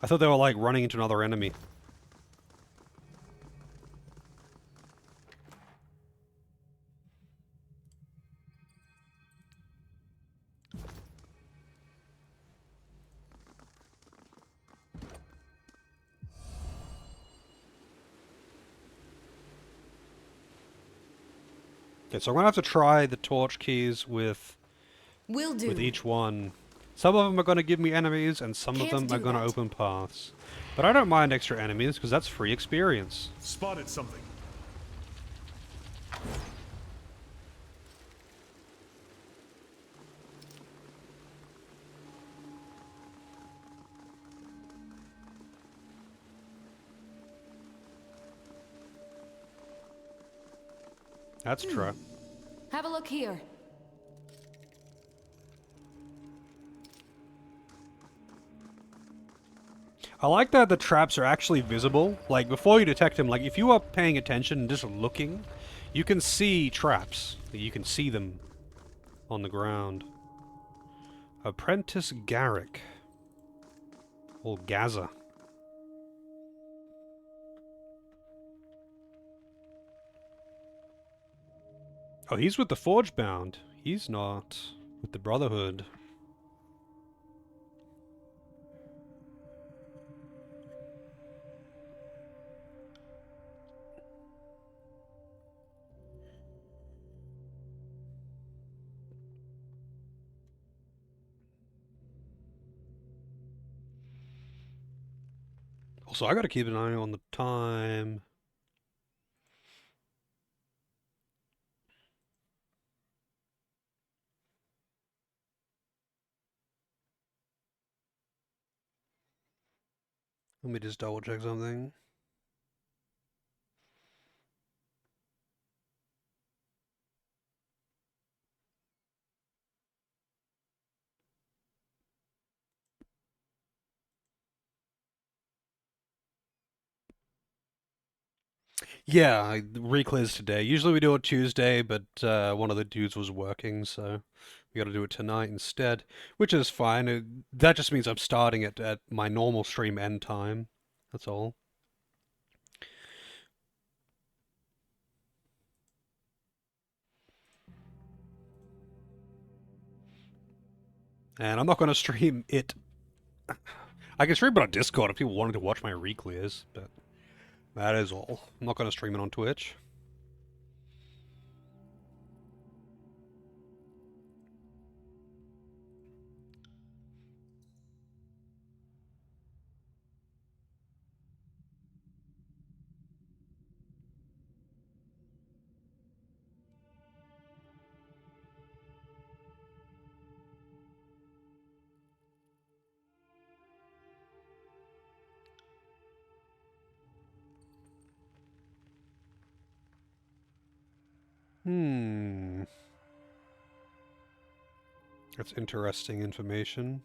[SPEAKER 1] I thought they were like running into another enemy. Okay, so I'm gonna have to try the torch keys with
[SPEAKER 3] Will do.
[SPEAKER 1] each one. Some of them are gonna give me enemies, and some of
[SPEAKER 3] Can't
[SPEAKER 1] them are
[SPEAKER 3] do
[SPEAKER 1] gonna
[SPEAKER 3] that.
[SPEAKER 1] open paths. But I don't mind extra enemies because that's free experience.
[SPEAKER 5] Spotted something.
[SPEAKER 1] That's true.
[SPEAKER 3] Have a look here.
[SPEAKER 1] I like that the traps are actually visible. Like, before you detect them, like, if you are paying attention and just looking, you can see traps. You can see them on the ground. Apprentice Garrick. Or Gaza. Oh, he's with the Forgebound. He's not with the Brotherhood. Also, I gotta keep an eye on the time. Let me just double check something. Yeah, reclears today. Usually we do it Tuesday, but one of the dudes was working, so we got to do it tonight instead, which is fine. That just means I'm starting it at my normal stream end time. That's all. And I'm not going to stream it. I can stream it on Discord if people wanted to watch my reclears, but that is all. I'm not going to stream it on Twitch. Hmm. That's interesting information.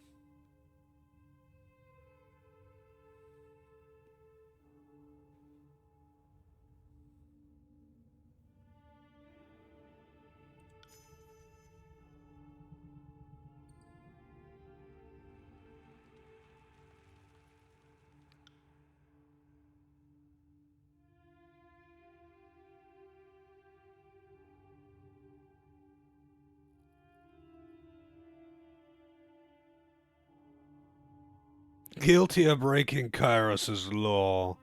[SPEAKER 1] Guilty of breaking Kyros's law.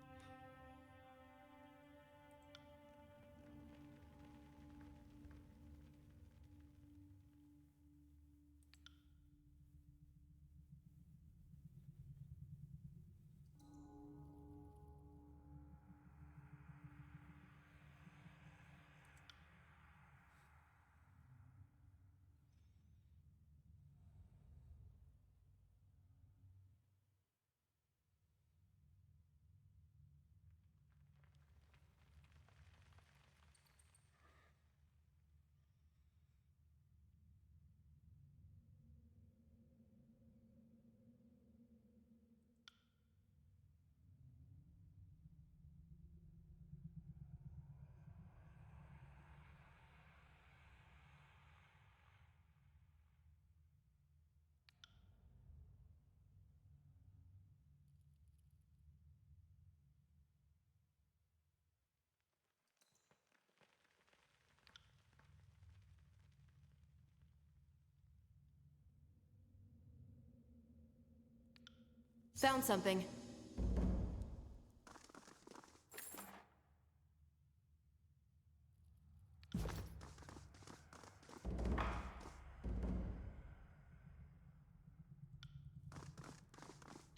[SPEAKER 8] Found something.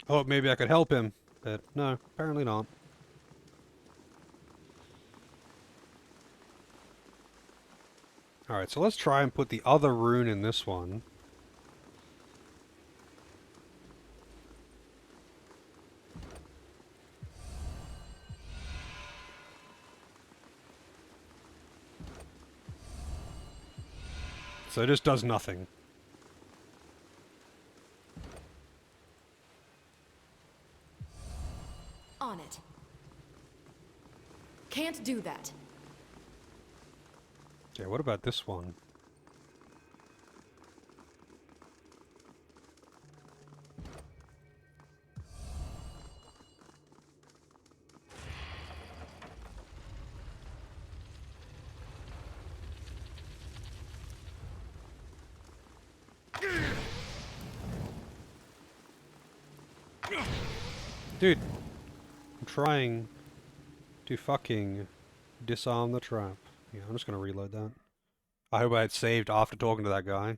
[SPEAKER 1] Oh, maybe I could help him. But no, apparently not. Alright, so let's try and put the other rune in this one. So it just does nothing.
[SPEAKER 8] On it. Can't do that.
[SPEAKER 1] Okay, what about this one? Dude, I'm trying to fucking disarm the trap. Yeah, I'm just gonna reload that. I hope I had saved after talking to that guy.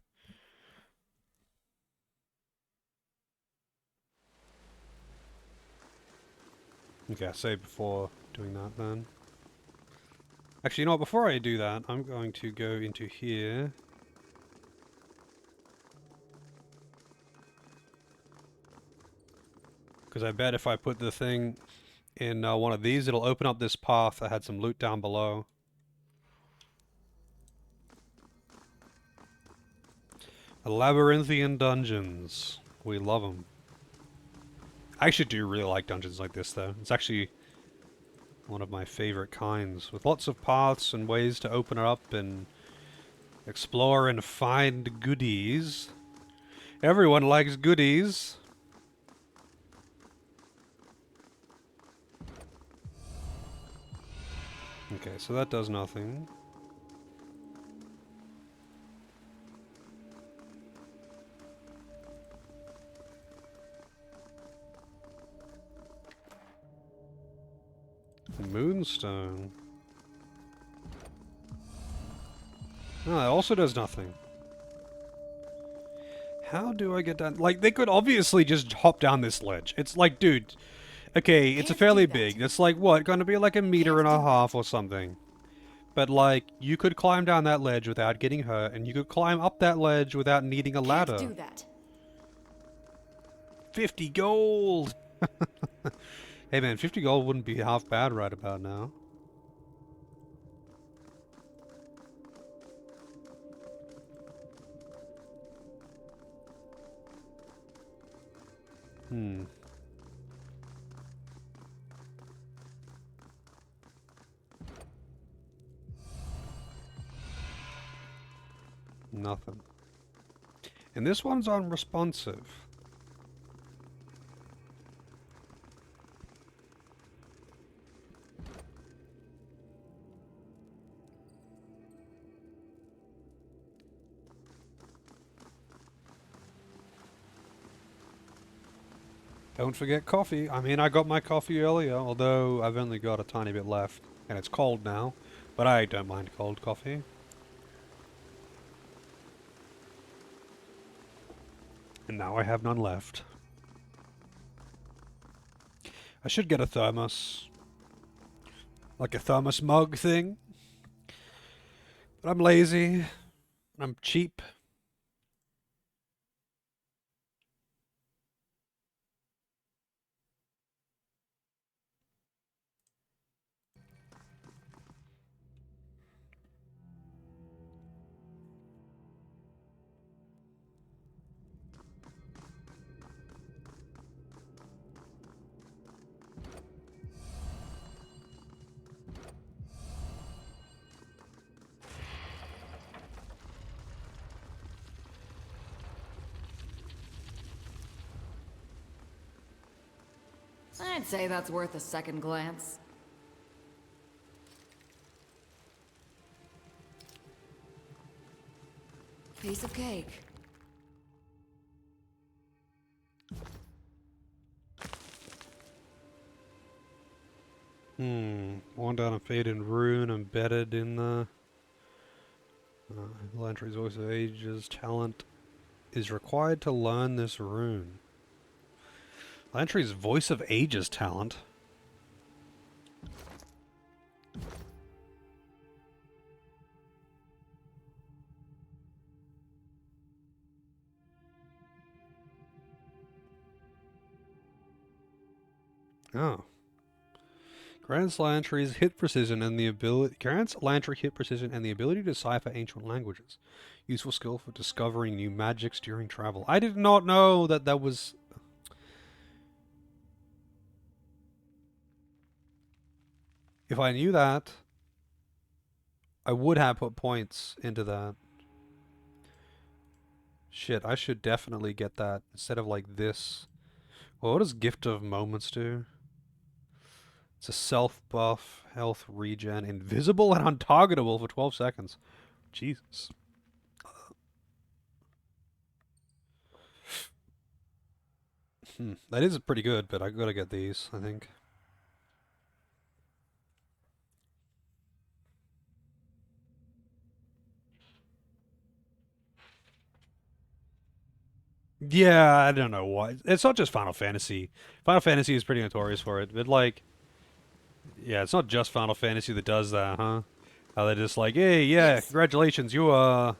[SPEAKER 1] Okay, I saved before doing that then. Actually, you know what? Before I do that, I'm going to go into here. Because I bet if I put the thing in one of these, it'll open up this path that had some loot down below. Labyrinthian dungeons. We love them. I actually do really like dungeons like this, though. It's actually one of my favorite kinds, with lots of paths and ways to open it up and explore and find goodies. Everyone likes goodies. Okay, so that does nothing. Moonstone. No, it also does nothing. How do I get down? Like, they could obviously just hop down this ledge. It's like, dude, okay, it's a
[SPEAKER 8] Can't
[SPEAKER 1] fairly
[SPEAKER 8] do that.
[SPEAKER 1] big. It's like, what, gonna be like a meter
[SPEAKER 8] Can't
[SPEAKER 1] and a
[SPEAKER 8] do
[SPEAKER 1] half
[SPEAKER 8] that.
[SPEAKER 1] or something. But, like, you could climb down that ledge without getting hurt, and you could climb up that ledge without needing a
[SPEAKER 8] Can't
[SPEAKER 1] ladder.
[SPEAKER 8] do that.
[SPEAKER 1] 50 gold! Hey man, 50 gold wouldn't be half bad right about now. Hmm. Nothing. And this one's unresponsive. Don't forget coffee. I mean, I got my coffee earlier, although I've only got a tiny bit left. And it's cold now. But I don't mind cold coffee. And now I have none left. I should get a thermos. Like a thermos mug thing. But I'm lazy. I'm cheap.
[SPEAKER 8] I'd say that's worth a second glance. Piece of cake.
[SPEAKER 1] Worn down and faded rune embedded in the... Lantry's Voice of Ages talent is required to learn this rune. Lantry's Voice of Ages talent? Oh. Grants Lantry's hit precision and the ability to decipher ancient languages. Useful skill for discovering new magics during travel. I did not know that that was... If I knew that, I would have put points into that. Shit, I should definitely get that instead of like this. Well, what does Gift of Moments do? It's a self buff, health regen, invisible and untargetable for 12 seconds. Jesus. That is pretty good, but I gotta get these, I think. Yeah, I don't know why. It's not just Final Fantasy. Final Fantasy is pretty notorious for it, but like, Yeah, it's not just Final Fantasy that does that, huh? How they're just like, hey, yeah, congratulations, you are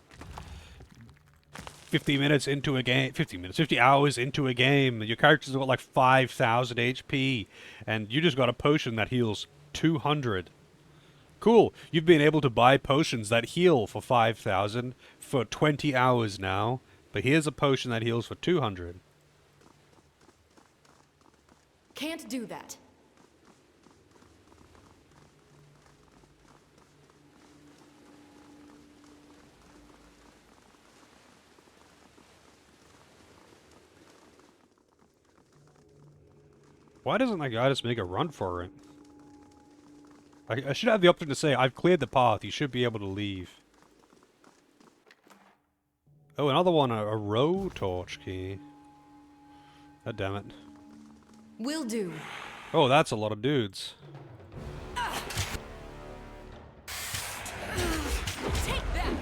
[SPEAKER 1] 50 minutes into a game, 50 hours into a game, your character's got like 5,000 HP, and you just got a potion that heals 200. Cool, you've been able to buy potions that heal for 5,000 for 20 hours now, but here's a potion that heals for 200.
[SPEAKER 8] Can't do that.
[SPEAKER 1] Why doesn't that guy just make a run for it? I should have the option to say, I've cleared the path, you should be able to leave. Oh, another one, a row torch key. God damn it.
[SPEAKER 8] Will do.
[SPEAKER 1] Oh, that's a lot of dudes.
[SPEAKER 3] Take that!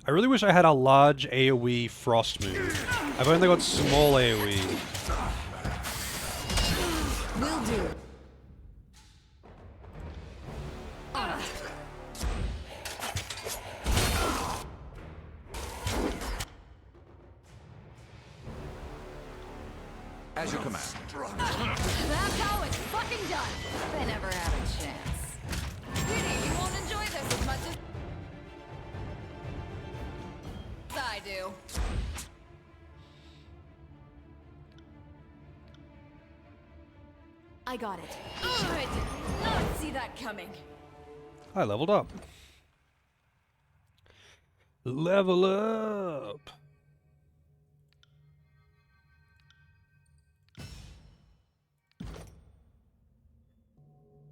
[SPEAKER 1] I really wish I had a large AoE frost move. I've only got small AoE.
[SPEAKER 8] Will do.
[SPEAKER 2] As you command.
[SPEAKER 3] That's how it's fucking done!
[SPEAKER 8] They never had a chance.
[SPEAKER 3] Pity you won't enjoy this as much as I do.
[SPEAKER 8] I got it.
[SPEAKER 3] I did not see that coming.
[SPEAKER 1] I leveled up. Level up!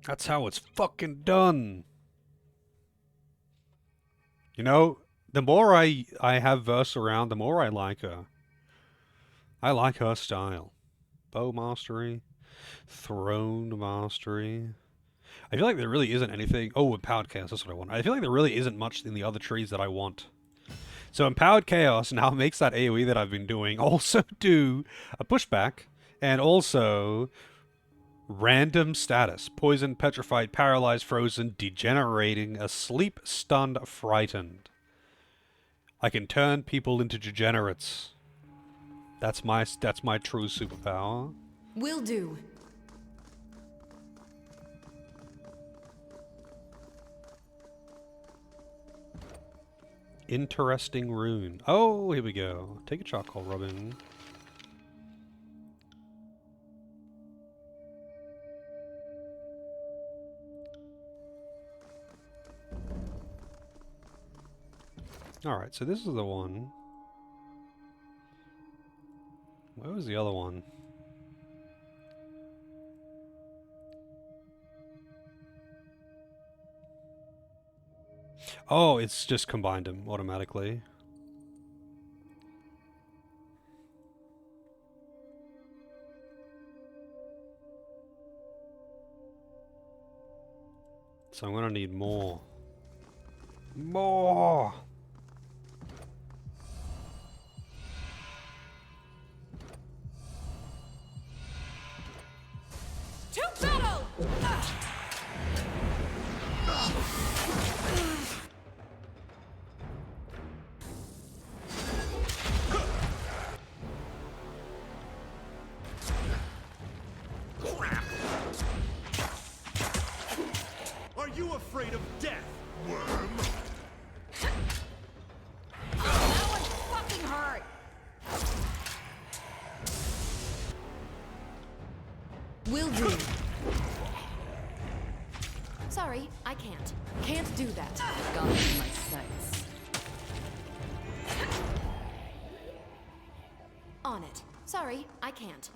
[SPEAKER 1] That's how it's fucking done. You know, the more I have Verse around, the more I like her. I like her style. Bow mastery, throne mastery. I feel like there really isn't anything... Oh, Empowered Chaos, that's what I want. I feel like there really isn't much in the other trees that I want. So Empowered Chaos now makes that AoE that I've been doing also do a pushback, and also random status. Poisoned, petrified, paralyzed, frozen, degenerating, asleep, stunned, frightened. I can turn people into degenerates. That's my true superpower.
[SPEAKER 8] Will do.
[SPEAKER 1] Interesting rune. Oh, here we go. Take a charcoal, Robin. Alright, so this is the one. Where was the other one? Oh, it's just combined them automatically. So I'm gonna need more. More!
[SPEAKER 3] To battle!
[SPEAKER 5] Are you afraid of death, worm?
[SPEAKER 3] That one fucking hurt!
[SPEAKER 8] Will do. Sorry, I can't. Can't do that. Gone through my sights. On it. Sorry, I can't.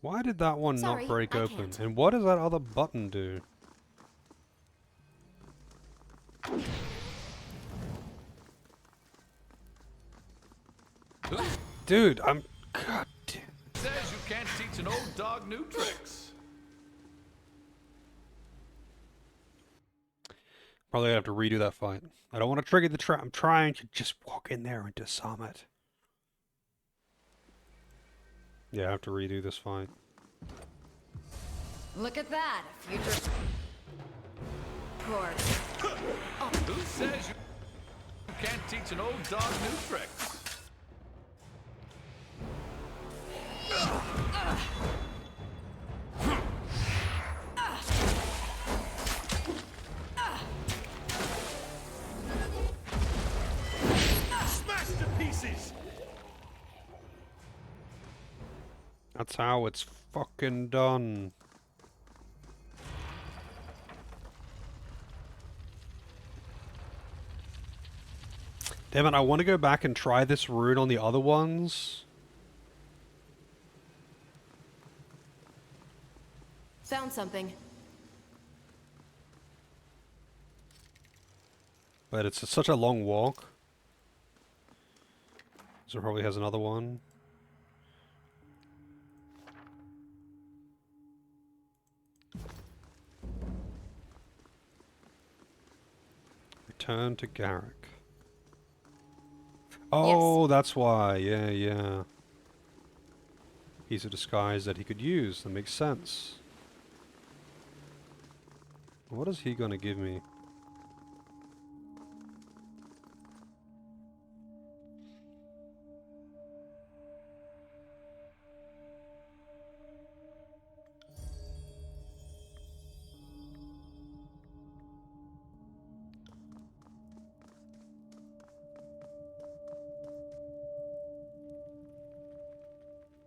[SPEAKER 1] Why did that one
[SPEAKER 8] Sorry,
[SPEAKER 1] not break
[SPEAKER 8] I
[SPEAKER 1] open?
[SPEAKER 8] can't.
[SPEAKER 1] And what does that other button do? Dude, I'm... God damn.
[SPEAKER 2] Says you can't teach an old dog new tricks.
[SPEAKER 1] Probably have to redo that fight. I don't want to trigger the trap. I'm trying to just walk in there and disarm it. Yeah, I have to redo this fight.
[SPEAKER 3] Look at that, future. Court.
[SPEAKER 2] Who says you can't teach an old dog new tricks?
[SPEAKER 5] Smashed to pieces!
[SPEAKER 1] That's how it's fucking done. Damn it, I want to go back and try this rune on the other ones.
[SPEAKER 8] Found something.
[SPEAKER 1] But it's such a long walk. So it probably has another one. Return to Garrick. Oh, that's why. Yeah, yeah. He's a disguise that he could use. That makes sense. What is he gonna give me?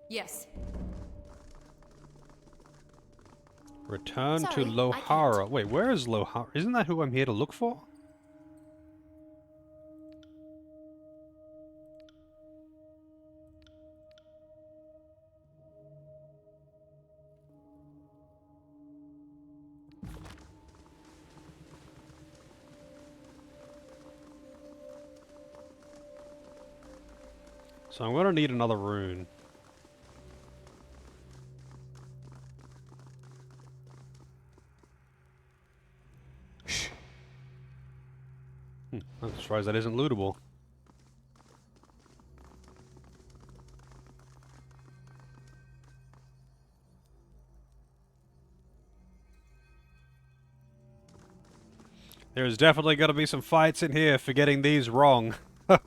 [SPEAKER 8] Yes.
[SPEAKER 1] Return
[SPEAKER 8] Sorry,
[SPEAKER 1] to
[SPEAKER 8] I
[SPEAKER 1] Lohara.
[SPEAKER 8] can't.
[SPEAKER 1] Wait, where is Lohara? Isn't that who I'm here to look for? So I'm gonna need another rune. I'm surprised that isn't lootable. There's definitely gonna be some fights in here for getting these wrong.
[SPEAKER 5] I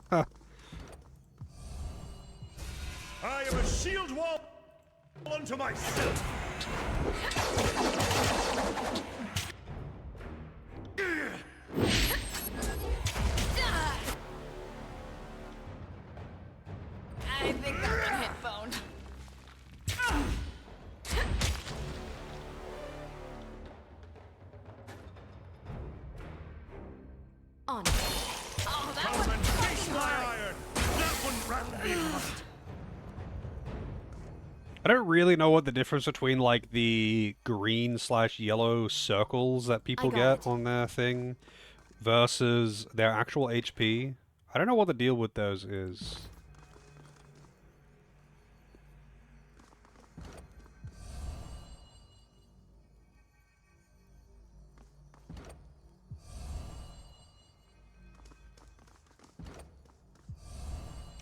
[SPEAKER 5] am a shield wall unto myself!
[SPEAKER 3] I think that one hit bone.
[SPEAKER 8] On.
[SPEAKER 3] Oh, that
[SPEAKER 5] Come
[SPEAKER 3] was
[SPEAKER 5] and face
[SPEAKER 3] fucking
[SPEAKER 5] my
[SPEAKER 3] hard.
[SPEAKER 5] iron! That one rattled me hard!
[SPEAKER 1] I don't really know what the difference between like the green slash yellow circles that people
[SPEAKER 8] got
[SPEAKER 1] get
[SPEAKER 8] it.
[SPEAKER 1] on their thing versus their actual HP. I don't know what the deal with those is.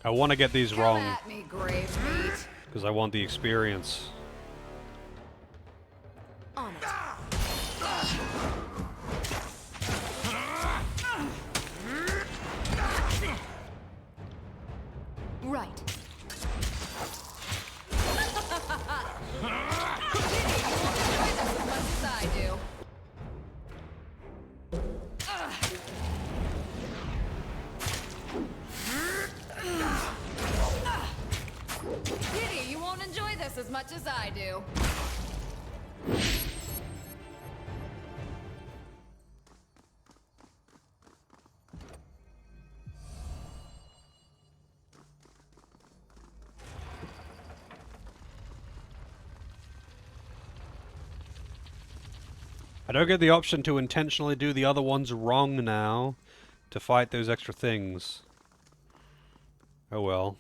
[SPEAKER 1] I want to get these
[SPEAKER 3] Come
[SPEAKER 1] wrong
[SPEAKER 3] at me, grave meat.
[SPEAKER 1] because I want the experience.
[SPEAKER 8] On it. Right.
[SPEAKER 3] As much as I do. Pity you won't enjoy this as much as I do.
[SPEAKER 1] I don't get the option to intentionally do the other ones wrong now to fight those extra things. Oh well.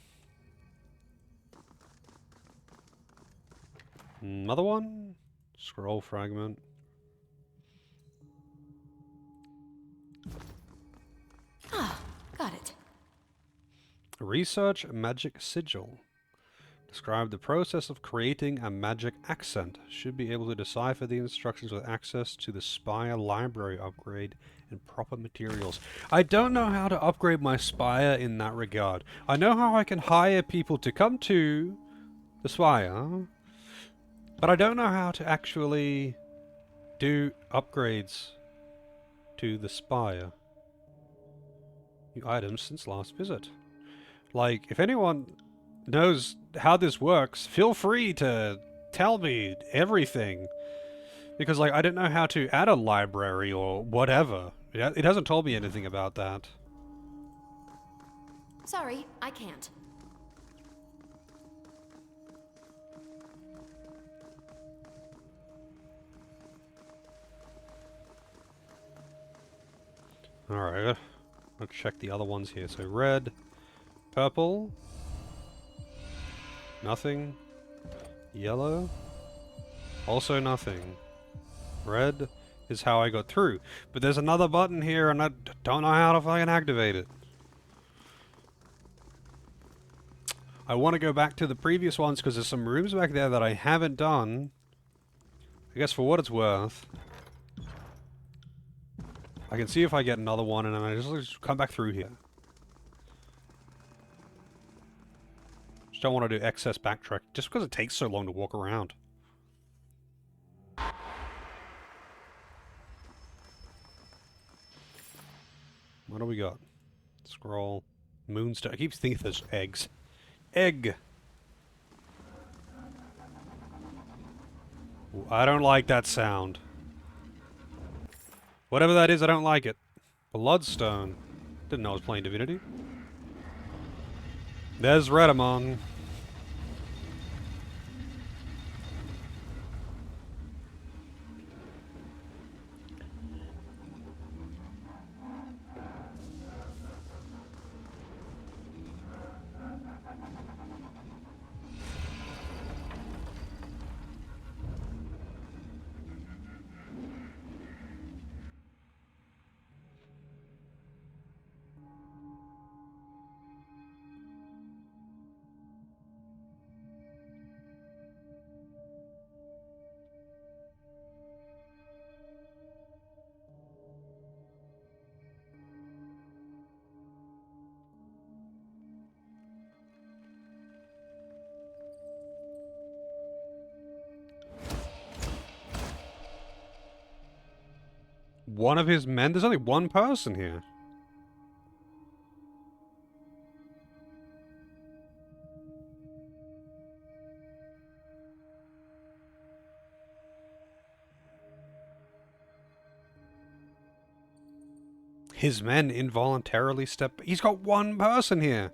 [SPEAKER 1] Another one? Scroll fragment.
[SPEAKER 8] Got it.
[SPEAKER 1] Research magic sigil. Describe the process of creating a magic accent. Should be able to decipher the instructions with access to the Spire library upgrade and proper materials. I don't know how to upgrade my Spire in that regard. I know how I can hire people to come to the Spire, but I don't know how to actually do upgrades to the Spire. New items since last visit. Like, if anyone knows how this works, feel free to tell me everything. Because, like, I don't know how to add a library or whatever. It hasn't told me anything about that.
[SPEAKER 8] Sorry, I can't.
[SPEAKER 1] Alright, let's check the other ones here. So red, purple, nothing, yellow, also nothing. Red is how I got through. But there's another button here and I don't know how to fucking activate it. I want to go back to the previous ones because there's some rooms back there that I haven't done. I guess for what it's worth. I can see if I get another one and then I just come back through here. Just don't want to do excess backtrack just because it takes so long to walk around. What do we got? Scroll. Moonstone. I keep thinking there's eggs. Egg! Ooh, I don't like that sound. Whatever that is, I don't like it. Bloodstone. Didn't know I was playing Divinity. There's Redamon. One of his men? There's only one person here. His men involuntarily step... He's got one person here!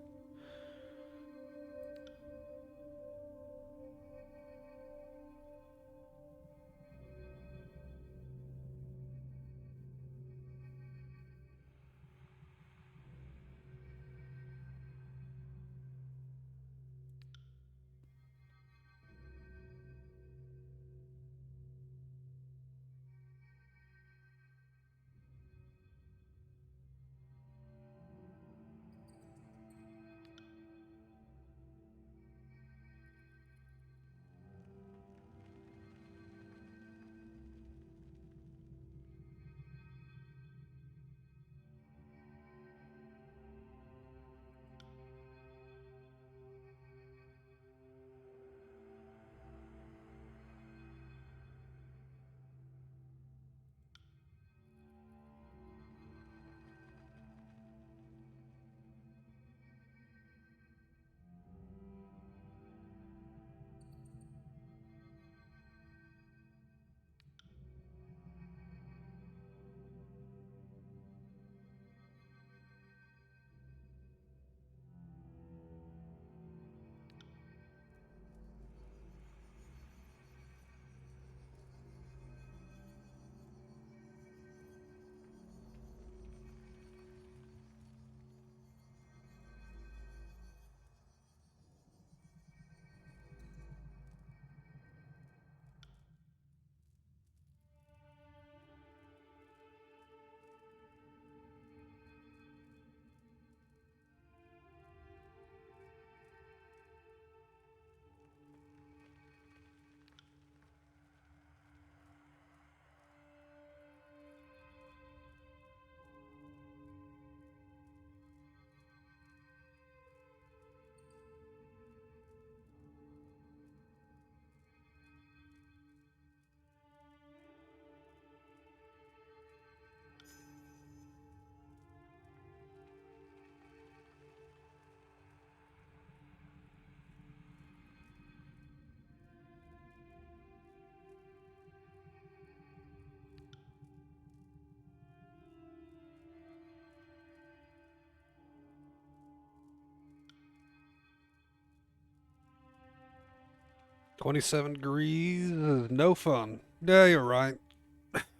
[SPEAKER 1] 27 degrees is no fun. Yeah, you're right.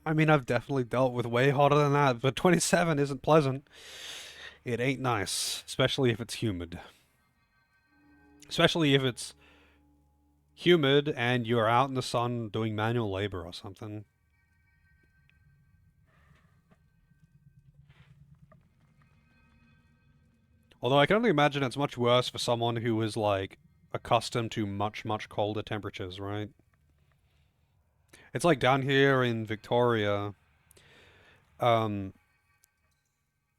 [SPEAKER 1] I mean, I've definitely dealt with way hotter than that, but 27 isn't pleasant. It ain't nice, especially if it's humid. Especially if it's humid and you're out in the sun doing manual labor or something. Although I can only imagine it's much worse for someone who is, like, accustomed to much, much colder temperatures, right? It's like down here in Victoria, um,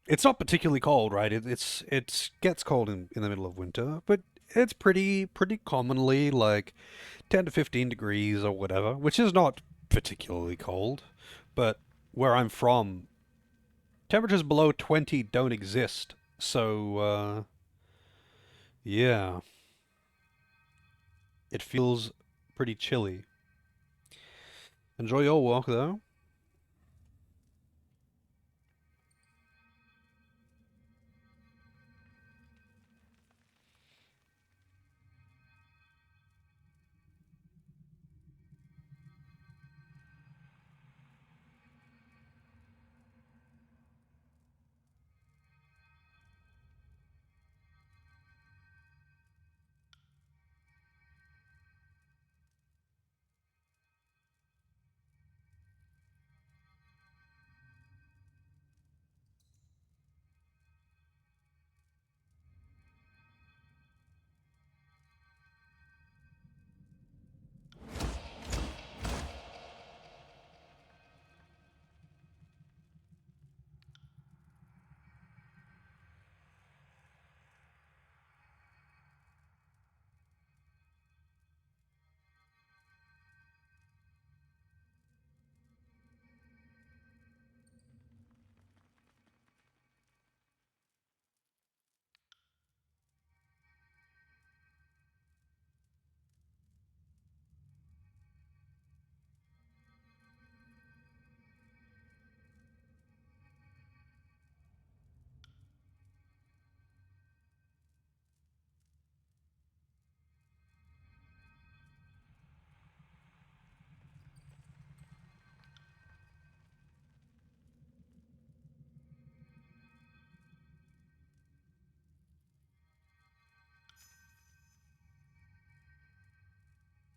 [SPEAKER 1] it's not particularly cold, right? It gets cold in the middle of winter, but it's pretty commonly like 10 to 15 degrees or whatever, which is not particularly cold. But where I'm from, temperatures below 20 don't exist. So yeah, it feels pretty chilly. Enjoy your walk though.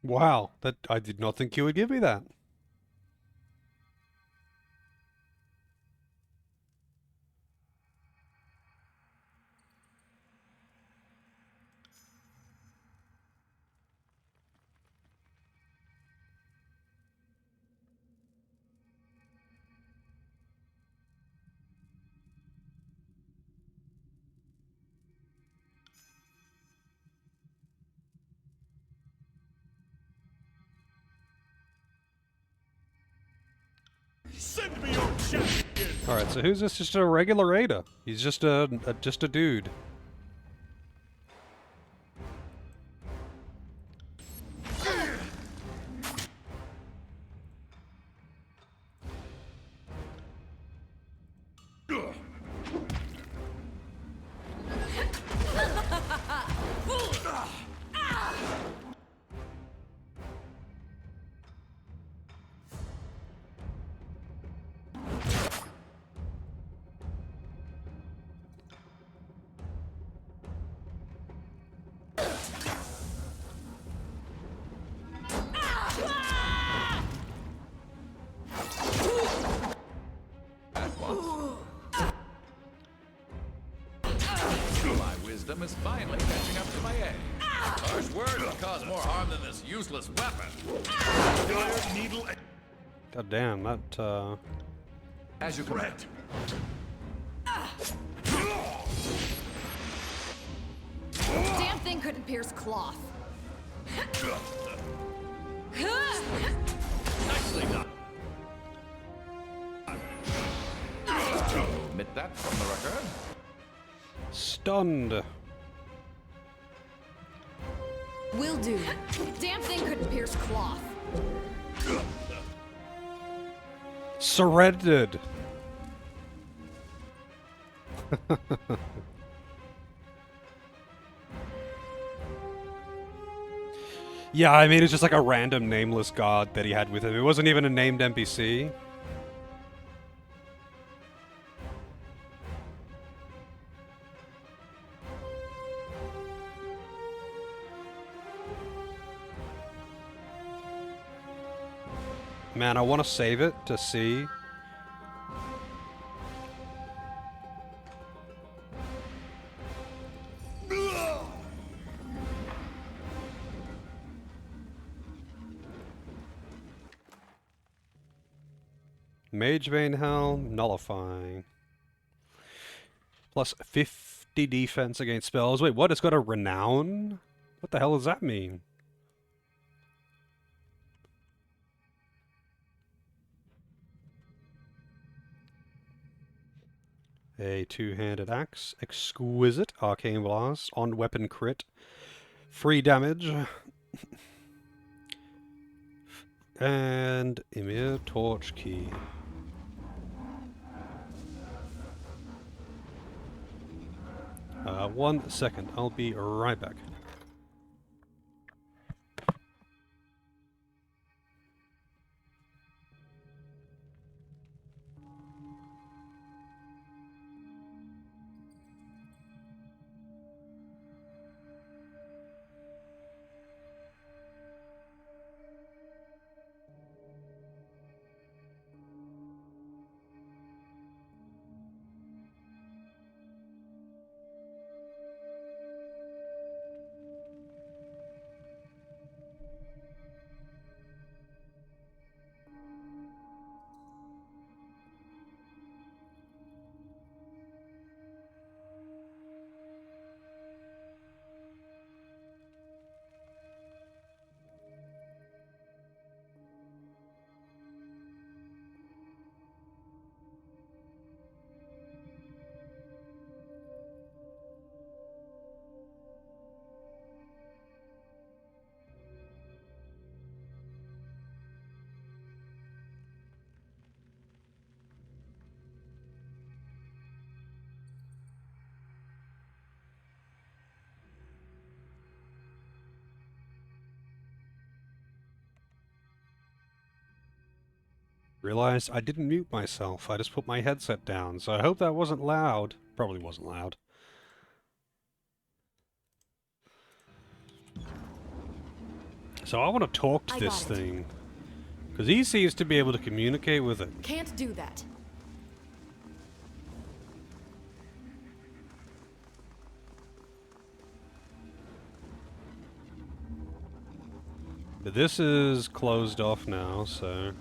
[SPEAKER 1] Wow, that I did not think you would give me that.
[SPEAKER 5] Send me your champion!
[SPEAKER 1] Alright, so who's this? Just a regular raider. He's just just a dude.
[SPEAKER 2] My wisdom is finally catching up to my age. Harsh words will cause more harm than this useless weapon.
[SPEAKER 5] Dire needle and
[SPEAKER 1] God damn, that
[SPEAKER 2] As you command.
[SPEAKER 8] Damn thing couldn't pierce cloth.
[SPEAKER 2] Nicely done. Omit that from the record.
[SPEAKER 1] stunned.
[SPEAKER 8] Will do. Damn thing couldn't pierce cloth.
[SPEAKER 1] Surrendered. Yeah, I mean, it's just like a random nameless guard that he had with him. It wasn't even a named NPC. Man, I want to save it to see. Mage Vein Helm, nullifying. Plus 50 defense against spells. Wait, what? It's got a renown? What the hell does that mean? A two-handed axe. Exquisite. Arcane Blast. On weapon crit. Free damage. And Emir Torch Key. One second. I'll be right back. Realized I didn't mute myself. I just put my headset down, so I hope that wasn't loud. Probably wasn't loud. So I want to talk to this thing. Because he seems to be able to communicate with it.
[SPEAKER 8] Can't do that.
[SPEAKER 1] But this is closed off now, so...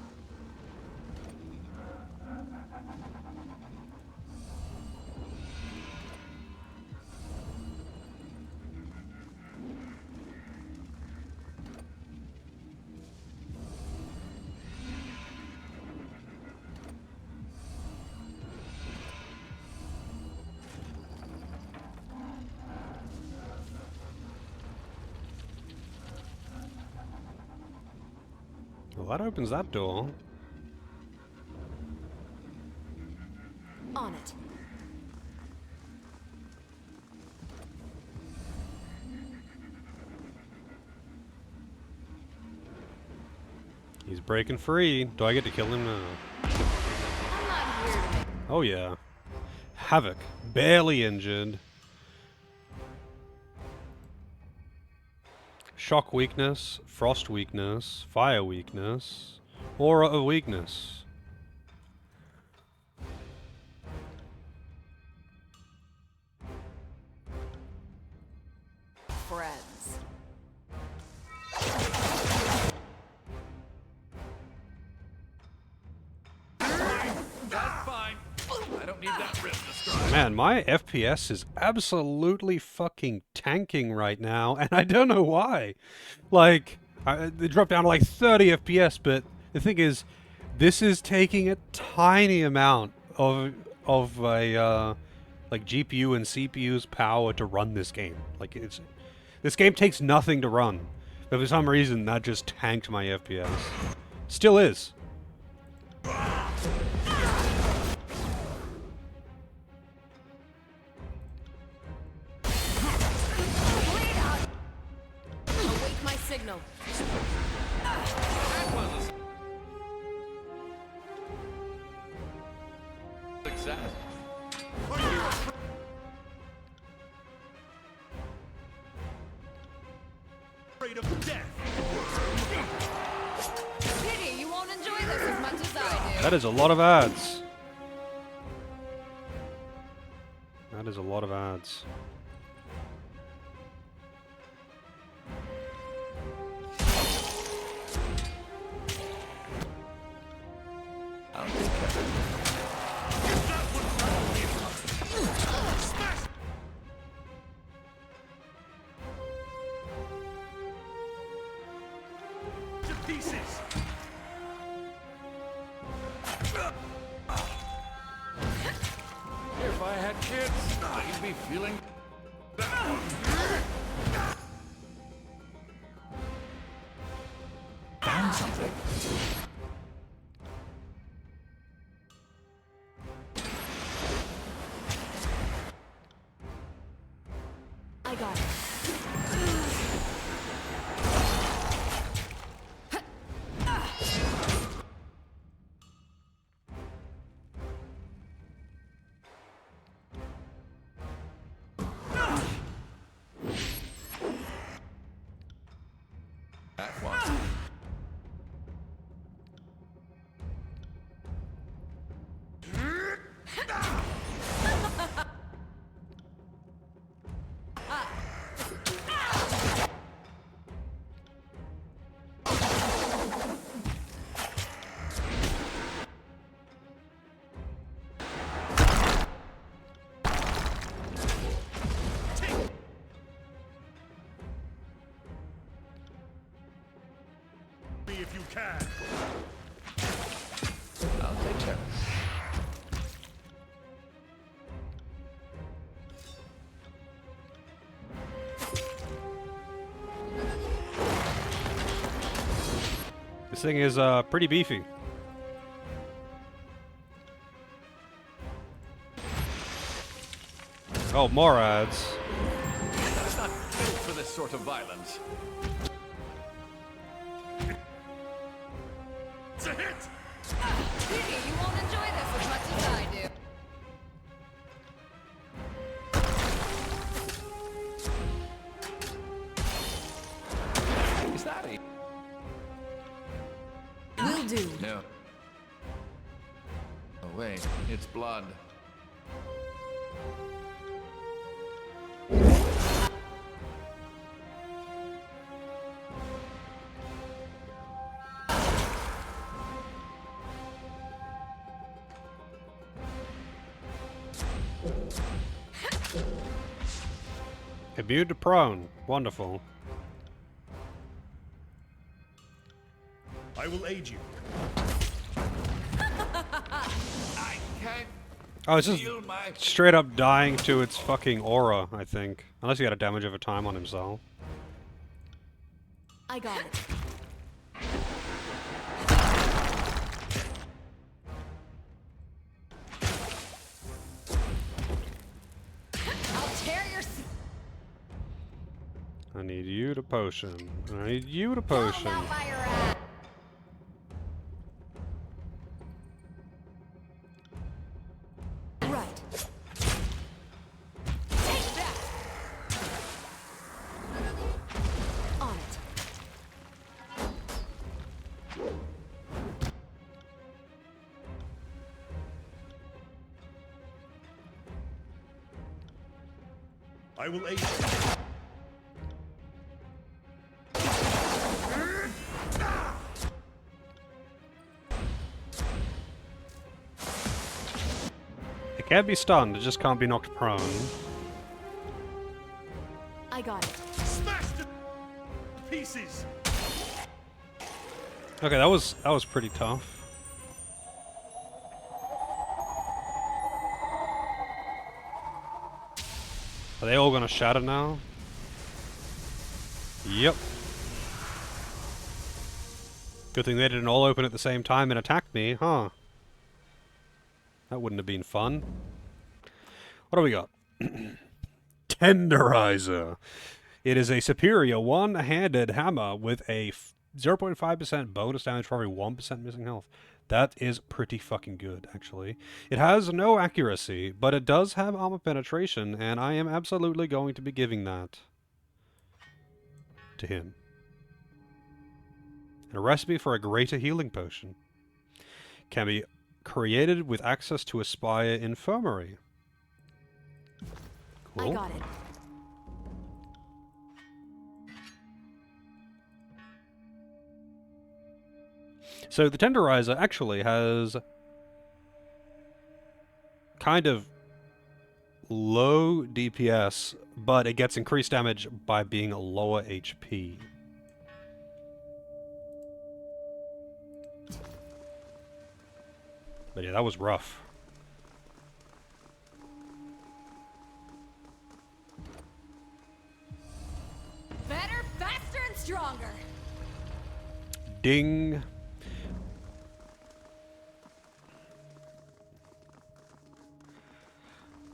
[SPEAKER 1] Well, that opens that door.
[SPEAKER 8] On it.
[SPEAKER 1] He's breaking free. Do I get to kill him now?
[SPEAKER 3] I'm not here to make
[SPEAKER 1] Oh yeah. Havoc. Barely injured. Shock weakness, frost weakness, fire weakness, aura of weakness.
[SPEAKER 8] Friends.
[SPEAKER 4] That's fine. I don't need that written described.
[SPEAKER 1] Man, my FPS is absolutely fucking tanking right now, and I don't know why. Like, they dropped down to like 30 FPS, but the thing is, this is taking a tiny amount of a like GPU and CPU's power to run this game. Like, this game takes nothing to run, but for some reason that just tanked my FPS. Still is.
[SPEAKER 8] Await my signal. no.
[SPEAKER 4] That was a success.
[SPEAKER 5] Afraid of death.
[SPEAKER 3] Pity you won't enjoy this as much as I do.
[SPEAKER 1] That is a lot of ads. That is a lot of ads.
[SPEAKER 2] I'll take care.
[SPEAKER 5] Smash to pieces.
[SPEAKER 2] If I had kids, I'd be feeling that one. Found something.
[SPEAKER 8] I got it.
[SPEAKER 2] At once.
[SPEAKER 5] Me if you can.
[SPEAKER 2] I'll take care.
[SPEAKER 1] This thing is pretty beefy. Oh, more ads.
[SPEAKER 2] That's not built for this sort of violence.
[SPEAKER 5] It's a hit.
[SPEAKER 3] Pity you won't enjoy this as much as I do.
[SPEAKER 2] Is that a...
[SPEAKER 8] Will do.
[SPEAKER 2] No. Oh, wait. It's blood.
[SPEAKER 1] Immune to prone. Wonderful.
[SPEAKER 5] I will aid you.
[SPEAKER 2] I can't
[SPEAKER 1] Oh, it's just
[SPEAKER 2] feel my...
[SPEAKER 1] straight up dying to its fucking aura, I think. Unless he got a damage over time on himself.
[SPEAKER 8] I got it.
[SPEAKER 3] I'll tear your
[SPEAKER 1] I need you to potion. I need you to
[SPEAKER 3] Call
[SPEAKER 1] potion.
[SPEAKER 3] out by your ass.
[SPEAKER 8] Right.
[SPEAKER 3] Take that.
[SPEAKER 8] On it.
[SPEAKER 5] I will aid you.
[SPEAKER 1] It can be stunned, it just can't be knocked prone.
[SPEAKER 8] I got it.
[SPEAKER 5] Smash to pieces.
[SPEAKER 1] Okay, that was pretty tough. Are they all gonna shatter now? Yep. Good thing they didn't all open at the same time and attack me, huh? That wouldn't have been fun. What do we got? Tenderizer. It is a superior one-handed hammer with a 0.5% bonus damage for every 1% missing health. That is pretty fucking good, actually. It has no accuracy, but it does have armor penetration, and I am absolutely going to be giving that to him. And a recipe for a greater healing potion can be created with access to a Spire Infirmary. Cool.
[SPEAKER 8] I got it.
[SPEAKER 1] So the Tenderizer actually has kind of low DPS, but it gets increased damage by being a lower HP. But yeah, that was rough.
[SPEAKER 3] Better, faster, and stronger.
[SPEAKER 1] Ding.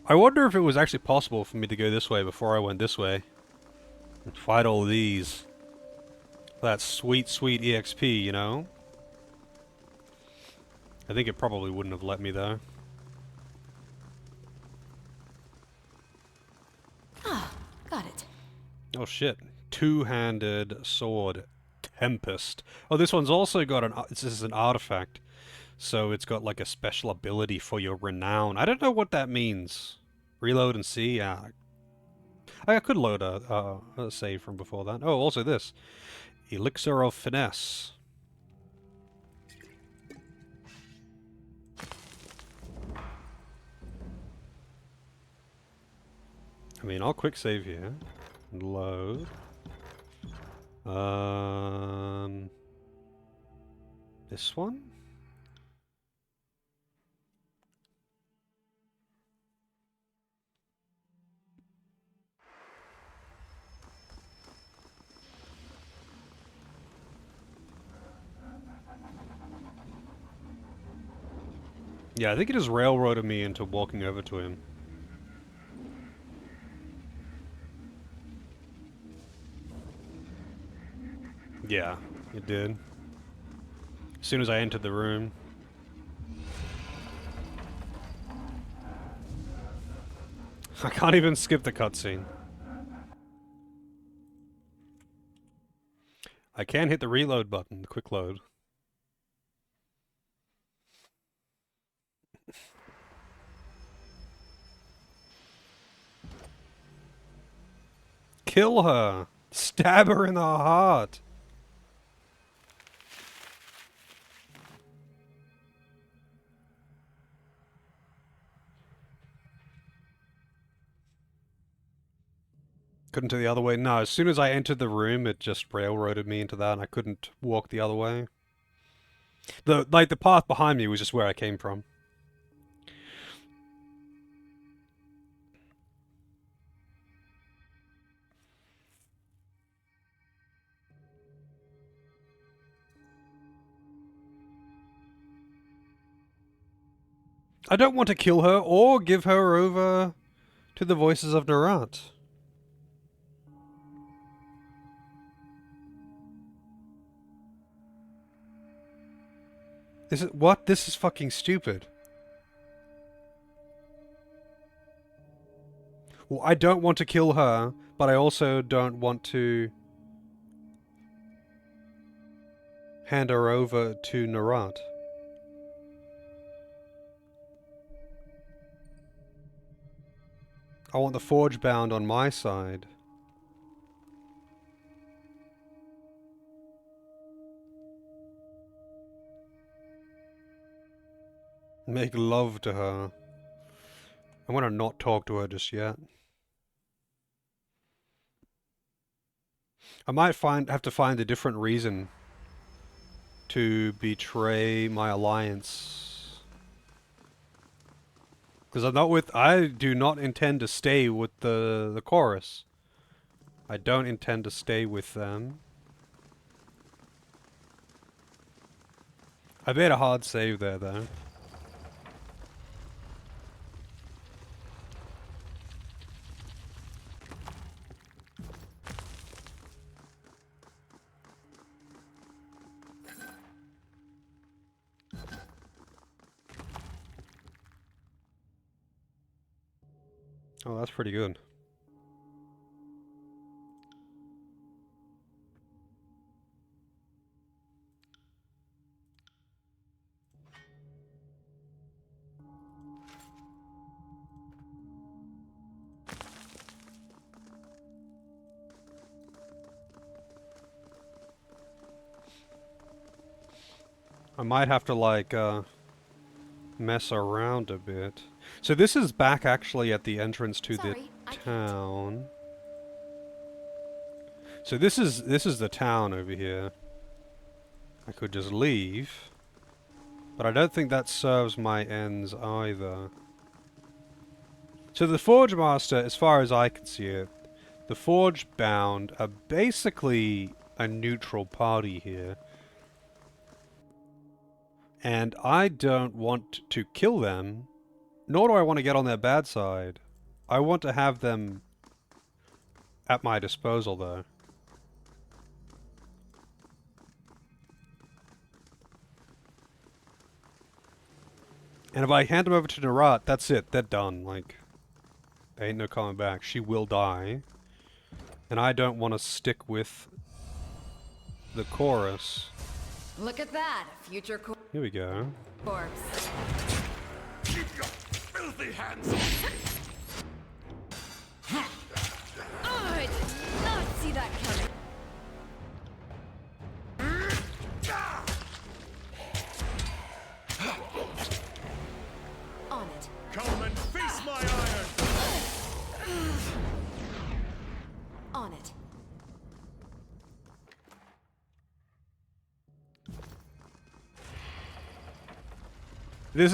[SPEAKER 1] I wonder if it was actually possible for me to go this way before I went this way. And fight all these. That sweet, sweet EXP, you know? I think it probably wouldn't have let me, though.
[SPEAKER 8] Ah, got it.
[SPEAKER 1] Oh shit. Two-handed sword. Tempest. Oh, this one's also got an... This is an artifact. So it's got like a special ability for your renown. I don't know what that means. Reload and see? Yeah. I could load a save from before that. Oh, also this. Elixir of Finesse. I mean, I'll quick save here. Load. This one? Yeah, I think it just railroaded me into walking over to him. Yeah, it did. As soon as I entered the room. I can't even skip the cutscene. I can hit the reload button, the quick load. Kill her! Stab her in the heart! Couldn't do the other way. No, as soon as I entered the room, it just railroaded me into that, and I couldn't walk the other way. The path behind me was just where I came from. I don't want to kill her or give her over to the voices of Narat. This is what? This is fucking stupid. Well, I don't want to kill her, but I also don't want to hand her over to Narat. I want the Forge Bound on my side. Make love to her. I want to not talk to her just yet. I might have to find a different reason to betray my alliance. Because I do not intend to stay with the chorus. I don't intend to stay with them. I made a hard save there, though. Oh, that's pretty good. I might have to, like, mess around a bit. So this is back actually at the entrance to the
[SPEAKER 8] Sorry, I can't.
[SPEAKER 1] town. So this is the town over here. I could just leave, but I don't think that serves my ends either. So the Forge Master, as far as I can see it, the Forge Bound are basically a neutral party here. And I don't want to kill them, nor do I want to get on their bad side. I want to have them at my disposal, though. And if I hand them over to Narat, that's it. They're done. Like, there ain't no coming back. She will die. And I don't want to stick with the chorus.
[SPEAKER 8] Look at that, future
[SPEAKER 1] Here we go.
[SPEAKER 8] corpse.
[SPEAKER 5] Keep your filthy hands off me!
[SPEAKER 8] Oh, I did not see that coming. On it.
[SPEAKER 5] Come and face my iron!
[SPEAKER 8] On it.
[SPEAKER 1] This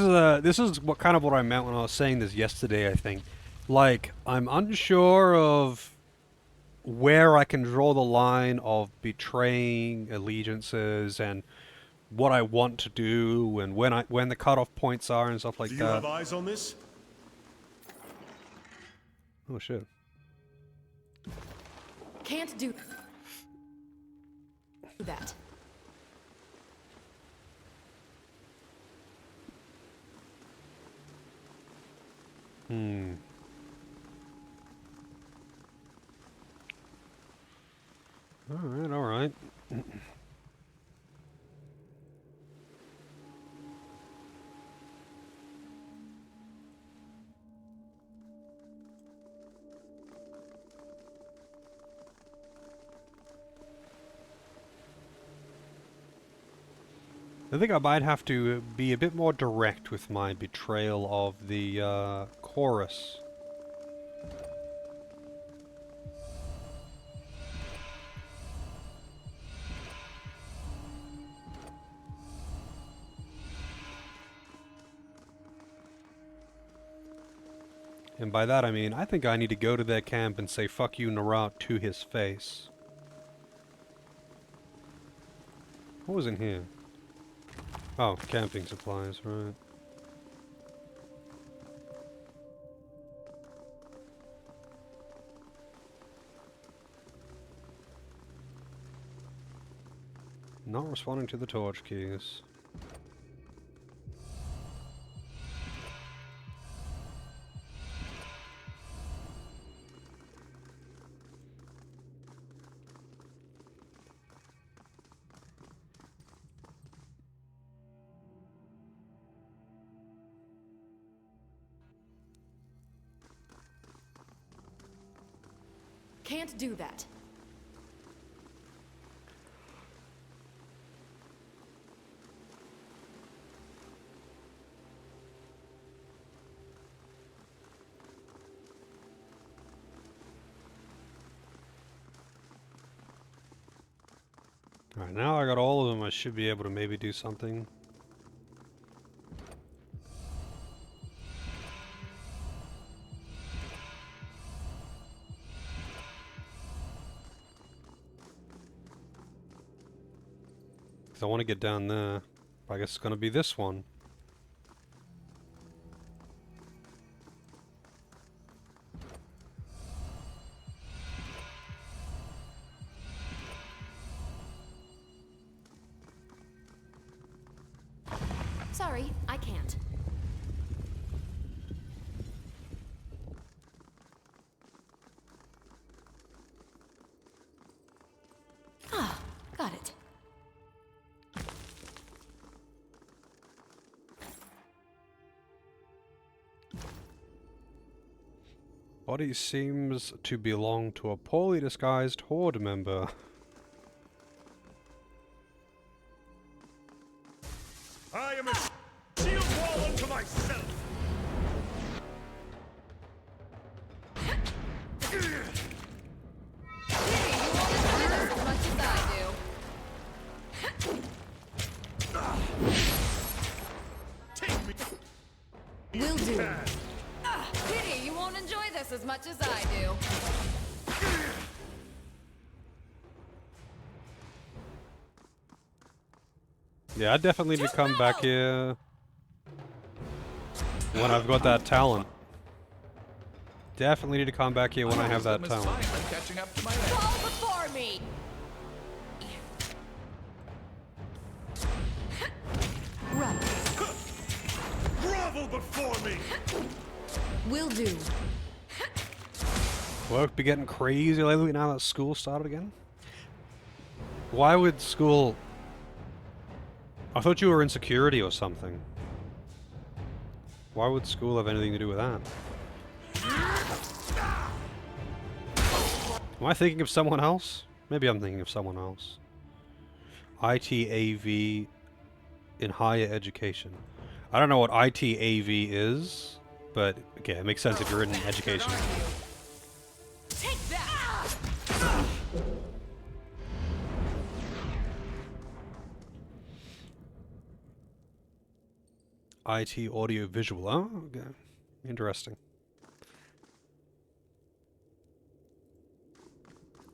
[SPEAKER 1] is what kind of what I meant when I was saying this yesterday, I think. Like, I'm unsure of where I can draw the line of betraying allegiances and what I want to do and when the cutoff points are and stuff like
[SPEAKER 5] Do you
[SPEAKER 1] that.
[SPEAKER 5] have eyes on this?
[SPEAKER 1] Oh shit.
[SPEAKER 8] Can't do that.
[SPEAKER 1] Hmm. Alright, alright. I think I might have to be a bit more direct with my betrayal of the chorus. And by that I mean, I think I need to go to their camp and say fuck you Narat to his face. What was in here? Oh, camping supplies, right. Not responding to the torch keys.
[SPEAKER 8] Can't do that.
[SPEAKER 1] Alright, now I got all of them, I should be able to maybe do something. Because I want to get down there. I guess it's going to be this one.
[SPEAKER 8] Sorry, I can't.
[SPEAKER 1] Body seems to belong to a poorly disguised horde member.
[SPEAKER 5] I am a shield wall unto myself.
[SPEAKER 3] Hey, you won't enjoy this as much as I do.
[SPEAKER 5] Take me.
[SPEAKER 8] Will do.
[SPEAKER 3] Pity you won't enjoy this as much as I do.
[SPEAKER 1] Yeah, I definitely need to come back here when I've got that talent. Definitely need to come back here when I have that
[SPEAKER 2] Wisdom is
[SPEAKER 1] talent.
[SPEAKER 2] finally catching up to my age.
[SPEAKER 3] Fall before me!
[SPEAKER 8] Run.
[SPEAKER 5] Grovel before me.
[SPEAKER 8] Will do.
[SPEAKER 1] Work be getting crazy lately now that school started again? Why would school... I thought you were in security or something. Why would school have anything to do with that? Am I thinking of someone else? Maybe I'm thinking of someone else. ITAV in higher education. I don't know what ITAV is, but okay, it makes sense if you're in education.
[SPEAKER 3] Take that!
[SPEAKER 1] IT audio visual. Oh, okay. Interesting.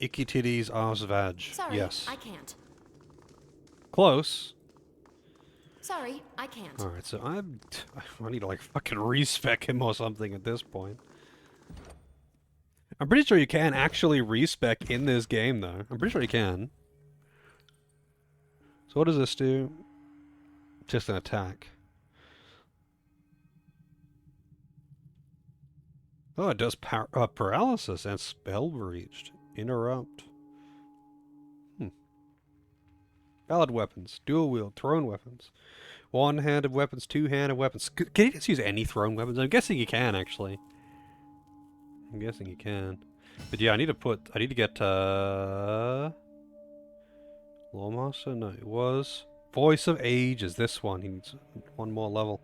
[SPEAKER 1] Icky titties, arse vag.
[SPEAKER 8] Sorry,
[SPEAKER 1] Yes.
[SPEAKER 8] I can't.
[SPEAKER 1] Close.
[SPEAKER 8] Sorry, I can't.
[SPEAKER 1] Alright, so I need to like fucking respec him or something at this point. I'm pretty sure you can actually respec in this game though. I'm pretty sure you can. So what does this do? Just an attack. Oh, it does paralysis and spell breached. Interrupt. Valid weapons. Dual wield. Thrown weapons. One-handed weapons. Two-handed weapons. Can you just use any thrown weapons? I'm guessing you can, actually. I'm guessing you can. But yeah, I need to get, Lawmaster? No, it was... Voice of Age is this one. He needs one more level.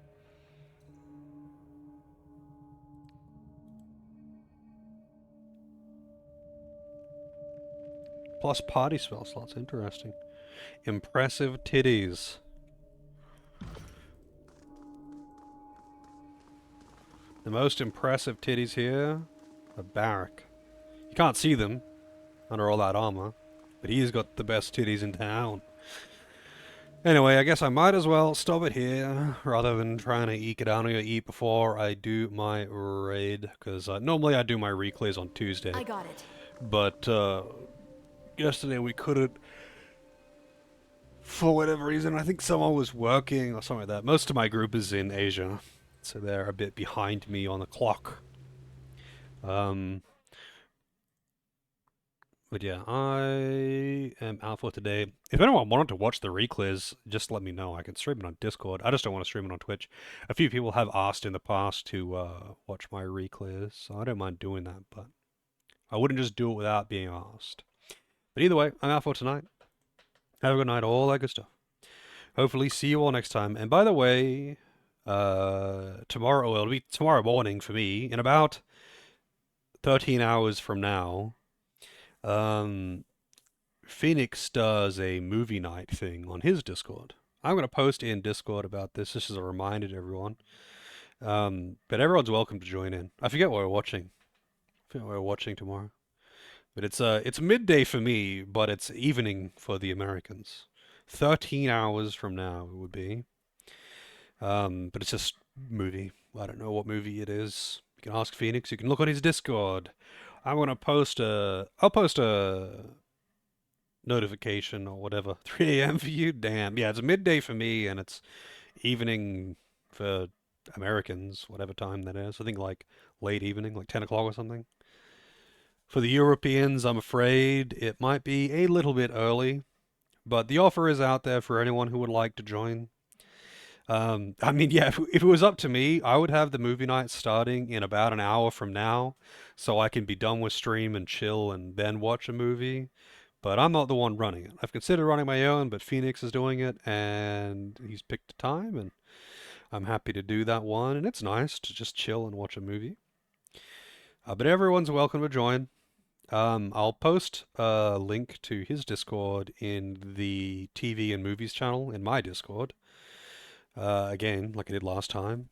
[SPEAKER 1] Plus party spell slots. Interesting. Impressive titties. The most impressive titties here are Barrack. You can't see them under all that armor, but he's got the best titties in town. Anyway, I guess I might as well stop it here rather than trying to eke it out or eat before I do my raid, because normally I do my reclays on Tuesday.
[SPEAKER 8] I got it.
[SPEAKER 1] But yesterday we couldn't for whatever reason. I think someone was working or something like that. Most of my group is in Asia, so they're a bit behind me on the clock. But yeah, I am out for today. If anyone wanted to watch the reclays, just let me know. I can stream it on Discord. I just don't want to stream it on Twitch. A few people have asked in the past to watch my reclays, so I don't mind doing that, but I wouldn't just do it without being asked. But either way, I'm out for tonight. Have a good night, all that good stuff. Hopefully see you all next time. And by the way, tomorrow, well, it'll be tomorrow morning for me, in about 13 hours from now, Phoenix does a movie night thing on his Discord. I'm going to post in Discord about this. This is a reminder to everyone. But everyone's welcome to join in. I forget what we're watching. I forget what we're watching tomorrow. But it's midday for me, but it's evening for the Americans. 13 hours from now it would be. But it's just movie. I don't know what movie it is. You can ask Phoenix. You can look on his Discord. I'm gonna post I'll post a notification or whatever. 3 a.m. for you? Damn. Yeah, it's midday for me and it's evening for Americans, whatever time that is. I think like late evening, like 10 o'clock or something. For the Europeans, I'm afraid it might be a little bit early, but the offer is out there for anyone who would like to join. I mean, yeah, if it was up to me, I would have the movie night starting in about an hour from now, so I can be done with stream and chill and then watch a movie. But I'm not the one running it. I've considered running my own, but Phoenix is doing it, and he's picked a time, and I'm happy to do that one. And it's nice to just chill and watch a movie. But everyone's welcome to join. I'll post a link to his Discord in the TV and movies channel in my Discord. Again, like I did last time.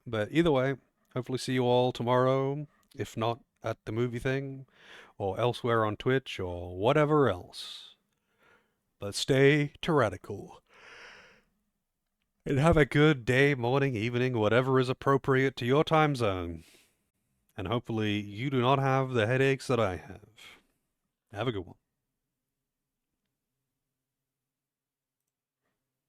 [SPEAKER 1] But either way, hopefully see you all tomorrow, if not at the movie thing, or elsewhere on Twitch, or whatever else. But stay tyrannical. And have a good day, morning, evening, whatever is appropriate to your time zone. And hopefully you do not have the headaches that I have. Have a good one.